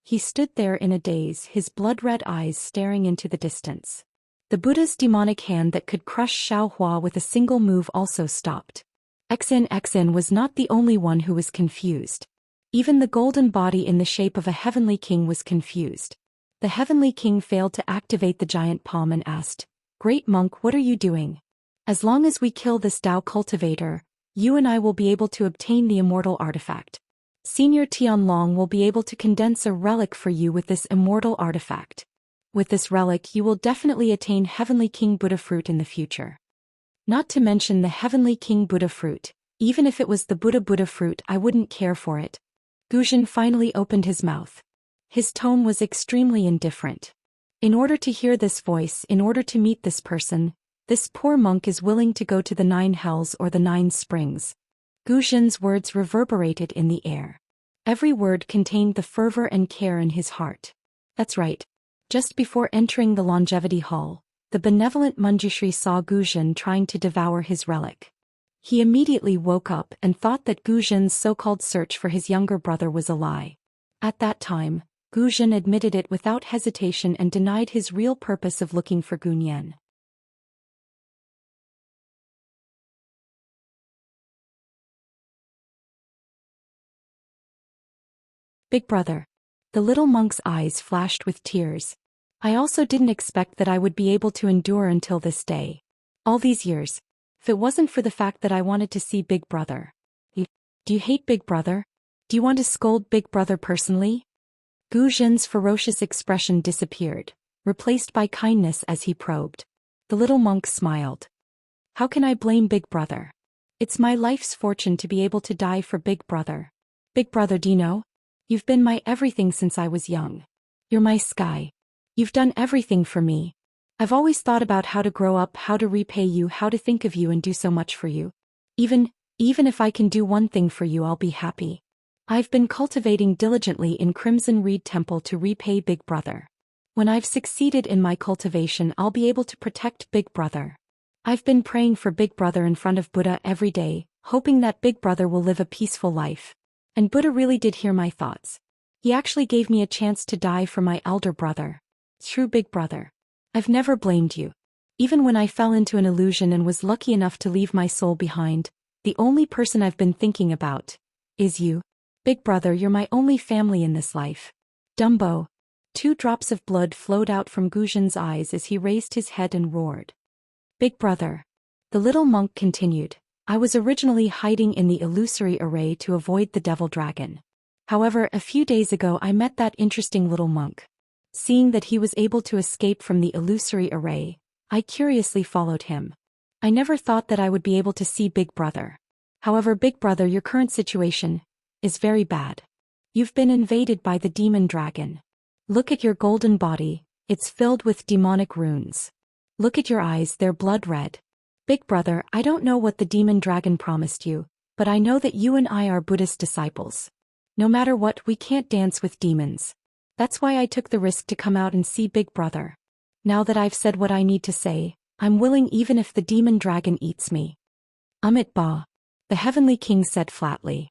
He stood there in a daze, his blood-red eyes staring into the distance. The Buddha's demonic hand that could crush Xiaohua with a single move also stopped. Xin was not the only one who was confused. Even the golden body in the shape of a heavenly king was confused. The heavenly king failed to activate the giant palm and asked, "Great monk, what are you doing? As long as we kill this Tao cultivator, you and I will be able to obtain the immortal artifact. Senior Tianlong will be able to condense a relic for you with this immortal artifact. With this relic you will definitely attain Heavenly King Buddha fruit in the future. Not to mention the Heavenly King Buddha fruit, even if it was the Buddha fruit I wouldn't care for it." Guzhen finally opened his mouth. His tone was extremely indifferent. In order to hear this voice, in order to meet this person, this poor monk is willing to go to the 9 hells or the 9 springs. Guzhen's words reverberated in the air. Every word contained the fervor and care in his heart. That's right. Just before entering the longevity hall, the benevolent Manjushri saw Guzhen trying to devour his relic. He immediately woke up and thought that Guzhen's so-called search for his younger brother was a lie. At that time, Guzhen admitted it without hesitation and denied his real purpose of looking for Gunyan. Big brother. The little monk's eyes flashed with tears. I also didn't expect that I would be able to endure until this day. All these years. If it wasn't for the fact that I wanted to see Big Brother. Do you hate Big Brother? Do you want to scold Big Brother personally? Guzhen's ferocious expression disappeared, replaced by kindness as he probed. The little monk smiled. How can I blame Big Brother? It's my life's fortune to be able to die for Big Brother. Big Brother, do you know? You've been my everything since I was young. You're my sky. You've done everything for me. I've always thought about how to grow up, how to repay you, how to think of you and do so much for you. Even if I can do one thing for you, I'll be happy. I've been cultivating diligently in Crimson Reed Temple to repay Big Brother. When I've succeeded in my cultivation, I'll be able to protect Big Brother. I've been praying for Big Brother in front of Buddha every day, hoping that Big Brother will live a peaceful life. And Buddha really did hear my thoughts. He actually gave me a chance to die for my elder brother. True Big Brother. I've never blamed you. Even when I fell into an illusion and was lucky enough to leave my soul behind, the only person I've been thinking about is you. Big Brother, you're my only family in this life. Dumbo. 2 drops of blood flowed out from Guzhen's eyes as he raised his head and roared. Big Brother. The little monk continued. I was originally hiding in the illusory array to avoid the devil dragon. However, a few days ago I met that interesting little monk. Seeing that he was able to escape from the illusory array, I curiously followed him. I never thought that I would be able to see Big Brother. However, Big Brother, your current situation is very bad. You've been invaded by the demon dragon. Look at your golden body, it's filled with demonic runes. Look at your eyes, they're blood red. Big Brother, I don't know what the demon dragon promised you, but I know that you and I are Buddhist disciples. No matter what, we can't dance with demons. That's why I took the risk to come out and see Big Brother. Now that I've said what I need to say, I'm willing even if the demon dragon eats me. Amit Ba. The Heavenly King said flatly.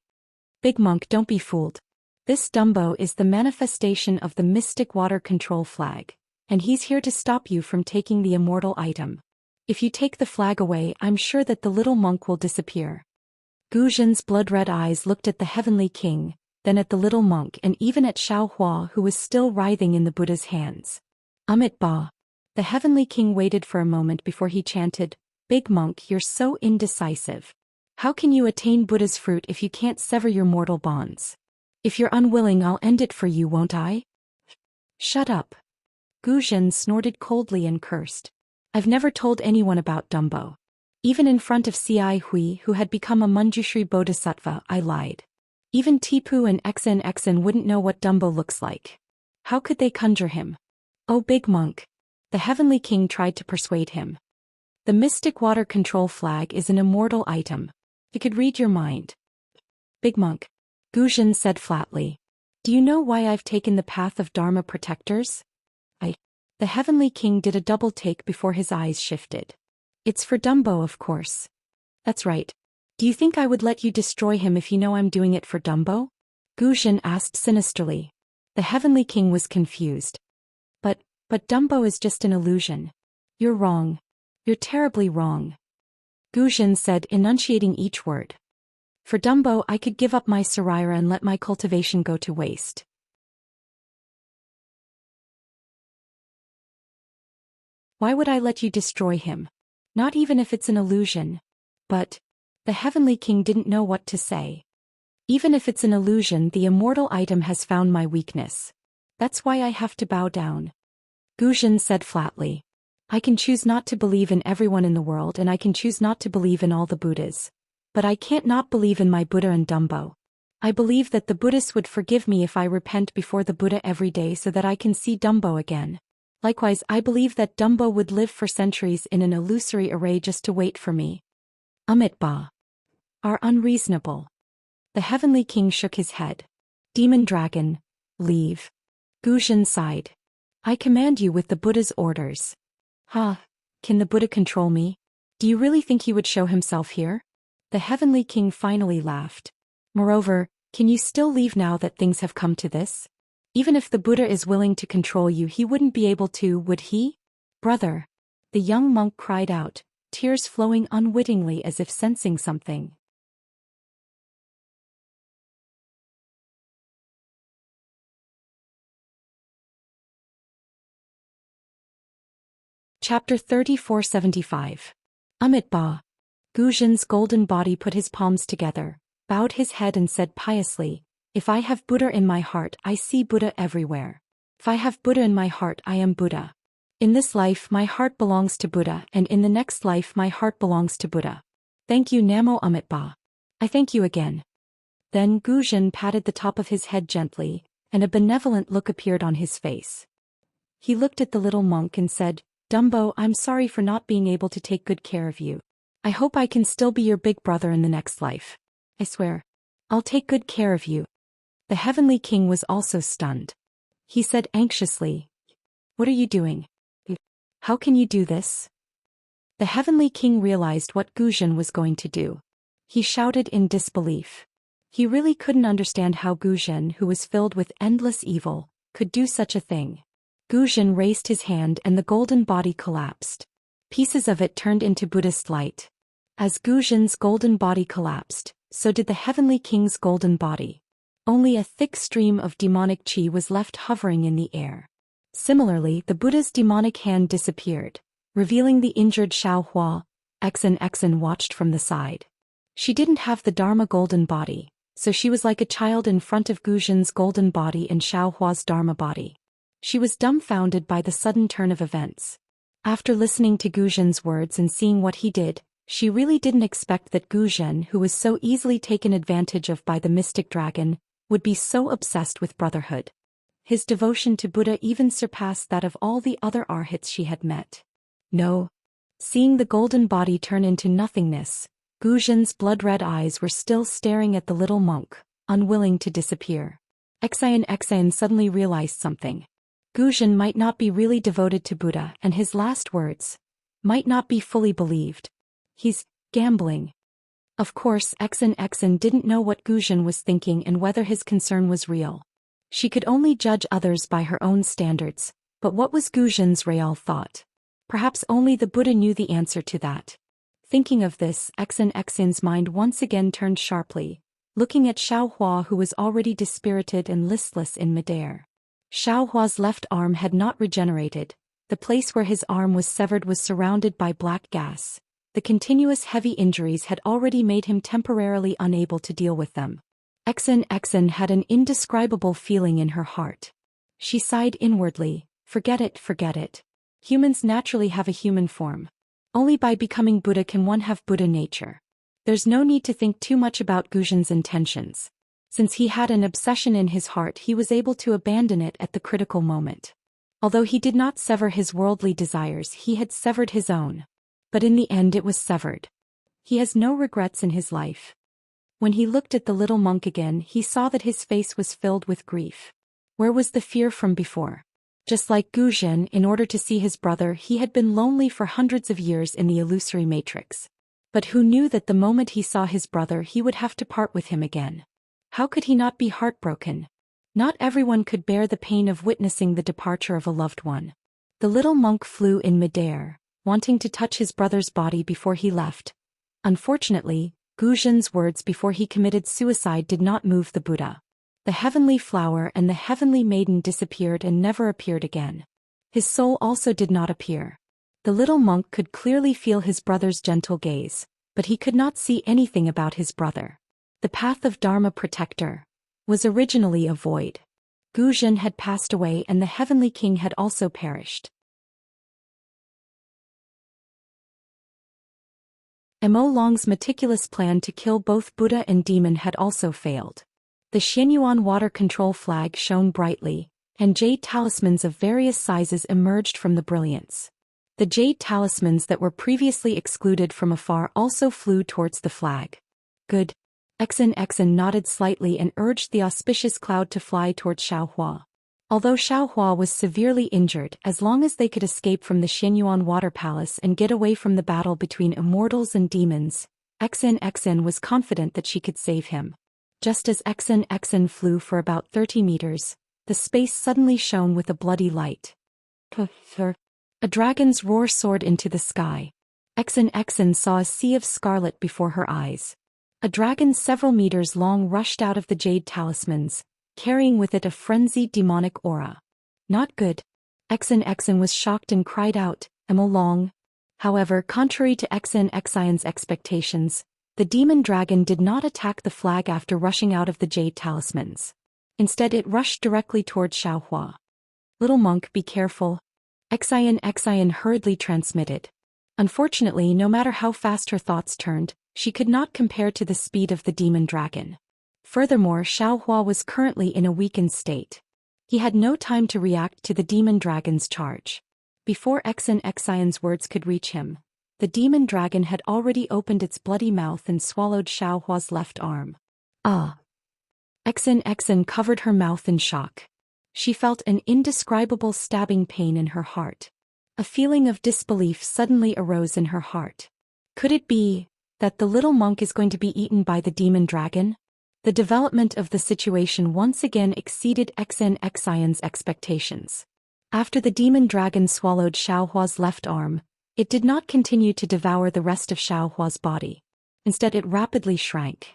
Big monk, don't be fooled. This Dumbo is the manifestation of the mystic water control flag, and he's here to stop you from taking the immortal item. If you take the flag away, I'm sure that the little monk will disappear. Guzhen's blood-red eyes looked at the Heavenly King, then at the little monk and even at Xiaohua, who was still writhing in the Buddha's hands. Amit Ba. The Heavenly King waited for a moment before he chanted, Big monk, you're so indecisive. How can you attain Buddha's fruit if you can't sever your mortal bonds? If you're unwilling, I'll end it for you, won't I? Shut up. Guzhen snorted coldly and cursed. I've never told anyone about Dumbo. Even in front of Ci Hui, who had become a Manjushri Bodhisattva, I lied. Even Tipu and Xin wouldn't know what Dumbo looks like. How could they conjure him? Oh, big monk. The Heavenly King tried to persuade him. The mystic water control flag is an immortal item. It could read your mind. Big monk. Guzhen said flatly. Do you know why I've taken the path of Dharma protectors? The Heavenly King did a double take before his eyes shifted. It's for Dumbo, of course. That's right. Do you think I would let you destroy him if you know I'm doing it for Dumbo? Guzhen asked sinisterly. The Heavenly King was confused. But Dumbo is just an illusion. You're wrong. You're terribly wrong. Guzhen said, enunciating each word. For Dumbo, I could give up my Sarira and let my cultivation go to waste. Why would I let you destroy him? Not even if it's an illusion. But the Heavenly King didn't know what to say. Even if it's an illusion, the immortal item has found my weakness. That's why I have to bow down. Guzhen said flatly. I can choose not to believe in everyone in the world, and I can choose not to believe in all the Buddhas. But I can't not believe in my Buddha and Dumbo. I believe that the Buddhists would forgive me if I repent before the Buddha every day so that I can see Dumbo again. Likewise, I believe that Dumbo would live for centuries in an illusory array just to wait for me. Amitabha. Are unreasonable. The Heavenly King shook his head. Demon Dragon, leave. Guzhen sighed. I command you with the Buddha's orders. Can the Buddha control me? Do you really think he would show himself here? The Heavenly King finally laughed. Moreover, can you still leave now that things have come to this? Even if the Buddha is willing to control you, he wouldn't be able to, would he? Brother. The young monk cried out, tears flowing unwittingly as if sensing something. Chapter 3475. Amitabha. Guzhen's golden body put his palms together, bowed his head and said piously, If I have Buddha in my heart, I see Buddha everywhere. If I have Buddha in my heart, I am Buddha. In this life my heart belongs to Buddha, and in the next life my heart belongs to Buddha. Thank you, Namo Amitabha. I thank you again. Then Guzhen patted the top of his head gently, and a benevolent look appeared on his face. He looked at the little monk and said, Dumbo, I'm sorry for not being able to take good care of you. I hope I can still be your big brother in the next life. I swear. I'll take good care of you. The Heavenly King was also stunned. He said anxiously, What are you doing? How can you do this? The Heavenly King realized what Guzhen was going to do. He shouted in disbelief. He really couldn't understand how Guzhen, who was filled with endless evil, could do such a thing. Guzhen raised his hand and the golden body collapsed. Pieces of it turned into Buddhist light. As Guzhen's golden body collapsed, so did the Heavenly King's golden body. Only a thick stream of demonic chi was left hovering in the air. Similarly, the Buddha's demonic hand disappeared, revealing the injured Xiaohua. Exen watched from the side. She didn't have the Dharma golden body, so she was like a child in front of Guzhen's golden body and Xiaohua's Dharma body. She was dumbfounded by the sudden turn of events. After listening to Guzhen's words and seeing what he did, she really didn't expect that Guzhen, who was so easily taken advantage of by the mystic dragon, would be so obsessed with brotherhood. His devotion to Buddha even surpassed that of all the other arhats she had met. No. Seeing the golden body turn into nothingness, Guzhen's blood-red eyes were still staring at the little monk, unwilling to disappear. Exen suddenly realized something. Guzhen might not be really devoted to Buddha, and his last words might not be fully believed. He's gambling. Of course, Exen didn't know what Guzhen was thinking and whether his concern was real. She could only judge others by her own standards, but what was Guzhen's real thought? Perhaps only the Buddha knew the answer to that. Thinking of this, Exen's mind once again turned sharply, looking at Xiaohua, who was already dispirited and listless in midair. Xiaohua's left arm had not regenerated. The place where his arm was severed was surrounded by black gas. The continuous heavy injuries had already made him temporarily unable to deal with them. Exen had an indescribable feeling in her heart. She sighed inwardly, forget it. Humans naturally have a human form. Only by becoming Buddha can one have Buddha nature. There's no need to think too much about Guzhen's intentions. Since he had an obsession in his heart, he was able to abandon it at the critical moment. Although he did not sever his worldly desires, he had severed his own. But in the end it was severed. He has no regrets in his life. When he looked at the little monk again, he saw that his face was filled with grief. Where was the fear from before? Just like Guzhen, in order to see his brother, he had been lonely for hundreds of years in the illusory matrix. But who knew that the moment he saw his brother he would have to part with him again? How could he not be heartbroken? Not everyone could bear the pain of witnessing the departure of a loved one. The little monk flew in midair, wanting to touch his brother's body before he left. Unfortunately, Guzhen's words before he committed suicide did not move the Buddha. The heavenly flower and the heavenly maiden disappeared and never appeared again. His soul also did not appear. The little monk could clearly feel his brother's gentle gaze, but he could not see anything about his brother. The path of Dharma protector was originally a void. Guzhen had passed away and the heavenly king had also perished. Mo Long's meticulous plan to kill both Buddha and demon had also failed. The Xianyuan water control flag shone brightly, and jade talismans of various sizes emerged from the brilliance. The jade talismans that were previously excluded from afar also flew towards the flag. Good. Exen nodded slightly and urged the auspicious cloud to fly towards Xiaohua. Although Xiaohua was severely injured, as long as they could escape from the Xianyuan water palace and get away from the battle between immortals and demons, Exen was confident that she could save him. Just as Exen flew for about 30 meters, the space suddenly shone with a bloody light. A dragon's roar soared into the sky. Exen saw a sea of scarlet before her eyes. A dragon several meters long rushed out of the jade talismans, carrying with it a frenzied demonic aura. Not good. Exen was shocked and cried out, "Mo Long." However, contrary to Exen's expectations, the demon dragon did not attack the flag after rushing out of the jade talismans. Instead it rushed directly towards Xiaohua. "Little monk, be careful," Exen hurriedly transmitted. Unfortunately, no matter how fast her thoughts turned, she could not compare to the speed of the demon dragon. Furthermore, Xiaohua was currently in a weakened state. He had no time to react to the demon dragon's charge. Before Exen's words could reach him, the demon dragon had already opened its bloody mouth and swallowed Xiaohua's left arm. Ah! Exen covered her mouth in shock. She felt an indescribable stabbing pain in her heart. A feeling of disbelief suddenly arose in her heart. Could it be that the little monk is going to be eaten by the demon dragon? The development of the situation once again exceeded Exen's expectations. After the demon dragon swallowed Xiaohua's left arm, it did not continue to devour the rest of Xiaohua's body. Instead it rapidly shrank.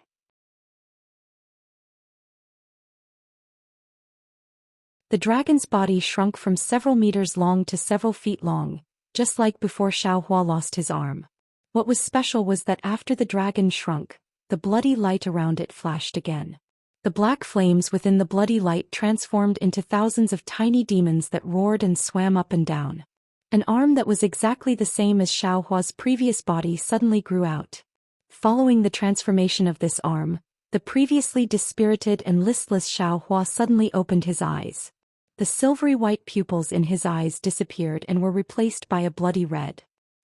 The dragon's body shrunk from several meters long to several feet long, just like before Xiaohua lost his arm. What was special was that after the dragon shrunk, the bloody light around it flashed again. The black flames within the bloody light transformed into thousands of tiny demons that roared and swam up and down. An arm that was exactly the same as Xiaohua's previous body suddenly grew out. Following the transformation of this arm, the previously dispirited and listless Xiaohua suddenly opened his eyes. The silvery white pupils in his eyes disappeared and were replaced by a bloody red.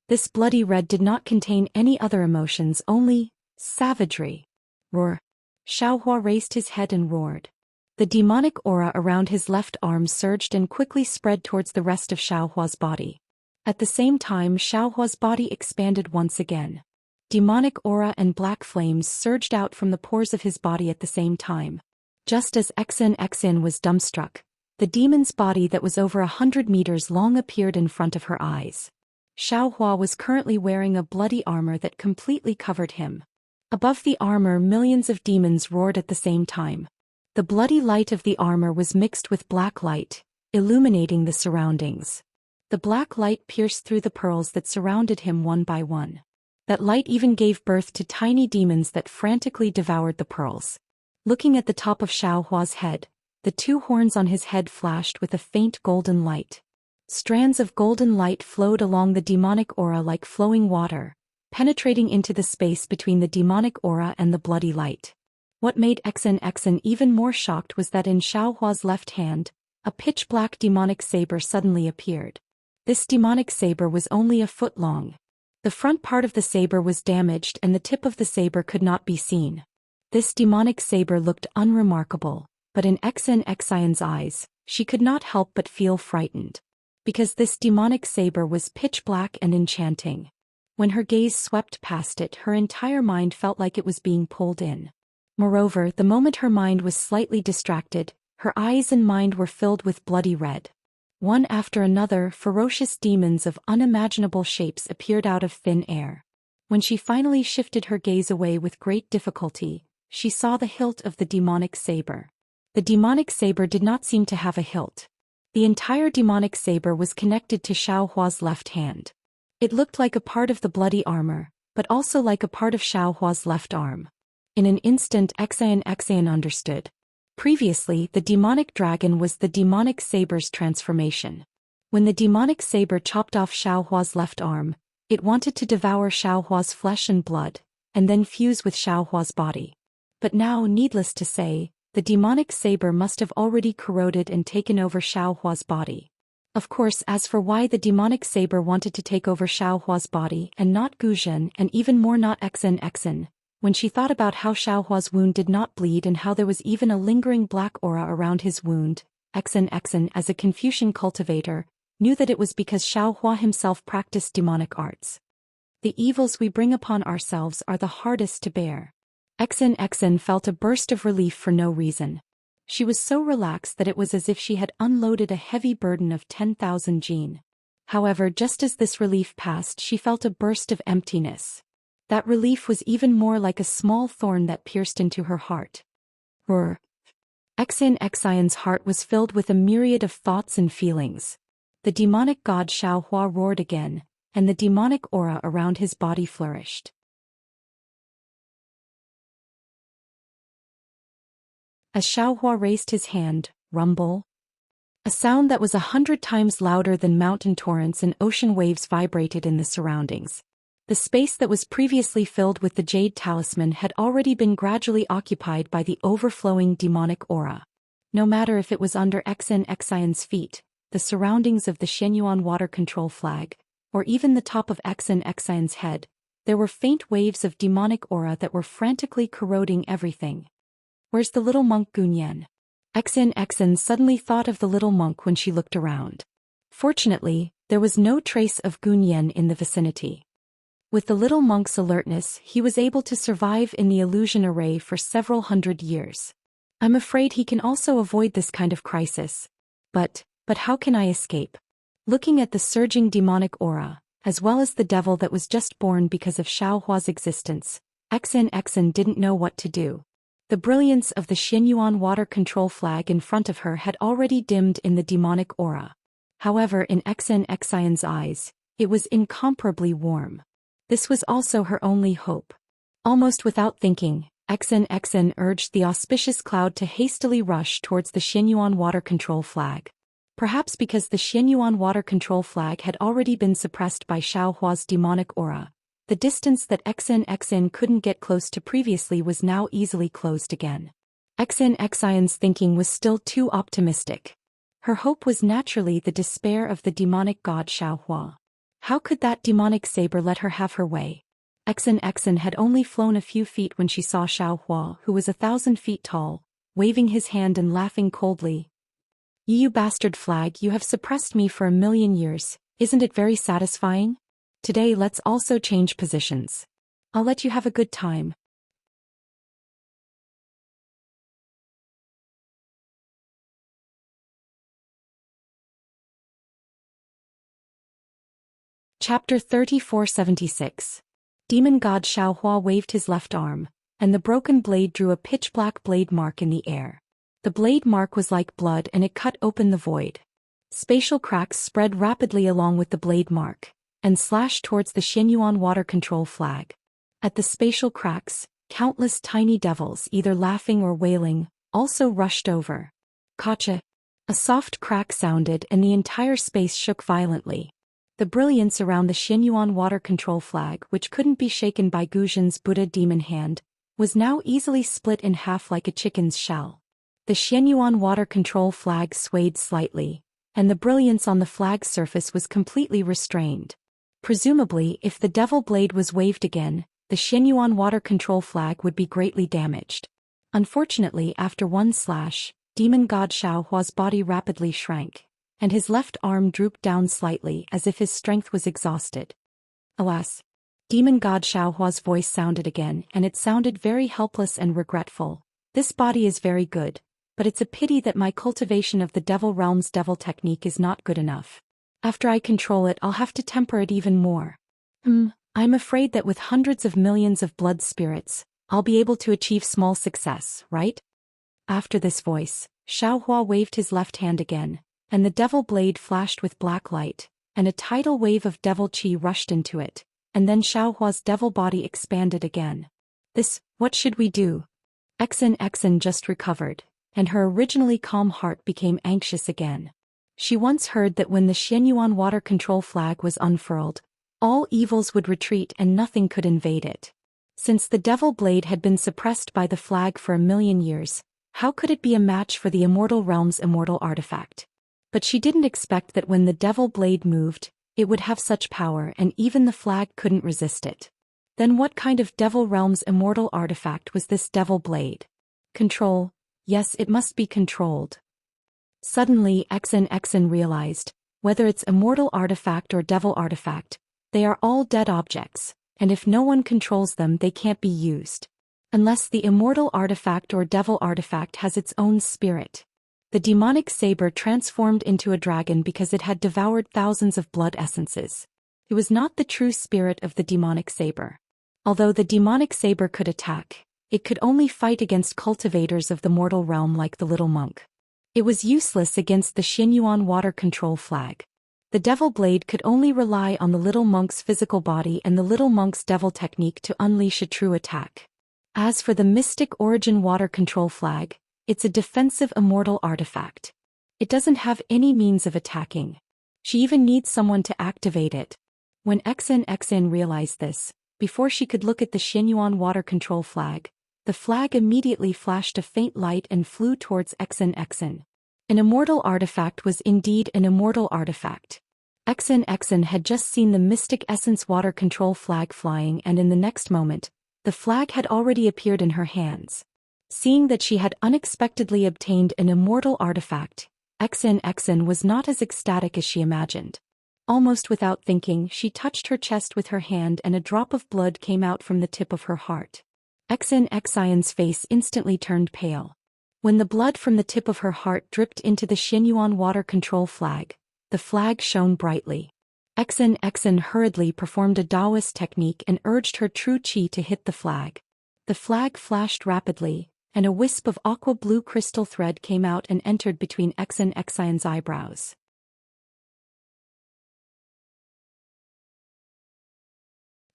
This bloody red did not contain any other emotions, only savagery. Roar. Xiaohua raised his head and roared. The demonic aura around his left arm surged and quickly spread towards the rest of Xiaohua's body. At the same time, Xiaohua's body expanded once again. Demonic aura and black flames surged out from the pores of his body at the same time. Just as Exen was dumbstruck, the demon's body that was over 100 meters long appeared in front of her eyes. Xiaohua was currently wearing a bloody armor that completely covered him. Above the armor, millions of demons roared at the same time. The bloody light of the armor was mixed with black light, illuminating the surroundings. The black light pierced through the pearls that surrounded him one by one. That light even gave birth to tiny demons that frantically devoured the pearls. Looking at the top of Xiaohua's head, the two horns on his head flashed with a faint golden light. Strands of golden light flowed along the demonic aura like flowing water, penetrating into the space between the demonic aura and the bloody light. What made Exen even more shocked was that in Xiaohua's left hand, a pitch-black demonic saber suddenly appeared. This demonic saber was only a foot long. The front part of the saber was damaged and the tip of the saber could not be seen. This demonic saber looked unremarkable, but in Xian's eyes, she could not help but feel frightened. Because this demonic saber was pitch black and enchanting. When her gaze swept past it, her entire mind felt like it was being pulled in. Moreover, the moment her mind was slightly distracted, her eyes and mind were filled with bloody red. One after another, ferocious demons of unimaginable shapes appeared out of thin air. When she finally shifted her gaze away with great difficulty, she saw the hilt of the demonic saber. The demonic saber did not seem to have a hilt. The entire demonic saber was connected to Xiaohua's left hand. It looked like a part of the bloody armor, but also like a part of Xiaohua's left arm. In an instant Xian understood. Previously, the demonic dragon was the demonic saber's transformation. When the demonic saber chopped off Xiaohua's left arm, it wanted to devour Xiaohua's flesh and blood, and then fuse with Xiaohua's body. But now, needless to say, the demonic saber must have already corroded and taken over Xiaohua's body. Of course, as for why the demonic saber wanted to take over Xiaohua's body and not Guzhen and even more not Xian, when she thought about how Xiaohua's wound did not bleed and how there was even a lingering black aura around his wound, Xian, as a Confucian cultivator, knew that it was because Xiaohua himself practiced demonic arts. The evils we bring upon ourselves are the hardest to bear. Xian felt a burst of relief for no reason. She was so relaxed that it was as if she had unloaded a heavy burden of 10,000 jin. However, just as this relief passed, she felt a burst of emptiness. That relief was even more like a small thorn that pierced into her heart. Xian's heart was filled with a myriad of thoughts and feelings. The demonic god Xiaohua roared again, and the demonic aura around his body flourished. As Xiaohua raised his hand, rumble. A sound that was 100 times louder than mountain torrents and ocean waves vibrated in the surroundings. The space that was previously filled with the jade talisman had already been gradually occupied by the overflowing demonic aura. No matter if it was under Xian's feet, the surroundings of the Xianyuan water control flag, or even the top of Xian's head, there were faint waves of demonic aura that were frantically corroding everything. Where's the little monk Gunyan? Xian suddenly thought of the little monk when she looked around. Fortunately, there was no trace of Gunyan in the vicinity. With the little monk's alertness, he was able to survive in the illusion array for several hundred years. I'm afraid he can also avoid this kind of crisis. But how can I escape? Looking at the surging demonic aura, as well as the devil that was just born because of Xiaohua's existence, Xian didn't know what to do. The brilliance of the Xianyuan water control flag in front of her had already dimmed in the demonic aura. However, in Xian's eyes, it was incomparably warm. This was also her only hope. Almost without thinking, Xian urged the auspicious cloud to hastily rush towards the Xianyuan water control flag. Perhaps because the Xianyuan water control flag had already been suppressed by Xiaohua's demonic aura, the distance that Xian couldn't get close to previously was now easily closed again. Xian's thinking was still too optimistic. Her hope was naturally the despair of the demonic god Xiaohua. How could that demonic saber let her have her way? Xian had only flown a few feet when she saw Xiaohua, who was 1,000 feet tall, waving his hand and laughing coldly. You bastard flag, you have suppressed me for 1,000,000 years, isn't it very satisfying? Today let's also change positions. I'll let you have a good time. Chapter 3476. Demon god Xiaohua waved his left arm, and the broken blade drew a pitch-black blade mark in the air. The blade mark was like blood and it cut open the void. Spatial cracks spread rapidly along with the blade mark, and slashed towards the Xianyuan water control flag. At the spatial cracks, countless tiny devils, either laughing or wailing, also rushed over. Kacha! A soft crack sounded and the entire space shook violently. The brilliance around the Xianyuan water control flag, which couldn't be shaken by Guzhen's Buddha demon hand, was now easily split in half like a chicken's shell. The Xianyuan water control flag swayed slightly, and the brilliance on the flag's surface was completely restrained. Presumably, if the devil blade was waved again, the Xianyuan water control flag would be greatly damaged. Unfortunately, after one slash, demon god Xiaohua's body rapidly shrank, and his left arm drooped down slightly as if his strength was exhausted. Alas! Demon god Xiaohua's voice sounded again, and it sounded very helpless and regretful. This body is very good, but it's a pity that my cultivation of the Devil Realm's devil technique is not good enough. After I control it, I'll have to temper it even more. I'm afraid that with hundreds of millions of blood spirits, I'll be able to achieve small success, right? After this voice, Xiaohua waved his left hand again, and the devil blade flashed with black light, and a tidal wave of devil chi rushed into it, and then Xiaohua's devil body expanded again. What should we do? Exen just recovered, and her originally calm heart became anxious again. She once heard that when the Xianyuan water control flag was unfurled, all evils would retreat and nothing could invade it. Since the devil blade had been suppressed by the flag for 1,000,000 years, how could it be a match for the immortal realm's immortal artifact? But she didn't expect that when the devil blade moved, it would have such power and even the flag couldn't resist it. Then what kind of devil realm's immortal artifact was this devil blade? Control. Yes, it must be controlled. Suddenly Exen realized, whether it's immortal artifact or devil artifact, they are all dead objects, and if no one controls them they can't be used. Unless the immortal artifact or devil artifact has its own spirit. The demonic saber transformed into a dragon because it had devoured thousands of blood essences. It was not the true spirit of the demonic saber. Although the demonic saber could attack, it could only fight against cultivators of the mortal realm like the little monk. It was useless against the Xianyuan water control flag. The devil blade could only rely on the little monk's physical body and the little monk's devil technique to unleash a true attack. As for the mystic origin water control flag, it's a defensive immortal artifact. It doesn't have any means of attacking. She even needs someone to activate it. When Exen realized this, before she could look at the Xianyuan water control flag, the flag immediately flashed a faint light and flew towards Exen. An immortal artifact was indeed an immortal artifact. Exen had just seen the mystic essence water control flag flying, and in the next moment, the flag had already appeared in her hands. Seeing that she had unexpectedly obtained an immortal artifact, Exen was not as ecstatic as she imagined. Almost without thinking, she touched her chest with her hand and a drop of blood came out from the tip of her heart. Exen's face instantly turned pale. When the blood from the tip of her heart dripped into the Xianyuan water control flag, the flag shone brightly. Exen hurriedly performed a Taoist technique and urged her true qi to hit the flag. The flag flashed rapidly, and a wisp of aqua blue crystal thread came out and entered between Exen's eyebrows.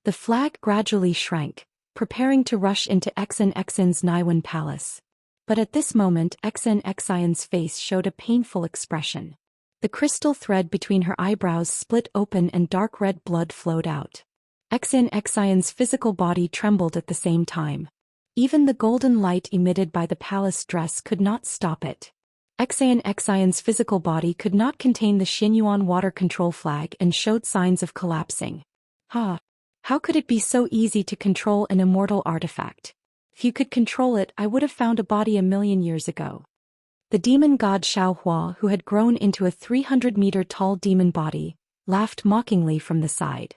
The flag gradually shrank, preparing to rush into Exen's Naiwan palace. But at this moment Exen's face showed a painful expression. The crystal thread between her eyebrows split open and dark red blood flowed out. Exen's physical body trembled at the same time. Even the golden light emitted by the palace dress could not stop it. Exen's physical body could not contain the Xianyuan water control flag and showed signs of collapsing. How could it be so easy to control an immortal artifact? If you could control it, I would have found a body 1,000,000 years ago. The demon god Xiaohua, who had grown into a 300-meter-tall demon body, laughed mockingly from the side.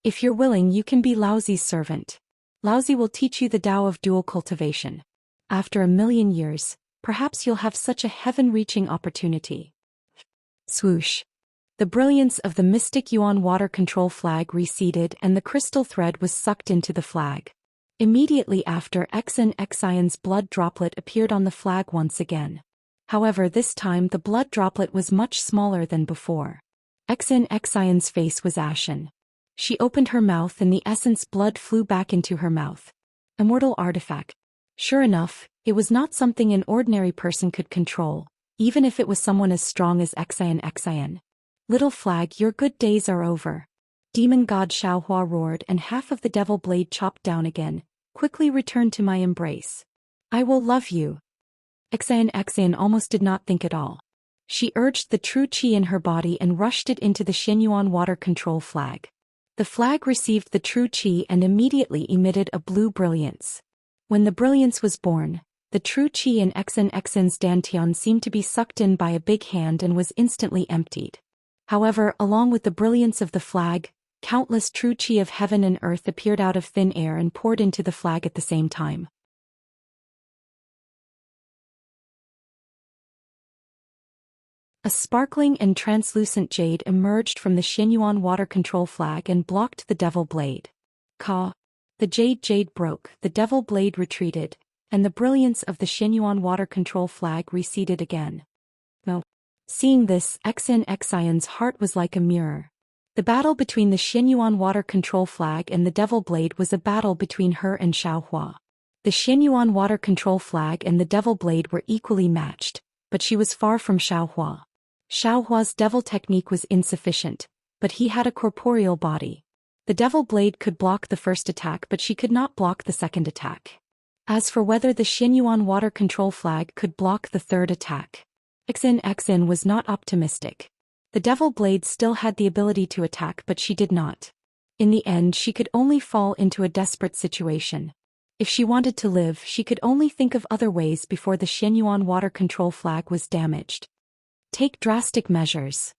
If you're willing, you can be Laozi's servant. Laozi will teach you the Tao of dual cultivation. After 1,000,000 years, perhaps you'll have such a heaven-reaching opportunity. Swoosh. The brilliance of the mystic Yuan water control flag receded and the crystal thread was sucked into the flag. Immediately after, Exen's blood droplet appeared on the flag once again. However, this time the blood droplet was much smaller than before. Exen's face was ashen. She opened her mouth and the essence blood flew back into her mouth. Immortal artifact. Sure enough, it was not something an ordinary person could control, even if it was someone as strong as Exen. Little flag, your good days are over. Demon god Xiaohua roared and half of the devil blade chopped down again. Quickly return to my embrace. I will love you. Exen almost did not think at all. She urged the true qi in her body and rushed it into the Xianyuan water control flag. The flag received the true chi and immediately emitted a blue brilliance. When the brilliance was born, the true chi in Xn's dantian seemed to be sucked in by a big hand and was instantly emptied. However, along with the brilliance of the flag, countless true chi of heaven and earth appeared out of thin air and poured into the flag at the same time. A sparkling and translucent jade emerged from the Xinyuan water control flag and blocked the devil blade. Ka. The jade broke, the devil blade retreated, and the brilliance of the Xinyuan water control flag receded again. No. Seeing this, Xian's heart was like a mirror. The battle between the Xinyuan water control flag and the devil blade was a battle between her and Xiaohua. The Xinyuan water control flag and the devil blade were equally matched, but she was far from Xiaohua. Xiaohua's devil technique was insufficient, but he had a corporeal body. The devil blade could block the first attack, but she could not block the second attack. As for whether the Xinyuan water control flag could block the third attack, Xin was not optimistic. The devil blade still had the ability to attack, but she did not. In the end, she could only fall into a desperate situation. If she wanted to live, she could only think of other ways before the Xinyuan water control flag was damaged. Take drastic measures.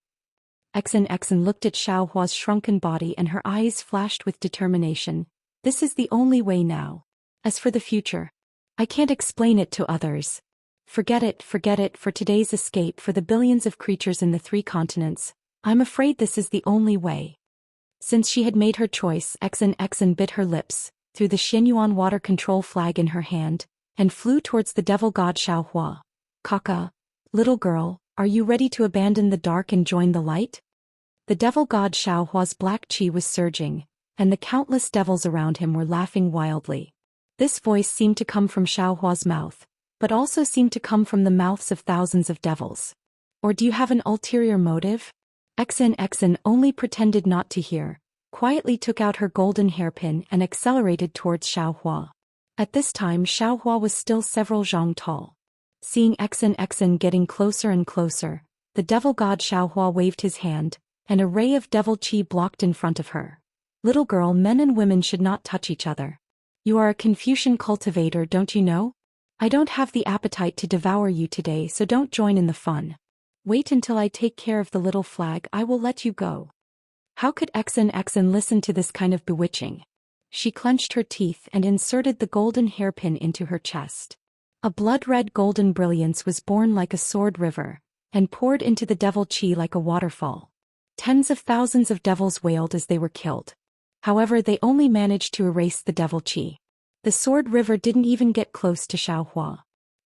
Xin looked at Xiaohua's shrunken body and her eyes flashed with determination. This is the only way now. As for the future, I can't explain it to others. Forget it for today's escape for the billions of creatures in the 3 continents. I'm afraid this is the only way. Since she had made her choice, Xin bit her lips, threw the Xinyuan water control flag in her hand, and flew towards the devil god Xiaohua. Kaka, little girl, are you ready to abandon the dark and join the light? The devil god Xiaohua's black chi was surging, and the countless devils around him were laughing wildly. This voice seemed to come from Xiaohua's mouth, but also seemed to come from the mouths of thousands of devils. Or do you have an ulterior motive? Xin only pretended not to hear, quietly took out her golden hairpin and accelerated towards Xiaohua. At this time Xiaohua was still several zhang tall. Seeing Xin getting closer and closer, the devil god Xiaohua waved his hand, and a ray of devil chi blocked in front of her. Little girl, men and women should not touch each other. You are a Confucian cultivator, don't you know? I don't have the appetite to devour you today, so don't join in the fun. Wait until I take care of the little flag, I will let you go. How could Xin listen to this kind of bewitching? She clenched her teeth and inserted the golden hairpin into her chest. A blood-red golden brilliance was born like a sword river, and poured into the devil chi like a waterfall. Tens of thousands of devils wailed as they were killed. However, they only managed to erase the devil chi. The sword river didn't even get close to Xiaohua.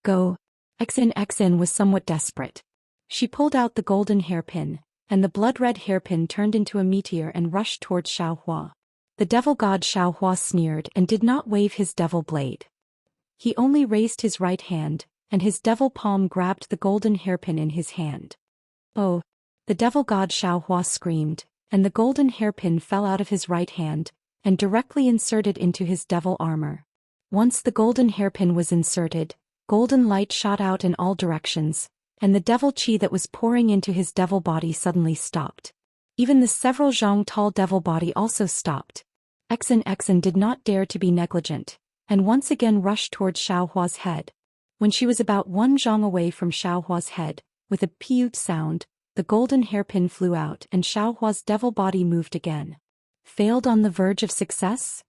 Go. Xin was somewhat desperate. She pulled out the golden hairpin, and the blood-red hairpin turned into a meteor and rushed towards Xiaohua. The devil god Xiaohua sneered and did not wave his devil blade. He only raised his right hand, and his devil palm grabbed the golden hairpin in his hand. Oh! The devil god Xiaohua screamed, and the golden hairpin fell out of his right hand, and directly inserted into his devil armor. Once the golden hairpin was inserted, golden light shot out in all directions, and the devil chi that was pouring into his devil body suddenly stopped. Even the several zhang tall devil body also stopped. Xin did not dare to be negligent, and once again rushed towards Xiaohua's head. When she was about 1 zhang away from Xiaohua's head, with a peewed sound, the golden hairpin flew out and Xiaohua's devil body moved again. Failed on the verge of success?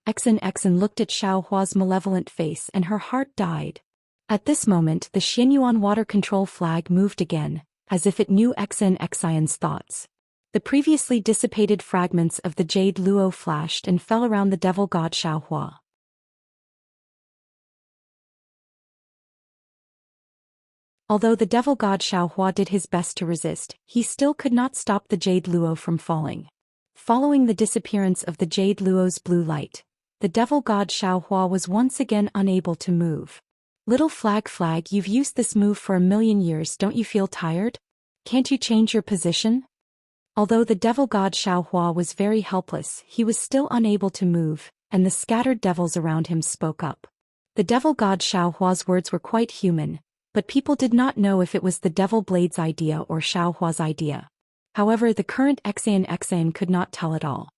Xin looked at Xiaohua's malevolent face and her heart died. At this moment the Xinyuan water control flag moved again, as if it knew Xion's thoughts. The previously dissipated fragments of the jade luo flashed and fell around the devil god Xiaohua. Although the devil god Xiaohua did his best to resist, he still could not stop the jade luo from falling. Following the disappearance of the jade luo's blue light, the devil god Xiaohua was once again unable to move. Little flag, you've used this move for 1,000,000 years, don't you feel tired? Can't you change your position? Although the devil god Xiaohua was very helpless, he was still unable to move, and the scattered devils around him spoke up. The devil god Xiaohua's words were quite human, but people did not know if it was the devil blade's idea or Xiaohua's idea. However, the current Xian could not tell at all.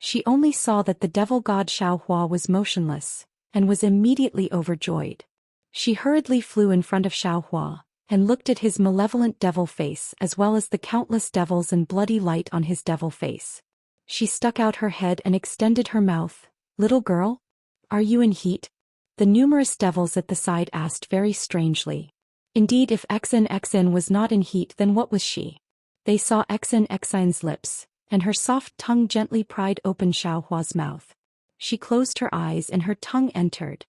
She only saw that the devil god Xiaohua was motionless, and was immediately overjoyed. She hurriedly flew in front of Xiaohua, and looked at his malevolent devil face as well as the countless devils and bloody light on his devil face. She stuck out her head and extended her mouth. "Little girl? Are you in heat?" The numerous devils at the side asked very strangely. Indeed, if Xin was not in heat, then what was she? They saw Xin's lips, and her soft tongue gently pried open Xiaohua's mouth. She closed her eyes and her tongue entered.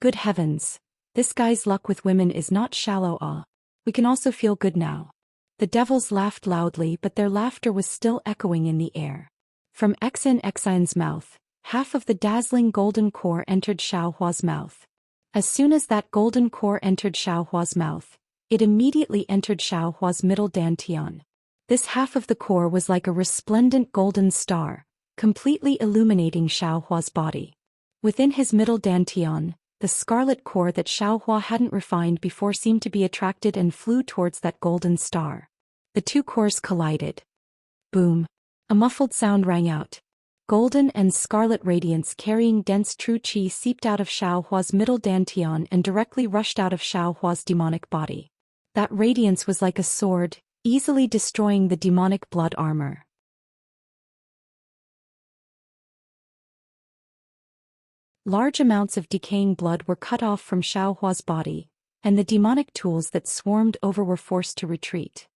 Good heavens! This guy's luck with women is not shallow. We can also feel good now. The devils laughed loudly, but their laughter was still echoing in the air. From Xin's mouth, half of the dazzling golden core entered Xiaohua's mouth. As soon as that golden core entered Xiaohua's mouth, it immediately entered Xiaohua's middle dantian. This half of the core was like a resplendent golden star, completely illuminating Xiaohua's body. Within his middle dantian, the scarlet core that Xiaohua hadn't refined before seemed to be attracted and flew towards that golden star. The two cores collided. Boom! A muffled sound rang out. Golden and scarlet radiance carrying dense true qi seeped out of Xiaohua's middle dantian and directly rushed out of Xiaohua's demonic body. That radiance was like a sword, easily destroying the demonic blood armor. Large amounts of decaying blood were cut off from Xiaohua's body, and the demonic tools that swarmed over were forced to retreat.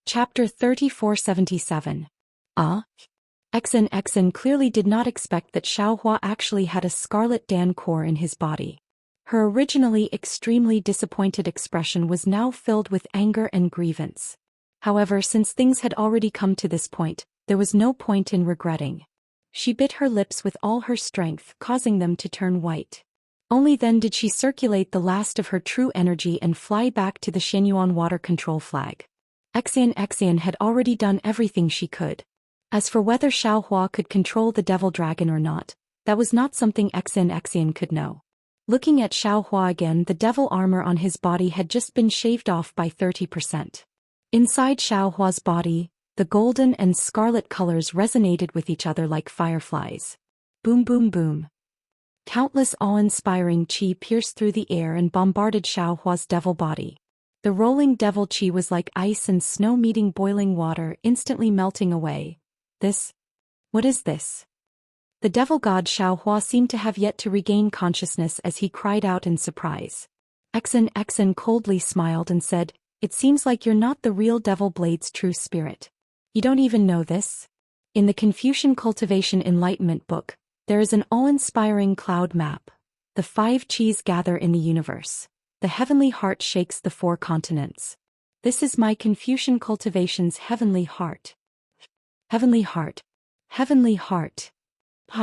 Chapter 3477. Xin clearly did not expect that Xiaohua actually had a scarlet Dan core in his body. Her originally extremely disappointed expression was now filled with anger and grievance. However, since things had already come to this point, there was no point in regretting. She bit her lips with all her strength, causing them to turn white. Only then did she circulate the last of her true energy and fly back to the Shenyuan water control flag. Xian had already done everything she could. As for whether Xiaohua could control the devil dragon or not, that was not something Xian could know. Looking at Xiaohua again, the devil armor on his body had just been shaved off by 30%. Inside Xiaohua's body, the golden and scarlet colors resonated with each other like fireflies. Boom boom boom. Countless awe-inspiring qi pierced through the air and bombarded Xiaohua's devil body. The rolling devil qi was like ice and snow meeting boiling water, instantly melting away. What is this? The devil god Xiaohua seemed to have yet to regain consciousness as he cried out in surprise. Xin coldly smiled and said, "It seems like you're not the real Devil Blade's true spirit. You don't even know this?" In the Confucian Cultivation Enlightenment book, there is an awe-inspiring cloud map. The 5 qis gather in the universe. The heavenly heart shakes the 4 continents. This is my Confucian Cultivation's heavenly heart. Heavenly heart. Heavenly heart.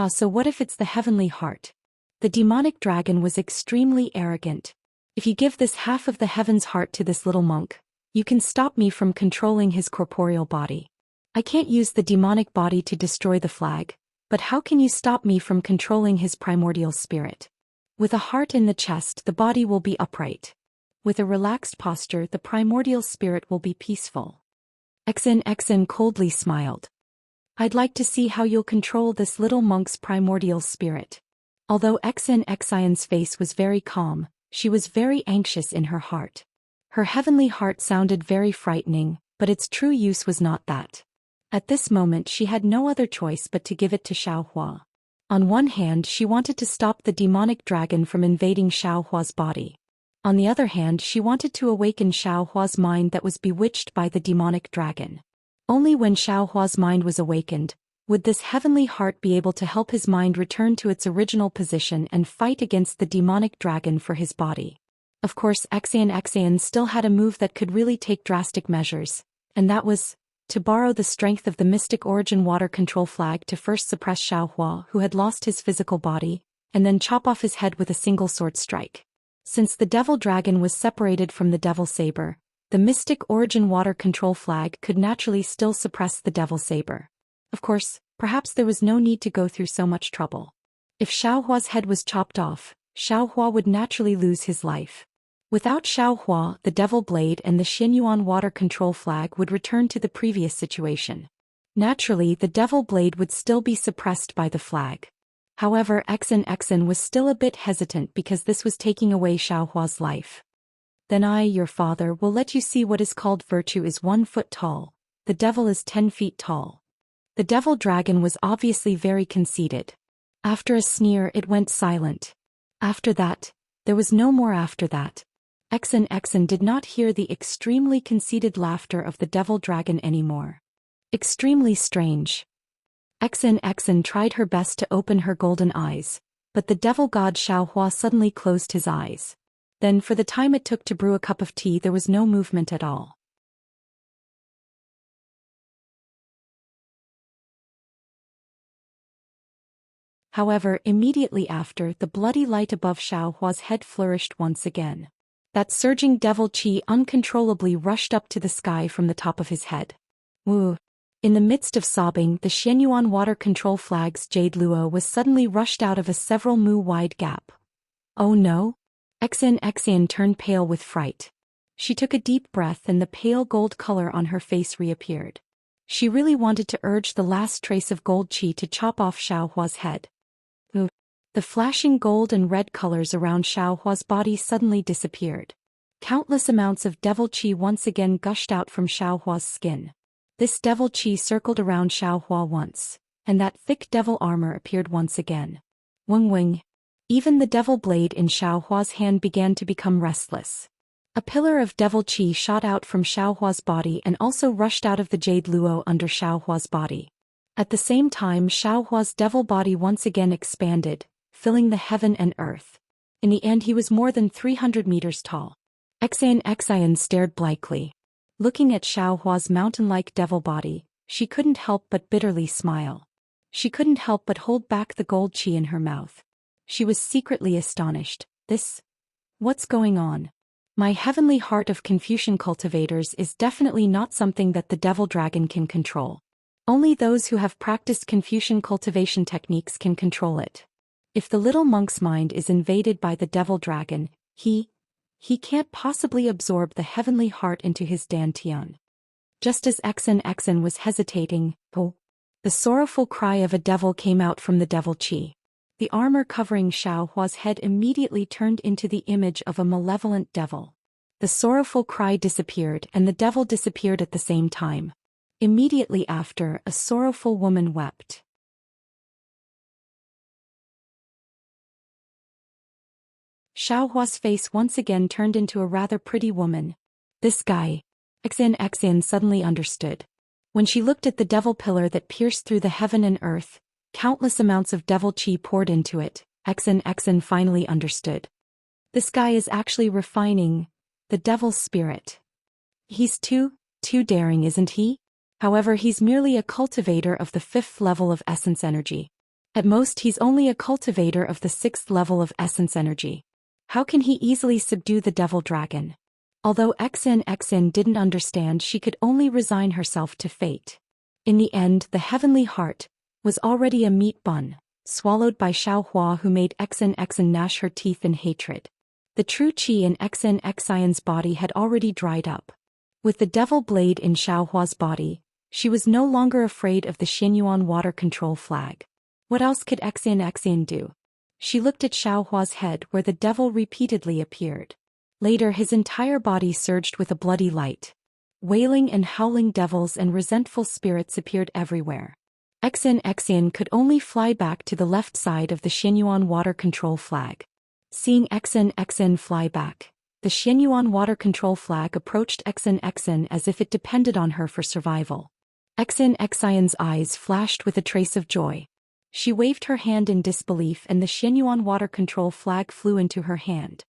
So what if it's the heavenly heart? The demonic dragon was extremely arrogant. If you give this half of the heaven's heart to this little monk, you can stop me from controlling his corporeal body. I can't use the demonic body to destroy the flag, but how can you stop me from controlling his primordial spirit? With a heart in the chest, the body will be upright. With a relaxed posture, the primordial spirit will be peaceful. Xin coldly smiled. I'd like to see how you'll control this little monk's primordial spirit. Although Xian's face was very calm, she was very anxious in her heart. Her heavenly heart sounded very frightening, but its true use was not that. At this moment she had no other choice but to give it to Xiaohua. On one hand, she wanted to stop the demonic dragon from invading Xiaohua's body. On the other hand, she wanted to awaken Xiaohua's mind that was bewitched by the demonic dragon. Only when Xiaohua's mind was awakened, would this heavenly heart be able to help his mind return to its original position and fight against the demonic dragon for his body. Of course, Xian still had a move that could really take drastic measures, and that was to borrow the strength of the mystic origin water control flag to first suppress Xiaohua, who had lost his physical body, and then chop off his head with a single sword strike. Since the devil dragon was separated from the devil saber, the mystic origin water control flag could naturally still suppress the devil saber. Of course, perhaps there was no need to go through so much trouble. If Xiaohua's head was chopped off, Xiaohua would naturally lose his life. Without Xiaohua, the Devil Blade and the Xianyuan water control flag would return to the previous situation. Naturally, the Devil Blade would still be suppressed by the flag. However, Exen was still a bit hesitant because this was taking away Xiaohua's life. Then I, your father, will let you see what is called virtue is 1 foot tall. The devil is 10 feet tall. The devil dragon was obviously very conceited. After a sneer, it went silent. After that, there was no more after that. Exen did not hear the extremely conceited laughter of the devil dragon anymore. Extremely strange. Exen tried her best to open her golden eyes, but the devil god Xiaohua suddenly closed his eyes. Then for the time it took to brew a cup of tea there was no movement at all. However, immediately after, the bloody light above Xiaohua's head flourished once again. That surging devil qi uncontrollably rushed up to the sky from the top of his head. Woo! In the midst of sobbing, the Xianyuan water control flag's jade luo was suddenly rushed out of a several mu wide gap. Oh no! Exen turned pale with fright. She took a deep breath and the pale gold color on her face reappeared. She really wanted to urge the last trace of gold qi to chop off Xiaohua's head. Ooh! The flashing gold and red colors around Xiaohua's body suddenly disappeared. Countless amounts of devil qi once again gushed out from Xiaohua's skin. This devil qi circled around Xiaohua once, and that thick devil armor appeared once again. Wing. Even the devil blade in Xiaohua's hand began to become restless. A pillar of devil qi shot out from Xiaohua's body and also rushed out of the jade luo under Xiaohua's body. At the same time, Xiaohua's devil body once again expanded, filling the heaven and earth. In the end he was more than 300 meters tall. Exen stared blankly. Looking at Xiaohua's mountain-like devil body, she couldn't help but bitterly smile. She couldn't help but hold back the gold qi in her mouth. She was secretly astonished. What's going on? My heavenly heart of Confucian cultivators is definitely not something that the devil dragon can control. Only those who have practiced Confucian cultivation techniques can control it. If the little monk's mind is invaded by the devil dragon, he can't possibly absorb the heavenly heart into his dantian. Just as Exen was hesitating, the sorrowful cry of a devil came out from the devil qi. The armor covering Xiaohua's head immediately turned into the image of a malevolent devil. The sorrowful cry disappeared and the devil disappeared at the same time. Immediately after, a sorrowful woman wept. Xiaohua's face once again turned into a rather pretty woman. This guy. Exen suddenly understood. When she looked at the devil pillar that pierced through the heaven and earth, countless amounts of devil qi poured into it. Exen finally understood. This guy is actually refining the devil's spirit. He's too daring, isn't he? However, he's merely a cultivator of the 5th level of essence energy. At most he's only a cultivator of the 6th level of essence energy. How can he easily subdue the devil dragon? Although Exen didn't understand, she could only resign herself to fate. In the end, the heavenly heart was already a meat bun, swallowed by Xiaohua, who made Exen gnash her teeth in hatred. The true qi in Exen's body had already dried up. With the devil blade in Xiaohua's body, she was no longer afraid of the Xianyuan water control flag. What else could Exen do? She looked at Xiaohua's head where the devil repeatedly appeared. Later his entire body surged with a bloody light. Wailing and howling devils and resentful spirits appeared everywhere. Exen could only fly back to the left side of the Xianyuan water control flag. Seeing Exen fly back, the Xianyuan water control flag approached Exen as if it depended on her for survival. Exen's eyes flashed with a trace of joy. She waved her hand in disbelief and the Xianyuan water control flag flew into her hand.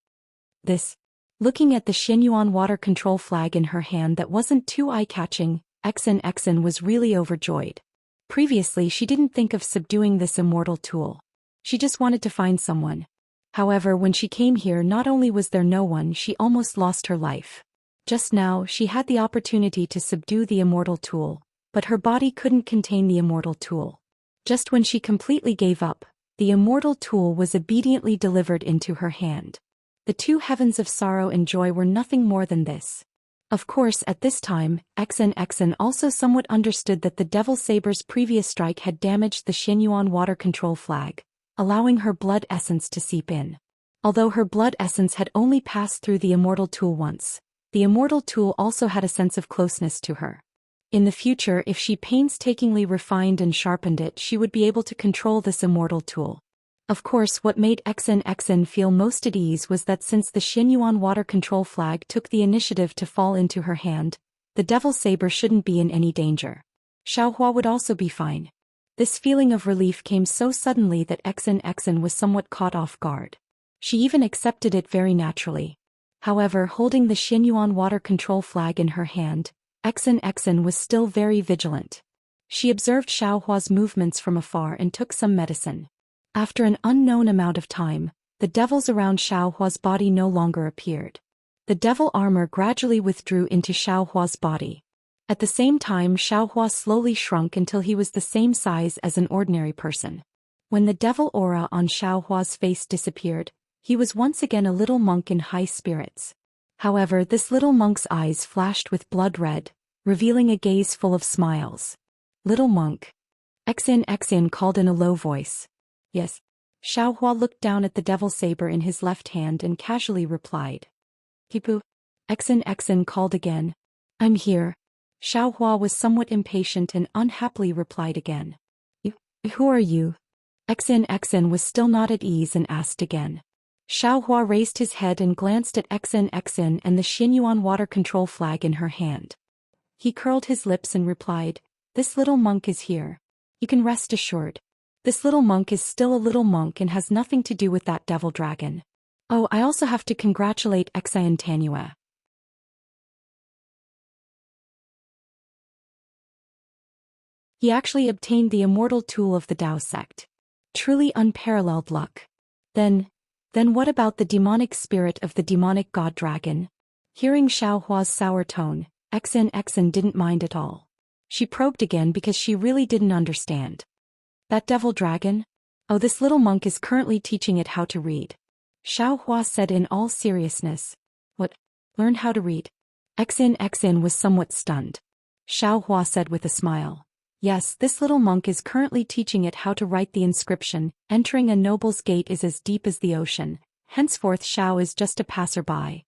Looking at the Xianyuan water control flag in her hand that wasn't too eye-catching, Exen was really overjoyed. Previously she didn't think of subduing this immortal tool. She just wanted to find someone. However, when she came here, not only was there no one, she almost lost her life. Just now, she had the opportunity to subdue the immortal tool, but her body couldn't contain the immortal tool. Just when she completely gave up, The immortal tool was obediently delivered into her hand. The two heavens of sorrow and joy were nothing more than this. Of course, at this time, Exen also somewhat understood that the Devil Saber's previous strike had damaged the Xianyuan water control flag, allowing her blood essence to seep in. Although her blood essence had only passed through the immortal tool once, the immortal tool also had a sense of closeness to her. In the future, if she painstakingly refined and sharpened it, she would be able to control this immortal tool. Of course, what made Exen feel most at ease was that since the Xianyuan water control flag took the initiative to fall into her hand, the Devil Saber shouldn't be in any danger. Xiaohua would also be fine. This feeling of relief came so suddenly that Exen was somewhat caught off guard. She even accepted it very naturally. However, holding the Xianyuan water control flag in her hand, Exen was still very vigilant. She observed Xiaohua's movements from afar and took some medicine. After an unknown amount of time, the devils around Xiaohua's body no longer appeared. The devil armor gradually withdrew into Xiaohua's body. At the same time, Xiaohua slowly shrunk until he was the same size as an ordinary person. When the devil aura on Xiaohua's face disappeared, he was once again a little monk in high spirits. However, this little monk's eyes flashed with blood red, revealing a gaze full of smiles. "Little monk." Exen called in a low voice. "Yes." Xiaohua looked down at the devil saber in his left hand and casually replied. "Kipu." Exen called again. "I'm here." Xiaohua was somewhat impatient and unhappily replied again. Who are you?" Exen was still not at ease and asked again. Xiaohua raised his head and glanced at Exen and the Xianyuan water control flag in her hand. He curled his lips and replied, "This little monk is here. You can rest assured. This little monk is still a little monk and has nothing to do with that devil dragon. Oh, I also have to congratulate Enchanting. He actually obtained the immortal tool of the Tao sect. Truly unparalleled luck. Then what about the demonic spirit of the demonic god dragon?" Hearing Xiaohua's sour tone, Exen didn't mind at all. She probed again because she really didn't understand. "That devil dragon? Oh, this little monk is currently teaching it how to read." Xiaohua said in all seriousness. "What? Learn how to read?" Exen was somewhat stunned. Xiaohua said with a smile. "Yes, this little monk is currently teaching it how to write the inscription, 'Entering a noble's gate is as deep as the ocean. Henceforth Xiao is just a passerby.'"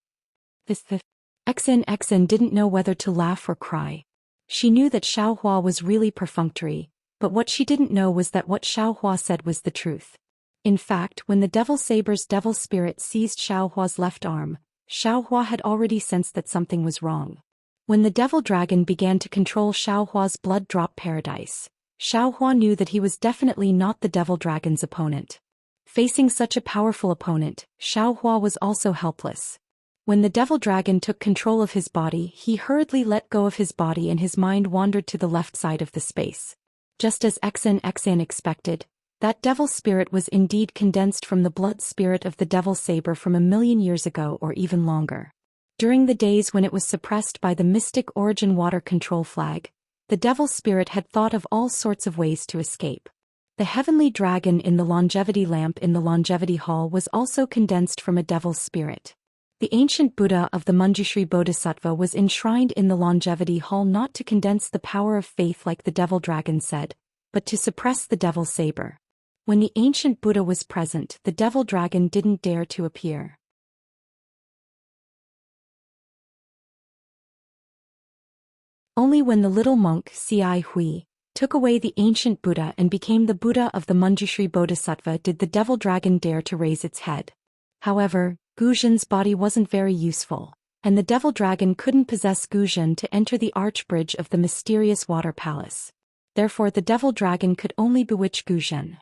Exen didn't know whether to laugh or cry. She knew that Xiaohua was really perfunctory, but what she didn't know was that what Xiaohua said was the truth. In fact, when the devil saber's devil spirit seized Xiaohua's left arm, Xiaohua had already sensed that something was wrong. When the devil dragon began to control Xiaohua's blood drop paradise, Xiaohua knew that he was definitely not the devil dragon's opponent. Facing such a powerful opponent, Xiaohua was also helpless. When the devil dragon took control of his body, he hurriedly let go of his body and his mind wandered to the left side of the space. Just as Exen expected, that devil spirit was indeed condensed from the blood spirit of the devil saber from 1,000,000 years ago or even longer. During the days when it was suppressed by the mystic origin water control flag, the devil spirit had thought of all sorts of ways to escape. The heavenly dragon in the longevity lamp in the longevity hall was also condensed from a devil spirit. The ancient Buddha of the Manjushri Bodhisattva was enshrined in the longevity hall not to condense the power of faith like the devil dragon said, but to suppress the devil saber. When the ancient Buddha was present, the devil dragon didn't dare to appear. Only when the little monk Ci Hui took away the ancient Buddha and became the Buddha of the Manjushri Bodhisattva did the devil dragon dare to raise its head. However, Guzhen's body wasn't very useful, and the devil dragon couldn't possess Guzhen to enter the archbridge of the mysterious water palace. Therefore the devil dragon could only bewitch Guzhen.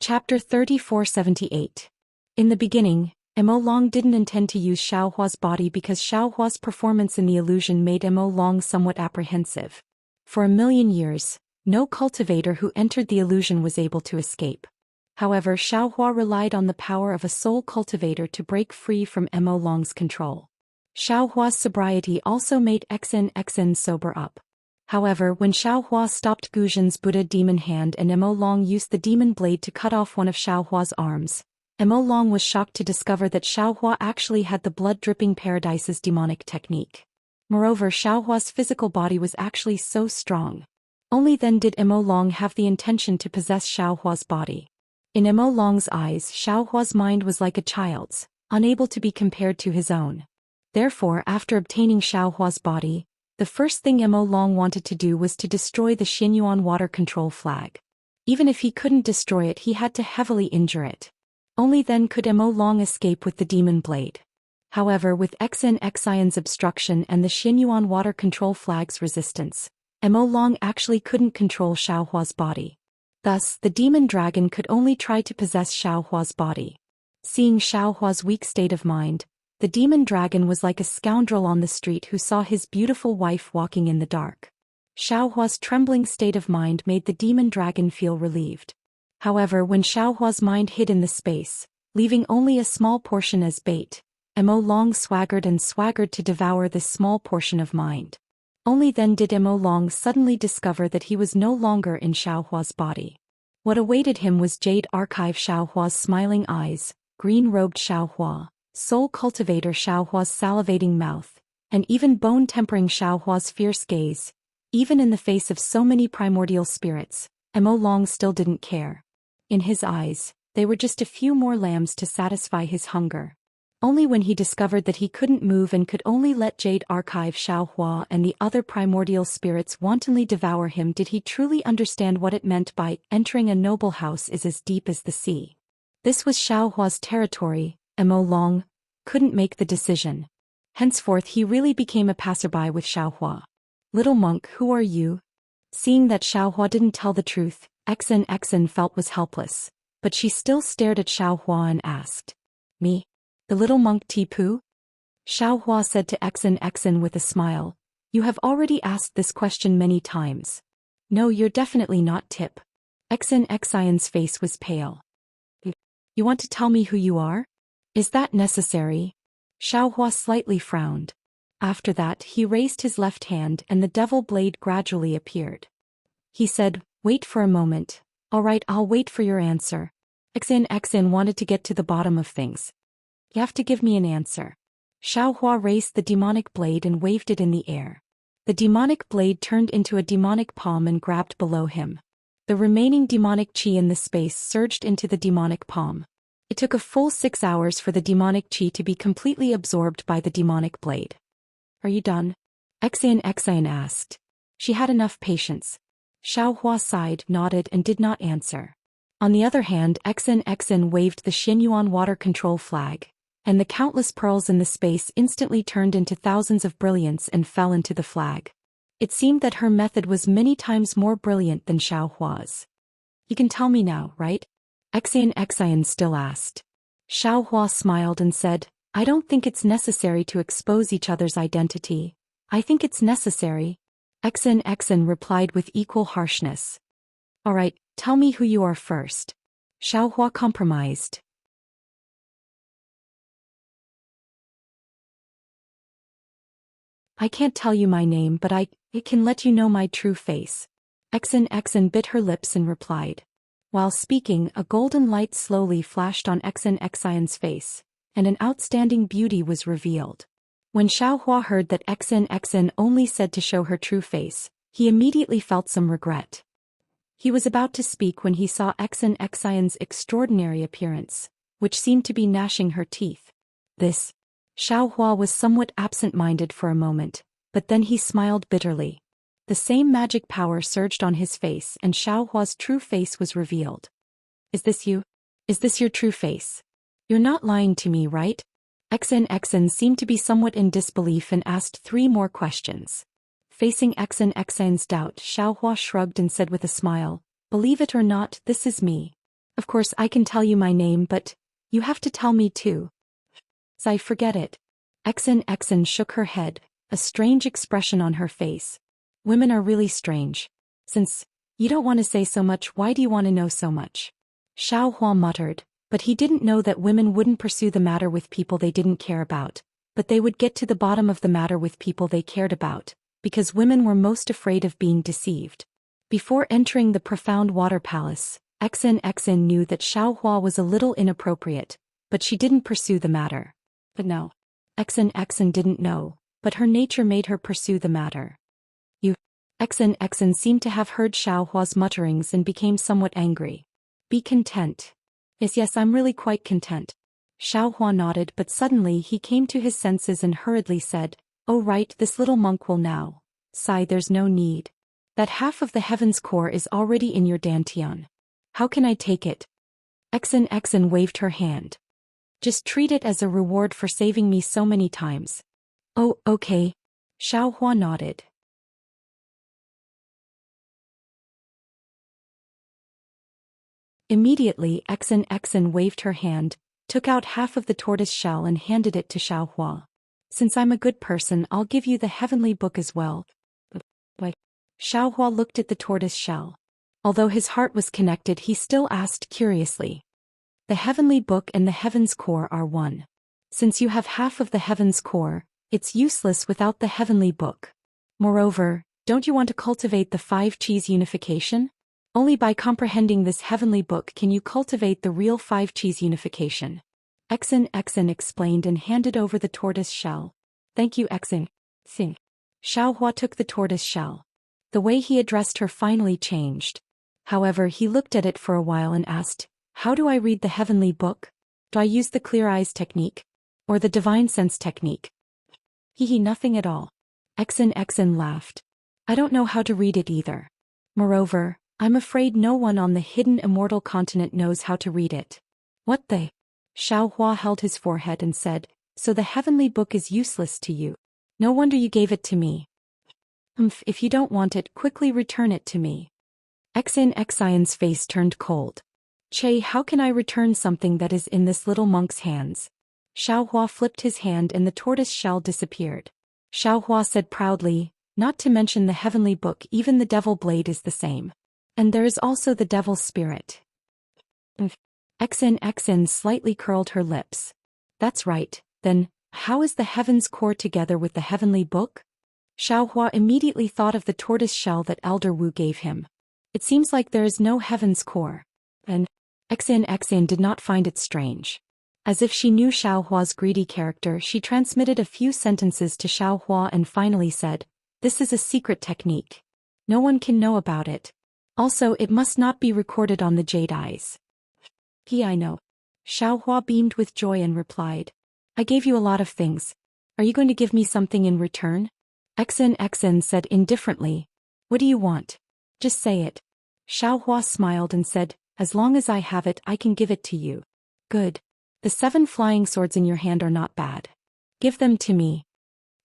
Chapter 3478. In the beginning, Mo Long didn't intend to use Xiaohua's body because Xiaohua's performance in the illusion made Mo Long somewhat apprehensive. For 1,000,000 years, no cultivator who entered the illusion was able to escape. However, Xiaohua relied on the power of a soul cultivator to break free from Mo Long's control. Xiaohua's sobriety also made Xen sober up. However, when Xiaohua stopped Guzhen's Buddha demon hand and Mo Long used the demon blade to cut off one of Xiaohua's arms, Mo Long was shocked to discover that Xiaohua actually had the blood-dripping Paradise's demonic technique. Moreover, Xiaohua's physical body was actually so strong. Only then did Mo Long have the intention to possess Xiaohua's body. In Mo Long's eyes, Xiaohua's mind was like a child's, unable to be compared to his own. Therefore, after obtaining Xiaohua's body, the first thing Mo Long wanted to do was to destroy the Xinyuan water control flag. Even if he couldn't destroy it, he had to heavily injure it. Only then could Mo Long escape with the demon blade. However, with Xion's obstruction and the Xinyuan water control flag's resistance, Mo Long actually couldn't control Xiaohua's body. Thus, the demon dragon could only try to possess Xiaohua's body. Seeing Xiaohua's weak state of mind, the demon dragon was like a scoundrel on the street who saw his beautiful wife walking in the dark. Xiaohua's trembling state of mind made the demon dragon feel relieved. However, when Xiaohua's mind hid in the space, leaving only a small portion as bait, Mo Long swaggered to devour this small portion of mind. Only then did Mo Long suddenly discover that he was no longer in Xiaohua's body. What awaited him was Jade Archive Xiaohua's smiling eyes, green-robed Xiaohua, soul cultivator Xiaohua's salivating mouth, and even bone-tempering Xiaohua's fierce gaze. Even in the face of so many primordial spirits, Mo Long still didn't care. In his eyes, they were just a few more lambs to satisfy his hunger. Only when he discovered that he couldn't move and could only let Jade Archive Xiaohua and the other primordial spirits wantonly devour him did he truly understand what it meant by entering a noble house is as deep as the sea. This was Xiaohua's territory. Mo Long couldn't make the decision. Henceforth he really became a passerby with Xiaohua. "Little monk, who are you?" Seeing that Xiaohua didn't tell the truth, Xen felt was helpless, but she still stared at Xiaohua and asked, "Me? The little monk Tipu?" Xiaohua said to Xen with a smile, "You have already asked this question many times. No, you're definitely not Tip." Xen's face was pale. "You want to tell me who you are? Is that necessary?" Xiaohua slightly frowned. After that, he raised his left hand and the devil blade gradually appeared. He said, "Wait for a moment. All right, I'll wait for your answer." Xen wanted to get to the bottom of things. "You have to give me an answer." Xiaohua raised the demonic blade and waved it in the air. The demonic blade turned into a demonic palm and grabbed below him. The remaining demonic chi in the space surged into the demonic palm. It took a full 6 hours for the demonic chi to be completely absorbed by the demonic blade. "Are you done?" Xen asked. She had enough patience. Xiaohua sighed, nodded and did not answer. On the other hand, Xen waved the Xinyuan water control flag, and the countless pearls in the space instantly turned into thousands of brilliance and fell into the flag. It seemed that her method was many times more brilliant than Xiaohua's. "You can tell me now, right?" Xen still asked. Xiaohua smiled and said, "I don't think it's necessary to expose each other's identity. I think it's necessary." Xen replied with equal harshness. "All right, tell me who you are first." Xiaohua compromised. "I can't tell you my name, but I can let you know my true face." Xen bit her lips and replied. While speaking, a golden light slowly flashed on Xen's face, and an outstanding beauty was revealed. When Xiaohua heard that Xen only said to show her true face, he immediately felt some regret. He was about to speak when he saw Xen's extraordinary appearance, which seemed to be gnashing her teeth. This. Xiaohua was somewhat absent-minded for a moment, but then he smiled bitterly. The same magic power surged on his face and Xiaohua's true face was revealed. "Is this you? Is this your true face? You're not lying to me, right?" Xen seemed to be somewhat in disbelief and asked 3 more questions. Facing Xen's doubt, Xiaohua shrugged and said with a smile, "Believe it or not, this is me. Of course I can tell you my name, but you have to tell me too." "I forget it." Xen shook her head, a strange expression on her face. "Women are really strange. Since you don't want to say so much, why do you want to know so much?" Xiao Hua muttered, but he didn't know that women wouldn't pursue the matter with people they didn't care about, but they would get to the bottom of the matter with people they cared about, because women were most afraid of being deceived. Before entering the profound water palace, Xen knew that Xiao Hua was a little inappropriate, but she didn't pursue the matter. But no. Xen didn't know, but her nature made her pursue the matter. You. Xen seemed to have heard Xiao Hua's mutterings and became somewhat angry. Be content. Yes, I'm really quite content. Xiao Hua nodded, but suddenly he came to his senses and hurriedly said, "Oh right, this little monk will now. Sigh, there's no need. That half of the heaven's core is already in your dantian. How can I take it?" Xen waved her hand. "Just treat it as a reward for saving me so many times." "Oh, okay." Xiao Hua nodded. Immediately Xen waved her hand, took out half of the tortoise shell and handed it to Xiao Hua. "Since I'm a good person, I'll give you the heavenly book as well." But Xiao Hua looked at the tortoise shell. Although his heart was connected, he still asked curiously. "The heavenly book and the heaven's core are one. Since you have half of the heaven's core, it's useless without the heavenly book. Moreover, don't you want to cultivate the 5 Qis unification? Only by comprehending this heavenly book can you cultivate the real 5 Qis unification." Xen explained and handed over the tortoise shell. "Thank you, Xen. Sing." Xiao Hua took the tortoise shell. The way he addressed her finally changed. However, he looked at it for a while and asked, "How do I read the heavenly book? Do I use the clear eyes technique? Or the divine sense technique?" Nothing at all." Xen laughed. "I don't know how to read it either. Moreover, I'm afraid no one on the hidden immortal continent knows how to read it." "What they?" Xiao Hua held his forehead and said, "So the heavenly book is useless to you. No wonder you gave it to me." If you don't want it, quickly return it to me." Xen's face turned cold. "Che, how can I return something that is in this little monk's hands?" Xiao Hua flipped his hand and the tortoise shell disappeared. Xiao Hua said proudly, "Not to mention the heavenly book, even the devil blade is the same. And there is also the devil's spirit." Xen slightly curled her lips. "That's right, then, how is the heaven's core together with the heavenly book?" Xiao Hua immediately thought of the tortoise shell that Elder Wu gave him. "It seems like there is no heaven's core." And Xen did not find it strange. As if she knew Xiao Hua's greedy character, she transmitted a few sentences to Xiao Hua and finally said, "This is a secret technique. No one can know about it. Also, it must not be recorded on the jade eyes." I know." Xiao Hua beamed with joy and replied, "I gave you a lot of things. Are you going to give me something in return?" Xen said indifferently, "What do you want? Just say it." Xiao Hua smiled and said, "As long as I have it, I can give it to you." "Good. The 7 flying swords in your hand are not bad. Give them to me."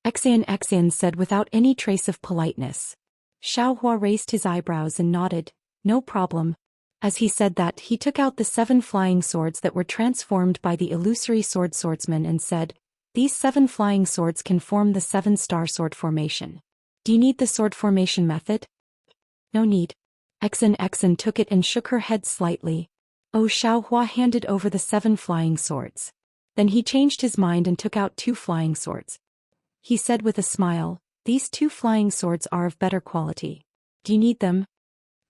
Xen said without any trace of politeness. Xiao Hua raised his eyebrows and nodded, "No problem." As he said that, he took out the 7 flying swords that were transformed by the illusory swordsman and said, "These 7 flying swords can form the 7-star sword formation. Do you need the sword formation method?" "No need." Xen took it and shook her head slightly. Oh, Xiao Hua handed over the 7 flying swords. Then he changed his mind and took out 2 flying swords. He said with a smile, "These 2 flying swords are of better quality. Do you need them?"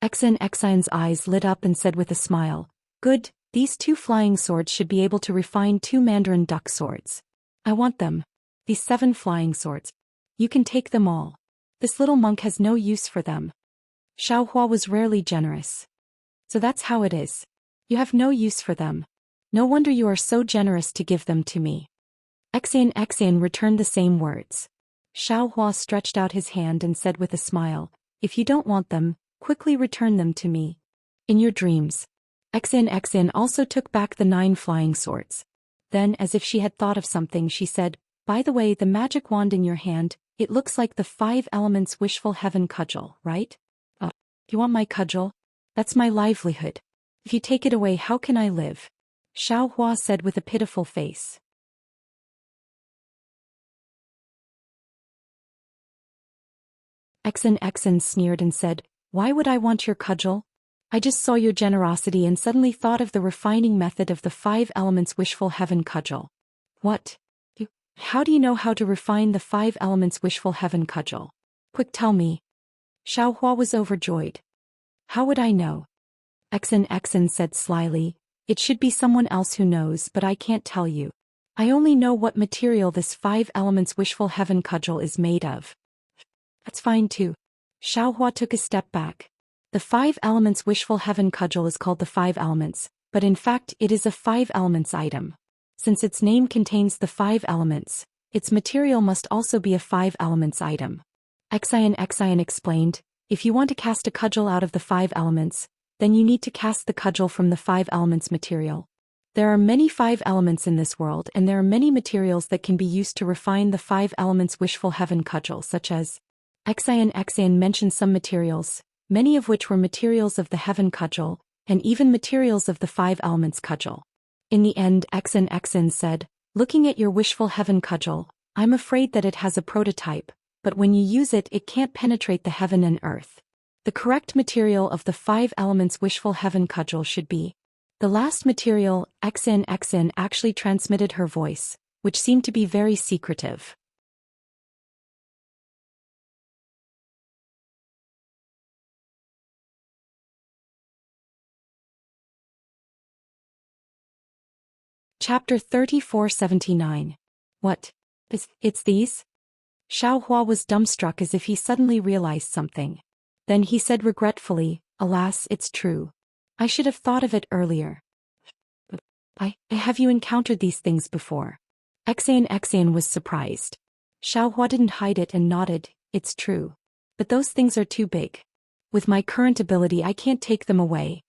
Xen's eyes lit up and said with a smile, "Good, these 2 flying swords should be able to refine 2 Mandarin duck swords. I want them. These 7 flying swords. You can take them all. This little monk has no use for them." Xiao Hua was rarely generous. "So that's how it is. You have no use for them. No wonder you are so generous to give them to me." Xen returned the same words. Xiao Hua stretched out his hand and said with a smile, "If you don't want them, quickly return them to me. In your dreams." Xen also took back the 9 flying swords. Then, as if she had thought of something, she said, "By the way, the magic wand in your hand, it looks like the 5 elements wishful heaven cudgel, right?" You want my cudgel? That's my livelihood. If you take it away, how can I live?" Xiao Hua said with a pitiful face. Xen sneered and said, "Why would I want your cudgel? I just saw your generosity and suddenly thought of the refining method of the 5 elements wishful heaven cudgel. What? How do you know how to refine the 5 elements wishful heaven cudgel? Quick, tell me. Xiaohua was overjoyed. How would I know? Xen said slyly, it should be someone else who knows, but I can't tell you. I only know what material this 5 elements wishful heaven cudgel is made of. That's fine too. Xiaohua took a step back. The 5 elements wishful heaven cudgel is called the 5 elements, but in fact it is a 5 elements item. Since its name contains the 5 elements, its material must also be a 5 elements item. Xian explained, if you want to cast a cudgel out of the 5 elements, then you need to cast the cudgel from the 5 elements material. There are many 5 elements in this world and there are many materials that can be used to refine the 5 elements wishful heaven cudgel, such as Xian mentioned some materials, many of which were materials of the heaven cudgel, and even materials of the 5 elements cudgel. In the end, Xian said, looking at your wishful heaven cudgel, I'm afraid that it has a prototype, but when you use it, it can't penetrate the heaven and earth. The correct material of the 5 elements wishful heaven cudgel should be. The last material, Xian actually transmitted her voice, which seemed to be very secretive. Chapter 3479. What? It's these? Xiaohua was dumbstruck as if he suddenly realized something. Then he said regretfully, alas, it's true. I should have thought of it earlier. Have you encountered these things before? Xian was surprised. Xiaohua didn't hide it and nodded, it's true. But those things are too big. With my current ability I can't take them away.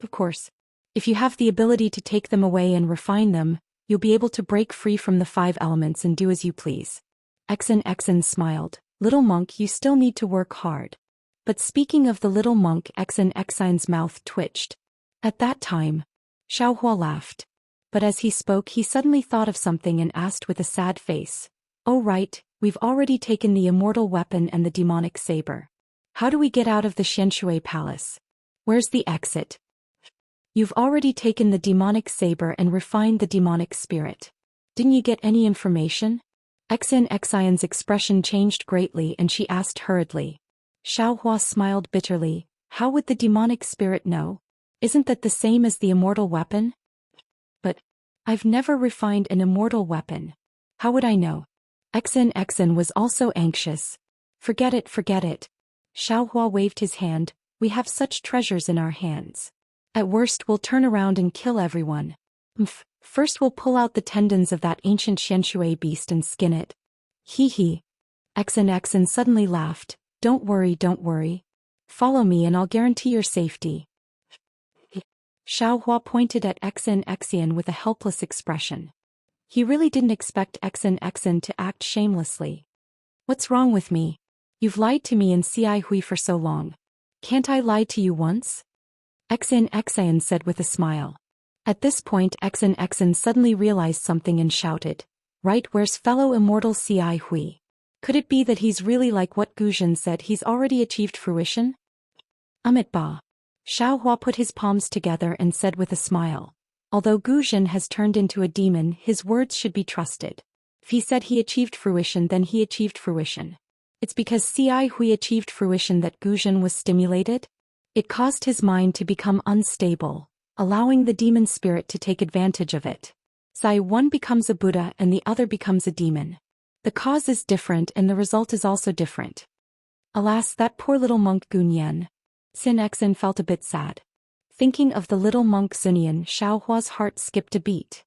Of course. If you have the ability to take them away and refine them, you'll be able to break free from the 5 elements and do as you please. Xian smiled. Little monk, you still need to work hard. But speaking of the little monk, Xian's mouth twitched. At that time, Xiaohua laughed. But as he spoke he suddenly thought of something and asked with a sad face. Oh right, we've already taken the immortal weapon and the demonic saber. How do we get out of the Xianshui palace? Where's the exit? You've already taken the demonic saber and refined the demonic spirit. Didn't you get any information? Xian's expression changed greatly and she asked hurriedly. Xiaohua smiled bitterly. How would the demonic spirit know? Isn't that the same as the immortal weapon? But I've never refined an immortal weapon. How would I know? Xian was also anxious. Forget it. Xiaohua waved his hand. We have such treasures in our hands. At worst we'll turn around and kill everyone. First we'll pull out the tendons of that ancient Xianshui beast and skin it. Hee. Xian suddenly laughed. Don't worry. Follow me and I'll guarantee your safety. Xiaohua pointed at Xian with a helpless expression. He really didn't expect Xian to act shamelessly. What's wrong with me? You've lied to me and Ci Hui for so long. Can't I lie to you once? Xian said with a smile. At this point Xian suddenly realized something and shouted. Right, where's fellow immortal Ci Hui? Could it be that he's really like what Guzhen said, he's already achieved fruition? It ba. Xiaohua put his palms together and said with a smile. Although Guzhen has turned into a demon, his words should be trusted. If he said he achieved fruition, then he achieved fruition. It's because Ci Hui achieved fruition that Guzhen was stimulated? It caused his mind to become unstable, allowing the demon spirit to take advantage of it. One becomes a Buddha and the other becomes a demon. The cause is different and the result is also different. Alas, that poor little monk Gunyan. Xian felt a bit sad. Thinking of the little monk Xunian, Xiaohua's heart skipped a beat.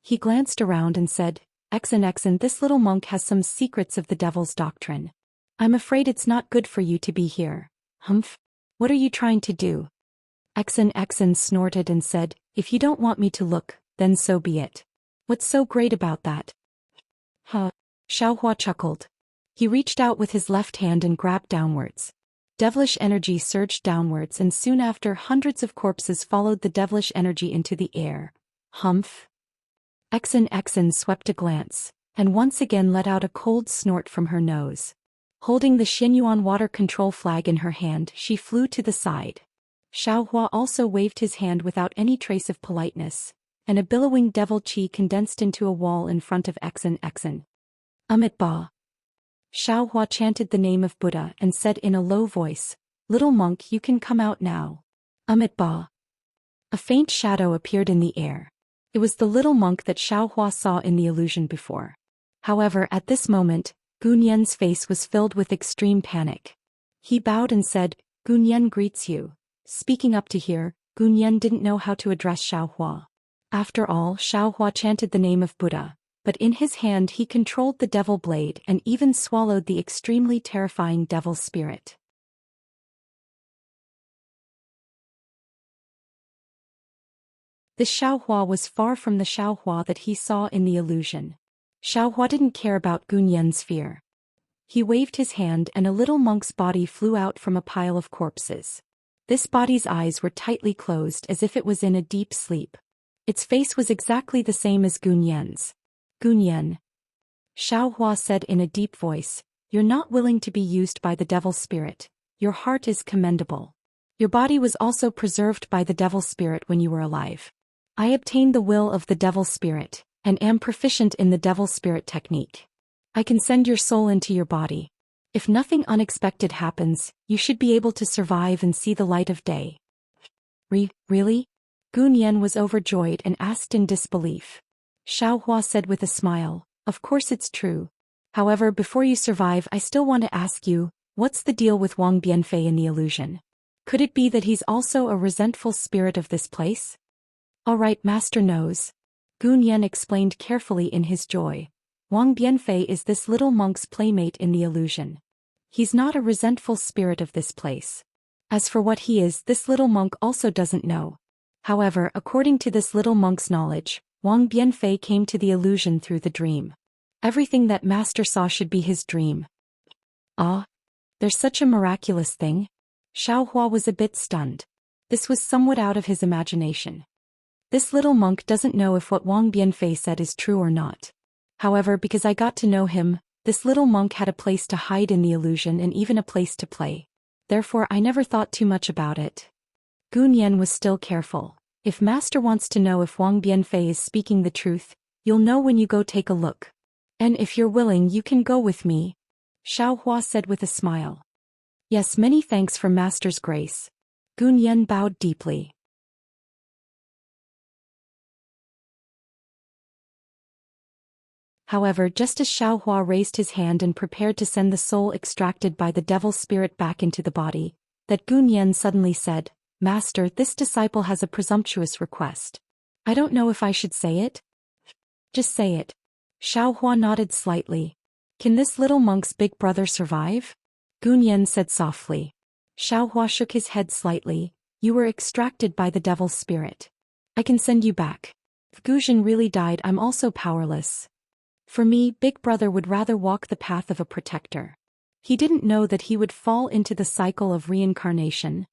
He glanced around and said, Xian, this little monk has some secrets of the devil's doctrine. I'm afraid it's not good for you to be here. Humph. What are you trying to do? Xian snorted and said, if you don't want me to look, then so be it. What's so great about that? Xiaohua chuckled. He reached out with his left hand and grabbed downwards. Devilish energy surged downwards and soon after hundreds of corpses followed the devilish energy into the air. Humph. Xian swept a glance, and once again let out a cold snort from her nose. Holding the Xinyuan water control flag in her hand, she flew to the side. Xiaohua also waved his hand without any trace of politeness, and a billowing devil chi condensed into a wall in front of Exen. Amit Ba. Xiaohua chanted the name of Buddha and said in a low voice, "Little monk, you can come out now." Amit Ba. A faint shadow appeared in the air. It was the little monk that Xiaohua saw in the illusion before. However, at this moment, Gunyan's face was filled with extreme panic. He bowed and said, "Gunyan greets you." Speaking up to here, Gunyan didn't know how to address Xiaohua. After all, Xiaohua chanted the name of Buddha, but in his hand he controlled the devil blade and even swallowed the extremely terrifying devil spirit. This Xiaohua was far from the Xiaohua that he saw in the illusion. Xiaohua didn't care about Gunyan's fear. He waved his hand and a little monk's body flew out from a pile of corpses. This body's eyes were tightly closed as if it was in a deep sleep. Its face was exactly the same as Gunyan's. "Gunyan," Xiaohua said in a deep voice, "you're not willing to be used by the devil spirit. Your heart is commendable. Your body was also preserved by the devil spirit when you were alive. I obtained the will of the devil spirit, and am proficient in the devil spirit technique. I can send your soul into your body. If nothing unexpected happens, you should be able to survive and see the light of day." Really? Gunyan was overjoyed and asked in disbelief. Xiaohua said with a smile, "Of course it's true. However, before you survive, I still want to ask you, what's the deal with Wang Bianfei in the illusion? Could it be that he's also a resentful spirit of this place?" "All right, Master knows." Gunyan explained carefully in his joy. "Wang Bianfei is this little monk's playmate in the illusion. He's not a resentful spirit of this place. As for what he is, this little monk also doesn't know. However, according to this little monk's knowledge, Wang Bianfei came to the illusion through the dream. Everything that Master saw should be his dream." "Ah? There's such a miraculous thing?" Xiaohua was a bit stunned. This was somewhat out of his imagination. This little monk doesn't know if what Wang Bianfei said is true or not. However, because I got to know him, this little monk had a place to hide in the illusion and even a place to play. Therefore I never thought too much about it. Gunyan was still careful. "If Master wants to know if Wang Bianfei is speaking the truth, you'll know when you go take a look. And if you're willing, you can go with me," Xiaohua said with a smile. "Yes, many thanks for Master's grace." Gunyan bowed deeply. However, just as Xiaohua raised his hand and prepared to send the soul extracted by the devil spirit back into the body, that Gunyan suddenly said, "Master, this disciple has a presumptuous request. I don't know if I should say it." "Just say it." Xiaohua nodded slightly. "Can this little monk's big brother survive?" Gunyan said softly. Xiaohua shook his head slightly. "You were extracted by the devil spirit. I can send you back. If Guzhen really died, I'm also powerless. For me, Big Brother would rather walk the path of a protector." He didn't know that he would fall into the cycle of reincarnation.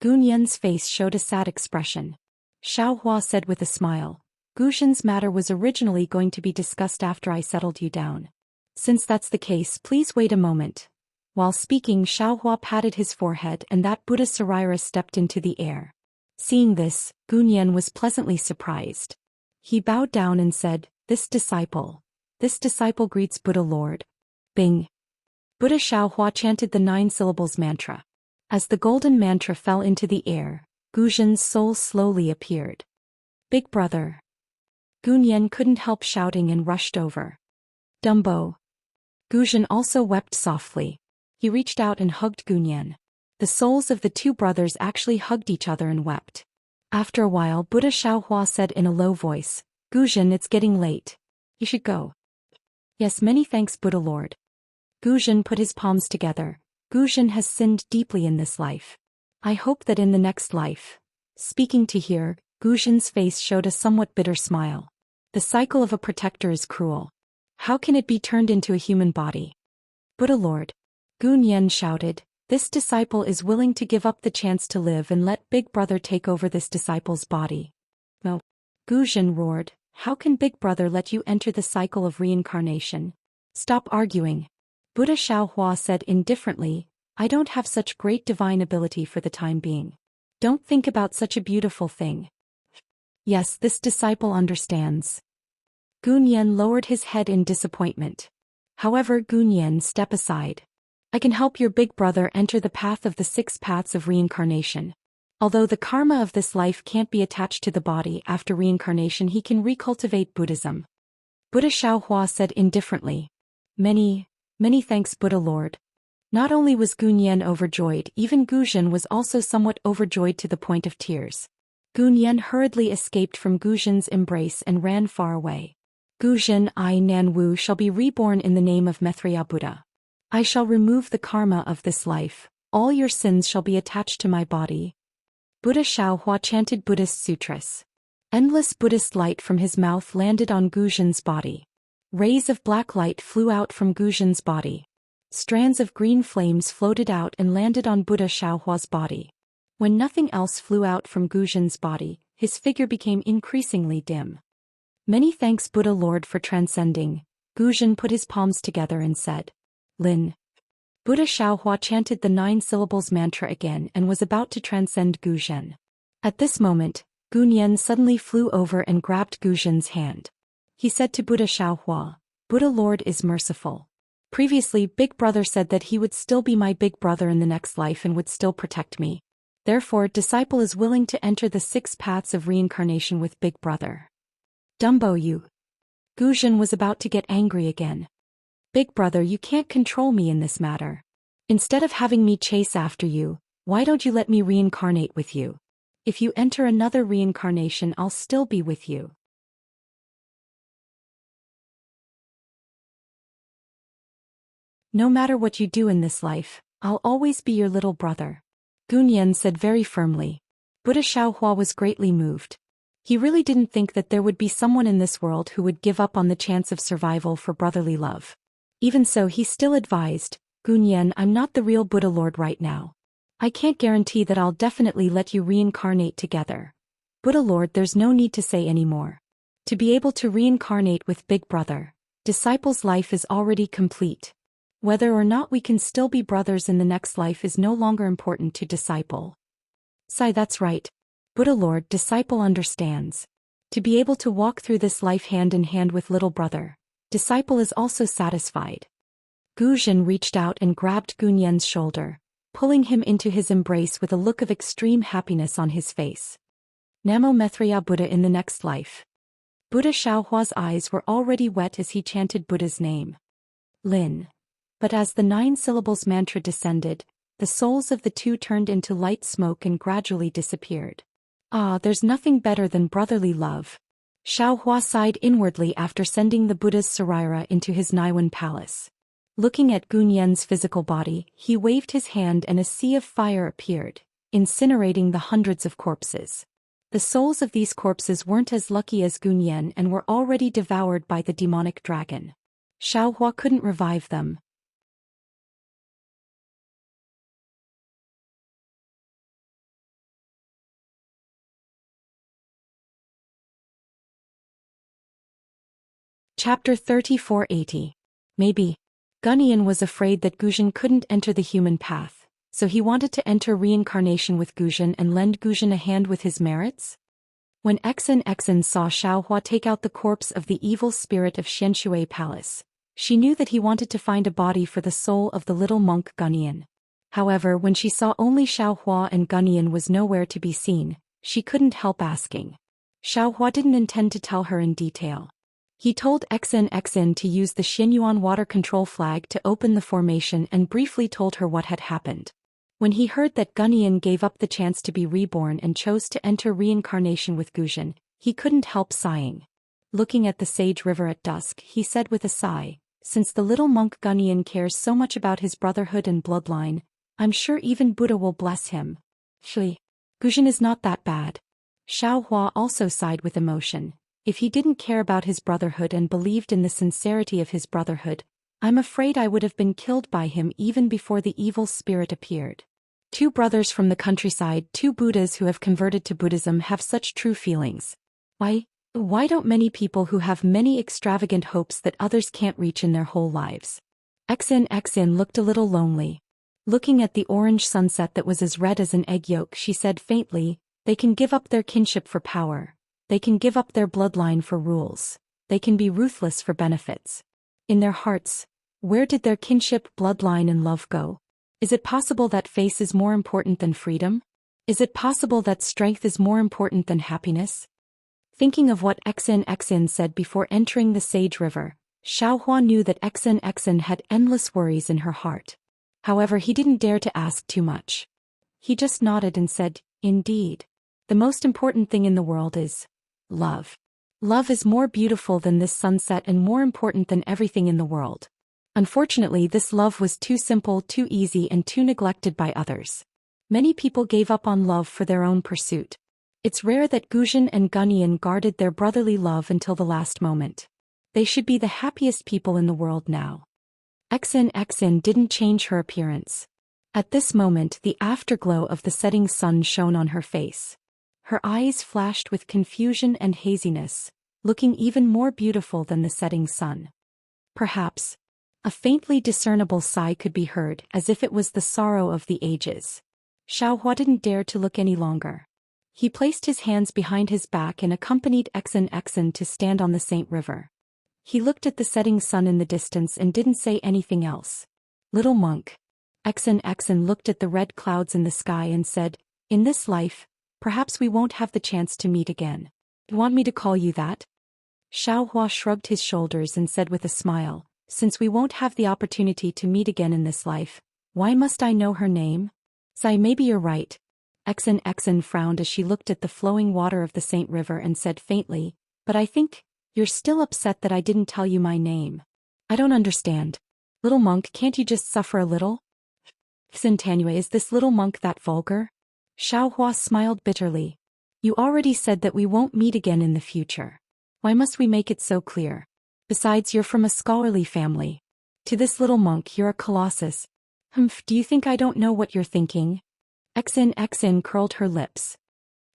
Gunyan's face showed a sad expression. Xiaohua said with a smile, "Guzhen's matter was originally going to be discussed after I settled you down. Since that's the case, please wait a moment." While speaking, Xiaohua patted his forehead and that Buddha Sarira stepped into the air. Seeing this, Gunyan was pleasantly surprised. He bowed down and said, This disciple greets Buddha Lord." Bing. Buddha Xiaohua chanted the 9 syllables mantra. As the golden mantra fell into the air, Guzhen's soul slowly appeared. "Big Brother." Gunyan couldn't help shouting and rushed over. "Dumbo." Guzhen also wept softly. He reached out and hugged Gunyan. The souls of the 2 brothers actually hugged each other and wept. After a while, Buddha Xiaohua said in a low voice, "Guzhen, it's getting late. You should go." "Yes, many thanks, Buddha Lord." Guzhen put his palms together. "Guzhen has sinned deeply in this life. I hope that in the next life." Speaking to here, Guzhen's face showed a somewhat bitter smile. The cycle of a protector is cruel. How can it be turned into a human body? "Buddha Lord." Gunyan shouted, "This disciple is willing to give up the chance to live and let Big Brother take over this disciple's body." "No." Guzhen roared, "How can Big Brother let you enter the cycle of reincarnation? Stop arguing." Buddha Xiaohua said indifferently, "I don't have such great divine ability for the time being. Don't think about such a beautiful thing. Yes, this disciple understands. Gunyan lowered his head in disappointment. However, Gunyan, step aside. I can help your big brother enter the path of the 6 paths of reincarnation. Although the karma of this life can't be attached to the body after reincarnation, he can recultivate Buddhism. Buddha Xiaohua said indifferently. Many thanks, Buddha Lord. Not only was Gunyan overjoyed, even Guzhen was also somewhat overjoyed to the point of tears. Gunyan hurriedly escaped from Guzhen's embrace and ran far away. Guzhen, I Nanwu shall be reborn in the name of Maitreya Buddha. I shall remove the karma of this life. All your sins shall be attached to my body. Buddha Xiaohua chanted Buddhist sutras. Endless Buddhist light from his mouth landed on Guzhen's body. Rays of black light flew out from Guzhen's body. Strands of green flames floated out and landed on Buddha Xiaohua's body. When nothing else flew out from Guzhen's body, his figure became increasingly dim. Many thanks, Buddha Lord, for transcending. Guzhen put his palms together and said, Lin. Buddha Xiaohua chanted the 9 syllables mantra again and was about to transcend Guzhen. At this moment, Gunyan suddenly flew over and grabbed Guzhen's hand. He said to Buddha Xiaohua, Buddha Lord is merciful. Previously, Big Brother said that he would still be my big brother in the next life and would still protect me. Therefore, disciple is willing to enter the 6 paths of reincarnation with Big Brother. Dumbo you. Guzhen was about to get angry again. Big Brother, you can't control me in this matter. Instead of having me chase after you, why don't you let me reincarnate with you? If you enter another reincarnation, I'll still be with you. No matter what you do in this life, I'll always be your little brother. Gunyan said very firmly. Buddha Xiaohua was greatly moved. He really didn't think that there would be someone in this world who would give up on the chance of survival for brotherly love. Even so, he still advised, Gunyan, I'm not the real Buddha Lord right now. I can't guarantee that I'll definitely let you reincarnate together. Buddha Lord, there's no need to say any more. To be able to reincarnate with Big Brother, disciple's life is already complete. Whether or not we can still be brothers in the next life is no longer important to disciple. Sai, that's right. Buddha Lord, disciple understands. To be able to walk through this life hand in hand with little brother, disciple is also satisfied. Guzhen reached out and grabbed Gunyan's shoulder, pulling him into his embrace with a look of extreme happiness on his face. Namo Maitreya Buddha in the next life. Buddha Xiaohua's eyes were already wet as he chanted Buddha's name. Lin. But as the 9 syllables mantra descended, the souls of the 2 turned into light smoke and gradually disappeared. Ah, there's nothing better than brotherly love. Xiaohua sighed inwardly after sending the Buddha's Saraira into his Naiwan palace. Looking at Gunyan's physical body, he waved his hand and a sea of fire appeared, incinerating the hundreds of corpses. The souls of these corpses weren't as lucky as Gunyan and were already devoured by the demonic dragon. Xiaohua couldn't revive them. Chapter 3480. Maybe. Gunyan was afraid that Guzhen couldn't enter the human path, so he wanted to enter reincarnation with Guzhen and lend Guzhen a hand with his merits? When Exen saw Xiaohua take out the corpse of the evil spirit of Xianshui Palace, she knew that he wanted to find a body for the soul of the little monk Gunyan. However, when she saw only Xiaohua and Gunyan was nowhere to be seen, she couldn't help asking. Xiaohua didn't intend to tell her in detail. He told Exen to use the Xianyuan water control flag to open the formation and briefly told her what had happened. When he heard that Gunyan gave up the chance to be reborn and chose to enter reincarnation with Guzhen, he couldn't help sighing. Looking at the sage river at dusk, he said with a sigh, since the little monk Gunyan cares so much about his brotherhood and bloodline, I'm sure even Buddha will bless him. Guzhen is not that bad. Xiaohua also sighed with emotion. If he didn't care about his brotherhood and believed in the sincerity of his brotherhood, I'm afraid I would have been killed by him even before the evil spirit appeared. 2 brothers from the countryside, 2 Buddhas who have converted to Buddhism have such true feelings. Why don't many people who have many extravagant hopes that others can't reach in their whole lives? Exen looked a little lonely. Looking at the orange sunset that was as red as an egg yolk, she said faintly, "They can give up their kinship for power. They can give up their bloodline for rules. They can be ruthless for benefits. In their hearts, where did their kinship, bloodline and love go? Is it possible that face is more important than freedom? Is it possible that strength is more important than happiness?" Thinking of what Exin said before entering the Sage River, Xiaohua knew that Exin had endless worries in her heart. However, he didn't dare to ask too much. He just nodded and said, "Indeed. The most important thing in the world is love. Love is more beautiful than this sunset and more important than everything in the world." Unfortunately, this love was too simple, too easy, and too neglected by others. Many people gave up on love for their own pursuit. It's rare that Guzhen and Gunyan guarded their brotherly love until the last moment. They should be the happiest people in the world now. Exin didn't change her appearance. At this moment, the afterglow of the setting sun shone on her face. Her eyes flashed with confusion and haziness, looking even more beautiful than the setting sun. Perhaps a faintly discernible sigh could be heard, as if it was the sorrow of the ages. Xiaohua didn't dare to look any longer. He placed his hands behind his back and accompanied Exin to stand on the Saint River. He looked at the setting sun in the distance and didn't say anything else. "Little monk." Exin looked at the red clouds in the sky and said, "In this life, perhaps we won't have the chance to meet again. You want me to call you that?" Xiaohua shrugged his shoulders and said with a smile, "Since we won't have the opportunity to meet again in this life, why must I know her name?" "Sai, maybe you're right." Exin frowned as she looked at the flowing water of the Saint River and said faintly, "But I think you're still upset that I didn't tell you my name. I don't understand. Little monk, can't you just suffer a little?" "Xintanue, is this little monk that vulgar?" Xiaohua smiled bitterly. "You already said that we won't meet again in the future. Why must we make it so clear? Besides, you're from a scholarly family. To this little monk, you're a colossus. Humph, do you think I don't know what you're thinking?" Exin curled her lips.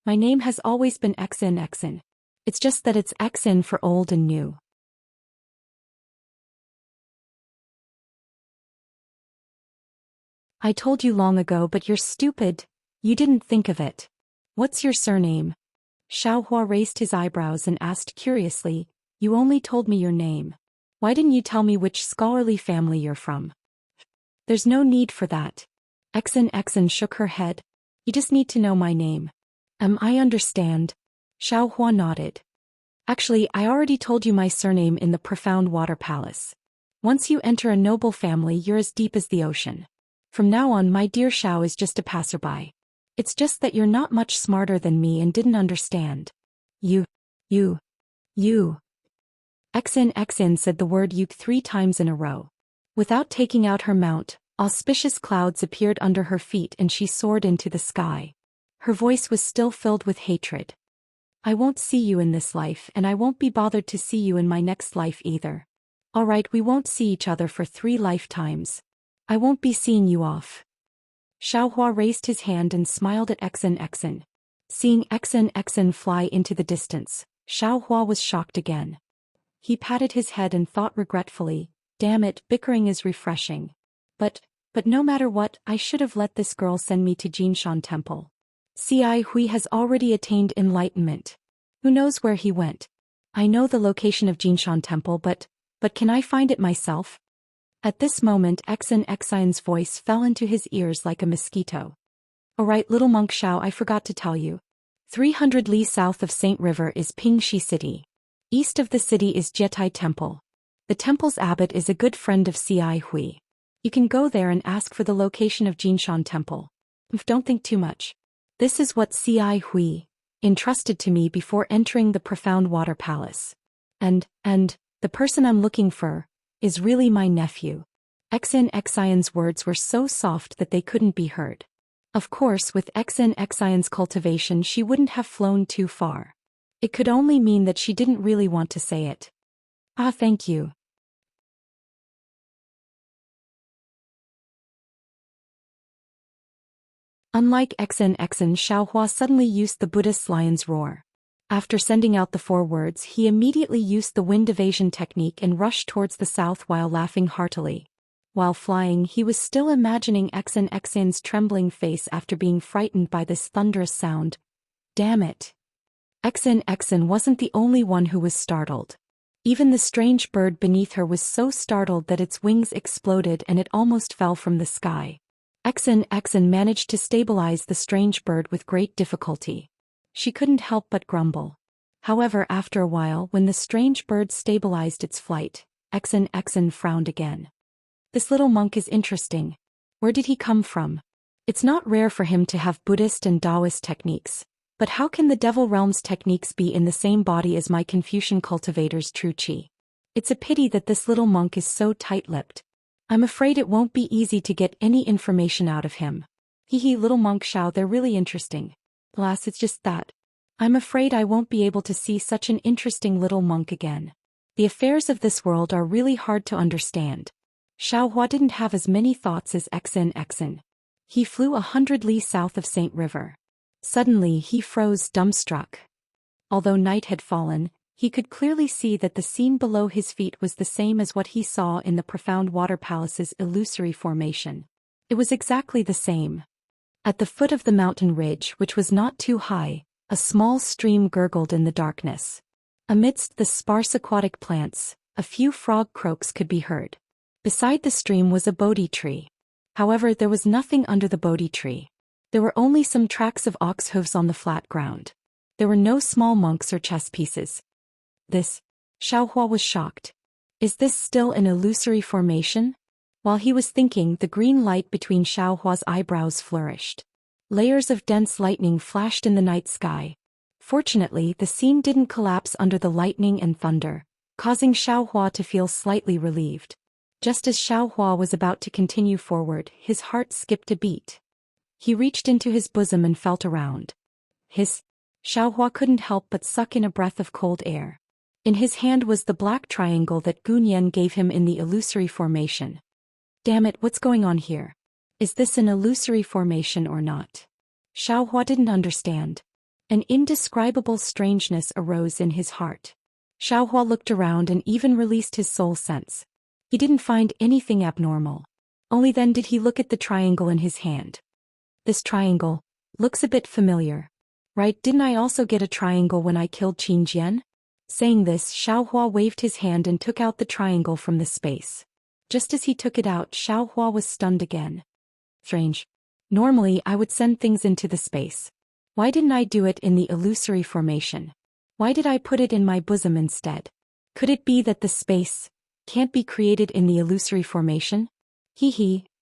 "My name has always been Exin. It's just that it's Exin for old and new." "I told you long ago, but you're stupid. You didn't think of it. What's your surname?" Xiaohua raised his eyebrows and asked curiously, "You only told me your name. Why didn't you tell me which scholarly family you're from?" "There's no need for that." Exin shook her head. "You just need to know my name." I understand." Xiaohua nodded. "Actually, I already told you my surname in the profound water palace. Once you enter a noble family, you're as deep as the ocean. From now on, my dear Xiao is just a passerby. It's just that you're not much smarter than me and didn't understand. You. Exin said the word you 3 times in a row. Without taking out her mount, auspicious clouds appeared under her feet and she soared into the sky. Her voice was still filled with hatred. "I won't see you in this life, and I won't be bothered to see you in my next life either. Alright, we won't see each other for 3 lifetimes. I won't be seeing you off." Xiaohua raised his hand and smiled at Exin. Seeing Exin fly into the distance, Xiaohua was shocked again. He patted his head and thought regretfully, "Damn it, bickering is refreshing. But no matter what, I should have let this girl send me to Jinshan Temple. Cai Hui has already attained enlightenment. Who knows where he went? I know the location of Jinshan Temple, but can I find it myself?" At this moment, Exin's voice fell into his ears like a mosquito. "Alright, little monk Xiao, I forgot to tell you. 300 li south of Saint River is Pingxi City. East of the city is Jietai Temple. The temple's abbot is a good friend of Cai Hui. You can go there and ask for the location of Jinshan Temple. Don't think too much. This is what Cai Hui entrusted to me before entering the profound water palace. And the person I'm looking for is really my nephew." Exin's words were so soft that they couldn't be heard. Of course, with Exin's cultivation, she wouldn't have flown too far. It could only mean that she didn't really want to say it. "Ah, thank you." Unlike Exin, Xiaohua suddenly used the Buddhist lion's roar. After sending out the 4 words, he immediately used the wind evasion technique and rushed towards the south while laughing heartily. While flying, he was still imagining Xin's trembling face after being frightened by this thunderous sound. Damn it. Xin wasn't the only one who was startled. Even the strange bird beneath her was so startled that its wings exploded and it almost fell from the sky. Xin managed to stabilize the strange bird with great difficulty. She couldn't help but grumble. However, after a while, when the strange bird stabilized its flight, Xin frowned again. This little monk is interesting. Where did he come from? It's not rare for him to have Buddhist and Taoist techniques. But how can the Devil Realm's techniques be in the same body as my Confucian cultivator's true qi? It's a pity that this little monk is so tight-lipped. I'm afraid it won't be easy to get any information out of him. Hee little monk Xiao, they're really interesting. Alas, it's just that. I'm afraid I won't be able to see such an interesting little monk again. The affairs of this world are really hard to understand. Xiaohua didn't have as many thoughts as Xin. He flew 100 li south of Saint River. Suddenly he froze dumbstruck. Although night had fallen, he could clearly see that the scene below his feet was the same as what he saw in the profound water palace's illusory formation. It was exactly the same. At the foot of the mountain ridge, which was not too high, a small stream gurgled in the darkness. Amidst the sparse aquatic plants, a few frog croaks could be heard. Beside the stream was a Bodhi tree. However, there was nothing under the Bodhi tree. There were only some tracks of ox hooves on the flat ground. There were no small monks or chess pieces. Xiaohua was shocked. Is this still an illusory formation? While he was thinking, the green light between Xiaohua's eyebrows flourished. Layers of dense lightning flashed in the night sky. Fortunately, the scene didn't collapse under the lightning and thunder, causing Xiaohua to feel slightly relieved. Just as Xiaohua was about to continue forward, his heart skipped a beat. He reached into his bosom and felt around. Xiaohua couldn't help but suck in a breath of cold air. In his hand was the black triangle that Gunyan gave him in the illusory formation. Damn it, what's going on here? Is this an illusory formation or not? Xiaohua didn't understand. An indescribable strangeness arose in his heart. Xiaohua looked around and even released his soul sense. He didn't find anything abnormal. Only then did he look at the triangle in his hand. This triangle looks a bit familiar. Right, didn't I also get a triangle when I killed Qin Jian? Saying this, Xiaohua waved his hand and took out the triangle from the space. Just as he took it out, Xiaohua was stunned again. Strange. Normally I would send things into the space. Why didn't I do it in the illusory formation? Why did I put it in my bosom instead? Could it be that the space can't be created in the illusory formation?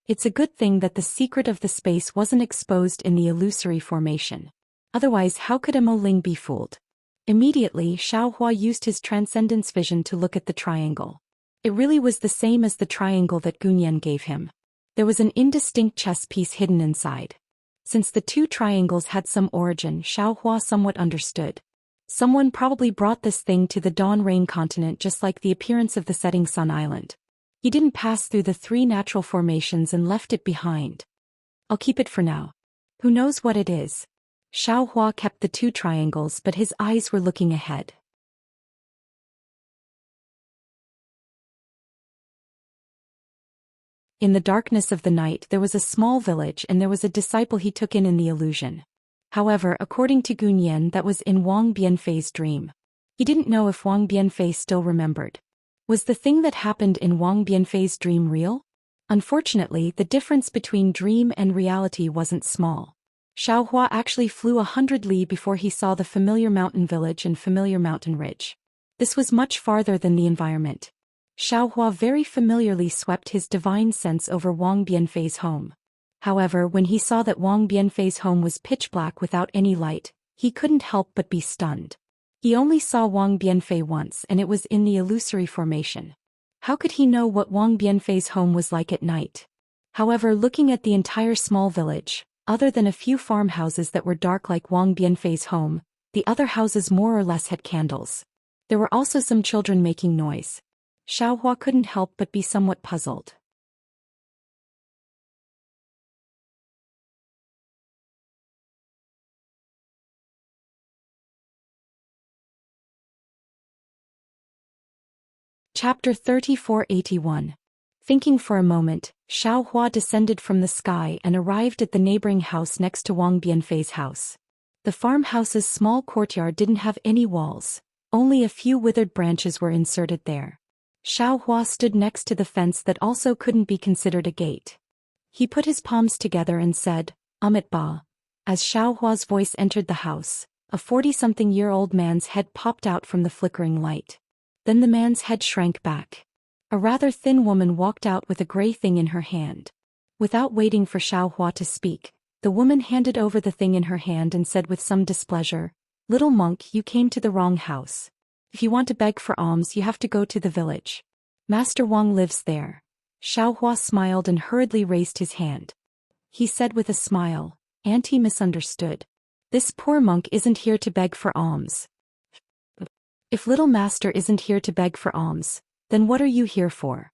It's a good thing that the secret of the space wasn't exposed in the illusory formation. Otherwise, how could Mo Ling be fooled? Immediately, Xiaohua used his transcendence vision to look at the triangle. It really was the same as the triangle that Gunyan gave him. There was an indistinct chess piece hidden inside. Since the two triangles had some origin, Xiaohua somewhat understood. Someone probably brought this thing to the Dawn Rain continent just like the appearance of the setting sun island. He didn't pass through the three natural formations and left it behind. I'll keep it for now. Who knows what it is? Xiaohua kept the two triangles, but his eyes were looking ahead. In the darkness of the night there was a small village and there was a disciple he took in the illusion. However, according to Gunyan, that was in Wang Bianfei's dream. He didn't know if Wang Bianfei still remembered. Was the thing that happened in Wang Bianfei's dream real? Unfortunately, the difference between dream and reality wasn't small. Xiaohua actually flew 100 li before he saw the familiar mountain village and familiar mountain ridge. This was much farther than the environment. Xiaohua very familiarly swept his divine sense over Wang Bianfei's home. However, when he saw that Wang Bianfei's home was pitch black without any light, he couldn't help but be stunned. He only saw Wang Bianfei once and it was in the illusory formation. How could he know what Wang Bianfei's home was like at night? However, looking at the entire small village, other than a few farmhouses that were dark like Wang Bianfei's home, the other houses more or less had candles. There were also some children making noise. Xiaohua couldn't help but be somewhat puzzled. Chapter 3481. Thinking for a moment, Xiao Hua descended from the sky and arrived at the neighboring house next to Wang Bianfei's house. The farmhouse's small courtyard didn't have any walls, only a few withered branches were inserted there. Xiao Hua stood next to the fence that also couldn't be considered a gate. He put his palms together and said, Amit Ba. As Xiao Hua's voice entered the house, a 40-something-year-old man's head popped out from the flickering light. Then the man's head shrank back. A rather thin woman walked out with a gray thing in her hand. Without waiting for Xiao Hua to speak, the woman handed over the thing in her hand and said with some displeasure, "Little monk, you came to the wrong house. If you want to beg for alms, you have to go to the village. Master Wang lives there." Xiao Hua smiled and hurriedly raised his hand. He said with a smile, "Auntie misunderstood. This poor monk isn't here to beg for alms." "If little master isn't here to beg for alms, then what are you here for?"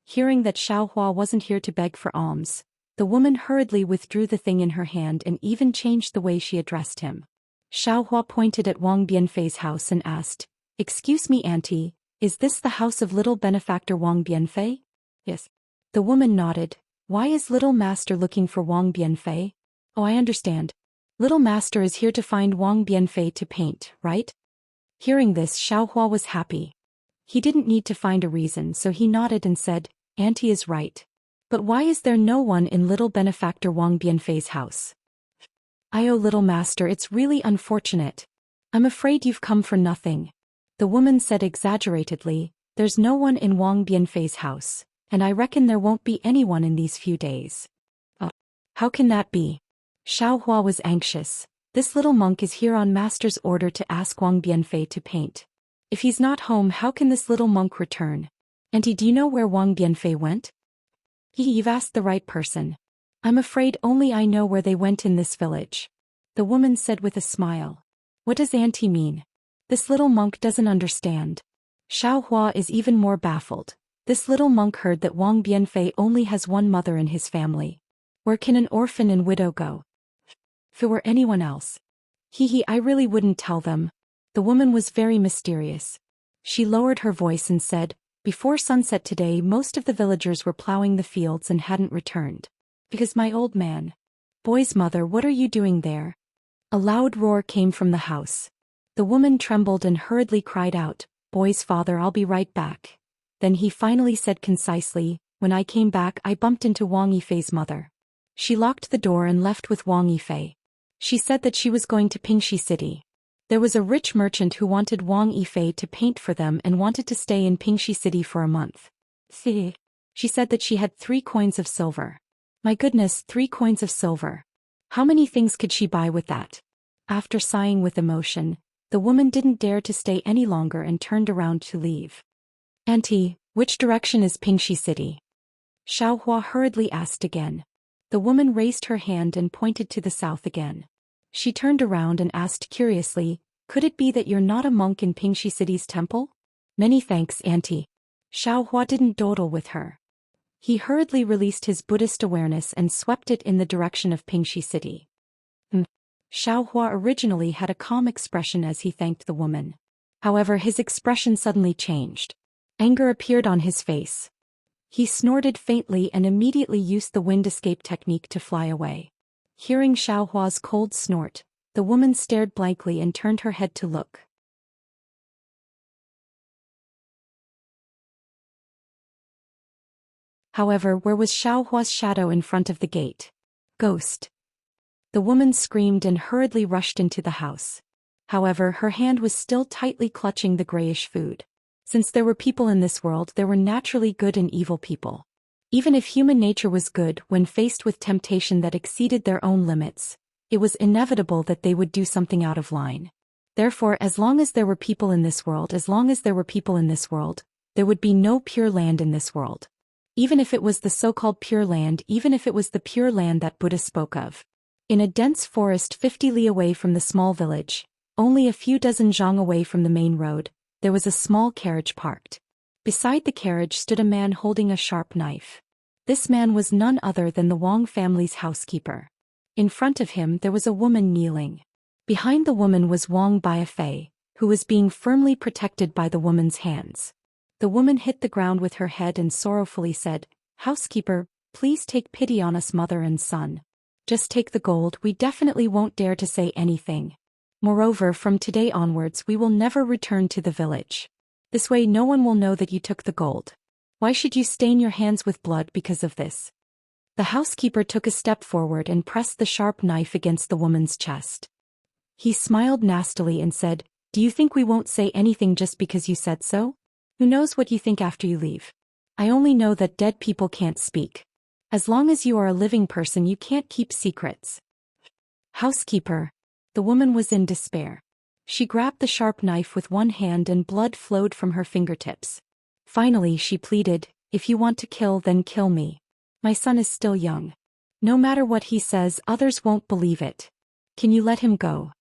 Hearing that Xiao Hua wasn't here to beg for alms, the woman hurriedly withdrew the thing in her hand and even changed the way she addressed him. Xiao Hua pointed at Wang Bianfei's house and asked, "Excuse me, auntie, is this the house of little benefactor Wang Bianfei?" "Yes." The woman nodded. "Why is little master looking for Wang Bianfei?" "Oh, I understand. Little master is here to find Wang Bianfei to paint, right?" Hearing this, Xiao Hua was happy. He didn't need to find a reason, so he nodded and said, "Auntie is right. But why is there no one in little benefactor Wang Bianfei's house?" "Oh, little master, it's really unfortunate. I'm afraid you've come for nothing." The woman said exaggeratedly, "There's no one in Wang Bianfei's house, and I reckon there won't be anyone in these few days." "Oh, how can that be?" Xiao Hua was anxious. "This little monk is here on master's order to ask Wang Bianfei to paint. If he's not home, how can this little monk return? Auntie, do you know where Wang Bianfei went?" "You've asked the right person. I'm afraid only I know where they went in this village." The woman said with a smile. "What does auntie mean? This little monk doesn't understand." Xiao Hua is even more baffled. This little monk heard that Wang Bianfei only has one mother in his family. Where can an orphan and widow go? If it were anyone else. I really wouldn't tell them." The woman was very mysterious. She lowered her voice and said, "Before sunset today, most of the villagers were plowing the fields and hadn't returned. Because my old man." "Boy's mother, what are you doing there?" A loud roar came from the house. The woman trembled and hurriedly cried out, "Boy's father, I'll be right back." Then he finally said concisely, "When I came back, I bumped into Wang Yifei's mother. She locked the door and left with Wang Yifei. She said that she was going to Pingxi City. There was a rich merchant who wanted Wang Yifei to paint for them and wanted to stay in Pingxi City for a month. She said that she had 3 coins of silver. My goodness, 3 coins of silver. How many things could she buy with that?" After sighing with emotion, the woman didn't dare to stay any longer and turned around to leave. "Auntie, which direction is Pingxi City?" Xiao Hua hurriedly asked again. The woman raised her hand and pointed to the south again. She turned around and asked curiously, "Could it be that you're not a monk in Pingxi City's temple?" "Many thanks, auntie." Xiao Hua didn't dawdle with her. He hurriedly released his Buddhist awareness and swept it in the direction of Pingxi City. Xiao Hua originally had a calm expression as he thanked the woman. However, his expression suddenly changed. Anger appeared on his face. He snorted faintly and immediately used the wind escape technique to fly away. Hearing Xiao Hua's cold snort, the woman stared blankly and turned her head to look. However, where was Xiao Hua's shadow in front of the gate? "Ghost!" The woman screamed and hurriedly rushed into the house. However, her hand was still tightly clutching the grayish food. Since there were people in this world, there were naturally good and evil people. Even if human nature was good, when faced with temptation that exceeded their own limits, it was inevitable that they would do something out of line. Therefore, as long as there were people in this world, there would be no pure land in this world. Even if it was the so-called pure land, even if it was the pure land that Buddha spoke of. In a dense forest 50 li away from the small village, only a few dozen zhang away from the main road, there was a small carriage parked. Beside the carriage stood a man holding a sharp knife. This man was none other than the Wang family's housekeeper. In front of him there was a woman kneeling. Behind the woman was Wang Biafei, who was being firmly protected by the woman's hands. The woman hit the ground with her head and sorrowfully said, "Housekeeper, please take pity on us, mother and son. Just take the gold, we definitely won't dare to say anything. Moreover, from today onwards we will never return to the village. This way no one will know that you took the gold. Why should you stain your hands with blood because of this?" The housekeeper took a step forward and pressed the sharp knife against the woman's chest. He smiled nastily and said, "Do you think we won't say anything just because you said so? Who knows what you think after you leave? I only know that dead people can't speak. As long as you are a living person you can't keep secrets." "Housekeeper." The woman was in despair. She grabbed the sharp knife with one hand and blood flowed from her fingertips. Finally she pleaded, "If you want to kill, then kill me. My son is still young. No matter what he says, others won't believe it. Can you let him go?"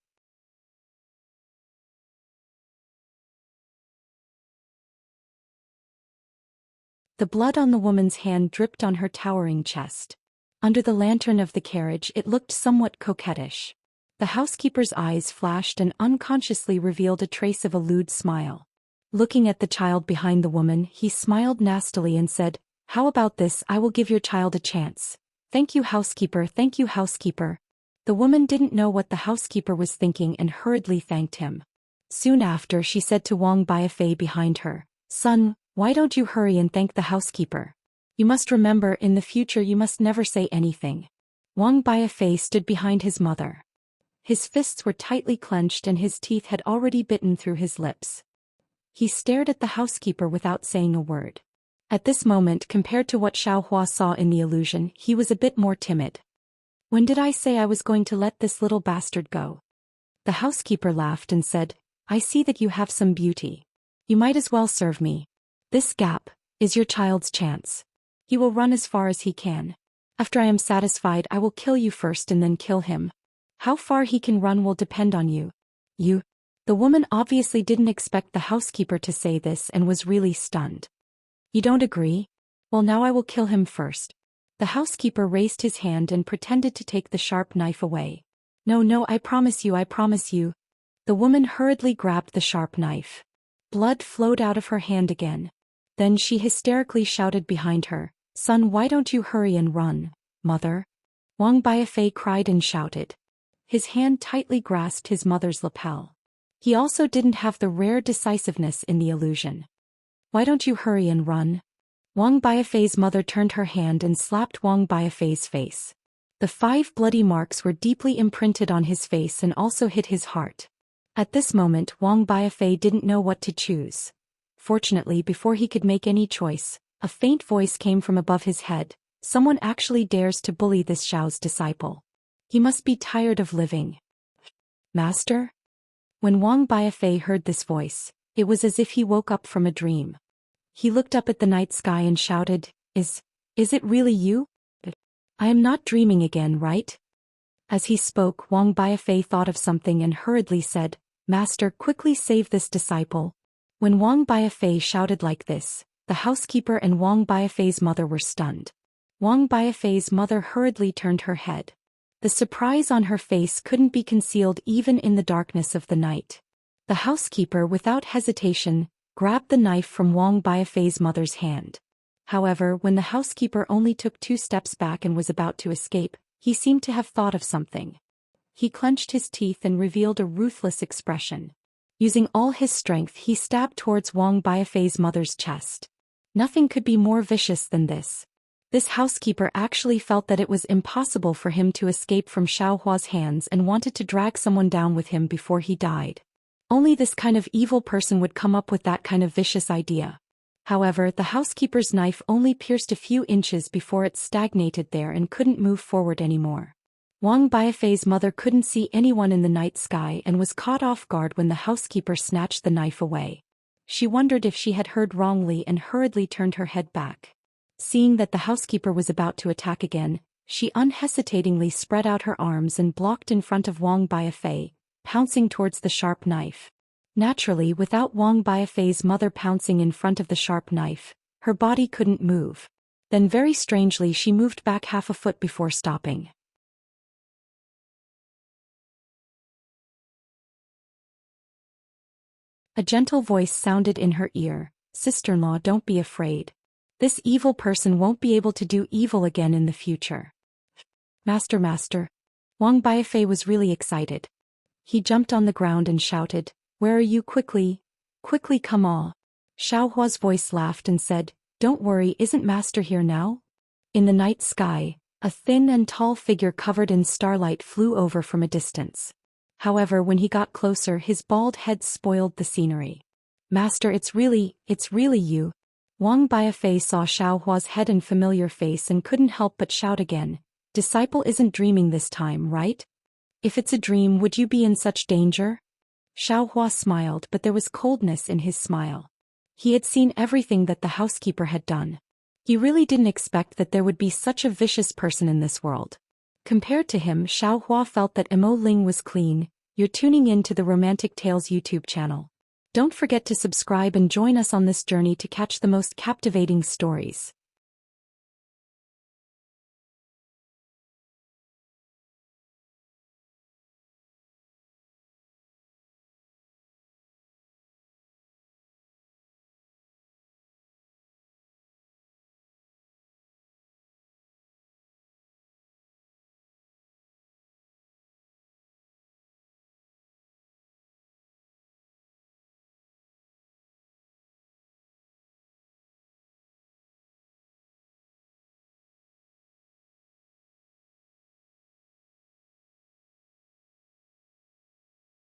The blood on the woman's hand dripped on her towering chest. Under the lantern of the carriage it looked somewhat coquettish. The housekeeper's eyes flashed and unconsciously revealed a trace of a lewd smile. Looking at the child behind the woman, he smiled nastily and said, "How about this? I will give your child a chance. Thank you, housekeeper, thank you, housekeeper." The woman didn't know what the housekeeper was thinking and hurriedly thanked him. Soon after she said to Wang Biafei behind her, "Son, why don't you hurry and thank the housekeeper? You must remember, in the future you must never say anything." Wang Biafei stood behind his mother. His fists were tightly clenched and his teeth had already bitten through his lips. He stared at the housekeeper without saying a word. At this moment, compared to what Xiaohua saw in the illusion, he was a bit more timid. "When did I say I was going to let this little bastard go?" The housekeeper laughed and said, "I see that you have some beauty. You might as well serve me. This gap is your child's chance. He will run as far as he can. After I am satisfied I will kill you first and then kill him. How far he can run will depend on you." "You?" The woman obviously didn't expect the housekeeper to say this and was really stunned. "You don't agree? Well, now I will kill him first." The housekeeper raised his hand and pretended to take the sharp knife away. "No, no, I promise you, I promise you." The woman hurriedly grabbed the sharp knife. Blood flowed out of her hand again. Then she hysterically shouted behind her, "Son, why don't you hurry and run, mother?" Wang Biafei cried and shouted. His hand tightly grasped his mother's lapel. He also didn't have the rare decisiveness in the illusion. "Why don't you hurry and run?" Wang Biafei's mother turned her hand and slapped Wang Biafei's face. The 5 bloody marks were deeply imprinted on his face and also hit his heart. At this moment Wang Biafei didn't know what to choose. Fortunately, before he could make any choice, a faint voice came from above his head. "Someone actually dares to bully this Xiao's disciple. He must be tired of living." "Master?" When Wang Biafei heard this voice, it was as if he woke up from a dream. He looked up at the night sky and shouted, Is it really you? I am not dreaming again, right?" As he spoke, Wang Biafei thought of something and hurriedly said, "Master, quickly save this disciple." When Wang Biafei shouted like this, the housekeeper and Wang Biafei's mother were stunned. Wang Biafei's mother hurriedly turned her head. The surprise on her face couldn't be concealed even in the darkness of the night. The housekeeper, without hesitation, grabbed the knife from Wang Biafei's mother's hand. However, when the housekeeper only took 2 steps back and was about to escape, he seemed to have thought of something. He clenched his teeth and revealed a ruthless expression. Using all his strength, he stabbed towards Wang Biafei's mother's chest. Nothing could be more vicious than this. This housekeeper actually felt that it was impossible for him to escape from Xiaohua's hands and wanted to drag someone down with him before he died. Only this kind of evil person would come up with that kind of vicious idea. However, the housekeeper's knife only pierced a few inches before it stagnated there and couldn't move forward anymore. Wang Biafei's mother couldn't see anyone in the night sky and was caught off guard when the housekeeper snatched the knife away. She wondered if she had heard wrongly and hurriedly turned her head back. Seeing that the housekeeper was about to attack again, she unhesitatingly spread out her arms and blocked in front of Wang Biafei, pouncing towards the sharp knife. Naturally, without Wang Biafei's mother pouncing in front of the sharp knife, her body couldn't move. Then very strangely she moved back half a foot before stopping. A gentle voice sounded in her ear, Sister-in-law, don't be afraid. This evil person won't be able to do evil again in the future. Master. Wang Baifei was really excited. He jumped on the ground and shouted, "Where are you? Quickly come all." Xiaohua's voice laughed and said, "Don't worry, isn't Master here now?" In the night sky, a thin and tall figure covered in starlight flew over from a distance. However, when he got closer, his bald head spoiled the scenery. "Master, it's really you." Wang Baifei saw Xiaohua's head and familiar face and couldn't help but shout again, "Disciple isn't dreaming this time, right? If it's a dream, would you be in such danger?" Xiaohua smiled, but there was coldness in his smile. He had seen everything that the housekeeper had done. He really didn't expect that there would be such a vicious person in this world. Compared to him, Xiaohua felt that Emo Ling was clean. You're tuning in to the Romantic Tales YouTube channel. Don't forget to subscribe and join us on this journey to catch the most captivating stories.